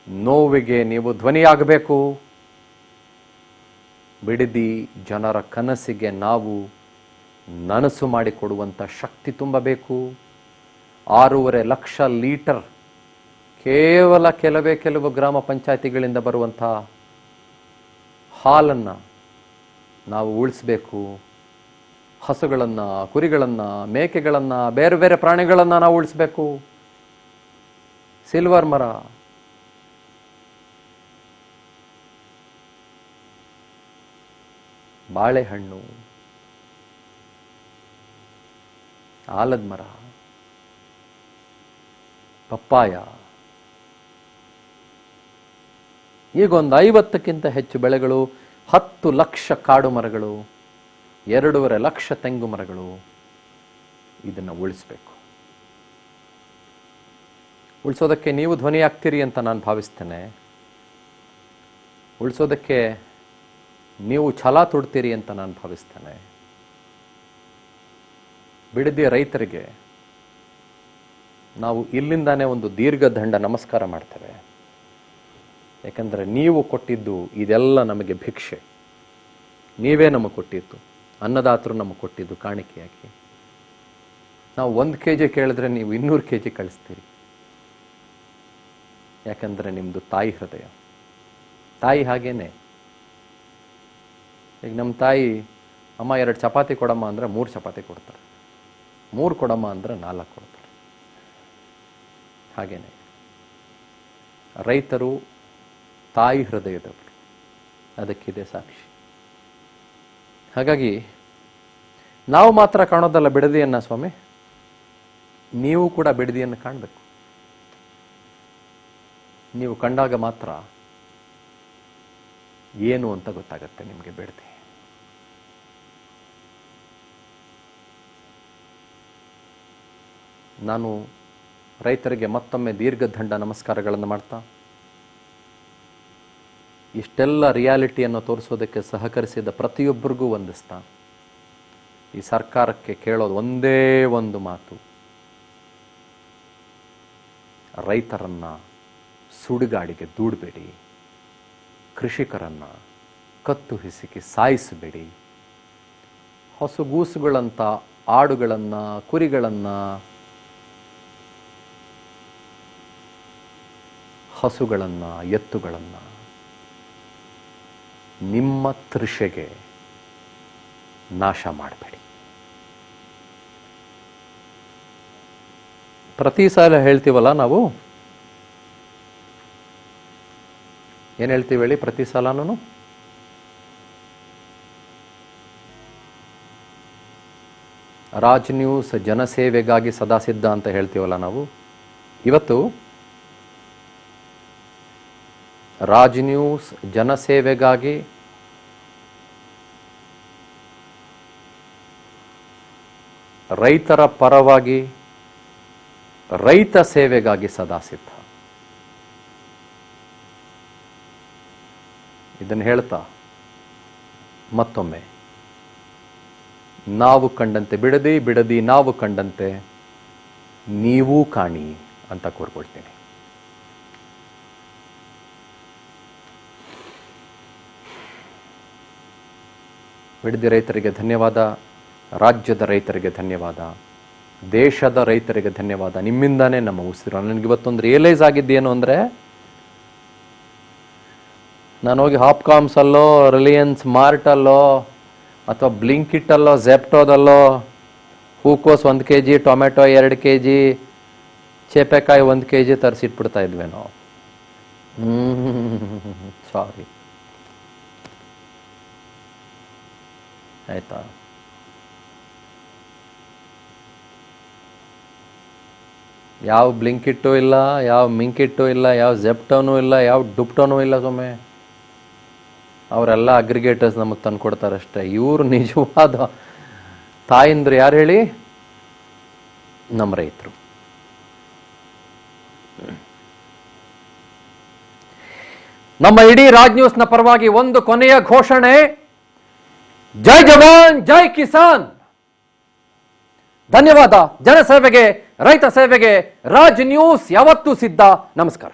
Speaker 2: ನೋವಿಗೆ ನೀವು ಧ್ವನಿಯಾಗಬೇಕು. ಬಿಡದಿ ಜನರ ಕನಸಿಗೆ ನಾವು ನನಸು ಮಾಡಿಕೊಡುವಂಥ ಶಕ್ತಿ ತುಂಬಬೇಕು. 6.5 ಲಕ್ಷ ಲೀಟರ್ ಕೇವಲ ಕೆಲವು ಗ್ರಾಮ ಪಂಚಾಯತಿಗಳಿಂದ ಬರುವಂಥ ಹಾಲನ್ನು ನಾವು ಉಳಿಸಬೇಕು. ಹಸುಗಳನ್ನು, ಕುರಿಗಳನ್ನು, ಮೇಕೆಗಳನ್ನು, ಬೇರೆ ಬೇರೆ ಪ್ರಾಣಿಗಳನ್ನು ನಾವು ಉಳಿಸಬೇಕು. ಸಿಲ್ವರ್ ಮರ, ಬಾಳೆಹಣ್ಣು, ಆಲದ ಮರ, ಪಪ್ಪಾಯ, ಈಗೊಂದು 50ಕ್ಕಿಂತ ಹೆಚ್ಚು ಬೆಳೆಗಳು, 10 ಲಕ್ಷ ಕಾಡು ಮರಗಳು, 2.5 ಲಕ್ಷ ತೆಂಗು ಮರಗಳು, ಇದನ್ನು ಉಳಿಸಬೇಕು. ಉಳಿಸೋದಕ್ಕೆ ನೀವು ಧ್ವನಿ ಆಗ್ತೀರಿ ಅಂತ ನಾನು ಭಾವಿಸ್ತೇನೆ. ಉಳಿಸೋದಕ್ಕೆ ನೀವು ಛಲ ತೊಡ್ತೀರಿ ಅಂತ ನಾನು ಭಾವಿಸ್ತೇನೆ. ಬಿಡದಿಯ ರೈತರಿಗೆ ನಾವು ಇಲ್ಲಿಂದಾನೇ ಒಂದು ದೀರ್ಘ ದಂಡ ನಮಸ್ಕಾರ ಮಾಡ್ತೇವೆ. ಯಾಕಂದರೆ ನೀವು ಕೊಟ್ಟಿದ್ದು ಇದೆಲ್ಲ ನಮಗೆ ಭಿಕ್ಷೆ. ನೀವೇ ನಮಗೆ ಕೊಟ್ಟಿದ್ದು, ಅನ್ನದಾತರು ನಮಗೆ ಕೊಟ್ಟಿದ್ದು ಕಾಣಿಕೆಯಾಗಿ. ನಾವು 1 kg ಕೇಳಿದ್ರೆ ನೀವು 200 kg ಕಳಿಸ್ತೀರಿ. ಯಾಕಂದರೆ ನಿಮ್ಮದು ತಾಯಿ ಹೃದಯ. ತಾಯಿ ಹಾಗೇನೆ. ಈಗ ನಮ್ಮ ತಾಯಿ ಅಮ್ಮ 2 ಚಪಾತಿ ಕೊಡಮ್ಮ ಅಂದರೆ 3 ಚಪಾತಿ ಕೊಡ್ತಾರೆ, 3 ಕೊಡಮ್ಮ ಅಂದರೆ 4 ಕೊಡ್ತಾರೆ. ಹಾಗೇನೆ ರೈತರು ತಾಯಿ ಹೃದಯದವರು, ಅದಕ್ಕಿದೆ ಸಾಕ್ಷಿ. ಹಾಗಾಗಿ ನಾವು ಮಾತ್ರ ಕಾಣೋದಲ್ಲ ಬಿಡದಿಯನ್ನು ಸ್ವಾಮಿ, ನೀವು ಕೂಡ ಬಿಡದಿಯನ್ನು ಕಾಣಬೇಕು. ನೀವು ಕಂಡಾಗ ಮಾತ್ರ ಏನು ಅಂತ ಗೊತ್ತಾಗತ್ತೆ ನಿಮಗೆ ಬಿಡದಿ. ನಾನು ರೈತರಿಗೆ ಮತ್ತೊಮ್ಮೆ ದೀರ್ಘ ದಂಡ ನಮಸ್ಕಾರಗಳನ್ನು ಮಾಡ್ತಾ, ಇಷ್ಟೆಲ್ಲ ರಿಯಾಲಿಟಿಯನ್ನು ತೋರಿಸೋದಕ್ಕೆ ಸಹಕರಿಸಿದ ಪ್ರತಿಯೊಬ್ಬರಿಗೂ ವಂದಿಸ್ತಾ, ಈ ಸರ್ಕಾರಕ್ಕೆ ಕೇಳೋದು ಒಂದೇ ಒಂದು ಮಾತು: ರೈತರನ್ನ ಸುಡುಗಾಡಿಗೆ ದೂಡಬೇಡಿ, ಕೃಷಿಕರನ್ನ ಕತ್ತು ಹಿಸುಕಿ ಸಾಯಿಸಬೇಡಿ. ಹಸುಗೂಸುಗಳಂಥ ಆಡುಗಳನ್ನು, ಕುರಿಗಳನ್ನು, ಹಸುಗಳನ್ನು, ಎತ್ತುಗಳನ್ನು ನಿಮ್ಮ ತೃಷೆಗೆ ನಾಶ ಮಾಡಬೇಡಿ. ಪ್ರತಿ ಸಲ ಹೇಳ್ತೀವಲ್ಲ ನಾವು, ಏನು ಹೇಳ್ತೀವಿ ಹೇಳಿ? ಪ್ರತಿ ಸಲನೂ ರಾಜ್ ನ್ಯೂಸ್ ಜನಸೇವೆಗಾಗಿ ಸದಾ ಸಿದ್ಧ ಅಂತ ಹೇಳ್ತೀವಲ್ಲ ನಾವು. ಇವತ್ತು ರಾಜ್ ನ್ಯೂಸ್ ಜನಸೇವೆಗಾಗಿ ರೈತರ ಪರವಾಗಿ, ರೈತ ಸೇವೆಗಾಗಿ ಸದಾ ಸಿದ್ಧ. ಇದನ್ನು ಹೇಳ್ತಾ ಮತ್ತೊಮ್ಮೆ, ನಾವು ಕಂಡಂತೆ ಬಿಡದಿ, ಬಿಡದಿ ನಾವು ಕಂಡಂತೆ ನೀವೂ ಕಾಣಿ ಅಂತ ಕೋರ್ಕೊಳ್ತೀನಿ. ಬಿಡದಿ ರೈತರಿಗೆ ಧನ್ಯವಾದ, ರಾಜ್ಯದ ರೈತರಿಗೆ ಧನ್ಯವಾದ, ದೇಶದ ರೈತರಿಗೆ ಧನ್ಯವಾದ. ನಿಮ್ಮಿಂದಾನೇ ನಮ್ಮ ಉಸಿರು. ನನಗೆ ಇವತ್ತೊಂದು ರಿಯಲೈಸ್ ಆಗಿದ್ದೇನು ಅಂದರೆ, ನಾನು ಹೋಗಿ ಹಾಪ್ಕಾಮ್ಸಲ್ಲೋ, ರಿಲಯನ್ಸ್ ಮಾರ್ಟಲ್ಲೋ, ಅಥವಾ ಬ್ಲಿಂಕಿಟ್ಟಲ್ಲೋ, ಝೆಪ್ಟೋದಲ್ಲೋ ಹೂಕೋಸ್ 1 kg, ಟೊಮೆಟೊ 2 kg, ಚೇಪೆಕಾಯಿ 1 kg ತರಿಸಿಟ್ಬಿಡ್ತಾ ಇದ್ವೇನೋ. ಸಾರಿ, ಆಯ್ತಾ? ಯಾವ ಬ್ಲಿಂಕಿಟ್ಟು ಇಲ್ಲ, ಯಾವ ಮಿಂಕಿಟ್ಟು ಇಲ್ಲ, ಯಾವ ಝೆಪ್ಟೋನೂ ಇಲ್ಲ, ಯಾವ ಡುಪ್ಟೋನೂ ಇಲ್ಲ. ಸುಮ್ಮನೆ ಅವರೆಲ್ಲ ಅಗ್ರಿಗೇಟರ್ಸ್ ನಮಗೆ ತಂದು ಕೊಡ್ತಾರಷ್ಟೇ. ಇವರು ನಿಜವಾದ ತಾಯಿಂದ್ರು ಯಾರು ಹೇಳಿ? ನಮ್ಮ ರೈತರು. ನಮ್ಮ ಇಡೀ ರಾಜ್ ನ್ಯೂಸ್ನ ಪರವಾಗಿ ಒಂದು ಕೊನೆಯ ಘೋಷಣೆ: ಜೈ ಜವಾನ್, ಜೈ ಕಿಸಾನ್. ಧನ್ಯವಾದ. ಜನಸೇವೆಗೆ, ರೈತ ಸೇವೆಗೆ ರಾಜ್ ನ್ಯೂಸ್ ಯಾವತ್ತೂ ಸಿದ್ಧ. ನಮಸ್ಕಾರ.